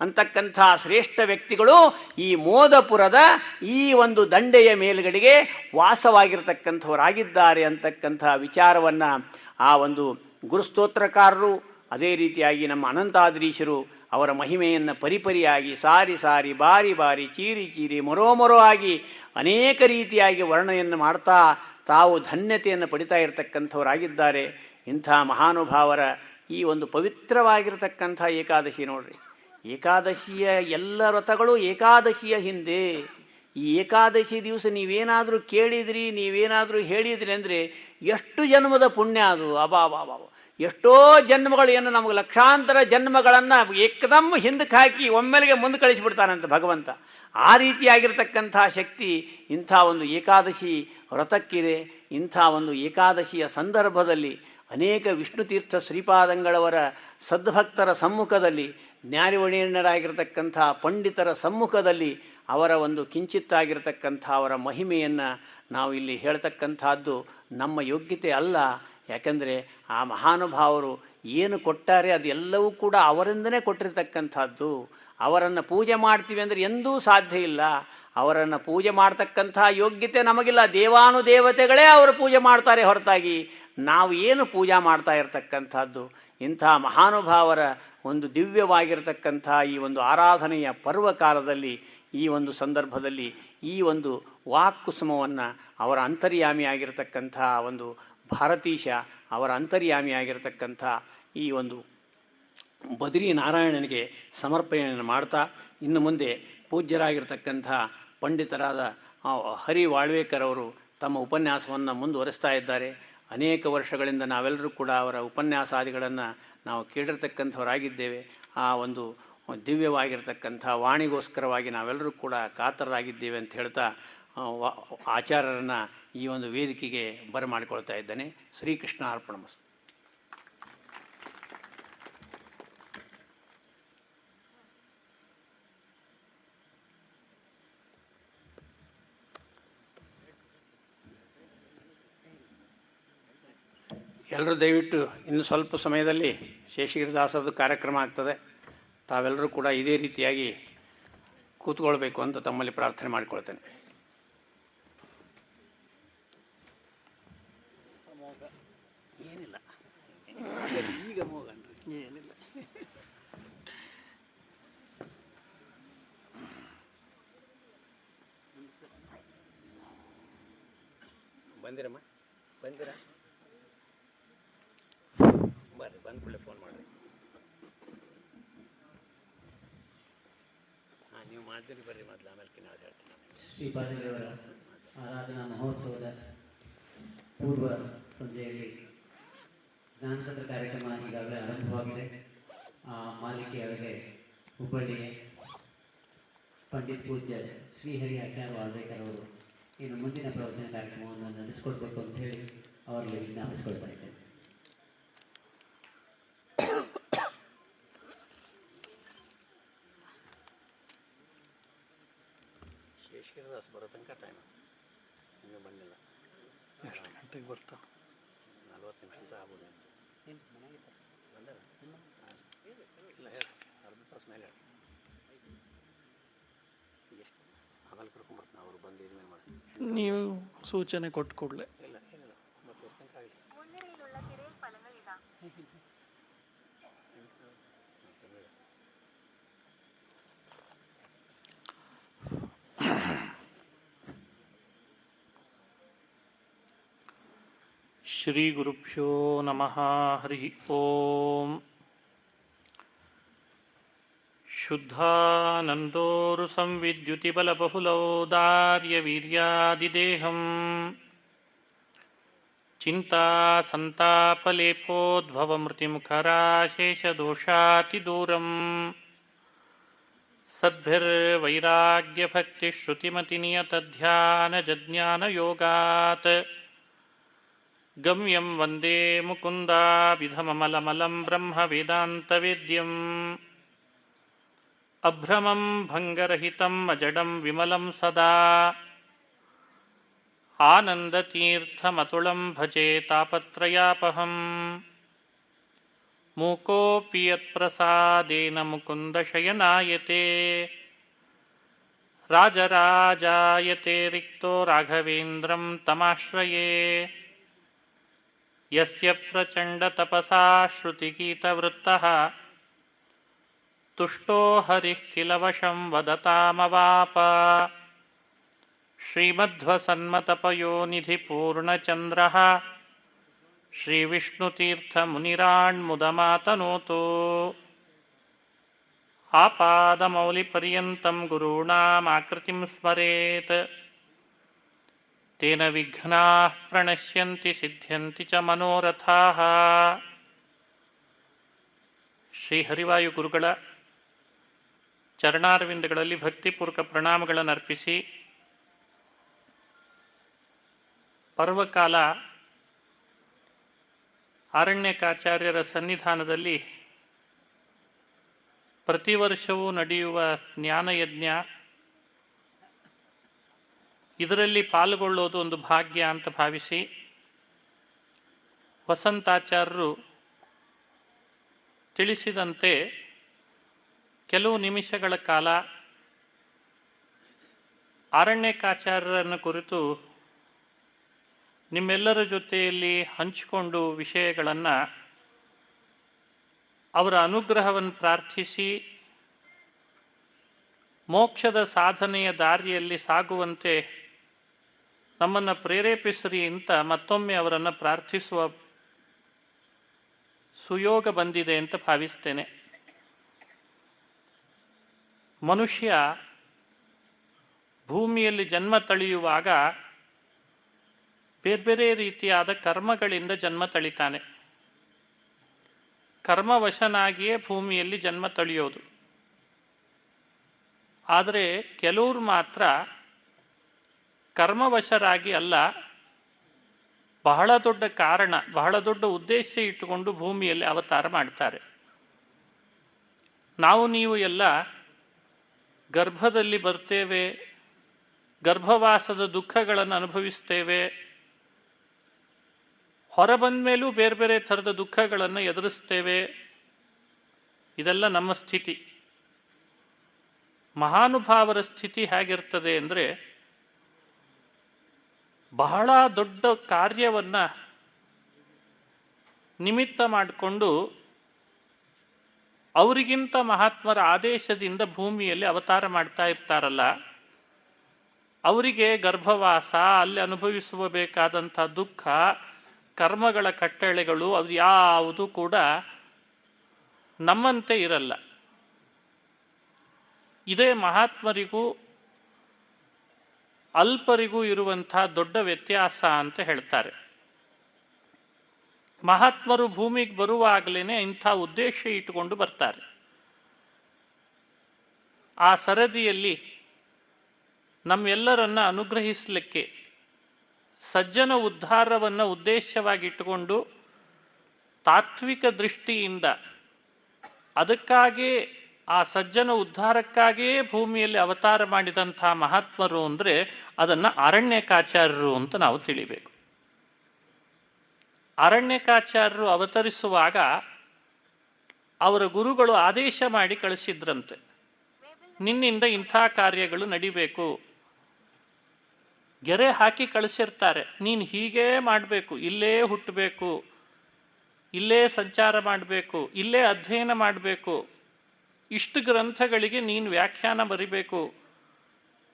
ಅಂತಕ್ಕಂಥ ಶ್ರೇಷ್ಠ ವ್ಯಕ್ತಿಗಳು ಈ ಮೋದಪುರದ ಈ ಒಂದು ದಂಡೆಯ ಮೇಲುಗಡೆಗೆ ವಾಸವಾಗಿರ್ತಕ್ಕಂಥವರಾಗಿದ್ದಾರೆ ಅಂತಕ್ಕಂಥ ವಿಚಾರವನ್ನು ಆ ಒಂದು ಗುರುಸ್ತೋತ್ರಕಾರರು, ಅದೇ ರೀತಿಯಾಗಿ ನಮ್ಮ ಅನಂತಾದ್ರೀಶರು ಅವರ ಮಹಿಮೆಯನ್ನು ಪರಿಪರಿಯಾಗಿ ಸಾರಿ ಸಾರಿ ಬಾರಿ ಬಾರಿ ಚೀರಿ ಚೀರಿ ಮೊರೋ ಆಗಿ ಅನೇಕ ರೀತಿಯಾಗಿ ವರ್ಣನೆಯನ್ನು ಮಾಡ್ತಾ ತಾವು ಧನ್ಯತೆಯನ್ನು ಪಡಿತಾ ಇರತಕ್ಕಂಥವರಾಗಿದ್ದಾರೆ. ಇಂಥ ಮಹಾನುಭಾವರ ಈ ಒಂದು ಪವಿತ್ರವಾಗಿರತಕ್ಕಂಥ ಏಕಾದಶಿ ನೋಡ್ರಿ. ಏಕಾದಶಿಯ ಎಲ್ಲ ವ್ರತಗಳು ಏಕಾದಶಿಯ ಹಿಂದೆ. ಈ ಏಕಾದಶಿ ದಿವಸ ನೀವೇನಾದರೂ ಕೇಳಿದ್ರಿ, ನೀವೇನಾದರೂ ಹೇಳಿದ್ರಿ ಅಂದರೆ ಎಷ್ಟು ಜನ್ಮದ ಪುಣ್ಯ ಅದು. ಅಬಾಬಾಬಾ, ಎಷ್ಟೋ ಜನ್ಮಗಳು, ಏನು ನಮಗೆ ಲಕ್ಷಾಂತರ ಜನ್ಮಗಳನ್ನು ಏಕದಮ್ ಹಿಂದಕ್ಕೆ ಹಾಕಿ ಒಮ್ಮೆಲೆಗೆ ಮುಂದೆ ಕಳಿಸಿಬಿಡ್ತಾನಂತ ಭಗವಂತ. ಆ ರೀತಿಯಾಗಿರ್ತಕ್ಕಂಥ ಶಕ್ತಿ ಇಂಥ ಒಂದು ಏಕಾದಶಿ ವ್ರತಕ್ಕಿದೆ. ಇಂಥ ಒಂದು ಏಕಾದಶಿಯ ಸಂದರ್ಭದಲ್ಲಿ ಅನೇಕ ವಿಷ್ಣುತೀರ್ಥ ಶ್ರೀಪಾದಂಗಳವರ ಸದ್ಭಕ್ತರ ಸಮ್ಮುಖದಲ್ಲಿ ಜ್ಞಾನಿವಣಿಯರಾಗಿರ್ತಕ್ಕಂಥ ಪಂಡಿತರ ಸಮ್ಮುಖದಲ್ಲಿ ಅವರ ಒಂದು ಕಿಂಚಿತ್ತಾಗಿರ್ತಕ್ಕಂಥ ಅವರ ಮಹಿಮೆಯನ್ನು ನಾವು ಇಲ್ಲಿ ಹೇಳ್ತಕ್ಕಂಥದ್ದು ನಮ್ಮ ಯೋಗ್ಯತೆ ಅಲ್ಲ. ಯಾಕೆಂದರೆ ಆ ಮಹಾನುಭಾವರು ಏನು ಕೊಟ್ಟಾರೆ ಅದೆಲ್ಲವೂ ಕೂಡ ಅವರಿಂದನೇ ಕೊಟ್ಟಿರ್ತಕ್ಕಂಥದ್ದು. ಅವರನ್ನು ಪೂಜೆ ಮಾಡ್ತೀವಿ ಅಂದರೆ ಎಂದೂ ಸಾಧ್ಯ ಇಲ್ಲ. ಅವರನ್ನು ಪೂಜೆ ಮಾಡ್ತಕ್ಕಂಥ ಯೋಗ್ಯತೆ ನಮಗಿಲ್ಲ. ದೇವಾನುದೇವತೆಗಳೇ ಅವರು ಪೂಜೆ ಮಾಡ್ತಾರೆ ಹೊರತಾಗಿ ನಾವು ಏನು ಪೂಜಾ ಮಾಡ್ತಾ ಇರತಕ್ಕಂಥದ್ದು. ಇಂಥ ಮಹಾನುಭಾವರ ಒಂದು ದಿವ್ಯವಾಗಿರತಕ್ಕಂಥ ಈ ಒಂದು ಆರಾಧನೆಯ ಪರ್ವಕಾಲದಲ್ಲಿ, ಈ ಒಂದು ಸಂದರ್ಭದಲ್ಲಿ ಈ ಒಂದು ವಾಕ್ಕುಸುಮವನ್ನು ಅವರ ಅಂತರ್ಯಾಮಿಯಾಗಿರ್ತಕ್ಕಂಥ ಒಂದು ಭಾರತೀಶ, ಅವರ ಅಂತರ್ಯಾಮಿಯಾಗಿರ್ತಕ್ಕಂಥ ಈ ಒಂದು ಬದ್ರಿ ನಾರಾಯಣನಿಗೆ ಸಮರ್ಪಣೆಯನ್ನು ಮಾಡ್ತಾ, ಇನ್ನು ಮುಂದೆ ಪೂಜ್ಯರಾಗಿರ್ತಕ್ಕಂಥ ಪಂಡಿತರಾದ ಹರಿ ವಾಳ್ವೇಕರ್ ಅವರು ತಮ್ಮ ಉಪನ್ಯಾಸವನ್ನು ಮುಂದುವರಿಸ್ತಾ ಇದ್ದಾರೆ. ಅನೇಕ ವರ್ಷಗಳಿಂದ ನಾವೆಲ್ಲರೂ ಕೂಡ ಅವರ ಉಪನ್ಯಾಸಾದಿಗಳನ್ನು ನಾವು ಕೇಳಿರ್ತಕ್ಕಂಥವರಾಗಿದ್ದೇವೆ. ಆ ಒಂದು ದಿವ್ಯವಾಗಿರ್ತಕ್ಕಂಥ ವಾಣಿಗೋಸ್ಕರವಾಗಿ ನಾವೆಲ್ಲರೂ ಕೂಡ ಕಾತರರಾಗಿದ್ದೇವೆ ಅಂತ ಹೇಳ್ತಾ ಆಚಾರ್ಯರನ್ನು ಈ ಒಂದು ವೇದಿಕೆಗೆ ಬರಮಾಡಿಕೊಳ್ತಾ ಇದ್ದೇನೆ. ಶ್ರೀಕೃಷ್ಣ ಅರ್ಪಣಮಸ್ತು. ಎಲ್ಲರೂ ದಯವಿಟ್ಟು ಇನ್ನು ಸ್ವಲ್ಪ ಸಮಯದಲ್ಲಿ ಶೇಷಗಿರಿದಾಸರದ್ದು ಕಾರ್ಯಕ್ರಮ ಆಗ್ತದೆ. ತಾವೆಲ್ಲರೂ ಕೂಡ ಇದೇ ರೀತಿಯಾಗಿ ಕೂತ್ಕೊಳ್ಬೇಕು ಅಂತ ತಮ್ಮಲ್ಲಿ ಪ್ರಾರ್ಥನೆ ಮಾಡಿಕೊಳ್ತೇನೆ. ಏನಿಲ್ಲ, ಈಗ ಏನಿಲ್ಲ. ಬಂದಿರಮ್ಮ, ಬಂದಿರ ಬರ್ರಿ, ಬಂದ ಕೂಡಲೇ ಫೋನ್ ಮಾಡಿರಿ. ಹಾಂ, ನೀವು ಮಾಡಿದ್ರಿ ಬರ್ರಿ ಮೊದಲು, ಆಮೇಲೆ ನಾವು ಹೇಳ್ತೀನಿ. ಶ್ರೀಪಾದರವರ ಆರಾಧನಾ ಮಹೋತ್ಸವದ ಪೂರ್ವ ಸಂಜೆಯಲ್ಲಿ ಜ್ಞಾನಸತ್ರ ಕಾರ್ಯಕ್ರಮ ಈಗಾಗಲೇ ಆರಂಭವಾಗಿದೆ. ಆ ಮಾಲಿಕೆಯೊಳಗೆ ಹುಬ್ಬಳ್ಳಿಗೆ ಪಂಡಿತ್ ಪೂಜ್ಯ ಶ್ರೀಹರಿ ಆಚಾರ್ಯ ವಾಳ್ವೇಕರ್ ಅವರು ಇನ್ನು ಮುಂದಿನ ಪ್ರವಚನ ಕಾರ್ಯಕ್ರಮವನ್ನು ನಡೆಸಿಕೊಡ್ಬೇಕು ಅಂತ ಹೇಳಿ ಅವರಲ್ಲಿ ವಿಜ್ಞಾಪಿಸಿಕೊಳ್ತಾ ಇದ್ದೇನೆ. ಶೇಷಗಿರಿದಾಸ್ ಬರೋ ತನಕ ಟೈಮ್ ಇನ್ನೂ ಬಂದಿಲ್ಲ. ಎಷ್ಟು ಗಂಟೆಗೆ ಬರ್ತಾ? 40 ನಿಮಿಷ ಅಂತ ಆಗ್ಬೋದು. ಬಂದಾರ ಇಲ್ಲ, ಹೇಳಿ ಅರ್ಧ ತಾಸು ಮೇಲೆ ಹೇಳಿ. ಎಷ್ಟು ಆಮೇಲೆ ಕರ್ಕೊಂಬರ್ತೀನಿ, ಅವರು ಬಂದು ಇದ್ಮೇಲೆ ಮಾಡಿ. ನೀವು ಸೂಚನೆ ಕೊಟ್ಟು ಕೂಡಲೇ ಇಲ್ಲ ಏನಿಲ್ಲ, 9 ತನಕ ಆಗಲಿ. ಶ್ರೀ ಗುರುಭ್ಯೋ ನಮಃ. ಹರಿ ಓಂ. ಶುದ್ಧಾನಂದೋರು ಸಂವಿದ್ಯುತಿಬಲಬಹುಲೌದಾರ್ಯವೀರ್ಯಾದಿದೇಹಂ ಚಿಂತಾ ಸಂತಾಪಲೇಪೋದ್ಭವಮೃತಿಮುಖರಾಶೇಷದೋಷಾತಿದೂರಂ ಸದ್ಭಿರ್ವೈರಾಗ್ಯಭಕ್ತಿಶ್ರುತಿಮತಿನಿಯತಧ್ಯಾನಜಜ್ಞಾನಯೋಗಾತ್ ಗಮ್ಯಂ ವಂದೇ ಮುಕುಂದಾಭಿಧಮಮಲಮಲಂ ಬ್ರಹ್ಮವೇದಾಂತವೇದ್ಯಂ ಅಭ್ರಮಂ ಭಂಗರಹಿತಂ ಅಜಡಂ ವಿಮಲಂ ಸದಾ ಆನಂದತೀರ್ಥಮತುಳಂ ಭಜೆ ತಾಪತ್ರಯಾಪಹಂ ಮೂಕೋಪಿ ಯತ್ಪ್ರಸಾದೇನ ಮುಕುಂದಶಯನಾಯತೆ ರಾಜರಾಜಾಯತೆ ರಿಕ್ತೋ ರಾಘವೇಂದ್ರಂ ತಮಾಶ್ರಯೇ ಯಸ್ಯ ಪ್ರಚಂಡತಪಸಾ ಶ್ರುತಿಗೀತವೃತ್ತಃ ತುಷ್ಟೋ ಹರಿಃ ಕಿಲ ವಶಂ ವದತಾಮವಾಪ ಶ್ರೀಮಧ್ವಸನ್ಮತಪಯೋನಿಧಿಪೂರ್ಣಚಂದ್ರಃ ಶ್ರೀವಿಷ್ಣುತೀರ್ಥಮುನಿರಾಣ್ಮುದಮಾತನೋತು ಆಪಾದಮೌಲಿಪರ್ಯಂతం ಗುರುಣಾಮಾಕೃತಿಂ ಸ್ಮರೇತ್ ತೇನ ವಿಘ್ನಾಃ ಪ್ರಣಶ್ಯಂತಿ ಸಿದ್ಧ್ಯಂತಿ ಚ ಮನೋರಥಾಃ. ಶ್ರೀ ಹರಿವಾಯು ಗುರುಗಳ ಚರಣಾರವಿಂದಗಳಲ್ಲಿ ಭಕ್ತಿಪೂರ್ವಕ ಪ್ರಣಾಮಗಳನ್ನು ಅರ್ಪಿಸಿ, ಪರ್ವಕಾಲ ಆರಣ್ಯಕಾಚಾರ್ಯರ ಸನ್ನಿಧಾನದಲ್ಲಿ ಪ್ರತಿ ವರ್ಷವೂ ನಡೆಯುವ ಜ್ಞಾನಯಜ್ಞ, ಇದರಲ್ಲಿ ಪಾಲ್ಗೊಳ್ಳೋದು ಒಂದು ಭಾಗ್ಯ ಅಂತ ಭಾವಿಸಿ ವಸಂತಾಚಾರ್ಯರು ತಿಳಿಸಿದಂತೆ ಕೆಲವು ನಿಮಿಷಗಳ ಕಾಲ ಆರಣ್ಯಕಾಚಾರ್ಯರನ್ನು ಕುರಿತು ನಿಮ್ಮೆಲ್ಲರ ಜೊತೆಯಲ್ಲಿ ಹಂಚಿಕೊಂಡು ವಿಷಯಗಳನ್ನು, ಅವರ ಅನುಗ್ರಹವನ್ನು ಪ್ರಾರ್ಥಿಸಿ ಮೋಕ್ಷದ ಸಾಧನೆಯ ದಾರಿಯಲ್ಲಿ ಸಾಗುವಂತೆ ನಮ್ಮನ್ನು ಪ್ರೇರೇಪಿಸಿರಿ ಅಂತ ಮತ್ತೊಮ್ಮೆ ಅವರನ್ನು ಪ್ರಾರ್ಥಿಸುವ ಸುಯೋಗ ಬಂದಿದೆ ಅಂತ ಭಾವಿಸ್ತೇನೆ. ಮನುಷ್ಯ ಭೂಮಿಯಲ್ಲಿ ಜನ್ಮ ತಳೆಯುವಾಗ ಬೇರೆ ಬೇರೆ ರೀತಿಯಾದ ಕರ್ಮಗಳಿಂದ ಜನ್ಮ ತಳಿತಾನೆ. ಕರ್ಮವಶನಾಗಿಯೇ ಭೂಮಿಯಲ್ಲಿ ಜನ್ಮ ತಳೆಯೋದು. ಆದರೆ ಕೆಲವರು ಮಾತ್ರ ಕರ್ಮವಶರಾಗಿ ಅಲ್ಲ, ಬಹಳ ದೊಡ್ಡ ಕಾರಣ, ಬಹಳ ದೊಡ್ಡ ಉದ್ದೇಶ ಇಟ್ಟುಕೊಂಡು ಭೂಮಿಯಲ್ಲಿ ಅವತಾರ ಮಾಡ್ತಾರೆ. ನಾವು ನೀವು ಎಲ್ಲ ಗರ್ಭದಲ್ಲಿ ಬರ್ತೇವೆ, ಗರ್ಭವಾಸದ ದುಃಖಗಳನ್ನು ಅನುಭವಿಸ್ತೇವೆ, ಹೊರ ಬಂದ ಮೇಲೂ ಬೇರೆ ಬೇರೆ ಥರದ ದುಃಖಗಳನ್ನು ಎದುರಿಸ್ತೇವೆ. ಇದೆಲ್ಲ ನಮ್ಮ ಸ್ಥಿತಿ. ಮಹಾನುಭಾವರ ಸ್ಥಿತಿ ಹೇಗಿರ್ತದೆ ಅಂದರೆ, ಬಹಳ ದೊಡ್ಡ ಕಾರ್ಯವನ್ನು ನಿಮಿತ್ತ ಮಾಡಿಕೊಂಡು ಅವರಿಗಿಂತ ಮಹಾತ್ಮರ ಆದೇಶದಿಂದ ಭೂಮಿಯಲ್ಲಿ ಅವತಾರ ಮಾಡ್ತಾ ಇರ್ತಾರಲ್ಲ, ಅವರಿಗೆ ಗರ್ಭವಾಸ, ಅಲ್ಲಿ ಅನುಭವಿಸಬೇಕಾದಂಥ ದುಃಖ, ಕರ್ಮಗಳ ಕಟ್ಟಳೆಗಳು ಅದು ಯಾವುದು ಕೂಡ ನಮ್ಮಂತೆ ಇರಲ್ಲ. ಇದೇ ಮಹಾತ್ಮರಿಗೂ ಅಲ್ಪರಿಗೂ ಇರುವಂಥ ದೊಡ್ಡ ವ್ಯತ್ಯಾಸ ಅಂತ ಹೇಳ್ತಾರೆ. ಮಹಾತ್ಮರು ಭೂಮಿಗೆ ಬರುವಾಗಲೇ ಇಂಥ ಉದ್ದೇಶ ಇಟ್ಟುಕೊಂಡು ಬರ್ತಾರೆ. ಆ ಸರದಿಯಲ್ಲಿ ನಮ್ಮೆಲ್ಲರನ್ನ ಅನುಗ್ರಹಿಸಲಿಕ್ಕೆ ಸಜ್ಜನ ಉದ್ಧಾರವನ್ನು ಉದ್ದೇಶವಾಗಿಟ್ಟುಕೊಂಡು ತಾತ್ವಿಕ ದೃಷ್ಟಿಯಿಂದ ಅದಕ್ಕಾಗೇ, ಆ ಸಜ್ಜನ ಉದ್ಧಾರಕ್ಕಾಗಿಯೇ ಭೂಮಿಯಲ್ಲಿ ಅವತಾರ ಮಾಡಿದಂಥ ಮಹಾತ್ಮರು ಅಂದರೆ ಅದನ್ನು ಅರಣ್ಯಕಾಚಾರ್ಯರು ಅಂತ ನಾವು ತಿಳಿಬೇಕು. ಅರಣ್ಯಕಾಚಾರ್ಯರು ಅವತರಿಸುವಾಗ ಅವರ ಗುರುಗಳು ಆದೇಶ ಮಾಡಿ ಕಳಿಸಿದ್ರಂತೆ, ನಿನ್ನಿಂದ ಇಂಥ ಕಾರ್ಯಗಳು ನಡಿಬೇಕು. ಗೆರೆ ಹಾಕಿ ಕಳಿಸಿರ್ತಾರೆ, ನೀನು ಹೀಗೇ ಮಾಡಬೇಕು, ಇಲ್ಲೇ ಹುಟ್ಟಬೇಕು, ಇಲ್ಲೇ ಸಂಚಾರ ಮಾಡಬೇಕು, ಇಲ್ಲೇ ಅಧ್ಯಯನ ಮಾಡಬೇಕು, ಇಷ್ಟು ಗ್ರಂಥಗಳಿಗೆ ನೀನು ವ್ಯಾಖ್ಯಾನ ಬರಿಬೇಕು,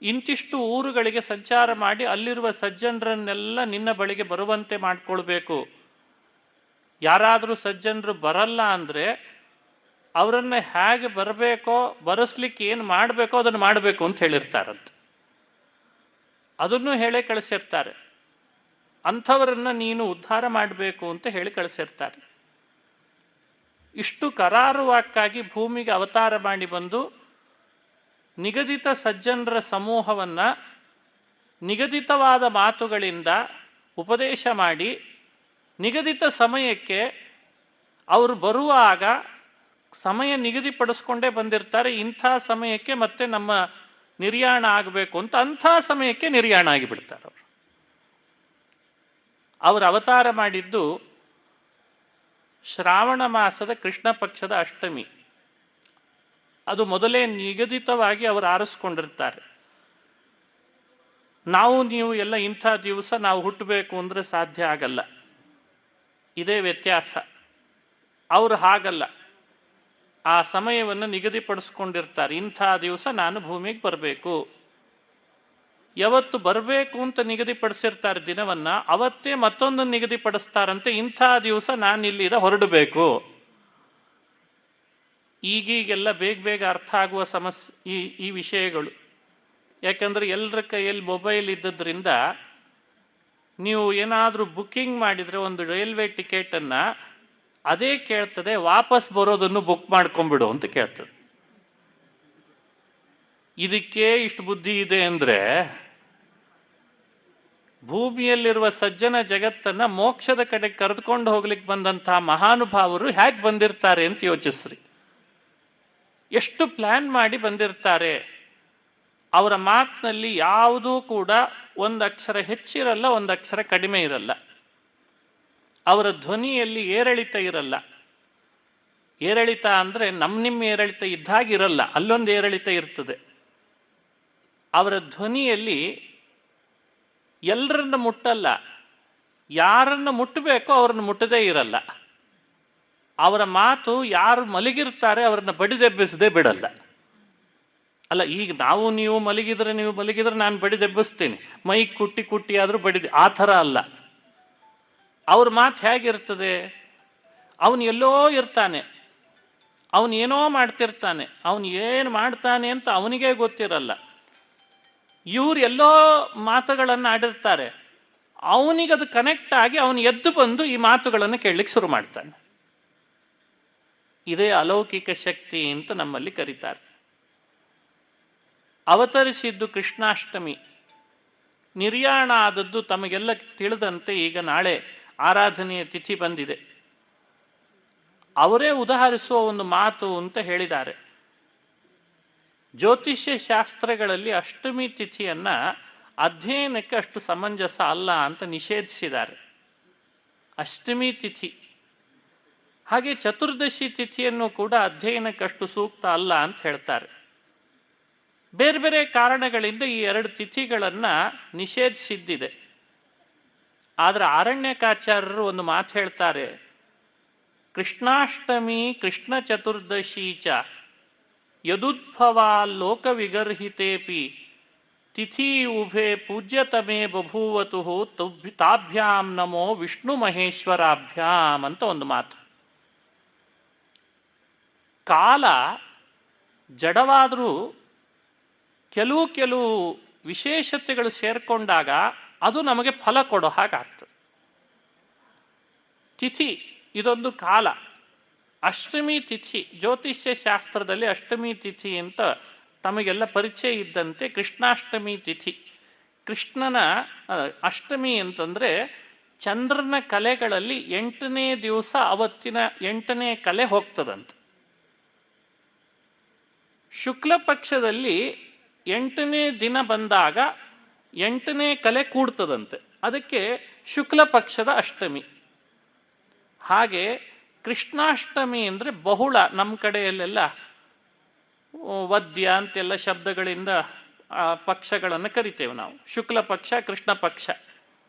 ಇಂತಿಷ್ಟು ಊರುಗಳಿಗೆ ಸಂಚಾರ ಮಾಡಿ ಅಲ್ಲಿರುವ ಸಜ್ಜನರನ್ನೆಲ್ಲ ನಿನ್ನ ಬಳಿಗೆ ಬರುವಂತೆ ಮಾಡಿಕೊಳ್ಬೇಕು. ಯಾರಾದರೂ ಸಜ್ಜನರು ಬರಲ್ಲ ಅಂದರೆ ಅವರನ್ನು ಹೇಗೆ ಬರಬೇಕೋ, ಬರೆಸ್ಲಿಕ್ಕೆ ಏನು ಮಾಡಬೇಕೋ ಅದನ್ನು ಮಾಡಬೇಕು ಅಂತ ಹೇಳಿರ್ತಾರಂತೆ. ಅದನ್ನು ಹೇಳೇ ಕಳಿಸಿರ್ತಾರೆ. ಅಂಥವರನ್ನು ನೀನು ಉದ್ಧಾರ ಮಾಡಬೇಕು ಅಂತ ಹೇಳಿ ಕಳಿಸಿರ್ತಾರೆ. ಇಷ್ಟು ಕರಾರುವಾಕ್ಕಾಗಿ ಭೂಮಿಗೆ ಅವತಾರ ಮಾಡಿ ಬಂದು ನಿಗದಿತ ಸಜ್ಜನರ ಸಮೂಹವನ್ನು ನಿಗದಿತವಾದ ಮಾತುಗಳಿಂದ ಉಪದೇಶ ಮಾಡಿ ನಿಗದಿತ ಸಮಯಕ್ಕೆ ಅವರು ಬರುವಾಗ ಸಮಯ ನಿಗದಿಪಡಿಸ್ಕೊಂಡೇ ಬಂದಿರ್ತಾರೆ. ಇಂಥ ಸಮಯಕ್ಕೆ ಮತ್ತೆ ನಮ್ಮ ನಿರ್ಯಾಣ ಆಗಬೇಕು ಅಂತ ಅಂಥ ಸಮಯಕ್ಕೆ ನಿರ್ಯಾಣ ಆಗಿಬಿಡ್ತಾರೆ. ಅವರು ಅವತಾರ ಮಾಡಿದ್ದು ಶ್ರಾವಣ ಮಾಸದ ಕೃಷ್ಣ ಪಕ್ಷದ ಅಷ್ಟಮಿ. ಅದು ಮೊದಲೇ ನಿಗದಿತವಾಗಿ ಅವರು ಆರಿಸ್ಕೊಂಡಿರ್ತಾರೆ. ನಾವು ನೀವು ಎಲ್ಲ ಇಂಥ ದಿವಸ ನಾವು ಹುಟ್ಟಬೇಕು ಅಂದರೆ ಸಾಧ್ಯ ಆಗಲ್ಲ. ಇದೇ ವ್ಯತ್ಯಾಸ. ಅವರು ಹಾಗಲ್ಲ, ಆ ಸಮಯವನ್ನು ನಿಗದಿಪಡಿಸ್ಕೊಂಡಿರ್ತಾರೆ. ಇಂಥ ದಿವಸ ನಾನು ಭೂಮಿಗೆ ಬರಬೇಕು, ಯಾವತ್ತು ಬರಬೇಕು ಅಂತ ನಿಗದಿಪಡಿಸಿರ್ತಾರೆ ದಿನವನ್ನು, ಅವತ್ತೇ ಮತ್ತೊಂದು ನಿಗದಿಪಡಿಸ್ತಾರಂತೆ, ಇಂಥ ದಿವಸ ನಾನು ಇಲ್ಲಿಂದ ಹೊರಡಬೇಕು. ಈಗೀಗೆಲ್ಲ ಬೇಗ ಬೇಗ ಅರ್ಥ ಆಗುವ ಸಮಸ್ಯೆ ಈ ವಿಷಯಗಳು. ಯಾಕಂದರೆ ಎಲ್ಲರ ಕೈಯಲ್ಲಿ ಮೊಬೈಲ್ ಇದ್ದದ್ರಿಂದ ನೀವು ಏನಾದರೂ ಬುಕ್ಕಿಂಗ್ ಮಾಡಿದರೆ ಒಂದು ರೈಲ್ವೆ ಟಿಕೆಟನ್ನು ಅದೇ ಕೇಳ್ತದೆ, ವಾಪಸ್ ಬರೋದನ್ನು ಬುಕ್ ಮಾಡ್ಕೊಂಬಿಡು ಅಂತ ಕೇಳ್ತದೆ. ಇದಕ್ಕೆ ಇಷ್ಟು ಬುದ್ಧಿ ಇದೆ ಅಂದರೆ ಭೂಮಿಯಲ್ಲಿರುವ ಸಜ್ಜನ ಜಗತ್ತನ್ನು ಮೋಕ್ಷದ ಕಡೆ ಕರೆದುಕೊಂಡು ಹೋಗ್ಲಿಕ್ಕೆ ಬಂದಂಥ ಮಹಾನುಭಾವರು ಹೇಗೆ ಬಂದಿರ್ತಾರೆ ಅಂತ ಯೋಚಿಸ್ರಿ. ಎಷ್ಟು ಪ್ಲ್ಯಾನ್ ಮಾಡಿ ಬಂದಿರ್ತಾರೆ. ಅವರ ಮಾತಿನಲ್ಲಿ ಯಾವುದೂ ಕೂಡ ಒಂದು ಅಕ್ಷರ ಹೆಚ್ಚಿರಲ್ಲ, ಒಂದು ಅಕ್ಷರ ಕಡಿಮೆ ಇರಲ್ಲ. ಅವರ ಧ್ವನಿಯಲ್ಲಿ ಏರಿಳಿತ ಇರಲ್ಲ. ಏರಿಳಿತ ಅಂದರೆ ನಿಮ್ಮ ಏರಿಳಿತ ಇದ್ದಾಗಿರಲ್ಲ, ಅಲ್ಲೊಂದು ಏರಿಳಿತ ಇರ್ತದೆ. ಅವರ ಧ್ವನಿಯಲ್ಲಿ ಎಲ್ಲರನ್ನ ಮುಟ್ಟಲ್ಲ, ಯಾರನ್ನು ಮುಟ್ಟಬೇಕೋ ಅವ್ರನ್ನ ಮುಟ್ಟದೇ ಇರಲ್ಲ. ಅವರ ಮಾತು ಯಾರು ಮಲಗಿರ್ತಾರೆ ಅವ್ರನ್ನ ಬಡಿದೆಬ್ಬಿಸದೆ ಬಿಡಲ್ಲ. ಅಲ್ಲ, ಈಗ ನೀವು ಮಲಗಿದ್ರೆ ನಾನು ಬಡಿದೆಬ್ಬಿಸ್ತೀನಿ, ಮೈಕ್ ಕುಟ್ಟಿ ಆದರೂ ಬಡಿದೆ, ಆ ಥರ ಅಲ್ಲ. ಅವ್ರ ಮಾತು ಹೇಗಿರ್ತದೆ? ಅವನು ಎಲ್ಲೋ ಇರ್ತಾನೆ, ಅವನು ಏನೋ ಮಾಡ್ತಿರ್ತಾನೆ, ಅವನು ಏನು ಮಾಡ್ತಾನೆ ಅಂತ ಅವನಿಗೇ ಗೊತ್ತಿರಲ್ಲ. ಇವ್ರು ಎಲ್ಲೋ ಮಾತುಗಳನ್ನು ಆಡಿರ್ತಾರೆ, ಅವನಿಗದು ಕನೆಕ್ಟ್ ಆಗಿ ಅವನು ಎದ್ದು ಬಂದು ಈ ಮಾತುಗಳನ್ನು ಕೇಳಲಿಕ್ಕೆ ಶುರು ಮಾಡ್ತಾನೆ. ಇದೇ ಅಲೌಕಿಕ ಶಕ್ತಿ ಅಂತ ನಮ್ಮಲ್ಲಿ ಕರೀತಾರೆ. ಅವತರಿಸಿದ್ದು ಕೃಷ್ಣಾಷ್ಟಮಿ, ನಿರ್ಯಾಣ ಆದದ್ದು ತಮಗೆಲ್ಲ ತಿಳಿದಂತೆ ಈಗ ನಾಳೆ ಆರಾಧನೆಯ ತಿಥಿ ಬಂದಿದೆ. ಅವರೇ ಉದಾಹರಿಸುವ ಒಂದು ಮಾತು ಅಂತ ಹೇಳಿದ್ದಾರೆ. ಜ್ಯೋತಿಷ್ಯ ಶಾಸ್ತ್ರಗಳಲ್ಲಿ ಅಷ್ಟಮಿ ತಿಥಿಯನ್ನು ಅಧ್ಯಯನಕ್ಕೆ ಅಷ್ಟು ಸಮಂಜಸ ಅಲ್ಲ ಅಂತ ನಿಷೇಧಿಸಿದ್ದಾರೆ. ಅಷ್ಟಮಿ ತಿಥಿ ಹಾಗೆ ಚತುರ್ದಶಿ ತಿಥಿಯನ್ನು ಕೂಡ ಅಧ್ಯಯನಕ್ಕೆ ಅಷ್ಟು ಸೂಕ್ತ ಅಲ್ಲ ಅಂತ ಹೇಳ್ತಾರೆ. ಬೇರೆ ಬೇರೆ ಕಾರಣಗಳಿಂದ ಈ ಎರಡು ತಿಥಿಗಳನ್ನು ನಿಷೇಧಿಸಿದ್ದಿದೆ. ಆದರೆ ಆರಣ್ಯಕಾಚಾರ್ಯರು ಒಂದು ಮಾತು ಹೇಳ್ತಾರೆ, ಕೃಷ್ಣಾಷ್ಟಮಿ ಕೃಷ್ಣ ಚತುರ್ದಶಿ ಚ ಯದುದ್ಭವಾ ಲೋಕ ವಿಗರ್ಹಿತೇಪಿ ತಿಥಿ ಉಭೆ ಪೂಜ್ಯತಮೇ ಬಭೂವತು ತಾಭ್ಯಾಂ ನಮೋ ವಿಷ್ಣು ಮಹೇಶ್ವರಾಭ್ಯಾಂ ಅಂತ ಒಂದು ಮಾತು. ಕಾಲ ಜಡವಾದರೂ ಕೆಲವು ವಿಶೇಷತೆಗಳು ಸೇರಿಕೊಂಡಾಗ ಅದು ನಮಗೆ ಫಲ ಕೊಡೋ ಹಾಗಾಗ್ತದೆ. ತಿಥಿ ಇದೊಂದು ಕಾಲ. ಅಷ್ಟಮಿ ತಿಥಿ ಜ್ಯೋತಿಷ್ಯ ಶಾಸ್ತ್ರದಲ್ಲಿ ಅಷ್ಟಮಿ ತಿಥಿ ಅಂತ ತಮಗೆಲ್ಲ ಪರಿಚಯ ಇದ್ದಂತೆ ಕೃಷ್ಣಾಷ್ಟಮಿ ತಿಥಿ. ಕೃಷ್ಣನ ಅಷ್ಟಮಿ ಅಂತಂದರೆ ಚಂದ್ರನ ಕಲೆಗಳಲ್ಲಿ 8ನೇ ದಿವಸ ಅವತ್ತಿನ 8ನೇ ಕಲೆ ಹೋಗ್ತದಂತೆ. ಶುಕ್ಲ ಪಕ್ಷದಲ್ಲಿ 8ನೇ ದಿನ ಬಂದಾಗ 8ನೇ ಕಲೆ ಕೂಡ್ತದಂತೆ, ಅದಕ್ಕೆ ಶುಕ್ಲ ಪಕ್ಷದ ಅಷ್ಟಮಿ. ಹಾಗೆ ಕೃಷ್ಣಾಷ್ಟಮಿ ಅಂದರೆ ಬಹುಳ, ನಮ್ಮ ಕಡೆಯಲ್ಲೆಲ್ಲ ವದ್ಯ ಅಂತೆಲ್ಲ ಶಬ್ದಗಳಿಂದ ಪಕ್ಷಗಳನ್ನು ಕರಿತೇವೆ ನಾವು. ಶುಕ್ಲ ಪಕ್ಷ, ಕೃಷ್ಣ ಪಕ್ಷ.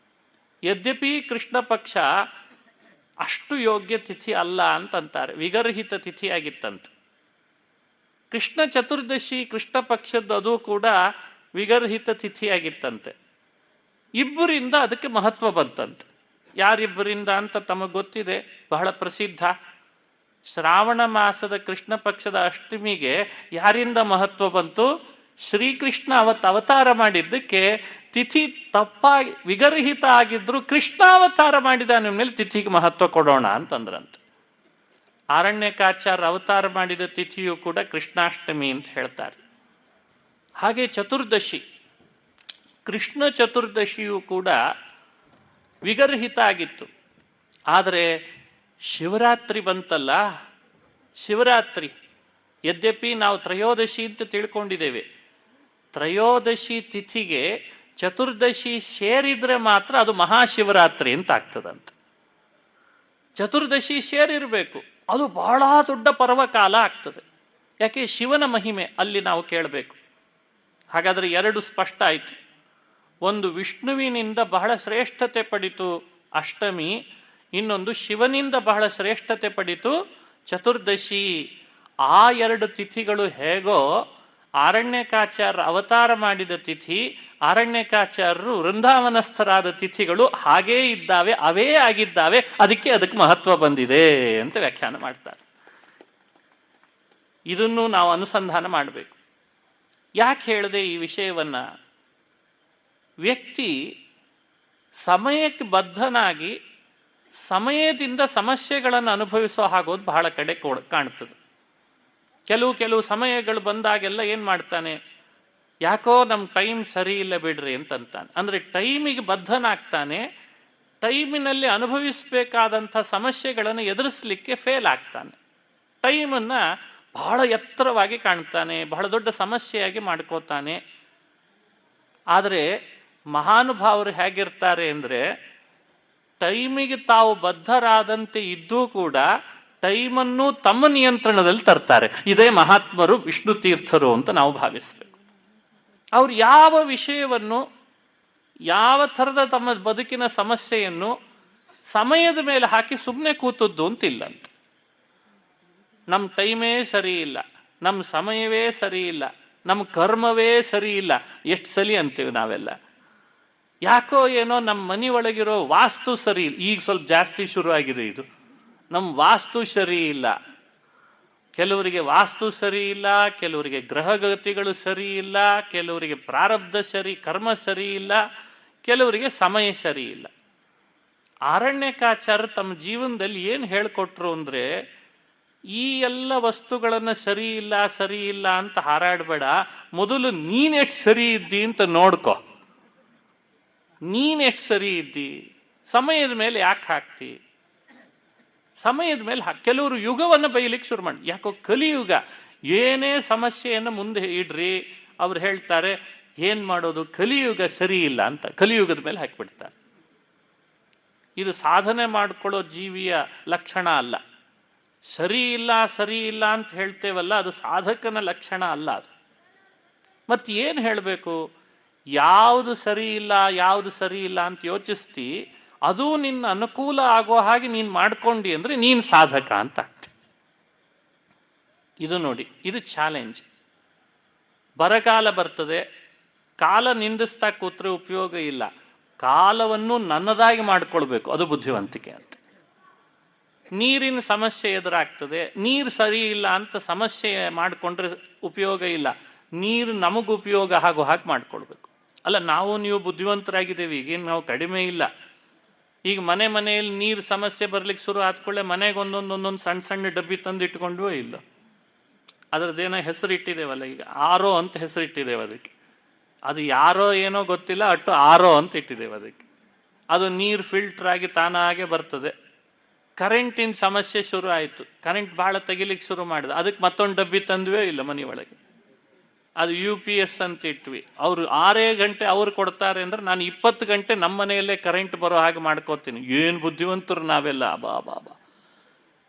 ಯದ್ಯಪಿ ಕೃಷ್ಣ ಪಕ್ಷ ಅಷ್ಟು ಯೋಗ್ಯ ತಿಥಿ ಅಲ್ಲ ಅಂತಂತಾರೆ, ವಿಗರ್ಹಿತ ತಿಥಿಯಾಗಿತ್ತಂತೆ. ಕೃಷ್ಣ ಚತುರ್ದಶಿ ಕೃಷ್ಣ ಪಕ್ಷದ್ದು ಅದು ಕೂಡ ವಿಗರ್ಹಿತ ತಿಥಿಯಾಗಿತ್ತಂತೆ. ಇಬ್ಬರಿಂದ ಅದಕ್ಕೆ ಮಹತ್ವ ಬಂತಂತೆ. ಯಾರಿಬ್ಬರಿಂದ ಅಂತ ತಮಗೆ ಗೊತ್ತಿದೆ, ಬಹಳ ಪ್ರಸಿದ್ಧ. ಶ್ರಾವಣ ಮಾಸದ ಕೃಷ್ಣ ಪಕ್ಷದ ಅಷ್ಟಮಿಗೆ ಯಾರಿಂದ ಮಹತ್ವ ಬಂತು? ಶ್ರೀಕೃಷ್ಣ ಅವತಾರ ಮಾಡಿದ್ದಕ್ಕೆ ತಿಥಿ ತಪ್ಪಾಗಿ ವಿಗರ್ಹಿತ ಆಗಿದ್ರು ಕೃಷ್ಣ ಅವತಾರ ಮಾಡಿದ ಮೇಲೆ ತಿಥಿಗೆ ಮಹತ್ವ ಕೊಡೋಣ ಅಂತಂದ್ರಂತೆ. ಆರಣ್ಯಕಾಚಾರ್ಯ ಅವತಾರ ಮಾಡಿದ ತಿಥಿಯು ಕೂಡ ಕೃಷ್ಣಾಷ್ಟಮಿ ಅಂತ ಹೇಳ್ತಾರೆ. ಹಾಗೆ ಚತುರ್ದಶಿ, ಕೃಷ್ಣ ಚತುರ್ದಶಿಯು ಕೂಡ ವಿಗರ್ಹಿತ ಆಗಿತ್ತು. ಆದರೆ ಶಿವರಾತ್ರಿ ಬಂತಲ್ಲ, ಶಿವರಾತ್ರಿ ಯದ್ಯಪಿ ನಾವು ತ್ರಯೋದಶಿ ಅಂತ ತಿಳ್ಕೊಂಡಿದ್ದೇವೆ, ತ್ರಯೋದಶಿ ತಿಥಿಗೆ ಚತುರ್ದಶಿ ಸೇರಿದರೆ ಮಾತ್ರ ಅದು ಮಹಾಶಿವರಾತ್ರಿ ಅಂತ ಆಗ್ತದಂತೆ. ಚತುರ್ದಶಿ ಸೇರಿರಬೇಕು, ಅದು ಬಹಳ ದೊಡ್ಡ ಪರ್ವಕಾಲ ಆಗ್ತದೆ. ಯಾಕೆ? ಶಿವನ ಮಹಿಮೆ ಅಲ್ಲಿ ನಾವು ಕೇಳಬೇಕು. ಹಾಗಾದರೆ ಎರಡು ಸ್ಪಷ್ಟ ಆಯಿತು. ಒಂದು ವಿಷ್ಣುವಿನಿಂದ ಬಹಳ ಶ್ರೇಷ್ಠತೆ ಪಡಿತು ಅಷ್ಟಮಿ, ಇನ್ನೊಂದು ಶಿವನಿಂದ ಬಹಳ ಶ್ರೇಷ್ಠತೆ ಪಡಿತು ಚತುರ್ದಶಿ. ಆ ಎರಡು ತಿಥಿಗಳು ಹೇಗೋ ಆರಣ್ಯಕಾಚಾರ್ಯ ಅವತಾರ ಮಾಡಿದ ತಿಥಿ, ಆರಣ್ಯಕಾಚಾರ್ಯರು ವೃಂದಾವನಸ್ಥರಾದ ತಿಥಿಗಳು ಹಾಗೇ ಇದ್ದಾವೆ, ಅವೇ ಆಗಿದ್ದಾವೆ, ಅದಕ್ಕೆ ಮಹತ್ವ ಬಂದಿದೆ ಅಂತ ವ್ಯಾಖ್ಯಾನ ಮಾಡ್ತಾರೆ. ಇದನ್ನು ನಾವು ಅನುಸಂಧಾನ ಮಾಡಬೇಕು. ಯಾಕೆ ಹೇಳಿದೆ ಈ ವಿಷಯವನ್ನು? ವ್ಯಕ್ತಿ ಸಮಯಕ್ಕೆ ಬದ್ಧನಾಗಿ ಸಮಯದಿಂದ ಸಮಸ್ಯೆಗಳನ್ನು ಅನುಭವಿಸೋ ಹಾಗೋದು ಬಹಳ ಕಡೆ ಕಾಣ್ತದೆ. ಕೆಲವು ಸಮಯಗಳು ಬಂದಾಗೆಲ್ಲ ಏನು ಮಾಡ್ತಾನೆ? ಯಾಕೋ ನಮ್ಮ ಟೈಮ್ ಸರಿ ಇಲ್ಲ ಬಿಡ್ರಿ ಅಂತಂತಾನೆ. ಅಂದರೆ ಟೈಮಿಗೆ ಬದ್ಧನಾಗ್ತಾನೆ, ಟೈಮಿನಲ್ಲಿ ಅನುಭವಿಸಬೇಕಾದಂಥ ಸಮಸ್ಯೆಗಳನ್ನು ಎದುರಿಸಲಿಕ್ಕೆ ಫೇಲ್ ಆಗ್ತಾನೆ. ಟೈಮನ್ನು ಬಹಳ ಎತ್ತರವಾಗಿ ಕಾಣ್ತಾನೆ, ಬಹಳ ದೊಡ್ಡ ಸಮಸ್ಯೆಯಾಗಿ ಮಾಡ್ಕೋತಾನೆ. ಆದರೆ ಮಹಾನುಭಾವರು ಹೇಗಿರ್ತಾರೆ ಅಂದರೆ, ಟೈಮಿಗೆ ತಾವು ಬದ್ಧರಾದಂತೆ ಇದ್ದೂ ಕೂಡ ಟೈಮನ್ನು ತಮ್ಮ ನಿಯಂತ್ರಣದಲ್ಲಿ ತರ್ತಾರೆ. ಇದೇ ಮಹಾತ್ಮರು, ವಿಷ್ಣು ತೀರ್ಥರು ಅಂತ ನಾವು ಭಾವಿಸಬೇಕು. ಅವ್ರು ಯಾವ ವಿಷಯವನ್ನು, ಯಾವ ಥರದ ತಮ್ಮ ಬದುಕಿನ ಸಮಸ್ಯೆಯನ್ನು ಸಮಯದ ಮೇಲೆ ಹಾಕಿ ಸುಮ್ಮನೆ ಕೂತದ್ದು ಅಂತಿಲ್ಲಂತ. ನಮ್ಮ ಟೈಮೇ ಸರಿ ಇಲ್ಲ, ನಮ್ಮ ಸಮಯವೇ ಸರಿ ಇಲ್ಲ, ನಮ್ಮ ಕರ್ಮವೇ ಸರಿ ಇಲ್ಲ, ಎಷ್ಟು ಸಲಿ ಅಂತೀವಿ ನಾವೆಲ್ಲ. ಯಾಕೋ ಏನೋ ನಮ್ಮ ಮನೆ ಒಳಗಿರೋ ವಾಸ್ತು ಸರಿ ಇಲ್ಲ. ಈಗ ಸ್ವಲ್ಪ ಜಾಸ್ತಿ ಶುರುವಾಗಿದೆ ಇದು. ನಮ್ಮ ವಾಸ್ತು ಸರಿ ಇಲ್ಲ. ಕೆಲವರಿಗೆ ವಾಸ್ತು ಸರಿ ಇಲ್ಲ, ಕೆಲವರಿಗೆ ಗ್ರಹಗತಿಗಳು ಸರಿ ಇಲ್ಲ, ಕೆಲವರಿಗೆ ಪ್ರಾರಬ್ಧ ಸರಿ, ಕರ್ಮ ಸರಿ ಇಲ್ಲ, ಕೆಲವರಿಗೆ ಸಮಯ ಸರಿ ಇಲ್ಲ. ಆರಣ್ಯಕಾಚಾರ್ಯರು ತಮ್ಮ ಜೀವನದಲ್ಲಿ ಏನು ಹೇಳಿಕೊಟ್ರು ಅಂದರೆ, ಈ ಎಲ್ಲ ವಸ್ತುಗಳನ್ನು ಸರಿ ಇಲ್ಲ ಅಂತ ಹಾರಾಡಬೇಡ, ಮೊದಲು ನೀನೆಷ್ಟು ಸರಿ ಇದ್ದಿ ಅಂತ ನೋಡ್ಕೊ. ನೀನೆಷ್ಟು ಸರಿ ಇದ್ದಿ, ಸಮಯದ ಮೇಲೆ ಯಾಕೆ ಹಾಕ್ತಿ, ಸಮಯದ ಮೇಲೆ ಕೆಲವರು ಯುಗವನ್ನು ಬೈಲಿಕ್ಕೆ ಶುರು ಮಾಡಿ. ಯಾಕೋ ಕಲಿಯುಗ, ಏನೇ ಸಮಸ್ಯೆಯನ್ನು ಮುಂದೆ ಇಡ್ರಿ, ಅವ್ರು ಹೇಳ್ತಾರೆ ಏನು ಮಾಡೋದು, ಕಲಿಯುಗ ಸರಿ ಇಲ್ಲ ಅಂತ ಕಲಿಯುಗದ ಮೇಲೆ ಹಾಕಿಬಿಡ್ತಾರೆ. ಇದು ಸಾಧನೆ ಮಾಡಿಕೊಳ್ಳೋ ಜೀವಿಯ ಲಕ್ಷಣ ಅಲ್ಲ. ಸರಿ ಇಲ್ಲ ಅಂತ ಹೇಳ್ತೇವಲ್ಲ, ಅದು ಸಾಧಕನ ಲಕ್ಷಣ ಅಲ್ಲ ಅದು. ಮತ್ತು ಏನು ಹೇಳಬೇಕು, ಯಾವುದು ಸರಿ ಇಲ್ಲ ಅಂತ ಯೋಚಿಸ್ತಿ, ಅದು ನಿನ್ನ ಅನುಕೂಲ ಆಗೋ ಹಾಗೆ ನೀನು ಮಾಡ್ಕೊಂಡಿ ಅಂದರೆ ನೀನು ಸಾಧಕ ಅಂತ ಆಗ್ತಿ. ಇದು ನೋಡಿ, ಇದು ಚಾಲೆಂಜ್. ಬರಗಾಲ ಬರ್ತದೆ, ಕಾಲ ನಿಂದಿಸ್ತಾ ಕೂತ್ರೆ ಉಪಯೋಗ ಇಲ್ಲ, ಕಾಲವನ್ನು ನನ್ನದಾಗಿ ಮಾಡಿಕೊಳ್ಬೇಕು, ಅದು ಬುದ್ಧಿವಂತಿಕೆ ಅಂತ. ನೀರಿನ ಸಮಸ್ಯೆ ಎದುರಾಗ್ತದೆ, ನೀರು ಸರಿ ಇಲ್ಲ ಅಂತ ಸಮಸ್ಯೆ ಮಾಡಿಕೊಂಡ್ರೆ ಉಪಯೋಗ ಇಲ್ಲ, ನೀರು ನಮಗೆ ಉಪಯೋಗ ಆಗೋ ಹಾಗೆ ಮಾಡಿಕೊಳ್ಬೇಕು. ಅಲ್ಲ, ನಾವು ನೀವು ಬುದ್ಧಿವಂತರಾಗಿದ್ದೇವೆ, ಈಗೇನು ನಾವು ಕಡಿಮೆ ಇಲ್ಲ. ಈಗ ಮನೆಯಲ್ಲಿ ನೀರು ಸಮಸ್ಯೆ ಬರ್ಲಿಕ್ಕೆ ಶುರು ಆದ್ಕೊಳ್ಳೆ ಮನೆಗೆ ಒಂದೊಂದು ಸಣ್ಣ ಡಬ್ಬಿ ತಂದು ಇಟ್ಕೊಂಡ್ವೋ ಇಲ್ಲ, ಅದರದ್ದೇನೋ ಹೆಸರು ಇಟ್ಟಿದ್ದೇವಲ್ಲ, ಈಗ ಆರೋ ಅಂತ ಹೆಸರು ಇಟ್ಟಿದ್ದೇವೆ ಅದಕ್ಕೆ. ಅದು ಯಾರೋ ಏನೋ ಗೊತ್ತಿಲ್ಲ, ಅಟ್ಟು ಆರೋ ಅಂತ ಇಟ್ಟಿದ್ದೇವೆ ಅದಕ್ಕೆ. ಅದು ನೀರು ಫಿಲ್ಟರ್ ಆಗಿ ತಾನಾಗೆ ಬರ್ತದೆ. ಕರೆಂಟಿನ ಸಮಸ್ಯೆ ಶುರು ಆಯಿತು, ಕರೆಂಟ್ ಭಾಳ ತೆಗಿಲಿಕ್ಕೆ ಶುರು ಮಾಡಿದೆ, ಅದಕ್ಕೆ ಮತ್ತೊಂದು ಡಬ್ಬಿ ತಂದ್ವೇ ಇಲ್ಲ ಮನೆಯೊಳಗೆ. ಅದು UPS ಅಂತ ಇಟ್ವಿ, ಅವರು 6 ಗಂಟೆ ಅವ್ರು ಕೊಡ್ತಾರೆ ಅಂದರೆ ನಾನು 20 ಗಂಟೆ ನಮ್ಮ ಮನೆಯಲ್ಲೇ ಕರೆಂಟ್ ಬರೋ ಹಾಗೆ ಮಾಡ್ಕೋತೀನಿ. ಏನು ಬುದ್ಧಿವಂತರು ನಾವೆಲ್ಲ. ಬಾ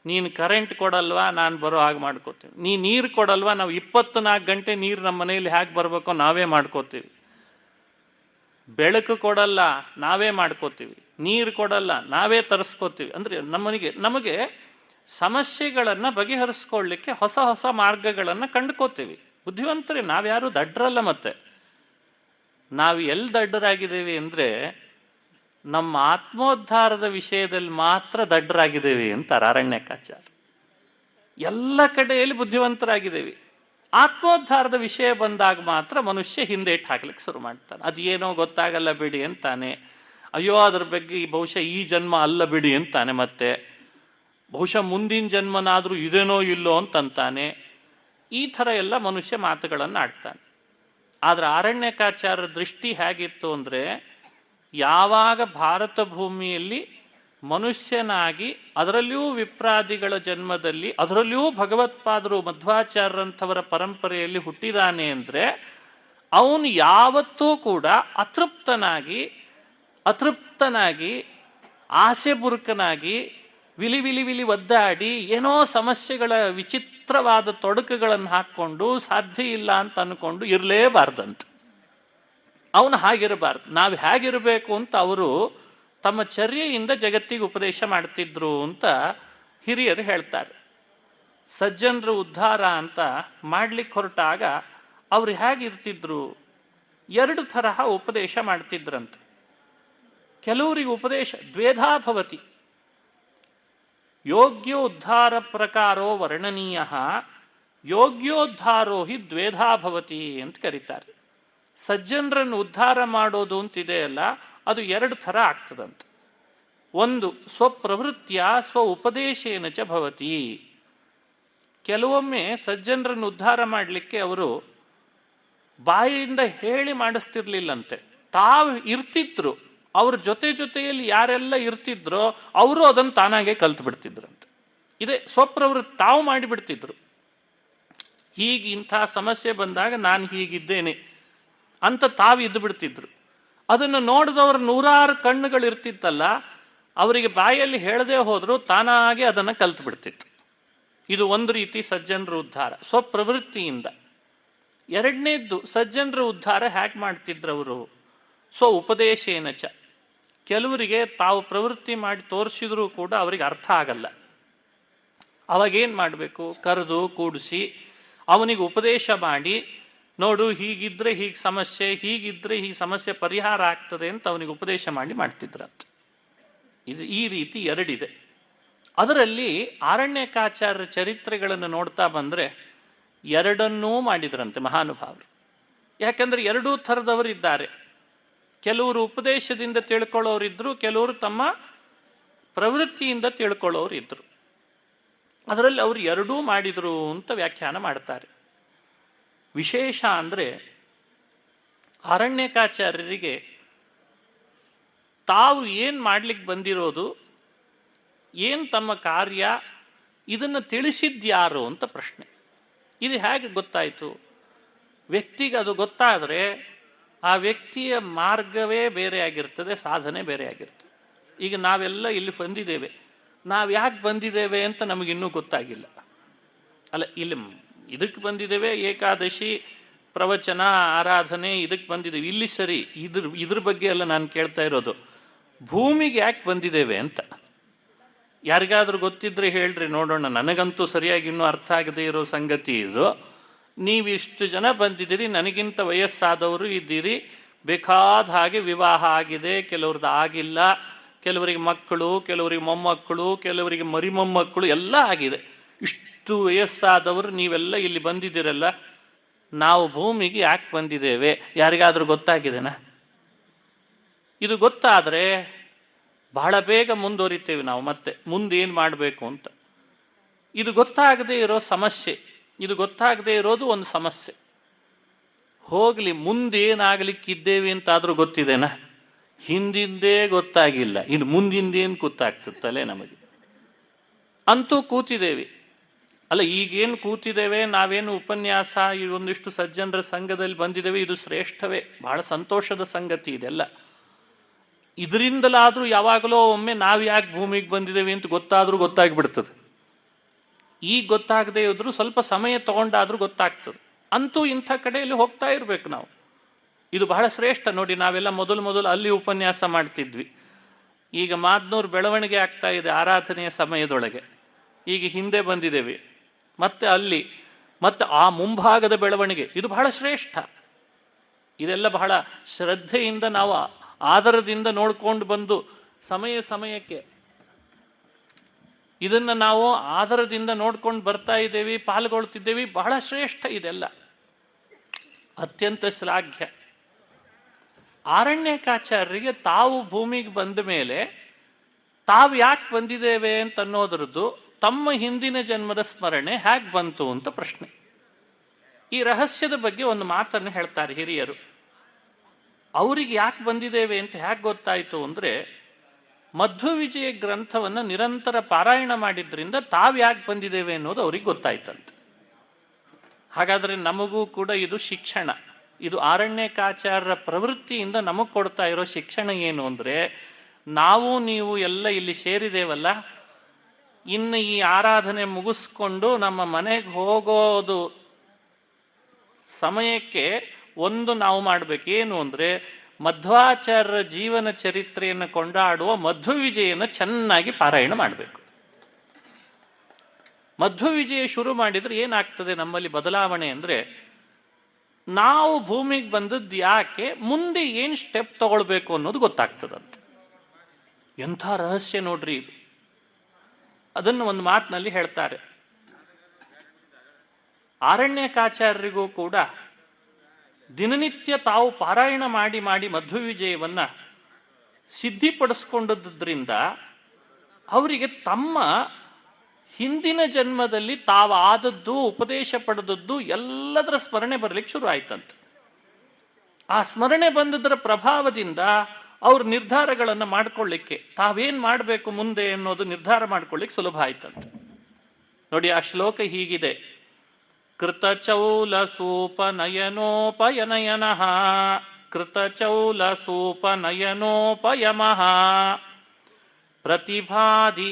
ನೀನು ಕರೆಂಟ್ ಕೊಡಲ್ವಾ, ನಾನು ಬರೋ ಹಾಗೆ ಮಾಡ್ಕೋತೀನಿ. ನೀರು ಕೊಡಲ್ವಾ, ನಾವು 24 ಗಂಟೆ ನೀರು ನಮ್ಮ ಮನೆಯಲ್ಲಿ ಹೇಗೆ ಬರಬೇಕೋ ನಾವೇ ಮಾಡ್ಕೋತೀವಿ. ಬೆಳಕು ಕೊಡಲ್ಲ, ನಾವೇ ಮಾಡ್ಕೋತೀವಿ. ನೀರು ಕೊಡಲ್ಲ, ನಾವೇ ತರಿಸ್ಕೋತೀವಿ. ಅಂದರೆ ನಮಗೆ ಸಮಸ್ಯೆಗಳನ್ನು ಬಗೆಹರಿಸ್ಕೊಳ್ಳಿಕ್ಕೆ ಹೊಸ ಮಾರ್ಗಗಳನ್ನು ಕಂಡುಕೋತೀವಿ. ಬುದ್ಧಿವಂತರೇ, ನಾವ್ಯಾರು ದಡ್ಡರಲ್ಲ. ಮತ್ತೆ ನಾವು ಎಲ್ಲಿ ದಡ್ಡರಾಗಿದ್ದೇವೆ ಅಂದರೆ, ನಮ್ಮ ಆತ್ಮೋದ್ಧಾರದ ವಿಷಯದಲ್ಲಿ ಮಾತ್ರ ದಡ್ಡರಾಗಿದ್ದೇವೆ ಅಂತಾರೆ ಅರಣ್ಯಕಾಚಾರ. ಎಲ್ಲ ಕಡೆಯಲ್ಲಿ ಬುದ್ಧಿವಂತರಾಗಿದ್ದೇವೆ, ಆತ್ಮೋದ್ಧಾರದ ವಿಷಯ ಬಂದಾಗ ಮಾತ್ರ ಮನುಷ್ಯ ಹಿಂದೆ ಇಟ್ಟು ಹಾಕ್ಲಿಕ್ಕೆ ಶುರು ಮಾಡ್ತಾನೆ. ಅದು ಏನೋ ಗೊತ್ತಾಗಲ್ಲ ಬಿಡಿ ಅಂತಾನೆ, ಅಯ್ಯೋ ಅದ್ರ ಬಗ್ಗೆ ಬಹುಶಃ ಈ ಜನ್ಮ ಅಲ್ಲ ಬಿಡಿ ಅಂತಾನೆ, ಮತ್ತೆ ಬಹುಶಃ ಮುಂದಿನ ಜನ್ಮನಾದರೂ ಇದೇನೋ ಇಲ್ಲೋ ಅಂತಂತಾನೆ. ಈ ಥರ ಎಲ್ಲ ಮನುಷ್ಯ ಮಾತುಗಳನ್ನು ಆಡ್ತಾನೆ. ಆದರೆ ಅರಣ್ಯಕಾಚಾರ್ಯರ ದೃಷ್ಟಿ ಹೇಗಿತ್ತು ಅಂದರೆ, ಯಾವಾಗ ಭಾರತ ಭೂಮಿಯಲ್ಲಿ ಮನುಷ್ಯನಾಗಿ, ಅದರಲ್ಲಿಯೂ ವಿಪ್ರಾದಿಗಳ ಜನ್ಮದಲ್ಲಿ, ಅದರಲ್ಲಿಯೂ ಭಗವತ್ಪಾದರು ಮಧ್ವಾಚಾರ್ಯರಂಥವರ ಪರಂಪರೆಯಲ್ಲಿ ಹುಟ್ಟಿದಾನೆ ಅಂದರೆ, ಅವನು ಯಾವತ್ತೂ ಕೂಡ ಅತೃಪ್ತನಾಗಿ ಆಸೆ ಬುರುಕನಾಗಿ ವಿಲಿ ಒದ್ದಾಡಿ ಏನೋ ಸಮಸ್ಯೆಗಳ ವಿಚಿತ್ರವಾದ ತೊಡಕುಗಳನ್ನು ಹಾಕ್ಕೊಂಡು ಸಾಧ್ಯ ಇಲ್ಲ ಅಂತ ಅಂದ್ಕೊಂಡು ಇರಲೇಬಾರ್ದಂತ. ಅವನು ಹಾಗಿರಬಾರ್ದು. ನಾವು ಹೇಗಿರಬೇಕು ಅಂತ ಅವರು ತಮ್ಮ ಚರ್ಯೆಯಿಂದ ಜಗತ್ತಿಗೆ ಉಪದೇಶ ಮಾಡ್ತಿದ್ರು ಅಂತ ಹಿರಿಯರು ಹೇಳ್ತಾರೆ. ಸಜ್ಜನರ ಉದ್ಧಾರ ಅಂತ ಮಾಡ್ಲಿಕ್ಕೆ ಹೊರಟಾಗ ಅವರು ಹೇಗಿರ್ತಿದ್ರು, 2 ತರಹ ಉಪದೇಶ ಮಾಡ್ತಿದ್ರಂತೆ. ಕೆಲವರಿಗೆ ಉಪದೇಶ ದ್ವೇಧಾ ಭವತಿ. ಯೋಗ್ಯೋದ್ಧಾರ ಪ್ರಕಾರೋ ವರ್ಣನೀಯ, ಯೋಗ್ಯೋದ್ಧಾರೋ ಹಿ ದ್ವೇಧಾ ಭವತಿ ಅಂತ ಕರೀತಾರೆ. ಸಜ್ಜನರನ್ನು ಉದ್ಧಾರ ಮಾಡೋದು ಅಂತಿದೆಯಲ್ಲ, ಅದು 2 ಥರ ಆಗ್ತದಂತೆ. ಒಂದು, ಸ್ವಪ್ರವೃತ್ತಿಯ ಸ್ವ ಉಪದೇಶೇನ ಚ ಭವತಿ. ಕೆಲವೊಮ್ಮೆ ಸಜ್ಜನರನ್ನು ಉದ್ಧಾರ ಮಾಡಲಿಕ್ಕೆ ಅವರು ಬಾಯಿಯಿಂದ ಹೇಳಿ ಮಾಡಿಸ್ತಿರ್ಲಿಲ್ಲಂತೆ, ತಾವು ಇರ್ತಿದ್ರು, ಅವ್ರ ಜೊತೆಯಲ್ಲಿ ಯಾರೆಲ್ಲ ಇರ್ತಿದ್ರೋ ಅವರು ಅದನ್ನು ತಾನಾಗೆ ಕಲ್ತು ಬಿಡ್ತಿದ್ರಂತೆ. ಇದೇ ಸ್ವಪ್ರವೃತ್ತಿ, ತಾವು ಮಾಡಿಬಿಡ್ತಿದ್ರು. ಹೀಗೆ ಇಂಥ ಸಮಸ್ಯೆ ಬಂದಾಗ ನಾನು ಹೀಗಿದ್ದೇನೆ ಅಂತ ತಾವು ಇದ್ದು ಬಿಡ್ತಿದ್ರು. ಅದನ್ನು ನೋಡಿದವರು ನೂರಾರು ಕಣ್ಣುಗಳಿರ್ತಿತ್ತಲ್ಲ, ಅವರಿಗೆ ಬಾಯಲ್ಲಿ ಹೇಳದೇ ಹೋದರೂ ತಾನಾಗೆ ಅದನ್ನು ಕಲ್ತು ಬಿಡ್ತಿತ್ತು. ಇದು ಒಂದು ರೀತಿ ಸಜ್ಜನರ ಉದ್ಧಾರ ಸ್ವಪ್ರವೃತ್ತಿಯಿಂದ. ಎರಡನೇದ್ದು, ಸಜ್ಜನರ ಉದ್ಧಾರ ಹೇಗೆ ಮಾಡ್ತಿದ್ರು ಅವರು? ಉಪದೇಶೇನ ಚ. ಕೆಲವರಿಗೆ ತಾವು ಪ್ರವೃತ್ತಿ ಮಾಡಿ ತೋರಿಸಿದ್ರೂ ಕೂಡ ಅವರಿಗೆ ಅರ್ಥ ಆಗಲ್ಲ. ಅವಾಗೇನು ಮಾಡಬೇಕು? ಕರೆದು ಕೂಡಿಸಿ ಅವನಿಗೆ ಉಪದೇಶ ಮಾಡಿ, ನೋಡು ಹೀಗಿದ್ದರೆ ಹೀಗೆ ಸಮಸ್ಯೆ, ಹೀಗಿದ್ದರೆ ಈ ಸಮಸ್ಯೆ ಪರಿಹಾರ ಆಗ್ತದೆ ಅಂತ ಅವನಿಗೆ ಉಪದೇಶ ಮಾಡಿ ಮಾಡ್ತಿದ್ರಂತೆ. ಇದು ಈ ರೀತಿ ಎರಡಿದೆ. ಅದರಲ್ಲಿ ಆರಣ್ಯಕಾಚಾರ್ಯರ ಚರಿತ್ರೆಗಳನ್ನು ನೋಡ್ತಾ ಬಂದರೆ ಎರಡನ್ನೂ ಮಾಡಿದ್ರಂತೆ ಮಹಾನುಭಾವರು. ಯಾಕೆಂದರೆ ಎರಡೂ ಥರದವರು ಇದ್ದಾರೆ. ಕೆಲವರು ಉಪದೇಶದಿಂದ ತಿಳ್ಕೊಳ್ಳೋರಿದ್ದರು, ಕೆಲವರು ತಮ್ಮ ಪ್ರವೃತ್ತಿಯಿಂದ ತಿಳ್ಕೊಳ್ಳೋರಿದ್ದರು. ಅದರಲ್ಲಿ ಅವರು ಎರಡೂ ಮಾಡಿದರು ಅಂತ ವ್ಯಾಖ್ಯಾನ ಮಾಡ್ತಾರೆ. ವಿಶೇಷ ಅಂದರೆ ಆರಣ್ಯಕಾಚಾರ್ಯರಿಗೆ ತಾವು ಏನು ಮಾಡಲಿಕ್ಕೆ ಬಂದಿರೋದು, ಏನು ತಮ್ಮ ಕಾರ್ಯ, ಇದನ್ನು ತಿಳಿಸಿದ್ಯಾರು ಅಂತ ಪ್ರಶ್ನೆ. ಇದು ಹೇಗೆ ಗೊತ್ತಾಯಿತು? ವ್ಯಕ್ತಿಗೆ ಅದು ಗೊತ್ತಾದರೆ ಆ ವ್ಯಕ್ತಿಯ ಮಾರ್ಗವೇ ಬೇರೆ ಆಗಿರ್ತದೆ, ಸಾಧನೆ ಬೇರೆ ಆಗಿರ್ತದೆ. ಈಗ ನಾವೆಲ್ಲ ಇಲ್ಲಿ ಬಂದಿದ್ದೇವೆ, ನಾವು ಯಾಕೆ ಬಂದಿದ್ದೇವೆ ಅಂತ ನಮಗಿನ್ನೂ ಗೊತ್ತಾಗಿಲ್ಲ ಅಲ್ಲ. ಇಲ್ಲಿ ಇದಕ್ಕೆ ಬಂದಿದ್ದೇವೆ, ಏಕಾದಶಿ ಪ್ರವಚನ ಆರಾಧನೆ ಇದಕ್ಕೆ ಬಂದಿದ್ದೇವೆ, ಇಲ್ಲಿ ಸರಿ. ಇದ್ರ ಬಗ್ಗೆ ಎಲ್ಲ ನಾನು ಕೇಳ್ತಾ ಇರೋದು. ಭೂಮಿಗೆ ಯಾಕೆ ಬಂದಿದ್ದೇವೆ ಅಂತ ಯಾರಿಗಾದ್ರೂ ಗೊತ್ತಿದ್ರೆ ಹೇಳ್ರಿ ನೋಡೋಣ. ನನಗಂತೂ ಸರಿಯಾಗಿ ಇನ್ನೂ ಅರ್ಥ ಆಗದೆ ಇರೋ ಸಂಗತಿ ಇದು. ನೀವಿಷ್ಟು ಜನ ಬಂದಿದ್ದೀರಿ, ನನಗಿಂತ ವಯಸ್ಸಾದವರು ಇದ್ದೀರಿ, ಬೇಕಾದ ಹಾಗೆ ವಿವಾಹ ಆಗಿದೆ, ಕೆಲವ್ರದ್ದು ಆಗಿಲ್ಲ, ಕೆಲವರಿಗೆ ಮಕ್ಕಳು, ಕೆಲವರಿಗೆ ಮೊಮ್ಮಕ್ಕಳು, ಕೆಲವರಿಗೆ ಮರಿಮೊಮ್ಮಕ್ಕಳು ಎಲ್ಲ ಆಗಿದೆ. ಇಷ್ಟು ವಯಸ್ಸಾದವರು ನೀವೆಲ್ಲ ಇಲ್ಲಿ ಬಂದಿದ್ದೀರಲ್ಲ, ನಾವು ಭೂಮಿಗೆ ಯಾಕೆ ಬಂದಿದ್ದೇವೆ ಯಾರಿಗಾದ್ರೂ ಗೊತ್ತಾಗಿದೆನಾ? ಇದು ಗೊತ್ತಾದರೆ ಬಹಳ ಬೇಗ ಮುಂದುವರಿತೇವೆ ನಾವು. ಮತ್ತೆ ಮುಂದೇನು ಮಾಡಬೇಕು ಅಂತ ಇದು ಗೊತ್ತಾಗದೇ ಇರೋ ಸಮಸ್ಯೆ, ಇದು ಗೊತ್ತಾಗದೇ ಇರೋದು ಒಂದು ಸಮಸ್ಯೆ. ಹೋಗಲಿ, ಮುಂದೇನಾಗಲಿಕ್ಕಿದ್ದೇವೆ ಅಂತಾದರೂ ಗೊತ್ತಿದೆನಾ? ಹಿಂದಿಂದೇ ಗೊತ್ತಾಗಿಲ್ಲ, ಇನ್ನು ಮುಂದಿಂದೇನು ಗೊತ್ತಾಗ್ತತ್ತಲೆ ನಮಗೆ. ಅಂತೂ ಕೂತಿದ್ದೇವೆ ಅಲ್ಲ. ಈಗೇನು ಕೂತಿದ್ದೇವೆ, ನಾವೇನು ಉಪನ್ಯಾಸ, ಈ ಒಂದಿಷ್ಟು ಸಜ್ಜನರ ಸಂಘದಲ್ಲಿ ಬಂದಿದ್ದೇವೆ, ಇದು ಶ್ರೇಷ್ಠವೇ, ಬಹಳ ಸಂತೋಷದ ಸಂಗತಿ ಇದೆಲ್ಲ. ಇದರಿಂದಲಾದರೂ ಯಾವಾಗಲೋ ಒಮ್ಮೆ ನಾವು ಯಾಕೆ ಭೂಮಿಗೆ ಬಂದಿದ್ದೇವೆ ಅಂತ ಗೊತ್ತಾದರೂ ಗೊತ್ತಾಗ್ಬಿಡ್ತದೆ. ಈಗ ಗೊತ್ತಾಗದೇ ಇದ್ರೂ ಸ್ವಲ್ಪ ಸಮಯ ತಗೊಂಡಾದರೂ ಗೊತ್ತಾಗ್ತದೆ. ಅಂತೂ ಇಂಥ ಕಡೆಯಲ್ಲಿ ಹೋಗ್ತಾ ಇರಬೇಕು ನಾವು. ಇದು ಬಹಳ ಶ್ರೇಷ್ಠ. ನೋಡಿ, ನಾವೆಲ್ಲ ಮೊದಲು ಅಲ್ಲಿ ಉಪನ್ಯಾಸ ಮಾಡ್ತಿದ್ವಿ. ಈಗ ಮಾದ್ನೂರು ಬೆಳವಣಿಗೆ ಆಗ್ತಾ ಇದೆ ಆರಾಧನೆಯ ಸಮಯದೊಳಗೆ. ಈಗ ಹಿಂದೆ ಬಂದಿದ್ದೇವೆ, ಮತ್ತೆ ಅಲ್ಲಿ, ಮತ್ತೆ ಆ ಮುಂಭಾಗದ ಬೆಳವಣಿಗೆ. ಇದು ಬಹಳ ಶ್ರೇಷ್ಠ. ಇದೆಲ್ಲ ಬಹಳ ಶ್ರದ್ಧೆಯಿಂದ ನಾವು ಆದರದಿಂದ ನೋಡ್ಕೊಂಡು ಬಂದು ಸಮಯಕ್ಕೆ ಇದನ್ನು ನಾವು ಆದರದಿಂದ ನೋಡ್ಕೊಂಡು ಬರ್ತಾ ಇದ್ದೇವೆ, ಪಾಲ್ಗೊಳ್ತಿದ್ದೇವೆ. ಬಹಳ ಶ್ರೇಷ್ಠ ಇದೆಲ್ಲ, ಅತ್ಯಂತ ಶ್ಲಾಘ್ಯ. ಆರಣ್ಯಕಾಚಾರ್ಯರಿಗೆ ತಾವು ಭೂಮಿಗೆ ಬಂದ ಮೇಲೆ ತಾವು ಯಾಕೆ ಬಂದಿದ್ದೇವೆ ಅಂತ ಅನ್ನೋದ್ರದ್ದು ತಮ್ಮ ಹಿಂದಿನ ಜನ್ಮದ ಸ್ಮರಣೆ ಹೇಗೆ ಬಂತು ಅಂತ ಪ್ರಶ್ನೆ. ಈ ರಹಸ್ಯದ ಬಗ್ಗೆ ಒಂದು ಮಾತನ್ನು ಹೇಳ್ತಾರೆ ಹಿರಿಯರು. ಅವರಿಗೆ ಯಾಕೆ ಬಂದಿದ್ದೇವೆ ಅಂತ ಹೇಗೆ ಗೊತ್ತಾಯಿತು ಅಂದರೆ, ಮಧ್ವವಿಜಯ ಗ್ರಂಥವನ್ನು ನಿರಂತರ ಪಾರಾಯಣ ಮಾಡಿದ್ರಿಂದ ತಾವು ಯಾಕೆ ಬಂದಿದ್ದೇವೆ ಅನ್ನೋದು ಅವ್ರಿಗೆ ಗೊತ್ತಾಯ್ತಂತೆ. ಹಾಗಾದರೆ ನಮಗೂ ಕೂಡ ಇದು ಶಿಕ್ಷಣ. ಇದು ಆರಣ್ಯಕಾಚಾರ್ಯರ ಪ್ರವೃತ್ತಿಯಿಂದ ನಮಗೆ ಕೊಡ್ತಾ ಇರೋ ಶಿಕ್ಷಣ ಏನು ಅಂದರೆ, ನಾವು ನೀವು ಎಲ್ಲ ಇಲ್ಲಿ ಸೇರಿದೇವಲ್ಲ, ಇನ್ನು ಈ ಆರಾಧನೆ ಮುಗಿಸ್ಕೊಂಡು ನಮ್ಮ ಮನೆಗೆ ಹೋಗೋದು ಸಮಯಕ್ಕೆ ಒಂದು ನಾವು ಮಾಡಬೇಕು. ಏನು ಅಂದರೆ, ಮಧ್ವಾಚಾರ್ಯರ ಜೀವನ ಚರಿತ್ರೆಯನ್ನು ಕೊಂಡಾಡುವ ಮಧ್ವವಿಜಯನ ಚೆನ್ನಾಗಿ ಪಾರಾಯಣ ಮಾಡಬೇಕು. ಮಧ್ವವಿಜಯ ಶುರು ಮಾಡಿದರೆ ಏನಾಗ್ತದೆ ನಮ್ಮಲ್ಲಿ ಬದಲಾವಣೆ ಅಂದರೆ, ನಾವು ಭೂಮಿಗೆ ಬಂದದ್ದು ಯಾಕೆ, ಮುಂದೆ ಏನು ಸ್ಟೆಪ್ ತಗೊಳ್ಬೇಕು ಅನ್ನೋದು ಗೊತ್ತಾಗ್ತದಂತೆ. ಎಂಥ ರಹಸ್ಯ ನೋಡ್ರಿ ಇದು. ಅದನ್ನು ಒಂದು ಮಾತಿನಲ್ಲಿ ಹೇಳ್ತಾರೆ. ಆರಣ್ಯಕಾಚಾರ್ಯರಿಗೂ ಕೂಡ ದಿನನಿತ್ಯ ತಾವು ಪಾರಾಯಣ ಮಾಡಿ ಮಾಡಿ ಮಧ್ವವಿಜಯವನ್ನು ಸಿದ್ಧಿಪಡಿಸ್ಕೊಂಡದ್ರಿಂದ ಅವರಿಗೆ ತಮ್ಮ ಹಿಂದಿನ ಜನ್ಮದಲ್ಲಿ ತಾವಾದದ್ದು, ಉಪದೇಶ ಪಡೆದದ್ದು ಎಲ್ಲದರ ಸ್ಮರಣೆ ಬರಲಿಕ್ಕೆ ಶುರು ಆಯ್ತಂತೆ. ಆ ಸ್ಮರಣೆ ಬಂದದರ ಪ್ರಭಾವದಿಂದ ಅವ್ರ ನಿರ್ಧಾರಗಳನ್ನು ಮಾಡಿಕೊಳ್ಳಿಕ್ಕೆ, ತಾವೇನು ಮಾಡಬೇಕು ಮುಂದೆ ಅನ್ನೋದು ನಿರ್ಧಾರ ಮಾಡ್ಕೊಳ್ಳಿಕ್ಕೆ ಸುಲಭ ಆಯ್ತಂತೆ. ನೋಡಿ, ಆ ಶ್ಲೋಕ ಹೀಗಿದೆ: ಕೃತಚೌಲಸೂಪನಯನೋಪಯನಯನಃ ಕೃತಚೌಲಸೂಪನಯನೋಪಯಮಃ ಪ್ರತಿಭಾದಿ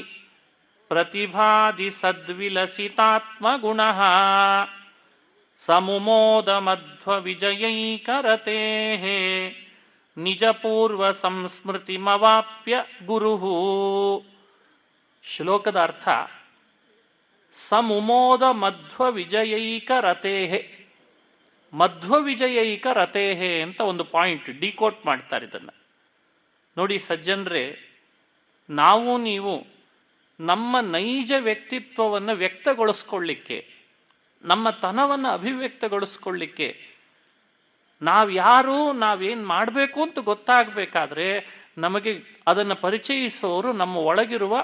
ಸದ್ವಿಲಸಿತಾತ್ಮಗುಣಃ ಸಮುಮೋದಮಧ್ವವಿಜಯೈಕರತೇಃ ನಿಜಪೂರ್ವ ಸಂಸ್ಮೃತಿಮವಾಪ್ಯ ಗುರುಃ. ಶ್ಲೋಕದ ಅರ್ಥ ಸಮುಮೋದ ಮಧ್ವವಿಜಯೈಕರತೇಃ. ಮಧ್ವವಿಜಯೈಕರತೇಃ ಅಂತ ಒಂದು ಪಾಯಿಂಟ್ ಡಿಕೋಟ್ ಮಾಡ್ತಾರೆ ಇದನ್ನು ನೋಡಿ ಸಜ್ಜನರೇ. ನಾವು ನೀವು ನಮ್ಮ ನೈಜ ವ್ಯಕ್ತಿತ್ವವನ್ನು ವ್ಯಕ್ತಗೊಳಿಸ್ಕೊಳ್ಳಿಕ್ಕೆ, ನಮ್ಮ ತನವನ್ನು ಅಭಿವ್ಯಕ್ತಗೊಳಿಸ್ಕೊಳ್ಳಿಕ್ಕೆ, ನಾವ್ಯಾರು, ನಾವೇನು ಮಾಡಬೇಕು ಅಂತ ಗೊತ್ತಾಗಬೇಕಾದ್ರೆ ನಮಗೆ ಅದನ್ನು ಪರಿಚಯಿಸೋರು ನಮ್ಮ ಒಳಗಿರುವ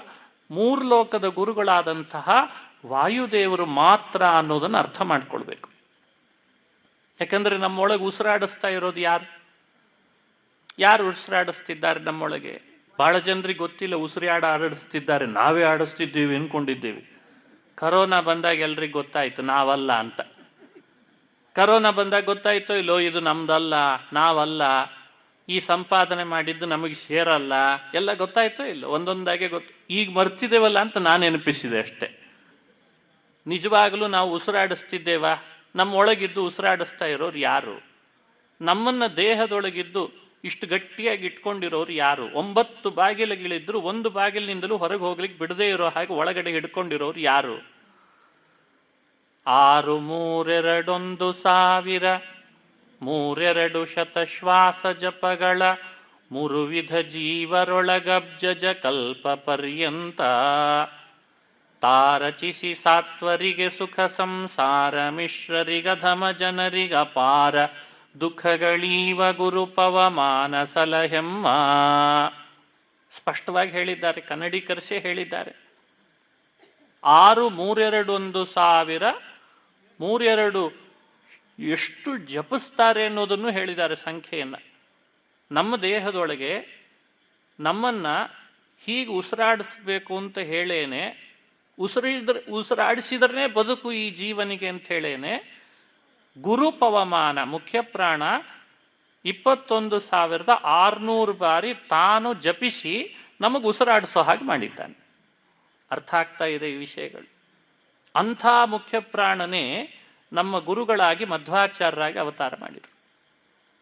ಮೂರು ಲೋಕದ ಗುರುಗಳಾದಂತಹ ವಾಯುದೇವರು ಮಾತ್ರ ಅನ್ನೋದನ್ನು ಅರ್ಥ ಮಾಡ್ಕೊಳ್ಬೇಕು. ಯಾಕಂದರೆ ನಮ್ಮೊಳಗೆ ಉಸಿರಾಡಿಸ್ತಾ ಇರೋದು ಯಾರು ಉಸಿರಾಡಿಸ್ತಿದ್ದಾರೆ ನಮ್ಮೊಳಗೆ? ಭಾಳ ಜನರಿಗೆ ಗೊತ್ತಿಲ್ಲ ಆಡಿಸ್ತಿದ್ದಾರೆ, ನಾವೇ ಆಡಿಸ್ತಿದ್ದೀವಿ ಅಂದ್ಕೊಂಡಿದ್ದೀವಿ. ಕರೋನಾ ಬಂದಾಗ ಎಲ್ರಿಗೂ ಗೊತ್ತಾಯಿತು ನಾವಲ್ಲ ಅಂತ. ಕರೋನಾ ಬಂದಾಗ ಗೊತ್ತಾಯಿತೋ ಇಲ್ಲೋ ಇದು ನಮ್ದಲ್ಲ, ನಾವಲ್ಲ, ಈ ಸಂಪಾದನೆ ಮಾಡಿದ್ದು ನಮಗೆ ಸೇರಲ್ಲ, ಎಲ್ಲ ಗೊತ್ತಾಯ್ತೋ ಇಲ್ಲ, ಒಂದೊಂದಾಗೆ ಗೊತ್ತು. ಈಗ ಮರ್ತಿದ್ದೇವಲ್ಲ ಅಂತ ನಾನು ನೆನಪಿಸಿದೆ ಅಷ್ಟೆ. ನಿಜವಾಗಲೂ ನಾವು ಉಸಿರಾಡಿಸ್ತಿದ್ದೇವಾ? ನಮ್ಮೊಳಗಿದ್ದು ಉಸಿರಾಡಿಸ್ತಾ ಇರೋರು ಯಾರು? ನಮ್ಮನ್ನು ದೇಹದೊಳಗಿದ್ದು ಇಷ್ಟು ಗಟ್ಟಿಯಾಗಿ ಇಟ್ಕೊಂಡಿರೋರು ಯಾರು? 9 ಬಾಗಿಲುಗಳಿದ್ರು ಒಂದು ಬಾಗಿಲಿನಿಂದಲೂ ಹೊರಗೆ ಹೋಗ್ಲಿಕ್ಕೆ ಬಿಡದೇ ಇರೋ ಹಾಗೆ ಒಳಗಡೆ ಹಿಡ್ಕೊಂಡಿರೋರು ಯಾರು? 6 3 2 1000 3 ಶತಶ್ವಾಸ ಜಪಗಳ 3 ವಿಧ ಜೀವರೊಳಗಬ್ಜಜ ಕಲ್ಪ ಪರ್ಯಂತ ತಾರಚಿಸಿ ಸಾತ್ವರಿಗೆ ಸುಖ ಸಂಸಾರ ಮಿಶ್ರರಿಗಧಮ ಜನರಿಗಪಾರ ದುಃಖಗಳೀವ ಗುರು ಪವಮಾನ ಸಲಹೆಮ್ಮ. ಸ್ಪಷ್ಟವಾಗಿ ಹೇಳಿದ್ದಾರೆ, ಕನ್ನಡೀಕರಿಸೇ ಹೇಳಿದ್ದಾರೆ. 6 3 2 1000 3 ಎಷ್ಟು ಜಪಿಸ್ತಾರೆ ಅನ್ನೋದನ್ನು ಹೇಳಿದ್ದಾರೆ ಸಂಖ್ಯೆಯನ್ನು. ನಮ್ಮ ದೇಹದೊಳಗೆ ನಮ್ಮನ್ನು ಹೀಗೆ ಉಸಿರಾಡಿಸ್ಬೇಕು ಅಂತ ಹೇಳೇನೆ, ಉಸಿರಾಡಿಸಿದ್ರೆ ಬದುಕು ಈ ಜೀವನಿಗೆ ಅಂತ ಹೇಳೇನೆ ಗುರು ಪವಮಾನ ಮುಖ್ಯ ಪ್ರಾಣ 21,600 ಬಾರಿ ತಾನು ಜಪಿಸಿ ನಮಗೆ ಉಸಿರಾಡಿಸೋ ಹಾಗೆ ಮಾಡಿದ್ದಾನೆ. ಅರ್ಥ ಆಗ್ತಾ ಇದೆ ಈ ವಿಷಯಗಳು. ಅಂಥ ಮುಖ್ಯ ಪ್ರಾಣನೇ ನಮ್ಮ ಗುರುಗಳಾಗಿ ಮಧ್ವಾಚಾರ್ಯರಾಗಿ ಅವತಾರ ಮಾಡಿದರು.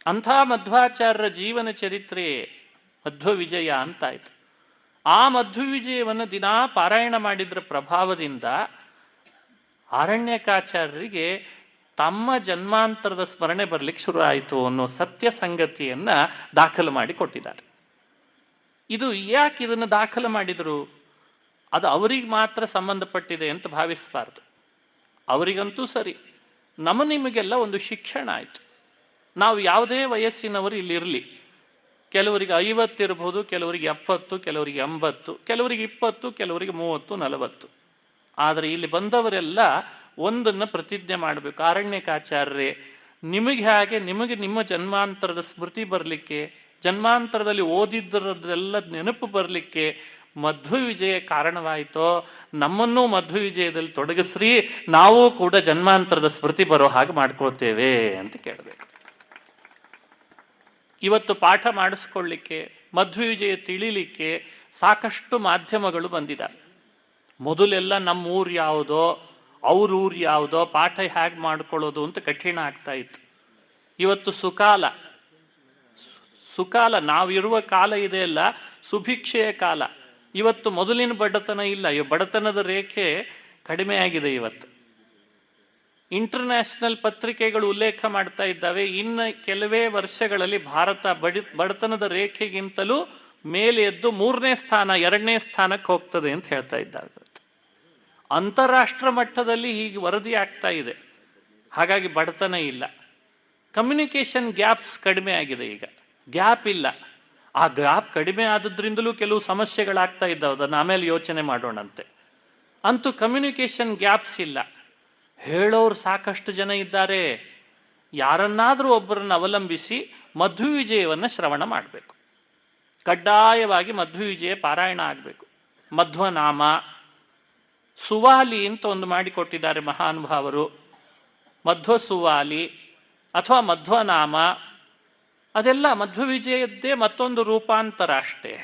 ಅಂಥ ಮಧ್ವಾಚಾರ್ಯರ ಜೀವನ ಚರಿತ್ರೆ ಮಧ್ವವಿಜಯ ಅಂತಾಯಿತು. ಆ ಮಧ್ವವಿಜಯವನ್ನು ದಿನಾ ಪಾರಾಯಣ ಮಾಡಿದ್ರ ಪ್ರಭಾವದಿಂದ ಆರಣ್ಯಕಾಚಾರ್ಯರಿಗೆ ತಮ್ಮ ಜನ್ಮಾಂತರದ ಸ್ಮರಣೆ ಬರಲಿಕ್ಕೆ ಶುರು ಆಯಿತು ಅನ್ನೋ ಸತ್ಯ ಸಂಗತಿಯನ್ನು ದಾಖಲು ಮಾಡಿ ಕೊಟ್ಟಿದ್ದಾರೆ. ಇದು ಯಾಕೆ ಇದನ್ನು ದಾಖಲು ಮಾಡಿದರು? ಅದು ಅವರಿಗೆ ಮಾತ್ರ ಸಂಬಂಧಪಟ್ಟಿದೆ ಅಂತ ಭಾವಿಸಬಾರ್ದು. ಅವರಿಗಂತೂ ಸರಿ, ನಿಮಗೆಲ್ಲ ಒಂದು ಶಿಕ್ಷಣ ಆಯಿತು. ನಾವು ಯಾವುದೇ ವಯಸ್ಸಿನವರು ಇಲ್ಲಿರಲಿ, ಕೆಲವರಿಗೆ 50 ಇರ್ಬೋದು, ಕೆಲವರಿಗೆ 70, ಕೆಲವರಿಗೆ 80, ಕೆಲವರಿಗೆ 20, ಕೆಲವರಿಗೆ 30, 40. ಆದರೆ ಇಲ್ಲಿ ಬಂದವರೆಲ್ಲ ಒಂದನ್ನು ಪ್ರತಿಜ್ಞೆ ಮಾಡಬೇಕು. ಆರಣ್ಯಕಾಚಾರ್ಯರೇ, ನಿಮಗೆ ನಿಮ್ಮ ಜನ್ಮಾಂತರದ ಸ್ಮೃತಿ ಬರಲಿಕ್ಕೆ, ಜನ್ಮಾಂತರದಲ್ಲಿ ಓದಿದ್ದರದೆಲ್ಲ ನೆನಪು ಬರಲಿಕ್ಕೆ ಮಧ್ವವಿಜಯ ಕಾರಣವಾಯಿತೋ, ನಮ್ಮನ್ನೂ ಮಧ್ವವಿಜಯದಲ್ಲಿ ತೊಡಗಿಸ್ರಿ, ನಾವು ಕೂಡ ಜನ್ಮಾಂತರದ ಸ್ಮೃತಿ ಬರೋ ಹಾಗೆ ಮಾಡ್ಕೊಳ್ತೇವೆ ಅಂತ ಕೇಳಬೇಕು. ಇವತ್ತು ಪಾಠ ಮಾಡಿಸ್ಕೊಳ್ಳಿಕ್ಕೆ, ಮಧ್ವವಿಜಯ ತಿಳಿಲಿಕ್ಕೆ ಸಾಕಷ್ಟು ಮಾಧ್ಯಮಗಳು ಬಂದಿದ್ದಾವೆ. ಮೊದಲೆಲ್ಲ ನಮ್ಮ ಊರು ಯಾವುದೋ, ಅವ್ರ ಊರು ಯಾವುದೋ, ಪಾಠ ಹೇಗೆ ಮಾಡ್ಕೊಳ್ಳೋದು ಅಂತ ಕಠಿಣ ಆಗ್ತಾ ಇತ್ತು. ಇವತ್ತು ಸುಕಾಲ ನಾವಿರುವ ಕಾಲ ಇದೆಯಲ್ಲ, ಸುಭಿಕ್ಷೆಯ ಕಾಲ. ಇವತ್ತು ಮೊದಲಿನ ಬಡತನ ಇಲ್ಲ, ಬಡತನದ ರೇಖೆ ಕಡಿಮೆ ಆಗಿದೆ. ಇವತ್ತು ಇಂಟರ್ನ್ಯಾಷನಲ್ ಪತ್ರಿಕೆಗಳು ಉಲ್ಲೇಖ ಮಾಡ್ತಾ ಇದ್ದಾವೆ, ಇನ್ನು ಕೆಲವೇ ವರ್ಷಗಳಲ್ಲಿ ಭಾರತ ಬಡತನದ ರೇಖೆಗಿಂತಲೂ ಮೇಲೆ ಎದ್ದು 3ನೇ ಸ್ಥಾನ 2ನೇ ಸ್ಥಾನಕ್ಕೆ ಹೋಗ್ತದೆ ಅಂತ ಹೇಳ್ತಾ ಇದ್ದಾರೆ. ಅಂತಾರಾಷ್ಟ್ರ ಮಟ್ಟದಲ್ಲಿ ಹೀಗೆ ವರದಿ ಆಗ್ತಾ ಇದೆ. ಹಾಗಾಗಿ ಬಡತನ ಇಲ್ಲ. ಕಮ್ಯುನಿಕೇಷನ್ ಗ್ಯಾಪ್ಸ್ ಕಡಿಮೆ ಆಗಿದೆ. ಈಗ ಗ್ಯಾಪ್ ಇಲ್ಲ. ಆ ಗ್ಯಾಪ್ ಕಡಿಮೆ ಆದದ್ರಿಂದಲೂ ಕೆಲವು ಸಮಸ್ಯೆಗಳಾಗ್ತಾ ಇದ್ದಾವೆ, ಅದನ್ನು ಆಮೇಲೆ ಯೋಚನೆ ಮಾಡೋಣಂತೆ. ಅಂತೂ ಕಮ್ಯುನಿಕೇಷನ್ ಗ್ಯಾಪ್ಸ್ ಇಲ್ಲ. ಹೇಳೋರು ಸಾಕಷ್ಟು ಜನ ಇದ್ದಾರೆ. ಯಾರನ್ನಾದರೂ ಒಬ್ಬರನ್ನು ಅವಲಂಬಿಸಿ ಮಧ್ವವಿಜಯವನ್ನು ಶ್ರವಣ ಮಾಡಬೇಕು. ಕಡ್ಡಾಯವಾಗಿ ಮಧ್ವವಿಜಯ ಪಾರಾಯಣ ಆಗಬೇಕು. ಮಧ್ವನಾಮ ಸುವಾಲಿ ಅಂತ ಒಂದು ಮಾಡಿಕೊಟ್ಟಿದ್ದಾರೆ ಮಹಾನುಭಾವರು. ಮಧ್ವಸುವಾಲಿ ಅಥವಾ ಮಧ್ವನಾಮ, ಅದೆಲ್ಲ ಮಧ್ವವಿಜಯದ್ದೇ ಮತ್ತೊಂದು ರೂಪಾಂತರ ಅಷ್ಟೇ.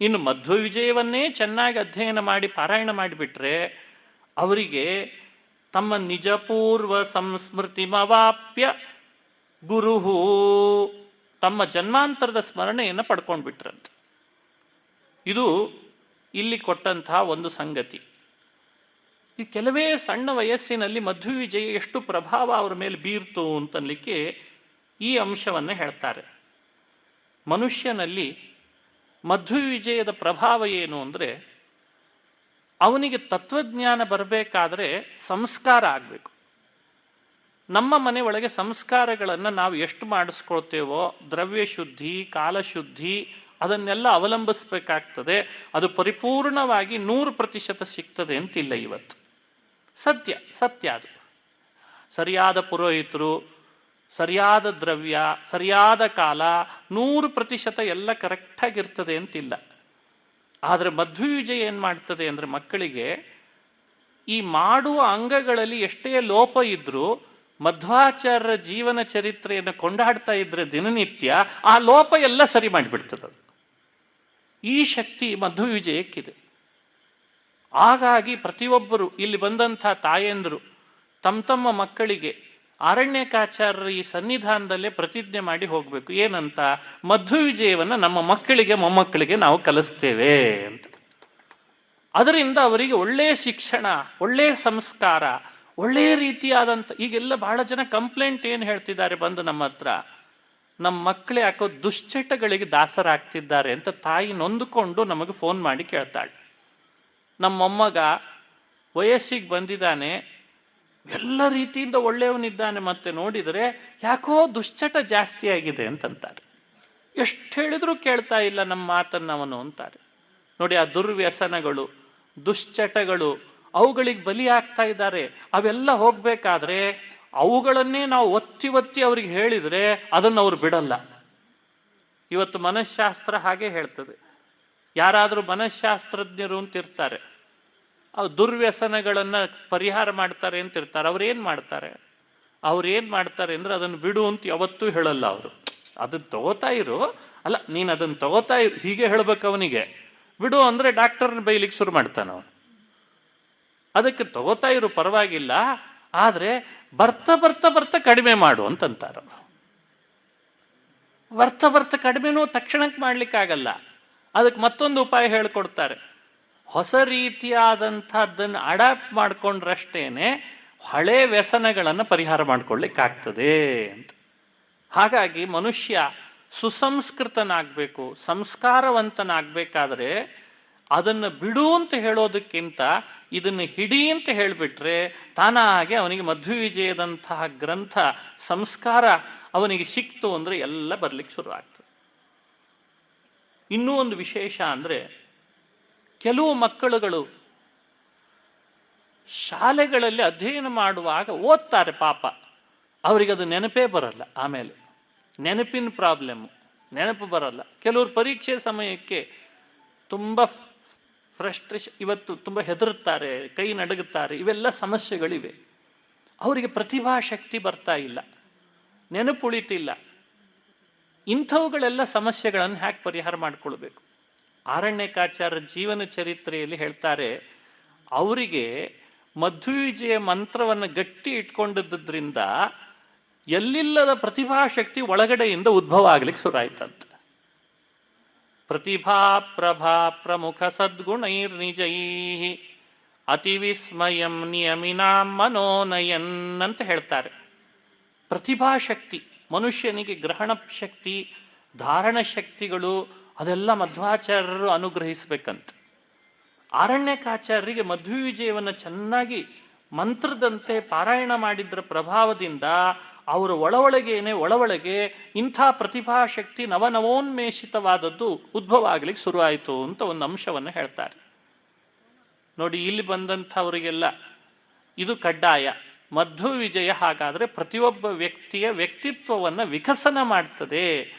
ಇನ್ನು ಮಧ್ವವಿಜಯವನ್ನೇ ಚೆನ್ನಾಗಿ ಅಧ್ಯಯನ ಮಾಡಿ ಪಾರಾಯಣ ಮಾಡಿಬಿಟ್ರೆ ಅವರಿಗೆ ತಮ್ಮ ನಿಜಪೂರ್ವ ಸಂಸ್ಮೃತಿಮವಾಪ್ಯ ಗುರುಹು, ತಮ್ಮ ಜನ್ಮಾಂತರದ ಸ್ಮರಣೆಯನ್ನು ಪಡ್ಕೊಂಡ್ಬಿಟ್ರಂತೆ. ಇದು ಇಲ್ಲಿ ಕೊಟ್ಟಂತಹ ಒಂದು ಸಂಗತಿ. ಈ ಕೆಲವೇ ಸಣ್ಣ ವಯಸ್ಸಿನಲ್ಲಿ ಮಧ್ವವಿಜಯ ಎಷ್ಟು ಪ್ರಭಾವ ಅವರ ಮೇಲೆ ಬೀರ್ತು ಅಂತನ್ಲಿಕ್ಕೆ ಈ ಅಂಶವನ್ನು ಹೇಳ್ತಾರೆ. ಮನುಷ್ಯನಲ್ಲಿ ಮಧ್ವವಿಜಯದ ಪ್ರಭಾವ ಏನು ಅಂದರೆ, ಅವನಿಗೆ ತತ್ವಜ್ಞಾನ ಬರಬೇಕಾದ್ರೆ ಸಂಸ್ಕಾರ ಆಗಬೇಕು. ನಮ್ಮ ಮನೆ ಒಳಗೆ ಸಂಸ್ಕಾರಗಳನ್ನು ನಾವು ಎಷ್ಟು ಮಾಡಿಸ್ಕೊಳ್ತೇವೋ, ದ್ರವ್ಯ ಶುದ್ಧಿ, ಕಾಲಶುದ್ಧಿ, ಅದನ್ನೆಲ್ಲ ಅವಲಂಬಿಸಬೇಕಾಗ್ತದೆ. ಅದು ಪರಿಪೂರ್ಣವಾಗಿ 100% ಸಿಗ್ತದೆ ಅಂತಿಲ್ಲ ಇವತ್ತು. ಸತ್ಯ ಅದು. ಸರಿಯಾದ ಪುರೋಹಿತರು, ಸರಿಯಾದ ದ್ರವ್ಯ, ಸರಿಯಾದ ಕಾಲ, 100% ಎಲ್ಲ ಕರೆಕ್ಟಾಗಿರ್ತದೆ ಅಂತಿಲ್ಲ. ಆದರೆ ಮಧ್ವವಿಜಯ ಏನು ಮಾಡ್ತದೆ ಅಂದರೆ, ಮಕ್ಕಳಿಗೆ ಈ ಮಾಡುವ ಅಂಗಗಳಲ್ಲಿ ಎಷ್ಟೇ ಲೋಪ ಇದ್ದರೂ ಮಧ್ವಾಚಾರ್ಯರ ಜೀವನ ಚರಿತ್ರೆಯನ್ನು ಕೊಂಡಾಡ್ತಾ ಇದ್ರೆ ದಿನನಿತ್ಯ ಆ ಲೋಪ ಎಲ್ಲ ಸರಿ ಮಾಡಿಬಿಡ್ತದೆ. ಅದು ಈ ಶಕ್ತಿ ಮಧ್ವವಿಜಯಕ್ಕಿದೆ. ಹಾಗಾಗಿ ಪ್ರತಿಯೊಬ್ಬರು ಇಲ್ಲಿ ಬಂದಂಥ ತಾಯಂದರು ತಮ್ಮ ಮಕ್ಕಳಿಗೆ ಆರಣ್ಯಕಾಚಾರ್ಯರ ಈ ಸನ್ನಿಧಾನದಲ್ಲೇ ಪ್ರತಿಜ್ಞೆ ಮಾಡಿ ಹೋಗಬೇಕು. ಏನಂತ? ಮಧ್ವವಿಜಯವನ್ನು ನಮ್ಮ ಮಕ್ಕಳಿಗೆ ಮೊಮ್ಮಕ್ಕಳಿಗೆ ನಾವು ಕಲಿಸ್ತೇವೆ ಅಂತ. ಅದರಿಂದ ಅವರಿಗೆ ಒಳ್ಳೆಯ ಶಿಕ್ಷಣ, ಒಳ್ಳೆಯ ಸಂಸ್ಕಾರ, ಒಳ್ಳೆಯ ರೀತಿಯಾದಂಥ, ಈಗೆಲ್ಲ ಬಹಳ ಜನ ಕಂಪ್ಲೇಂಟ್ ಏನು ಹೇಳ್ತಿದ್ದಾರೆ ಬಂದು ನಮ್ಮ ಹತ್ರ, ನಮ್ಮ ಮಕ್ಕಳೇ ಯಾಕೋ ದುಶ್ಚಟಗಳಿಗೆ ದಾಸರಾಗ್ತಿದ್ದಾರೆ ಅಂತ ತಾಯಿ ನೊಂದುಕೊಂಡು ನಮಗೆ ಫೋನ್ ಮಾಡಿ ಕೇಳ್ತಾಳೆ. ನಮ್ಮ ಮೊಮ್ಮಗ ವಯಸ್ಸಿಗೆ ಬಂದಿದ್ದಾನೆ, ಎಲ್ಲ ರೀತಿಯಿಂದ ಒಳ್ಳೆಯವನಿದ್ದಾನೆ, ಮತ್ತೆ ನೋಡಿದರೆ ಯಾಕೋ ದುಶ್ಚಟ ಜಾಸ್ತಿ ಆಗಿದೆ ಅಂತಂತಾರೆ. ಎಷ್ಟು ಹೇಳಿದ್ರೂ ಕೇಳ್ತಾ ಇಲ್ಲ ನಮ್ಮ ಮಾತನ್ನು ಅವನು ಅಂತಾರೆ. ನೋಡಿ, ಆ ದುರ್ವ್ಯಸನಗಳು, ದುಶ್ಚಟಗಳು, ಅವುಗಳಿಗೆ ಬಲಿ ಆಗ್ತಾ ಇದ್ದಾರೆ. ಅವೆಲ್ಲ ಹೋಗಬೇಕಾದ್ರೆ ಅವುಗಳನ್ನೇ ನಾವು ಒತ್ತಿ ಅವ್ರಿಗೆ ಹೇಳಿದರೆ ಅದನ್ನು ಅವ್ರು ಬಿಡಲ್ಲ. ಇವತ್ತು ಮನಃಶಾಸ್ತ್ರ ಹಾಗೆ ಹೇಳ್ತದೆ. ಯಾರಾದರೂ ಮನಃಶಾಸ್ತ್ರಜ್ಞರು ಅಂತಿರ್ತಾರೆ, ಅವ್ರು ದುರ್ವ್ಯಸನಗಳನ್ನು ಪರಿಹಾರ ಮಾಡ್ತಾರೆ ಅಂತಿರ್ತಾರೆ. ಅವ್ರೇನು ಮಾಡ್ತಾರೆ ಅಂದರೆ ಅದನ್ನು ಬಿಡು ಅಂತ ಯಾವತ್ತೂ ಹೇಳಲ್ಲ ಅವರು. ಅದನ್ನು ತಗೋತಾ ಇರು, ಅಲ್ಲ ನೀನು ಅದನ್ನು ತಗೋತಾ ಇರು ಹೀಗೆ ಹೇಳ್ಬೇಕು ಅವನಿಗೆ. ಬಿಡು ಅಂದರೆ ಡಾಕ್ಟರ್ನ ಬೈಲಿಕ್ಕೆ ಶುರು ಮಾಡ್ತಾನೆ ಅವನು. ಅದಕ್ಕೆ ತಗೋತಾ ಇರು ಪರವಾಗಿಲ್ಲ, ಆದರೆ ಬರ್ತಾ ಕಡಿಮೆ ಮಾಡು ಅಂತಂತಾರೆ. ಬರ್ತಾ ಕಡಿಮೆನೂ ತಕ್ಷಣಕ್ಕೆ ಮಾಡ್ಲಿಕ್ಕಾಗಲ್ಲ. ಅದಕ್ಕೆ ಮತ್ತೊಂದು ಉಪಾಯ ಹೇಳಿಕೊಡ್ತಾರೆ. ಹೊಸ ರೀತಿಯಾದಂಥದ್ದನ್ನು ಅಡಾಪ್ಟ್ ಮಾಡಿಕೊಂಡ್ರಷ್ಟೇನೆ ಹಳೆ ವ್ಯಸನಗಳನ್ನು ಪರಿಹಾರ ಮಾಡಿಕೊಳ್ಳಿಕ್ಕಾಗ್ತದೆ ಅಂತ. ಹಾಗಾಗಿ ಮನುಷ್ಯ ಸುಸಂಸ್ಕೃತನಾಗಬೇಕು, ಸಂಸ್ಕಾರವಂತನಾಗಬೇಕಾದ್ರೆ ಅದನ್ನು ಬಿಡು ಅಂತ ಹೇಳೋದಕ್ಕಿಂತ ಇದನ್ನು ಹಿಡಿ ಅಂತ ಹೇಳಿಬಿಟ್ರೆ ತಾನಾಗೆ ಅವನಿಗೆ ಮಧ್ವವಿಜಯದಂತಹ ಗ್ರಂಥ ಸಂಸ್ಕಾರ ಅವನಿಗೆ ಸಿಕ್ತು ಅಂದರೆ ಎಲ್ಲ ಬರಲಿಕ್ಕೆ ಶುರು ಆಗ್ತದೆ. ಇನ್ನೂ ಒಂದು ವಿಶೇಷ ಅಂದರೆ, ಕೆಲವು ಮಕ್ಕಳುಗಳು ಶಾಲೆಗಳಲ್ಲಿ ಅಧ್ಯಯನ ಮಾಡುವಾಗ ಓದ್ತಾರೆ ಪಾಪ, ಅವರಿಗದು ನೆನಪೇ ಬರಲ್ಲ. ಆಮೇಲೆ ನೆನಪಿನ ಪ್ರಾಬ್ಲಮ್ಮು, ನೆನಪು ಬರಲ್ಲ. ಕೆಲವರು ಪರೀಕ್ಷೆ ಸಮಯಕ್ಕೆ ತುಂಬ ಫ್ರಸ್ಟ್ರೇಷನ್, ಇವತ್ತು ತುಂಬ ಹೆದರುತ್ತಾರೆ, ಕೈ ನಡುಗುತ್ತಾರೆ, ಇವೆಲ್ಲ ಸಮಸ್ಯೆಗಳಿವೆ. ಅವರಿಗೆ ಪ್ರತಿಭಾಶಕ್ತಿ ಬರ್ತಾ ಇಲ್ಲ, ನೆನಪುಳಿತಿಲ್ಲ. ಇಂಥವುಗಳೆಲ್ಲ ಸಮಸ್ಯೆಗಳನ್ನು ಹ್ಯಾಕೆ ಪರಿಹಾರ ಮಾಡಿಕೊಳ್ಬೇಕು? ಆರಣ್ಯಕಾಚಾರ್ಯ ಜೀವನ ಚರಿತ್ರೆಯಲ್ಲಿ ಹೇಳ್ತಾರೆ, ಅವರಿಗೆ ಮಧ್ವವಿಜಯ ಮಂತ್ರವನ್ನು ಗಟ್ಟಿ ಇಟ್ಕೊಂಡಿದ್ದರಿಂದ ಎಲ್ಲಿಲ್ಲದ ಪ್ರತಿಭಾಶಕ್ತಿ ಒಳಗಡೆಯಿಂದ ಉದ್ಭವ ಆಗ್ಲಿಕ್ಕೆ ಶುರು ಆಯ್ತಂತೆ. ಪ್ರತಿಭಾ ಪ್ರಭಾ ಪ್ರಮುಖ ಸದ್ಗುಣೈರ್ನಿಜೈ ಅತಿವಿಸ್ಮಯಂ ನಿಯಮಿನಾಂ ಮನೋನಯನ್ ಅಂತ ಹೇಳ್ತಾರೆ. ಪ್ರತಿಭಾಶಕ್ತಿ, ಮನುಷ್ಯನಿಗೆ ಗ್ರಹಣ ಶಕ್ತಿ, ಧಾರಣ ಶಕ್ತಿಗಳು, ಅದೆಲ್ಲ ಮಧ್ವಾಚಾರ್ಯರು ಅನುಗ್ರಹಿಸಬೇಕಂತ. ಆರಣ್ಯಕಾಚಾರ್ಯರಿಗೆ ಮಧ್ವವಿಜಯವನ್ನು ಚೆನ್ನಾಗಿ ಮಂತ್ರದಂತೆ ಪಾರಾಯಣ ಮಾಡಿದ್ರ ಪ್ರಭಾವದಿಂದ ಅವರ ಒಳೊಳಗೆ ಇಂಥ ಪ್ರತಿಭಾಶಕ್ತಿ ನವನವೋನ್ಮೇಷಿತವಾದದ್ದು ಉದ್ಭವ ಆಗಲಿಕ್ಕೆ ಶುರುವಾಯಿತು ಅಂತ ಒಂದು ಅಂಶವನ್ನು ಹೇಳ್ತಾರೆ. ನೋಡಿ, ಇಲ್ಲಿ ಬಂದಂಥವರಿಗೆಲ್ಲ ಇದು ಕಡ್ಡಾಯ. ಮಧ್ವವಿಜಯ ಹಾಗಾದರೆ ಪ್ರತಿಯೊಬ್ಬ ವ್ಯಕ್ತಿಯ ವ್ಯಕ್ತಿತ್ವವನ್ನು ವಿಕಸನ ಮಾಡ್ತದೆ,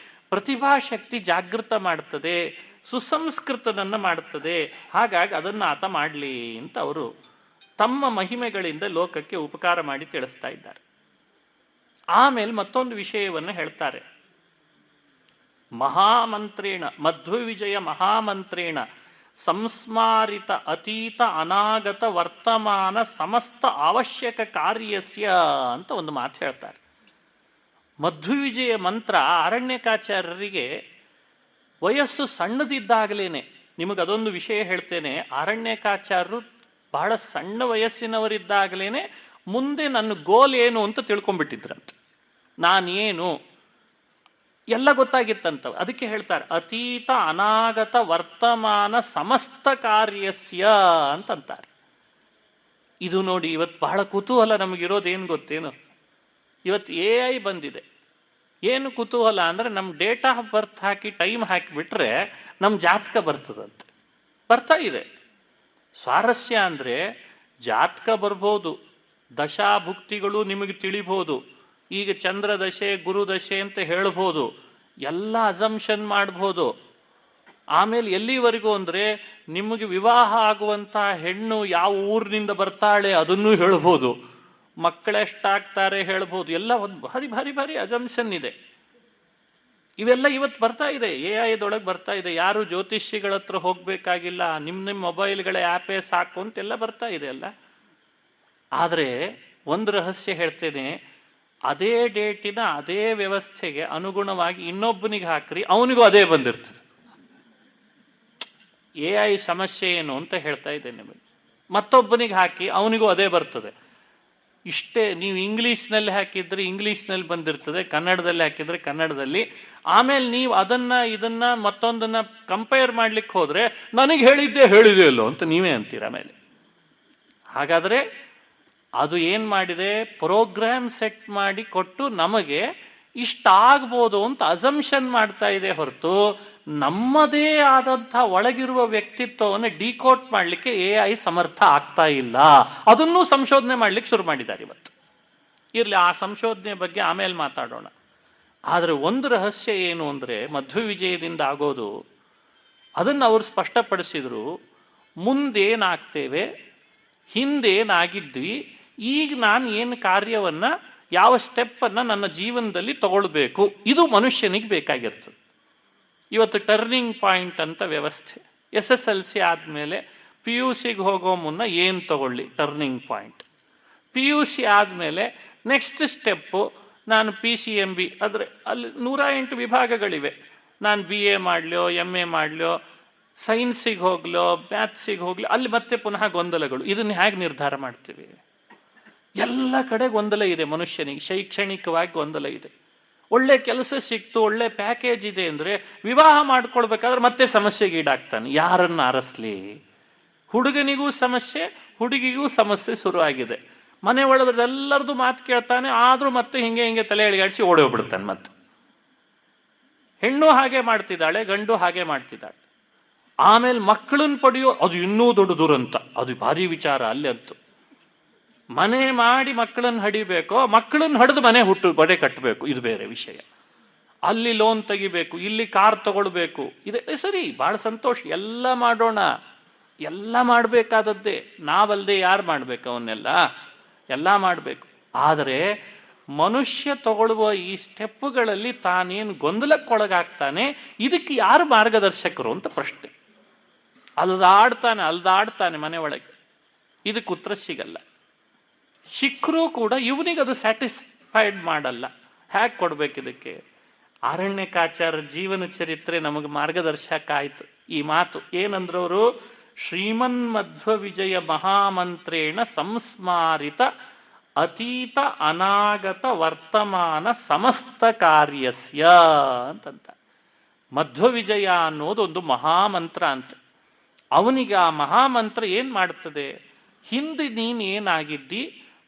ಪ್ರತಿಭಾಶಕ್ತಿ ಜಾಗೃತ ಮಾಡ್ತದೆ, ಸುಸಂಸ್ಕೃತನನ್ನು ಮಾಡ್ತದೆ. ಹಾಗಾಗಿ ಅದನ್ನು ಆತ ಮಾಡಲಿ ಅಂತ ಅವರು ತಮ್ಮ ಮಹಿಮೆಗಳಿಂದ ಲೋಕಕ್ಕೆ ಉಪಕಾರ ಮಾಡಿ ತಿಳಿಸ್ತಾ ಇದ್ದಾರೆ. ಆಮೇಲೆ ಮತ್ತೊಂದು ವಿಷಯವನ್ನು ಹೇಳ್ತಾರೆ. ಮಹಾಮಂತ್ರೇಣ ಮಧ್ವವಿಜಯ ಮಹಾಮಂತ್ರೇಣ ಸಂಸ್ಮಾರಿತ ಅತೀತ ಅನಾಗತ ವರ್ತಮಾನ ಸಮಸ್ತ ಅವಶ್ಯಕ ಕಾರ್ಯಸ್ಯ ಅಂತ ಒಂದು ಮಾತು ಹೇಳ್ತಾರೆ. ಮಧ್ವವಿಜಯ ಮಂತ್ರ ಅರಣ್ಯಕಾಚಾರ್ಯರಿಗೆ ವಯಸ್ಸು ಸಣ್ಣದಿದ್ದಾಗಲೇನೆ, ನಿಮಗದೊಂದು ವಿಷಯ ಹೇಳ್ತೇನೆ, ಅರಣ್ಯಕಾಚಾರ್ಯರು ಬಹಳ ಸಣ್ಣ ವಯಸ್ಸಿನವರಿದ್ದಾಗಲೇ ಮುಂದೆ ನನ್ನ ಗೋಲ್ ಏನು ಅಂತ ತಿಳ್ಕೊಂಡ್ಬಿಟ್ಟಿದ್ರಂತೆ. ನಾನೇನು ಎಲ್ಲ ಗೊತ್ತಾಗಿತ್ತಂತ. ಅದಕ್ಕೆ ಹೇಳ್ತಾರೆ ಅತೀತ ಅನಾಗತ ವರ್ತಮಾನ ಸಮಸ್ತ ಕಾರ್ಯಸ್ಯ ಅಂತಂತಾರೆ. ಇದು ನೋಡಿ, ಇವತ್ತು ಬಹಳ ಕುತೂಹಲ ನಮಗಿರೋದೇನು ಗೊತ್ತೇನು, ಇವತ್ತು AI ಬಂದಿದೆ. ಏನು ಕುತೂಹಲ ಅಂದರೆ ನಮ್ಮ date of birth hockey time ಹಾಕಿಬಿಟ್ರೆ ನಮ್ಮ ಜಾತಕ ಬರ್ತದಂತೆ. ಬರ್ತಾ ಇದೆ. ಸ್ವಾರಸ್ಯ ಅಂದರೆ ಜಾತಕ ಬರ್ಬೋದು, ದಶಾಭುಕ್ತಿಗಳು ನಿಮಗೆ ತಿಳಿಬೋದು. ಈಗ ಚಂದ್ರದಶೆ ಗುರುದಶೆ ಅಂತ ಹೇಳ್ಬೋದು, ಎಲ್ಲ ಅಸಂಪ್ಷನ್ ಮಾಡ್ಬೋದು. ಆಮೇಲೆ ಎಲ್ಲಿವರೆಗೂ ಅಂದರೆ ನಿಮಗೆ ವಿವಾಹ ಆಗುವಂಥ ಹೆಣ್ಣು ಯಾವ ಊರಿನಿಂದ ಬರ್ತಾಳೆ ಅದನ್ನೂ ಹೇಳ್ಬೋದು, ಮಕ್ಕಳೆಷ್ಟಾಗ್ತಾರೆ ಹೇಳ್ಬೋದು. ಎಲ್ಲ ಒಂದು ಭಾರಿ ಭಾರಿ ಭಾರಿ ಅಸಂಪ್ಷನ್ ಇದೆ. ಇವೆಲ್ಲ ಇವತ್ತು ಬರ್ತಾ ಇದೆ, AI ಬರ್ತಾ ಇದೆ. ಯಾರು ಜ್ಯೋತಿಷಿಗಳ ಹತ್ರ ಹೋಗಬೇಕಾಗಿಲ್ಲ, ನಿಮ್ಮ ಮೊಬೈಲ್ಗಳ ಆ್ಯಪೇ ಸಾಕು ಅಂತೆಲ್ಲ ಬರ್ತಾ ಇದೆ ಅಲ್ಲ. ಆದರೆ ಒಂದು ರಹಸ್ಯ ಹೇಳ್ತೇನೆ, ಅದೇ ಡೇಟಿನ ಅದೇ ವ್ಯವಸ್ಥೆಗೆ ಅನುಗುಣವಾಗಿ ಇನ್ನೊಬ್ಬನಿಗೆ ಹಾಕ್ರಿ, ಅವನಿಗೂ ಅದೇ ಬಂದಿರ್ತದೆ. AI ಸಮಸ್ಯೆ ಏನು ಅಂತ ಹೇಳ್ತಾ ಇದ್ದೇನೆ ನಿಮಗೆ. ಮತ್ತೊಬ್ಬನಿಗೆ ಹಾಕಿ ಅವನಿಗೂ ಅದೇ ಬರ್ತದೆ. ಇಷ್ಟೇ, ನೀವು ಇಂಗ್ಲೀಷ್ನಲ್ಲಿ ಹಾಕಿದ್ರೆ ಇಂಗ್ಲೀಷ್ನಲ್ಲಿ ಬಂದಿರ್ತದೆ, ಕನ್ನಡದಲ್ಲಿ ಹಾಕಿದರೆ ಕನ್ನಡದಲ್ಲಿ. ಆಮೇಲೆ ನೀವು ಇದನ್ನು ಮತ್ತೊಂದನ್ನು ಕಂಪೇರ್ ಮಾಡ್ಲಿಕ್ಕೆ ಹೋದರೆ ನನಗೆ ಹೇಳಿದೆ ಅಲ್ಲೋ ಅಂತ ನೀವೇ ಅಂತೀರ ಆಮೇಲೆ. ಹಾಗಾದರೆ ಅದು ಏನು ಮಾಡಿದೆ, ಪ್ರೋಗ್ರಾಮ್ ಸೆಟ್ ಮಾಡಿ ಕೊಟ್ಟು ನಮಗೆ ಇಷ್ಟ ಆಗ್ಬೋದು ಅಂತ ಅಸಂಪ್ಷನ್ ಮಾಡ್ತಾ ಇದೆ ಹೊರತು ನಮ್ಮದೇ ಆದಂಥ ಒಳಗಿರುವ ವ್ಯಕ್ತಿತ್ವವನ್ನು ಡಿಕೋಡ್ ಮಾಡಲಿಕ್ಕೆ AI ಸಮರ್ಥ ಆಗ್ತಾ ಇಲ್ಲ. ಅದನ್ನೂ ಸಂಶೋಧನೆ ಮಾಡಲಿಕ್ಕೆ ಶುರು ಮಾಡಿದ್ದಾರೆ ಇವತ್ತು. ಇರಲಿ, ಆ ಸಂಶೋಧನೆ ಬಗ್ಗೆ ಆಮೇಲೆ ಮಾತಾಡೋಣ. ಆದರೆ ಒಂದು ರಹಸ್ಯ ಏನು ಅಂದರೆ ಮಧ್ವವಿಜಯದಿಂದ ಆಗೋದು, ಅದನ್ನು ಅವರು ಸ್ಪಷ್ಟಪಡಿಸಿದರು. ಮುಂದೇನಾಗ್ತೇವೆ, ಹಿಂದೇನಾಗಿದ್ವಿ, ಈಗ ನಾನು ಏನು ಕಾರ್ಯವನ್ನು ಯಾವ ಸ್ಟೆಪ್ಪನ್ನು ನನ್ನ ಜೀವನದಲ್ಲಿ ತಗೊಳ್ಬೇಕು, ಇದು ಮನುಷ್ಯನಿಗೆ ಬೇಕಾಗಿರ್ತದೆ. ಇವತ್ತು ಟರ್ನಿಂಗ್ ಪಾಯಿಂಟ್ ಅಂತ ವ್ಯವಸ್ಥೆ. SSLC ಆದಮೇಲೆ PUCಗೆ ಹೋಗೋ ಮುನ್ನ ಏನು ತಗೊಳ್ಳಿ, ಟರ್ನಿಂಗ್ ಪಾಯಿಂಟ್. PUC ಆದಮೇಲೆ ನೆಕ್ಸ್ಟ್ ಸ್ಟೆಪ್ಪು ನಾನು PCMB, ಆದರೆ ಅಲ್ಲಿ 108 ವಿಭಾಗಗಳಿವೆ. ನಾನು BA ಮಾಡಲೋ MA ಮಾಡಲೋ, ಸೈನ್ಸಿಗೆ ಹೋಗ್ಲೋ ಮ್ಯಾಥ್ಸಿಗೆ ಹೋಗ್ಲಿ, ಅಲ್ಲಿ ಮತ್ತೆ ಪುನಃ ಗೊಂದಲಗಳು. ಇದನ್ನು ಹೇಗೆ ನಿರ್ಧಾರ ಮಾಡ್ತೀವಿ? ಎಲ್ಲ ಕಡೆ ಗೊಂದಲ ಇದೆ ಮನುಷ್ಯನಿಗೆ, ಶೈಕ್ಷಣಿಕವಾಗಿ ಗೊಂದಲ ಇದೆ. ಒಳ್ಳೆ ಕೆಲಸ ಸಿಕ್ತು, ಒಳ್ಳೆ ಪ್ಯಾಕೇಜ್ ಇದೆ ಅಂದರೆ ವಿವಾಹ ಮಾಡ್ಕೊಳ್ಬೇಕಾದ್ರೆ ಮತ್ತೆ ಸಮಸ್ಯೆಗೆ ಈಡಾಗ್ತಾನೆ. ಯಾರನ್ನು ಅರಸ್ಲಿ? ಹುಡುಗನಿಗೂ ಸಮಸ್ಯೆ, ಹುಡುಗಿಗೂ ಸಮಸ್ಯೆ ಶುರುವಾಗಿದೆ. ಮನೆ ಒಳಗರೆಲ್ಲರದು ಮಾತು ಕೇಳ್ತಾನೆ, ಆದರೂ ಮತ್ತೆ ಹಿಂಗೆ ತಲೆ ಎಳಿಗಾಡಿಸಿ ಓಡೋಗ್ಬಿಡ್ತಾನೆ. ಮತ್ತೆ ಹೆಣ್ಣು ಹಾಗೆ ಮಾಡ್ತಿದ್ದಾಳೆ, ಗಂಡು ಹಾಗೆ ಮಾಡ್ತಿದ್ದಾಳೆ. ಆಮೇಲೆ ಮಕ್ಕಳನ್ನು ಪಡೆಯೋ, ಅದು ಇನ್ನೂ ದೊಡ್ಡ ದುರಂತ, ಅದು ಭಾರಿ ವಿಚಾರ. ಅಲ್ಲಿ ಅಂತೂ ಮನೆ ಮಾಡಿ ಮಕ್ಕಳನ್ನು ಹಡಿಬೇಕೋ, ಮಕ್ಕಳನ್ನು ಹಡಿದು ಬಡೆ ಕಟ್ಟಬೇಕು, ಇದು ಬೇರೆ ವಿಷಯ. ಅಲ್ಲಿ ಲೋನ್ ತೆಗಿಬೇಕು, ಇಲ್ಲಿ ಕಾರ್ ತಗೊಳ್ಬೇಕು, ಇದೆ ಸರಿ, ಭಾಳ ಸಂತೋಷ, ಎಲ್ಲ ಮಾಡೋಣ. ಎಲ್ಲ ಮಾಡಬೇಕಾದದ್ದೇ, ನಾವಲ್ಲದೆ ಯಾರು ಮಾಡಬೇಕು? ಅವನ್ನೆಲ್ಲ ಎಲ್ಲ ಮಾಡಬೇಕು. ಆದರೆ ಮನುಷ್ಯ ತಗೊಳ್ಳುವ ಈ ಸ್ಟೆಪ್ಪುಗಳಲ್ಲಿ ತಾನೇನು ಗೊಂದಲಕ್ಕೊಳಗಾಗ್ತಾನೆ, ಇದಕ್ಕೆ ಯಾರು ಮಾರ್ಗದರ್ಶಕರು ಅಂತ ಪ್ರಶ್ನೆ. ಅಲ್ದಾಡ್ತಾನೆ ಮನೆ ಒಳಗೆ, ಇದಕ್ಕೆ ಉತ್ತರ ಸಿಗಲ್ಲ. ಸಿಕ್ಕರೂ ಕೂಡ ಇವನಿಗದು ಸ್ಯಾಟಿಸ್ಫೈಡ್ ಮಾಡಲ್ಲ. ಹೇಗೆ ಕೊಡ್ಬೇಕು ಇದಕ್ಕೆ? ಅರಣ್ಯಕಾಚಾರ್ಯ ಜೀವನ ಚರಿತ್ರೆ ನಮಗೆ ಮಾರ್ಗದರ್ಶಕ ಆಯಿತು. ಈ ಮಾತು ಏನಂದ್ರವರು, ಶ್ರೀಮನ್ಮಧ್ವವಿಜಯ ಮಹಾಮಂತ್ರೇಣ ಸಂಸ್ಮಾರಿತ ಅತೀತ ಅನಾಗತ ವರ್ತಮಾನ ಸಮಸ್ತ ಕಾರ್ಯಸ್ಯ ಅಂತಂತ. ಮಧ್ವವಿಜಯ ಅನ್ನೋದು ಒಂದು ಮಹಾಮಂತ್ರ ಅಂತ. ಅವನಿಗೆ ಆ ಮಹಾಮಂತ್ರ ಏನು ಮಾಡ್ತದೆ? ಹಿಂದೆ ನೀನು ಏನಾಗಿದ್ದಿ,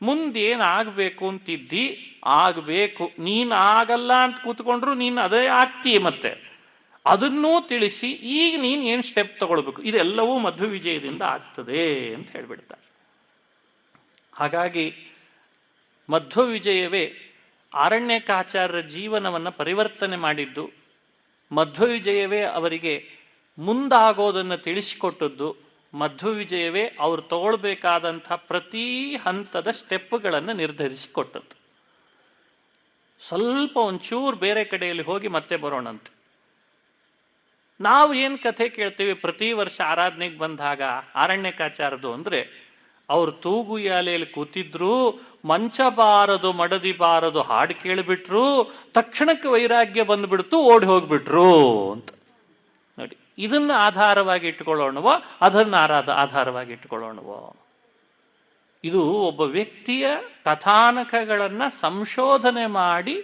ಮುಂದೇನಾಗಬೇಕು ಅಂತಿದ್ದಿ, ಆಗಬೇಕು. ನೀನು ಆಗಲ್ಲ ಅಂತ ಕೂತ್ಕೊಂಡ್ರು ನೀನು ಅದೇ ಆಗ್ತೀಯ. ಮತ್ತೆ ಅದನ್ನೂ ತಿಳಿಸಿ ಈಗ ನೀನು ಏನು ಸ್ಟೆಪ್ ತಗೊಳ್ಬೇಕು, ಇದೆಲ್ಲವೂ ಮಧ್ವವಿಜಯದಿಂದ ಆಗ್ತದೆ ಅಂತ ಹೇಳಿಬಿಡ್ತಾರೆ. ಹಾಗಾಗಿ ಮಧ್ವವಿಜಯವೇ ಅರಣ್ಯಕಾಚಾರ್ಯರ ಜೀವನವನ್ನು ಪರಿವರ್ತನೆ ಮಾಡಿದ್ದು, ಮಧ್ವವಿಜಯವೇ ಅವರಿಗೆ ಮುಂದಾಗೋದನ್ನು ತಿಳಿಸಿಕೊಟ್ಟದ್ದು, ಮಧ್ವವಿಜಯವೇ ಅವರು ತಗೊಳ್ಬೇಕಾದಂಥ ಪ್ರತಿ ಹಂತದ ಸ್ಟೆಪ್ಪುಗಳನ್ನು ನಿರ್ಧರಿಸಿಕೊಟ್ಟದ್ದು. ಸ್ವಲ್ಪ ಒಂಚೂರು ಬೇರೆ ಕಡೆಯಲ್ಲಿ ಹೋಗಿ ಮತ್ತೆ ಬರೋಣಂತೆ. ನಾವು ಏನು ಕಥೆ ಕೇಳ್ತೀವಿ ಪ್ರತಿ ವರ್ಷ ಆರಾಧನೆಗೆ ಬಂದಾಗ ಆರಣ್ಯಕಾಚಾರದು ಅಂದರೆ, ಅವ್ರು ತೂಗುಯಾಲೆಯಲ್ಲಿ ಕೂತಿದ್ರು, ಮಂಚ ಬಾರದು ಮಡದಿ ಬಾರದು ಹಾಡು ಕೇಳಿಬಿಟ್ರು, ತಕ್ಷಣಕ್ಕೆ ವೈರಾಗ್ಯ ಬಂದುಬಿಡ್ತು, ಓಡಿ ಹೋಗ್ಬಿಟ್ರು ಅಂತ. ನೋಡಿ, ಇದನ್ನು ಆಧಾರವಾಗಿ ಇಟ್ಕೊಳ್ಳೋಣವೋ ಅದನ್ನು ಆಧಾರವಾಗಿ ಇಟ್ಕೊಳ್ಳೋಣವೋ? ಇದು ಒಬ್ಬ ವ್ಯಕ್ತಿಯ ಕಥಾನಕಗಳನ್ನು ಸಂಶೋಧನೆ ಮಾಡಿ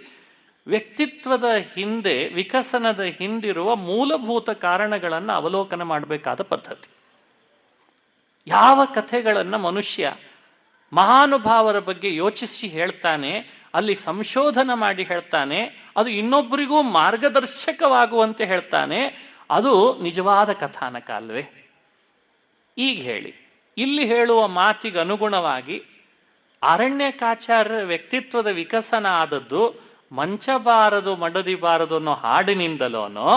ವ್ಯಕ್ತಿತ್ವದ ಹಿಂದೆ, ವಿಕಸನದ ಹಿಂದಿರುವ ಮೂಲಭೂತ ಕಾರಣಗಳನ್ನು ಅವಲೋಕನ ಮಾಡಬೇಕಾದ ಪದ್ಧತಿ. ಯಾವ ಕಥೆಗಳನ್ನು ಮನುಷ್ಯ ಮಹಾನುಭಾವರ ಬಗ್ಗೆ ಯೋಚಿಸಿ ಹೇಳ್ತಾನೆ, ಅಲ್ಲಿ ಸಂಶೋಧನೆ ಮಾಡಿ ಹೇಳ್ತಾನೆ, ಅದು ಇನ್ನೊಬ್ಬರಿಗೂ ಮಾರ್ಗದರ್ಶಕವಾಗುವಂತೆ ಹೇಳ್ತಾನೆ, ಅದು ನಿಜವಾದ ಕಥಾನಕ ಅಲ್ವೇ? ಈಗ ಹೇಳಿ, ಇಲ್ಲಿ ಹೇಳುವ ಮಾತಿಗೆ ಅನುಗುಣವಾಗಿ ಅರಣ್ಯಕಾಚಾರ್ಯರ ವ್ಯಕ್ತಿತ್ವದ ವಿಕಸನ ಆದದ್ದು ಮಂಚ ಬಾರದು ಮಡದಿ ಬಾರದು ಅನ್ನೋ ಹಾಡಿನಿಂದಲೋನೋ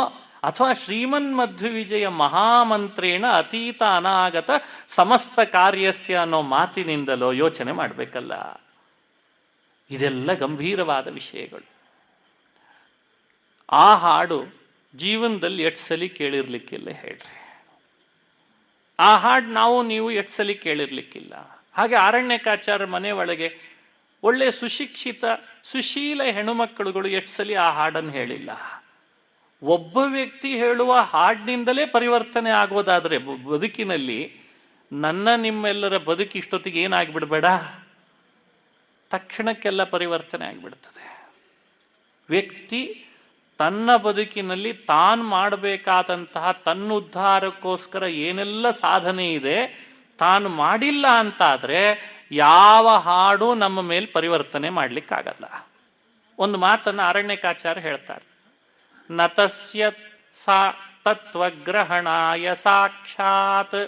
ಅಥವಾ ಶ್ರೀಮನ್ ಮಧ್ವವಿಜಯ ಮಹಾಮಂತ್ರೇಣ ಅತೀತ ಅನಾಗತ ಸಮಸ್ತ ಕಾರ್ಯಸ್ಯ ಅನ್ನೋ ಮಾತಿನಿಂದಲೋ ಯೋಚನೆ ಮಾಡಬೇಕಲ್ಲ. ಇದೆಲ್ಲ ಗಂಭೀರವಾದ ವಿಷಯಗಳು. ಆ ಹಾಡು ಜೀವನದಲ್ಲಿ ಎಷ್ಟು ಸಲ ಕೇಳಿರ್ಲಿಕ್ಕಿಲ್ಲ ಹೇಳ್ರಿ? ಆ ಹಾಡು ನಾವು ನೀವು ಎಷ್ಟು ಸಲ ಕೇಳಿರ್ಲಿಕ್ಕಿಲ್ಲ? ಹಾಗೆ ಅರಣ್ಯಕಾಚಾರ್ಯ ಮನೆ ಒಳಗೆ ಒಳ್ಳೆ ಸುಶಿಕ್ಷಿತ ಸುಶೀಲ ಹೆಣ್ಣುಮಕ್ಕಳುಗಳು ಎಷ್ಟು ಸಲ ಆ ಹಾಡನ್ನು ಹೇಳಿಲ್ಲ? ಒಬ್ಬ ವ್ಯಕ್ತಿ ಹೇಳುವ ಹಾಡಿನಿಂದಲೇ ಪರಿವರ್ತನೆ ಆಗೋದಾದರೆ ಬದುಕಿನಲ್ಲಿ, ನನ್ನ ನಿಮ್ಮೆಲ್ಲರ ಬದುಕು ಇಷ್ಟೊತ್ತಿಗೆ ಏನಾಗ್ಬಿಡ್ಬೇಡ, ತಕ್ಷಣಕ್ಕೆಲ್ಲ ಪರಿವರ್ತನೆ ಆಗಿಬಿಡ್ತದೆ. ವ್ಯಕ್ತಿ ತನ್ನ ಬದುಕಿನಲ್ಲಿ ತಾನು ಮಾಡಬೇಕಾದಂತಹ ತನ್ನುದ್ಧಾರಕ್ಕೋಸ್ಕರ ಏನೆಲ್ಲ ಸಾಧನೆ ಇದೆ ತಾನು ಮಾಡಿಲ್ಲ ಅಂತಾದರೆ ಯಾವ ಹಾಡು ನಮ್ಮ ಮೇಲೆ ಪರಿವರ್ತನೆ ಮಾಡಲಿಕ್ಕಾಗಲ್ಲ. ಒಂದು ಮಾತನ್ನು ಅರಣ್ಯಕಾಚಾರ್ಯ ಹೇಳ್ತಾರೆ, ನತಸ್ಯ ಸಾ ತತ್ವಗ್ರಹಣಾಯ ಸಾಕ್ಷಾತ್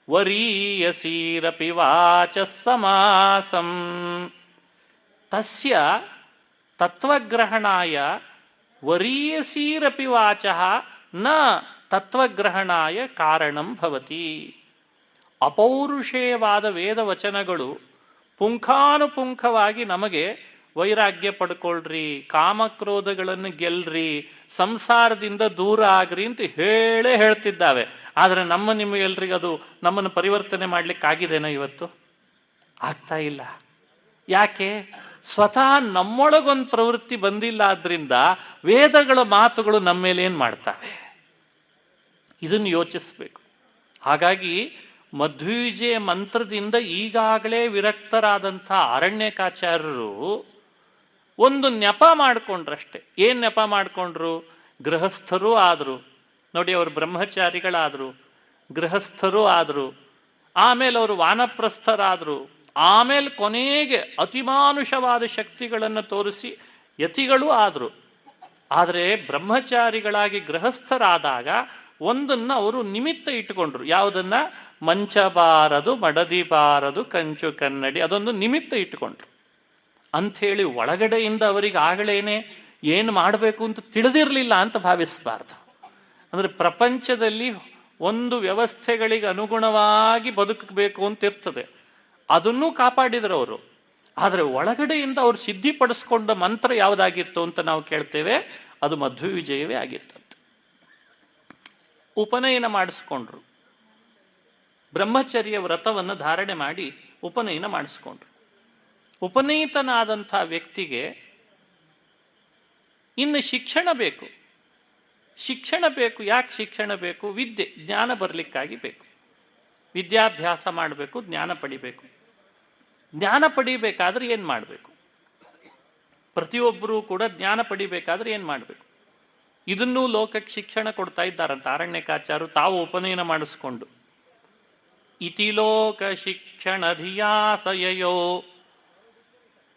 ವರೀಯಸೀರಪಿ ವಾಚ ಸಮಾಸಂ. ತಸ್ಯ ತತ್ವಗ್ರಹಣಾಯ ವರೀಯಸೀರಪಿ ವಾಚಃ ನ ತತ್ವಗ್ರಹಣಾಯ ಕಾರಣಂ ಭವತಿ. ಅಪೌರುಷೇಯವಾದ ವೇದವಚನಗಳು ಪುಂಖಾನುಪುಂಖವಾಗಿ ನಮಗೆ ವೈರಾಗ್ಯ ಪಡ್ಕೊಳ್ರಿ, ಕಾಮಕ್ರೋಧಗಳನ್ನು ಗೆಲ್ರಿ, ಸಂಸಾರದಿಂದ ದೂರ ಆಗ್ರಿ ಅಂತ ಹೇಳ್ತಿದ್ದಾವೆ. ಆದರೆ ನಿಮಗೆಲ್ರಿಗೂ ಅದು ನಮ್ಮನ್ನು ಪರಿವರ್ತನೆ ಮಾಡಲಿಕ್ಕಾಗಿದೆನೋ ಇವತ್ತು? ಆಗ್ತಾ ಇಲ್ಲ. ಯಾಕೆ? ಸ್ವತಃ ನಮ್ಮೊಳಗೊಂದು ಪ್ರವೃತ್ತಿ ಬಂದಿಲ್ಲ. ಆದ್ರಿಂದ ವೇದಗಳ ಮಾತುಗಳು ನಮ್ಮ ಮೇಲೆ ಏನು ಮಾಡ್ತವೆ? ಇದನ್ನು ಯೋಚಿಸ್ಬೇಕು. ಹಾಗಾಗಿ ಮಧ್ವವಿಜಯ ಮಂತ್ರದಿಂದ ಈಗಾಗಲೇ ವಿರಕ್ತರಾದಂಥ ಅರಣ್ಯಕಾಚಾರ್ಯರು ಒಂದು ನೆಪ ಮಾಡಿಕೊಂಡ್ರಷ್ಟೆ. ಏನು ನೆಪ ಮಾಡಿಕೊಂಡ್ರು? ಗೃಹಸ್ಥರೂ ಆದರು, ನೋಡಿ ಅವರು ಬ್ರಹ್ಮಚಾರಿಗಳಾದರು, ಗೃಹಸ್ಥರೂ ಆದರು, ಆಮೇಲೆ ಅವರು ವಾನಪ್ರಸ್ಥರಾದರು, ಆಮೇಲೆ ಕೊನೆಗೆ ಅತಿಮಾನುಷವಾದ ಶಕ್ತಿಗಳನ್ನು ತೋರಿಸಿ ಯತಿಗಳೂ ಆದರು. ಆದರೆ ಬ್ರಹ್ಮಚಾರಿಗಳಾಗಿ ಗೃಹಸ್ಥರಾದಾಗ ಒಂದನ್ನು ಅವರು ನಿಮಿತ್ತ ಇಟ್ಟುಕೊಂಡ್ರು. ಯಾವುದನ್ನು? ಮಂಚ ಬಾರದು ಮಡದಿ ಬಾರದು ಕಂಚು ಕನ್ನಡಿ, ಅದೊಂದು ನಿಮಿತ್ತ ಇಟ್ಟುಕೊಂಡ್ರು. ಅಂಥೇಳಿ ಒಳಗಡೆಯಿಂದ ಅವರಿಗೆ ಆಗಲೇನೆ ಏನು ಮಾಡಬೇಕು ಅಂತ ತಿಳಿದಿರಲಿಲ್ಲ ಅಂತ ಭಾವಿಸಬಾರ್ದು. ಅಂದರೆ ಪ್ರಪಂಚದಲ್ಲಿ ಒಂದು ವ್ಯವಸ್ಥೆಗಳಿಗೆ ಅನುಗುಣವಾಗಿ ಬದುಕಬೇಕು ಅಂತ ಇರ್ತದೆ, ಅದನ್ನೂ ಕಾಪಾಡಿದ್ರು ಅವರು. ಆದರೆ ಒಳಗಡೆಯಿಂದ ಅವರು ಸಿದ್ಧಿಪಡಿಸ್ಕೊಂಡ ಮಂತ್ರ ಯಾವುದಾಗಿತ್ತು ಅಂತ ನಾವು ಕೇಳ್ತೇವೆ, ಅದು ಮಧ್ವವಿಜಯವೇ ಆಗಿತ್ತಂತೆ. ಉಪನಯನ ಮಾಡಿಸ್ಕೊಂಡ್ರು, ಬ್ರಹ್ಮಚರ್ಯ ವ್ರತವನ್ನು ಧಾರಣೆ ಮಾಡಿ ಉಪನಯನ ಮಾಡಿಸ್ಕೊಂಡ್ರು. ಉಪನಯಿತನಾದಂಥ ವ್ಯಕ್ತಿಗೆ ಇನ್ನು ಶಿಕ್ಷಣ ಬೇಕು. ಶಿಕ್ಷಣ ಬೇಕು. ಯಾಕೆ ಶಿಕ್ಷಣ ಬೇಕು? ವಿದ್ಯೆ, ಜ್ಞಾನ ಬರಲಿಕ್ಕಾಗಿ ಬೇಕು. ವಿದ್ಯಾಭ್ಯಾಸ ಮಾಡಬೇಕು, ಜ್ಞಾನ ಪಡಿಬೇಕು. ಜ್ಞಾನ ಪಡಿಬೇಕಾದ್ರೆ ಏನು ಮಾಡಬೇಕು? ಪ್ರತಿಯೊಬ್ಬರೂ ಕೂಡ ಜ್ಞಾನ ಪಡಿಬೇಕಾದ್ರೆ ಏನು ಮಾಡಬೇಕು? ಇದನ್ನೂ ಲೋಕಕ್ಕೆ ಶಿಕ್ಷಣ ಕೊಡ್ತಾ ಇದ್ದಾರಂತ ಅರಣ್ಯಕಾಚಾರ್ಯರು ತಾವು ಉಪನಯನ ಮಾಡಿಸ್ಕೊಂಡು. ಇತಿ ಲೋಕ ಶಿಕ್ಷಣ ಧಿಯಾಸಯೋ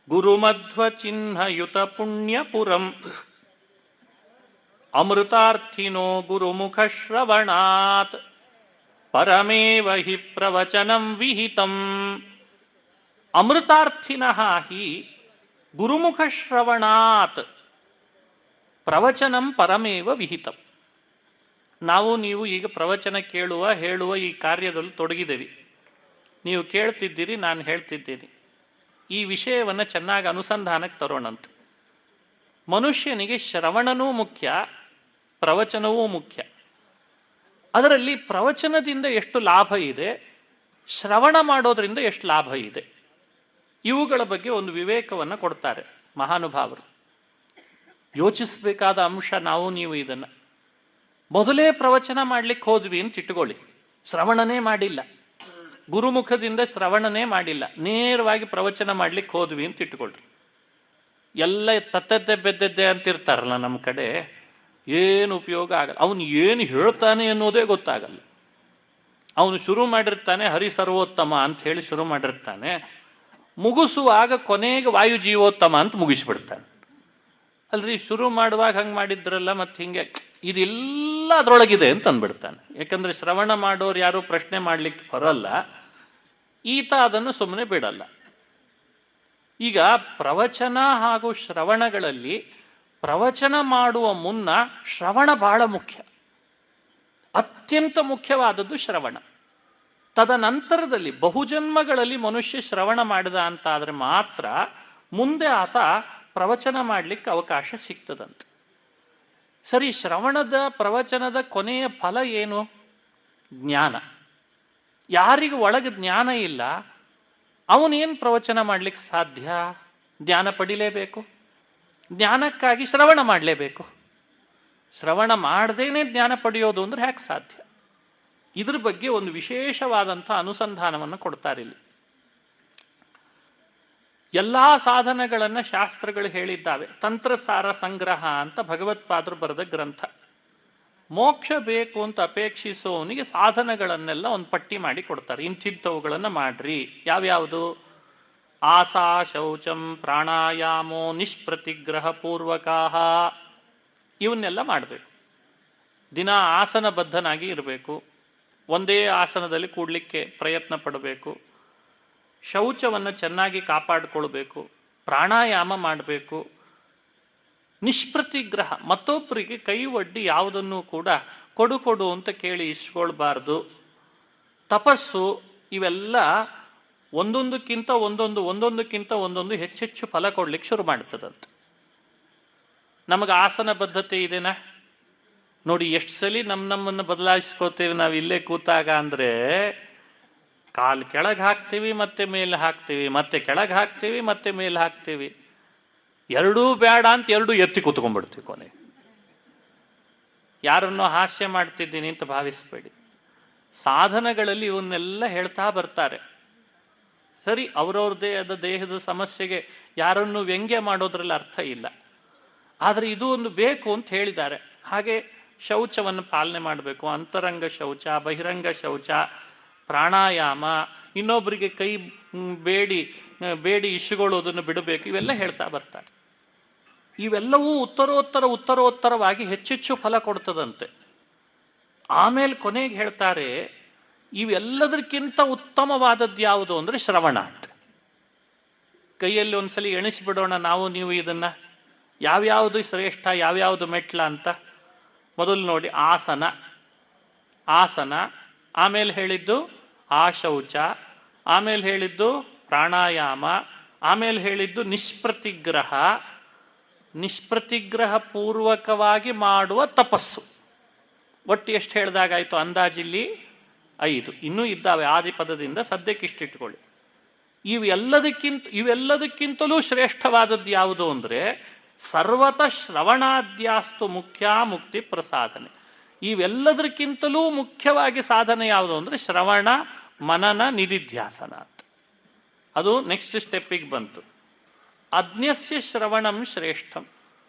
ಗುರುಮಧ್ವ ಚಿಹ್ನಯುತ ಪುಣ್ಯಪುರಂ ಅಮೃತಾರ್ಥಿನೋ ಗುರುಮುಖ ಶ್ರವಣಾತ್ ಪರಮೇವ ಹಿ ಪ್ರವಚನಂ ವಿಹಿತಂ. ಅಮೃತಾರ್ಥಿನಃ ಹಿ ಗುರುಮುಖ ಶ್ರವಣಾತ್ ಪ್ರವಚನಂ ಪರಮೇವ ವಿಹಿತಂ. ನಾವು ನೀವು ಈಗ ಪ್ರವಚನ ಹೇಳುವ ಈ ಕಾರ್ಯದಲ್ಲಿ ತೊಡಗಿದ್ದೇವೆ. ನೀವು ಕೇಳ್ತಿದ್ದೀರಿ, ನಾನು ಹೇಳ್ತಿದ್ದೀನಿ. ಈ ವಿಷಯವನ್ನು ಚೆನ್ನಾಗಿ ಅನುಸಂಧಾನಕ್ಕೆ ತರೋಣಂತೆ. ಮನುಷ್ಯನಿಗೆ ಶ್ರವಣನೂ ಮುಖ್ಯ, ಪ್ರವಚನವೂ ಮುಖ್ಯ. ಅದರಲ್ಲಿ ಪ್ರವಚನದಿಂದ ಎಷ್ಟು ಲಾಭ ಇದೆ, ಶ್ರವಣ ಮಾಡೋದರಿಂದ ಎಷ್ಟು ಲಾಭ ಇದೆ, ಇವುಗಳ ಬಗ್ಗೆ ಒಂದು ವಿವೇಕವನ್ನು ಕೊಡ್ತಾರೆ ಮಹಾನುಭಾವರು. ಯೋಚಿಸಬೇಕಾದ ಅಂಶ. ನಾವು ನೀವು ಇದನ್ನು ಮೊದಲೇ ಪ್ರವಚನ ಮಾಡಲಿಕ್ಕೆ ಹೋದ್ವಿ ಅಂತ ಇಟ್ಕೊಳ್ಳಿ, ಶ್ರವಣನೇ ಮಾಡಿಲ್ಲ, ಗುರುಮುಖದಿಂದ ಶ್ರವಣನೇ ಮಾಡಿಲ್ಲ, ನೇರವಾಗಿ ಪ್ರವಚನ ಮಾಡಲಿಕ್ಕೆ ಹೋದ್ವಿ ಅಂತ ಇಟ್ಕೊಳ್ರಿ. ಎಲ್ಲ ತತ್ತದ್ದೆ ಬೆದ್ದದ್ದೆ ಅಂತಿರ್ತಾರಲ್ಲ ನಮ್ಮ ಕಡೆ, ಏನು ಉಪಯೋಗ ಆಗಲ್ಲ. ಅವನು ಏನು ಹೇಳ್ತಾನೆ ಅನ್ನೋದೇ ಗೊತ್ತಾಗಲ್ಲ. ಅವನು ಶುರು ಮಾಡಿರ್ತಾನೆ ಹರಿ ಸರ್ವೋತ್ತಮ ಅಂತ ಹೇಳಿ ಶುರು ಮಾಡಿರ್ತಾನೆ, ಮುಗಿಸುವಾಗ ಕೊನೆಗೆ ವಾಯು ಜೀವೋತ್ತಮ ಅಂತ ಮುಗಿಸ್ಬಿಡ್ತಾನೆ. ಅಲ್ರಿ, ಶುರು ಮಾಡುವಾಗ ಹಂಗೆ ಮಾಡಿದ್ರಲ್ಲ, ಮತ್ತು ಹಿಂಗೆ ಇದೆಲ್ಲ ಅದರೊಳಗಿದೆ ಅಂತ ಅಂದ್ಬಿಡ್ತಾನೆ. ಯಾಕಂದರೆ ಶ್ರವಣ ಮಾಡೋರು ಯಾರೂ ಪ್ರಶ್ನೆ ಮಾಡಲಿಕ್ಕೆ ಬರಲ್ಲ, ಈತ ಅದನ್ನು ಸುಮ್ಮನೆ ಬಿಡಲ್ಲ. ಈಗ ಪ್ರವಚನ ಹಾಗೂ ಶ್ರವಣಗಳಲ್ಲಿ ಪ್ರವಚನ ಮಾಡುವ ಮುನ್ನ ಶ್ರವಣ ಬಹಳ ಮುಖ್ಯ, ಅತ್ಯಂತ ಮುಖ್ಯವಾದದ್ದು ಶ್ರವಣ. ತದನಂತರದಲ್ಲಿ ಬಹುಜನ್ಮಗಳಲ್ಲಿ ಮನುಷ್ಯ ಶ್ರವಣ ಮಾಡಿದ ಅಂತಾದರೆ ಮಾತ್ರ ಮುಂದೆ ಆತ ಪ್ರವಚನ ಮಾಡಲಿಕ್ಕೆ ಅವಕಾಶ ಸಿಗ್ತದಂತೆ. ಸರಿ, ಶ್ರವಣದ ಪ್ರವಚನದ ಕೊನೆಯ ಫಲ ಏನು? ಜ್ಞಾನ. ಯಾರಿಗೂ ಒಳಗೆ ಜ್ಞಾನ ಇಲ್ಲ ಅವನೇನು ಪ್ರವಚನ ಮಾಡಲಿಕ್ಕೆ ಸಾಧ್ಯ? ಜ್ಞಾನ ಪಡಿಲೇಬೇಕು. ಜ್ಞಾನಕ್ಕಾಗಿ ಶ್ರವಣ ಮಾಡಲೇಬೇಕು. ಶ್ರವಣ ಮಾಡದೇನೆ ಜ್ಞಾನ ಪಡೆಯೋದು ಅಂದರೆ ಹೇಗೆ ಸಾಧ್ಯ? ಇದ್ರ ಬಗ್ಗೆ ಒಂದು ವಿಶೇಷವಾದಂಥ ಅನುಸಂಧಾನವನ್ನು ಕೊಡ್ತಾರೆ ಇಲ್ಲಿ. ಎಲ್ಲ ಸಾಧನಗಳನ್ನು ಶಾಸ್ತ್ರಗಳು ಹೇಳಿದ್ದಾವೆ. ತಂತ್ರಸಾರ ಸಂಗ್ರಹ ಅಂತ ಭಗವತ್ಪಾದರು ಬರೆದ ಗ್ರಂಥ. ಮೋಕ್ಷ ಬೇಕು ಅಂತ ಅಪೇಕ್ಷಿಸೋವನಿಗೆ ಸಾಧನಗಳನ್ನೆಲ್ಲ ಒಂದು ಪಟ್ಟಿ ಮಾಡಿ ಕೊಡ್ತಾರೆ. ಇಂಥಿಂಥವುಗಳನ್ನು ಮಾಡ್ರಿ. ಯಾವ್ಯಾವುದು? ಆಸಾ ಶೌಚಂ ಪ್ರಾಣಾಯಾಮೋ ನಿಷ್ಪ್ರತಿಗ್ರಹ ಪೂರ್ವಕಾಹ. ಇವನ್ನೆಲ್ಲ ಮಾಡಬೇಕು. ದಿನ ಆಸನಬದ್ಧನಾಗಿ ಇರಬೇಕು. ಒಂದೇ ಆಸನದಲ್ಲಿ ಕೂಡಲಿಕ್ಕೆ ಪ್ರಯತ್ನ ಪಡಬೇಕು. ಶೌಚವನ್ನು ಚೆನ್ನಾಗಿ ಕಾಪಾಡಿಕೊಳ್ಬೇಕು. ಪ್ರಾಣಾಯಾಮ ಮಾಡಬೇಕು. ನಿಷ್ಪ್ರತಿಗ್ರಹ, ಮತ್ತೊಬ್ಬರಿಗೆ ಕೈ ಒಡ್ಡಿ ಯಾವುದನ್ನು ಕೂಡ ಕೊಡು ಅಂತ ಕೇಳಿ ಇಸ್ಕೊಳ್ಬಾರ್ದು. ತಪಸ್ಸು, ಇವೆಲ್ಲ ಒಂದೊಂದಕ್ಕಿಂತ ಒಂದೊಂದು ಹೆಚ್ಚೆಚ್ಚು ಫಲ ಕೊಡ್ಲಿಕ್ಕೆ ಶುರು ಮಾಡ್ತದಂತೆ. ನಮಗೆ ಆಸನ ಬದ್ಧತೆ ಇದೆನಾ ನೋಡಿ. ಎಷ್ಟು ಸಲ ನಮ್ಮನ್ನು ಬದಲಾಯಿಸ್ಕೋತೇವೆ ನಾವು ಇಲ್ಲೇ ಕೂತಾಗ ಅಂದರೆ, ಕಾಲು ಕೆಳಗೆ ಹಾಕ್ತೀವಿ ಮತ್ತೆ ಮೇಲೆ ಹಾಕ್ತೀವಿ, ಮತ್ತೆ ಕೆಳಗೆ ಹಾಕ್ತೀವಿ ಮತ್ತೆ ಮೇಲೆ ಹಾಕ್ತೀವಿ. ಎರಡೂ ಬೇಡ ಅಂತ ಎರಡೂ ಎತ್ತಿ ಕೂತ್ಕೊಂಡ್ಬಿಡ್ತೀವಿ. ಕೊನೆ ಯಾರನ್ನೋ ಹಾಸ್ಯ ಮಾಡ್ತಿದ್ದೀನಿ ಅಂತ ಭಾವಿಸ್ಬೇಡಿ. ಸಾಧನಗಳಲ್ಲಿ ಇವನ್ನೆಲ್ಲ ಹೇಳ್ತಾ ಬರ್ತಾರೆ. ಸರಿ, ಅವ್ರವ್ರದ್ದೇ ಆದ ದೇಹದ ಸಮಸ್ಯೆಗೆ ಯಾರನ್ನು ವ್ಯಂಗ್ಯ ಮಾಡೋದ್ರಲ್ಲಿ ಅರ್ಥ ಇಲ್ಲ. ಆದರೆ ಇದು ಒಂದು ಬೇಕು ಅಂತ ಹೇಳಿದ್ದಾರೆ. ಹಾಗೆ ಶೌಚವನ್ನು ಪಾಲನೆ ಮಾಡಬೇಕು. ಅಂತರಂಗ ಶೌಚ, ಬಹಿರಂಗ ಶೌಚ, ಪ್ರಾಣಾಯಾಮ, ಇನ್ನೊಬ್ಬರಿಗೆ ಕೈ ಬೇಡಿ ಇಶುಗೊಳ್ಳೋದನ್ನು ಬಿಡಬೇಕು. ಇವೆಲ್ಲ ಹೇಳ್ತಾ ಬರ್ತಾರೆ. ಇವೆಲ್ಲವೂ ಉತ್ತರೋತ್ತರವಾಗಿ ಹೆಚ್ಚೆಚ್ಚು ಫಲ ಕೊಡ್ತದಂತೆ. ಆಮೇಲೆ ಕೊನೆಗೆ ಹೇಳ್ತಾರೆ, ಇವೆಲ್ಲದಕ್ಕಿಂತ ಉತ್ತಮವಾದದ್ದು ಯಾವುದು ಅಂದರೆ ಶ್ರವಣ ಅಂತ. ಕೈಯಲ್ಲಿ ಒಂದ್ಸಲಿ ಎಣಿಸಿಬಿಡೋಣ ನಾವು ನೀವು ಇದನ್ನು, ಯಾವ್ಯಾವುದು ಶ್ರೇಷ್ಠ ಯಾವ್ಯಾವುದು ಮೆಟ್ಲ ಅಂತ. ಮೊದಲು ನೋಡಿ, ಆಸನ, ಆಮೇಲೆ ಹೇಳಿದ್ದು ಆಶೌಚ, ಆಮೇಲೆ ಹೇಳಿದ್ದು ಪ್ರಾಣಾಯಾಮ, ಆಮೇಲೆ ಹೇಳಿದ್ದು ನಿಷ್ಪ್ರತಿಗ್ರಹ ಪೂರ್ವಕವಾಗಿ ಮಾಡುವ ತಪಸ್ಸು. ಒಟ್ಟು ಎಷ್ಟು ಹೇಳಿದಾಗಾಯಿತು ಅಂದಾಜಿಲ್ಲಿ? 5. ಇನ್ನೂ ಇದ್ದಾವೆ ಆದಿಪದದಿಂದ, ಸದ್ಯಕ್ಕೆ ಇಷ್ಟಿಟ್ಕೊಳ್ಳಿ. ಇವೆಲ್ಲದಕ್ಕಿಂತಲೂ ಶ್ರೇಷ್ಠವಾದದ್ದು ಯಾವುದು ಅಂದರೆ ಸರ್ವತಃ ಶ್ರವಣಾದ್ಯಾಸ್ತು ಮುಖ್ಯ ಮುಕ್ತಿ ಪ್ರಸಾದನೆ. ಇವೆಲ್ಲದಕ್ಕಿಂತಲೂ ಮುಖ್ಯವಾಗಿ ಸಾಧನೆ ಯಾವುದು ಅಂದರೆ ಶ್ರವಣ, ಮನನ, ನಿಧಿಧ್ಯಾಸನ ಅಂತ. ಅದು ನೆಕ್ಸ್ಟ್ ಸ್ಟೆಪ್ಪಿಗೆ ಬಂತು. ಅಜ್ಞಸ್ಯ ಶ್ರವಣಂ ಶ್ರೇಷ್ಠಂ.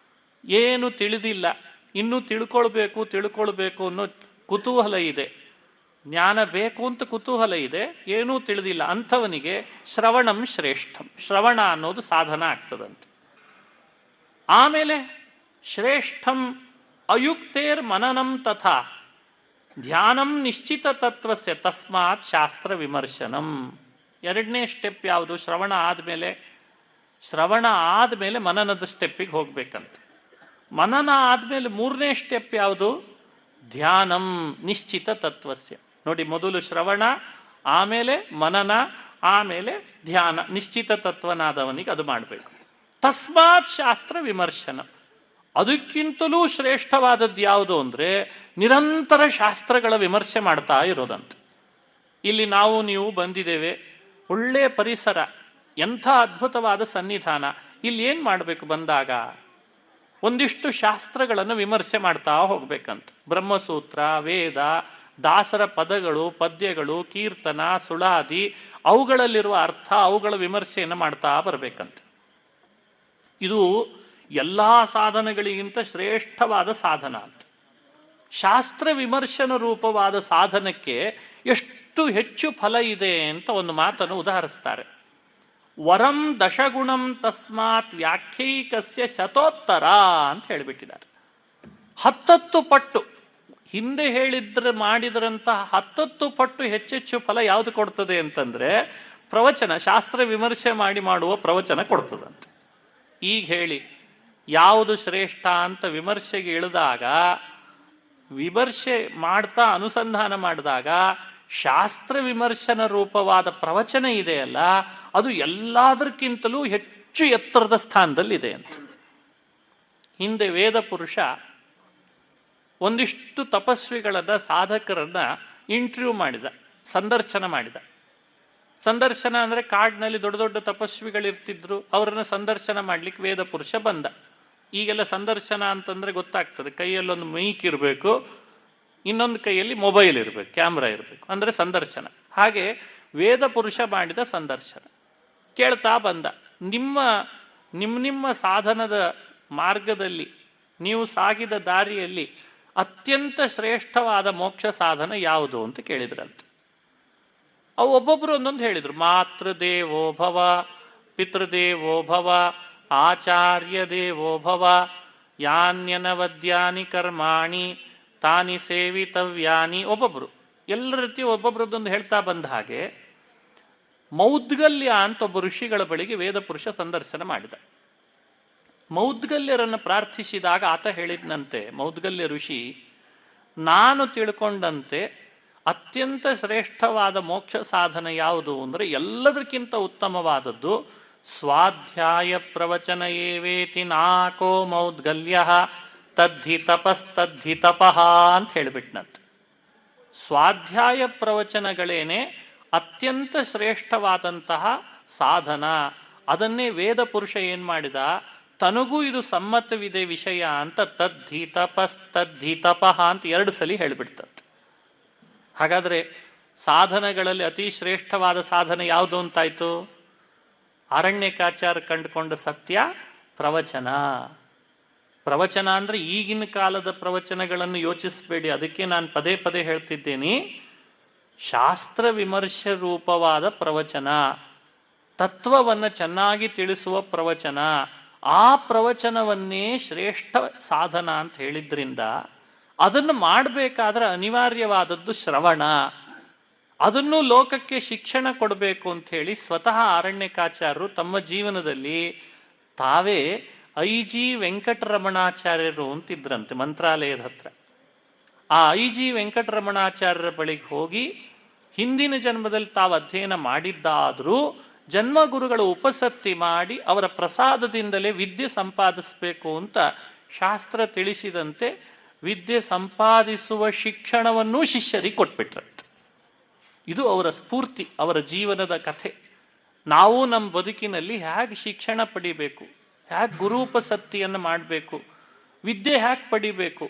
ಏನು ತಿಳಿದಿಲ್ಲ, ಇನ್ನೂ ತಿಳ್ಕೊಳ್ಬೇಕು ಅನ್ನೋ ಕುತೂಹಲ ಇದೆ, ಜ್ಞಾನ ಬೇಕು ಅಂತ ಕುತೂಹಲ ಇದೆ, ಏನೂ ತಿಳಿದಿಲ್ಲ ಅಂಥವನಿಗೆ ಶ್ರವಣಂ ಶ್ರೇಷ್ಠಂ. ಶ್ರವಣ ಅನ್ನೋದು ಸಾಧನ ಆಗ್ತದಂತೆ. ಆಮೇಲೆ ಶ್ರೇಷ್ಠಂ ಅಯುಕ್ತೇರ್ ಮನನಂ ತಥಾ ಧ್ಯಾನಂ ನಿಶ್ಚಿತ ತತ್ವಸ್ಯ ತಸ್ಮಾತ್ ಶಾಸ್ತ್ರ ವಿಮರ್ಶನಂ. ಎರಡನೇ ಸ್ಟೆಪ್ ಯಾವುದು? ಶ್ರವಣ ಆದಮೇಲೆ ಮನನದ ಸ್ಟೆಪ್ಪಿಗೆ ಹೋಗ್ಬೇಕಂತೆ. ಮನನ ಆದಮೇಲೆ ಮೂರನೇ ಸ್ಟೆಪ್ ಯಾವುದು? ಧ್ಯಾನಂ ನಿಶ್ಚಿತ ತತ್ವಸ್ಯ. ನೋಡಿ, ಮೊದಲು ಶ್ರವಣ, ಆಮೇಲೆ ಮನನ, ಆಮೇಲೆ ಧ್ಯಾನ. ನಿಶ್ಚಿತ ತತ್ವನಾದವನಿಗೆ ಅದು ಮಾಡಬೇಕು. ತಸ್ಮಾತ್ ಶಾಸ್ತ್ರ ವಿಮರ್ಶನ. ಅದಕ್ಕಿಂತಲೂ ಶ್ರೇಷ್ಠವಾದದ್ದು ಯಾವುದು ಅಂದರೆ ನಿರಂತರ ಶಾಸ್ತ್ರಗಳ ವಿಮರ್ಶೆ ಮಾಡ್ತಾ ಇರೋದಂತೆ. ಇಲ್ಲಿ ನಾವು ನೀವು ಬಂದಿದ್ದೇವೆ, ಒಳ್ಳೆಯ ಪರಿಸರ, ಎಂಥ ಅದ್ಭುತವಾದ ಸನ್ನಿಧಾನ. ಇಲ್ಲಿ ಏನು ಮಾಡಬೇಕು ಬಂದಾಗ? ಒಂದಿಷ್ಟು ಶಾಸ್ತ್ರಗಳನ್ನು ವಿಮರ್ಶೆ ಮಾಡ್ತಾ ಹೋಗ್ಬೇಕಂತ. ಬ್ರಹ್ಮಸೂತ್ರ, ವೇದ, ದಾಸರ ಪದಗಳು, ಪದ್ಯಗಳು, ಕೀರ್ತನ, ಸುಳಾದಿ, ಅವುಗಳಲ್ಲಿರುವ ಅರ್ಥ, ಅವುಗಳ ವಿಮರ್ಶೆಯನ್ನು ಮಾಡ್ತಾ ಬರಬೇಕಂತ. ಇದು ಎಲ್ಲ ಸಾಧನಗಳಿಗಿಂತ ಶ್ರೇಷ್ಠವಾದ ಸಾಧನ ಅಂತ. ಶಾಸ್ತ್ರ ವಿಮರ್ಶನ ರೂಪವಾದ ಸಾಧನಕ್ಕೆ ಎಷ್ಟು ಹೆಚ್ಚು ಫಲ ಇದೆ ಅಂತ ಒಂದು ಮಾತನ್ನು ಉದಾಹರಿಸ್ತಾರೆ. ವರಂ ದಶಗುಣಂ ತಸ್ಮಾತ್ ವ್ಯಾಖ್ಯೈಕಸ್ಯ ಶತೋತ್ತರ ಅಂತ ಹೇಳಿಬಿಟ್ಟಿದ್ದಾರೆ. 10 ಪಟ್ಟು ಹಿಂದೆ ಹೇಳಿದ್ರೆ ಮಾಡಿದ್ರಂತಹ 10 ಪಟ್ಟು ಹೆಚ್ಚೆಚ್ಚು ಫಲ ಯಾವುದು ಕೊಡ್ತದೆ ಅಂತಂದರೆ ಪ್ರವಚನ, ಶಾಸ್ತ್ರ ವಿಮರ್ಶೆ ಮಾಡುವ ಪ್ರವಚನ ಕೊಡ್ತದಂತೆ. ಈಗ ಹೇಳಿ ಯಾವುದು ಶ್ರೇಷ್ಠ ಅಂತ ವಿಮರ್ಶೆಗೆ ಇಳಿದಾಗ, ವಿಮರ್ಶೆ ಮಾಡ್ತಾ ಅನುಸಂಧಾನ ಮಾಡಿದಾಗ ಶಾಸ್ತ್ರ ವಿಮರ್ಶನ ರೂಪವಾದ ಪ್ರವಚನ ಇದೆಯಲ್ಲ, ಅದು ಎಲ್ಲದಕ್ಕಿಂತಲೂ ಹೆಚ್ಚು ಎತ್ತರದ ಸ್ಥಾನದಲ್ಲಿದೆ ಅಂತ. ಹಿಂದೆ ವೇದ ಪುರುಷ ಒಂದಿಷ್ಟು ತಪಸ್ವಿಗಳನ್ನ, ಸಾಧಕರನ್ನ ಇಂಟರ್ವ್ಯೂ ಮಾಡಿದ, ಸಂದರ್ಶನ ಮಾಡಿದ. ಸಂದರ್ಶನ ಅಂದರೆ ಕಾಡಿನಲ್ಲಿ ದೊಡ್ಡ ದೊಡ್ಡ ತಪಸ್ವಿಗಳಿರ್ತಿದ್ರು, ಅವರನ್ನು ಸಂದರ್ಶನ ಮಾಡ್ಲಿಕ್ಕೆ ವೇದ ಪುರುಷ ಬಂದ. ಈಗೆಲ್ಲ ಸಂದರ್ಶನ ಅಂತಂದರೆ ಗೊತ್ತಾಗ್ತದೆ, ಕೈಯಲ್ಲೊಂದು ಮೈಕ್ ಇರಬೇಕು, ಇನ್ನೊಂದು ಕೈಯಲ್ಲಿ ಮೊಬೈಲ್ ಇರಬೇಕು, ಕ್ಯಾಮ್ರಾ ಇರಬೇಕು, ಅಂದರೆ ಸಂದರ್ಶನ. ಹಾಗೆ ವೇದ ಪುರುಷ ಮಾಡಿದ ಸಂದರ್ಶನ ಕೇಳ್ತಾ ಬಂದ. ನಿಮ್ಮ ಸಾಧನದ ಮಾರ್ಗದಲ್ಲಿ, ನೀವು ಸಾಗಿದ ದಾರಿಯಲ್ಲಿ ಅತ್ಯಂತ ಶ್ರೇಷ್ಠವಾದ ಮೋಕ್ಷ ಸಾಧನ ಯಾವುದು ಅಂತ ಕೇಳಿದ್ರಂತೆ. ಅವು ಒಬ್ಬೊಬ್ಬರು ಒಂದೊಂದು ಹೇಳಿದರು. ಮಾತೃದೇವೋ ಭವ, ಪಿತೃದೇವೋ ಭವ, ಆಚಾರ್ಯ ದೇವೋ ಭವ, ಯಾನ್ಯನವದ್ಯಾನಿ ಕರ್ಮಾಣಿ ತಾನಿ ಸೇವಿತವ್ಯಾನಿ. ಒಬ್ಬೊಬ್ಬರು ಎಲ್ಲರ ರೀತಿ ಒಬ್ಬೊಬ್ಬರದ್ದೊಂದು ಹೇಳ್ತಾ ಬಂದ ಹಾಗೆ ಮೌದ್ಗಲ್ಯ ಅಂತ ಒಬ್ಬ ಋಷಿಗಳ ಬಳಿಗೆ ವೇದ ಪುರುಷ ಸಂದರ್ಶನ ಮಾಡಿದ. ಮೌದ್ಗಲ್ಯರನ್ನು ಪ್ರಾರ್ಥಿಸಿದಾಗ ಆತ ಹೇಳಿದನಂತೆ, ಮೌದ್ಗಲ್ಯ ಋಷಿ, ನಾನು ತಿಳ್ಕೊಂಡಂತೆ ಅತ್ಯಂತ ಶ್ರೇಷ್ಠವಾದ ಮೋಕ್ಷ ಸಾಧನ ಯಾವುದು ಅಂದರೆ ಎಲ್ಲದಕ್ಕಿಂತ ಉತ್ತಮವಾದದ್ದು ಸ್ವಾಧ್ಯಾಯ ಪ್ರವಚನ ಏವೇತಿ ನಾಕೋ ಮೌದ್ಗಲ್ಯ ತದ್ಧಿ ತಪಸ್ತದ್ಧಿ ತಪಃ ಅಂತ ಹೇಳಿಬಿಟ್ನಂತೆ. ಸ್ವಾಧ್ಯಾಯ ಪ್ರವಚನಗಳೇನೆ ಅತ್ಯಂತ ಶ್ರೇಷ್ಠವಾದಂತಹ ಸಾಧನ. ಅದನ್ನೇ ವೇದ ಪುರುಷ ಏನು ಮಾಡಿದ, ತನಗೂ ಇದು ಸಮ್ಮತವಿದೆ ವಿಷಯ ಅಂತ ತದ್ಧಿ ತಪಸ್ತದ್ಧಿ ತಪಃ ಅಂತ 2 ಸಲ ಹೇಳಿಬಿಡ್ತಂತೆ. ಹಾಗಾದರೆ ಸಾಧನಗಳಲ್ಲಿ ಅತಿ ಶ್ರೇಷ್ಠವಾದ ಸಾಧನ ಯಾವುದು ಅಂತಾಯಿತು? ಆರಣ್ಯಕಾಚಾರ ಕಂಡುಕೊಂಡ ಸತ್ಯ ಪ್ರವಚನ. ಪ್ರವಚನ ಅಂದರೆ ಈಗಿನ ಕಾಲದ ಪ್ರವಚನಗಳನ್ನು ಯೋಚಿಸಬೇಡಿ, ಅದಕ್ಕೆ ನಾನು ಪದೇ ಪದೇ ಹೇಳ್ತಿದ್ದೇನೆ. ಶಾಸ್ತ್ರ ವಿಮರ್ಶೆ ರೂಪವಾದ ಪ್ರವಚನ, ತತ್ವವನ್ನು ಚೆನ್ನಾಗಿ ತಿಳಿಸುವ ಪ್ರವಚನ, ಆ ಪ್ರವಚನವನ್ನೇ ಶ್ರೇಷ್ಠ ಸಾಧನ ಅಂತ ಹೇಳಿದ್ರಿಂದ ಅದನ್ನು ಮಾಡಬೇಕಾದ್ರೆ ಅನಿವಾರ್ಯವಾದದ್ದು ಶ್ರವಣ. ಅದನ್ನು ಲೋಕಕ್ಕೆ ಶಿಕ್ಷಣ ಕೊಡಬೇಕು ಅಂಥೇಳಿ ಸ್ವತಃ ಆರಣ್ಯಕಾಚಾರ್ಯರು ತಮ್ಮ ಜೀವನದಲ್ಲಿ ತಾವೇ IG ವೆಂಕಟರಮಣಾಚಾರ್ಯರು ಅಂತಿದ್ರಂತೆ ಮಂತ್ರಾಲಯದ ಹತ್ರ. ಆ IG ವೆಂಕಟರಮಣಾಚಾರ್ಯರ ಬಳಿಗೆ ಹೋಗಿ ಹಿಂದಿನ ಜನ್ಮದಲ್ಲಿ ತಾವು ಅಧ್ಯಯನ ಮಾಡಿದ್ದಾದರೂ ಜನ್ಮಗುರುಗಳ ಉಪಸತ್ತಿ ಮಾಡಿ ಅವರ ಪ್ರಸಾದದಿಂದಲೇ ವಿದ್ಯೆ ಸಂಪಾದಿಸಬೇಕು ಅಂತ ಶಾಸ್ತ್ರ ತಿಳಿಸಿದಂತೆ ವಿದ್ಯೆ ಸಂಪಾದಿಸುವ ಶಿಕ್ಷಣವನ್ನೂ ಶಿಷ್ಯರಿಗೆ ಕೊಟ್ಬಿಟ್ರಂತೆ. ಇದು ಅವರ ಸ್ಫೂರ್ತಿ, ಅವರ ಜೀವನದ ಕಥೆ. ನಾವು ನಮ್ಮ ಬದುಕಿನಲ್ಲಿ ಹೇಗೆ ಶಿಕ್ಷಣ ಪಡಿಬೇಕು, ಹೇಗೆ ಗುರುಪಸತ್ತಿಯನ್ನು ಮಾಡಬೇಕು, ವಿದ್ಯೆ ಹೇಗೆ ಪಡಿಬೇಕು,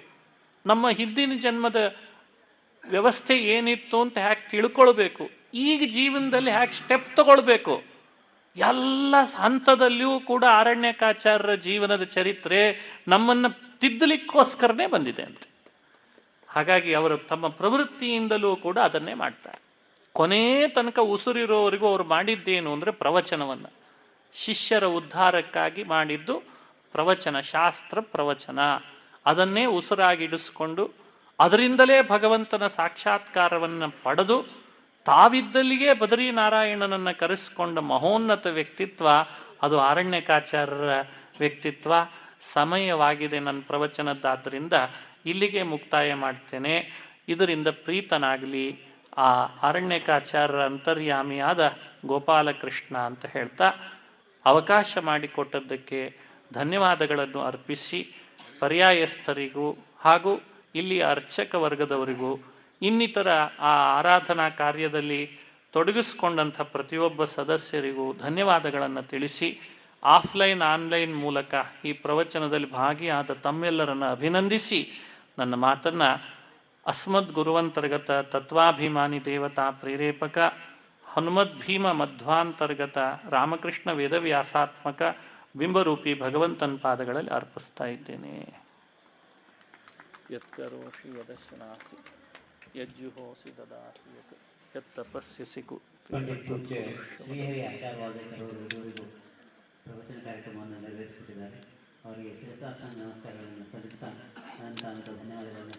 ನಮ್ಮ ಹಿಂದಿನ ಜನ್ಮದ ವ್ಯವಸ್ಥೆ ಏನಿತ್ತು ಅಂತ ಹೇಗೆ ತಿಳ್ಕೊಳ್ಬೇಕು, ಈಗ ಜೀವನದಲ್ಲಿ ಹೇಗೆ ಸ್ಟೆಪ್ ತಗೊಳ್ಬೇಕು, ಎಲ್ಲ ಹಂತದಲ್ಲಿಯೂ ಕೂಡ ಆರಣ್ಯಕಾಚಾರ್ಯರ ಜೀವನದ ಚರಿತ್ರೆ ನಮ್ಮನ್ನು ತಿದ್ದಲಿಕ್ಕೋಸ್ಕರನೇ ಬಂದಿದೆ ಅಂತ. ಹಾಗಾಗಿ ಅವರು ತಮ್ಮ ಪ್ರವೃತ್ತಿಯಿಂದಲೂ ಕೂಡ ಅದನ್ನೇ ಮಾಡ್ತಾರೆ. ಕೊನೇ ತನಕ ಉಸಿರಿರೋವರೆಗೂ ಅವರು ಮಾಡಿದ್ದೇನು ಅಂದರೆ ಪ್ರವಚನವನ್ನು, ಶಿಷ್ಯರ ಉದ್ಧಾರಕ್ಕಾಗಿ ಮಾಡಿದ್ದು ಪ್ರವಚನ, ಶಾಸ್ತ್ರ ಪ್ರವಚನ. ಅದನ್ನೇ ಉಸಿರಾಗಿಡಿಸ್ಕೊಂಡು ಅದರಿಂದಲೇ ಭಗವಂತನ ಸಾಕ್ಷಾತ್ಕಾರವನ್ನು ಪಡೆದು ತಾವಿದ್ದಲ್ಲಿಗೆ ಬದರಿನಾರಾಯಣನನ್ನು ಕರೆಸಿಕೊಂಡ ಮಹೋನ್ನತ ವ್ಯಕ್ತಿತ್ವ ಅದು ಆರಣ್ಯಕಾಚಾರ್ಯರ ವ್ಯಕ್ತಿತ್ವ. ಸಮಯವಾಗಿದೆ ನನ್ನ ಪ್ರವಚನದ್ದಾದ್ದರಿಂದ ಇಲ್ಲಿಗೆ ಮುಕ್ತಾಯ ಮಾಡ್ತೇನೆ. ಇದರಿಂದ ಪ್ರೀತನಾಗಲಿ ಆ ಆರಣ್ಯಕಾಚಾರ್ಯರ ಅಂತರ್ಯಾಮಿಯಾದ ಗೋಪಾಲಕೃಷ್ಣ ಅಂತ ಹೇಳ್ತಾ ಅವಕಾಶ ಮಾಡಿಕೊಟ್ಟದ್ದಕ್ಕೆ ಧನ್ಯವಾದಗಳನ್ನು ಅರ್ಪಿಸಿ ಪರ್ಯಾಯಸ್ಥರಿಗೂ ಹಾಗೂ ಇಲ್ಲಿಯ ಅರ್ಚಕ ವರ್ಗದವರಿಗೂ ಇನ್ನಿತರ ಆ ಆರಾಧನಾ ಕಾರ್ಯದಲ್ಲಿ ತೊಡಗಿಸ್ಕೊಂಡಂಥ ಪ್ರತಿಯೊಬ್ಬ ಸದಸ್ಯರಿಗೂ ಧನ್ಯವಾದಗಳನ್ನು ತಿಳಿಸಿ ಆಫ್ಲೈನ್ ಆನ್ಲೈನ್ ಮೂಲಕ ಈ ಪ್ರವಚನದಲ್ಲಿ ಭಾಗಿಯಾದ ತಮ್ಮೆಲ್ಲರನ್ನು ಅಭಿನಂದಿಸಿ ನನ್ನ ಮಾತನ್ನು ಅಸ್ಮದ್ ಗುರುವಂತರ್ಗತ ತತ್ವಾಭಿಮಾನಿ ದೇವತಾ ಪ್ರೇರೇಪಕ ಹನುಮದ್ಭೀಮ ಮಧ್ವಾಂತರ್ಗತ ರಾಮಕೃಷ್ಣ ವೇದವ್ಯಾಸಾತ್ಮಕ ಬಿಂಬರೂಪಿ ಭಗವಂತನ ಪಾದಗಳಲ್ಲಿ ಅರ್ಪಿಸ್ತಾ ಇದ್ದೇನೆ. ಯತ್ಕರೋಷಿ ಯದಶನಾಸಿ ಯಜ್ಜುಹೋಸಿ ದದಾಸಿ ಯತ್ ತಪಸ್ಯಸಿ ಪಂಡಿತ್ ಪೂಜ್ಯ ಶ್ರೀಹರಿ ಆಚಾರ್ಯರು ಪ್ರವಚನ ಕಾರ್ಯಕ್ರಮವನ್ನು ನೆರವೇರಿಸುತ್ತಿದ್ದಾರೆ. ಅವರಿಗೆ ಶಿರಸಾಷ್ಟಾಂಗ ನಮಸ್ಕಾರಗಳನ್ನು ಸಲ್ಲಿಸ್ತಾ ಅನಂತ ಧನ್ಯವಾದಗಳನ್ನು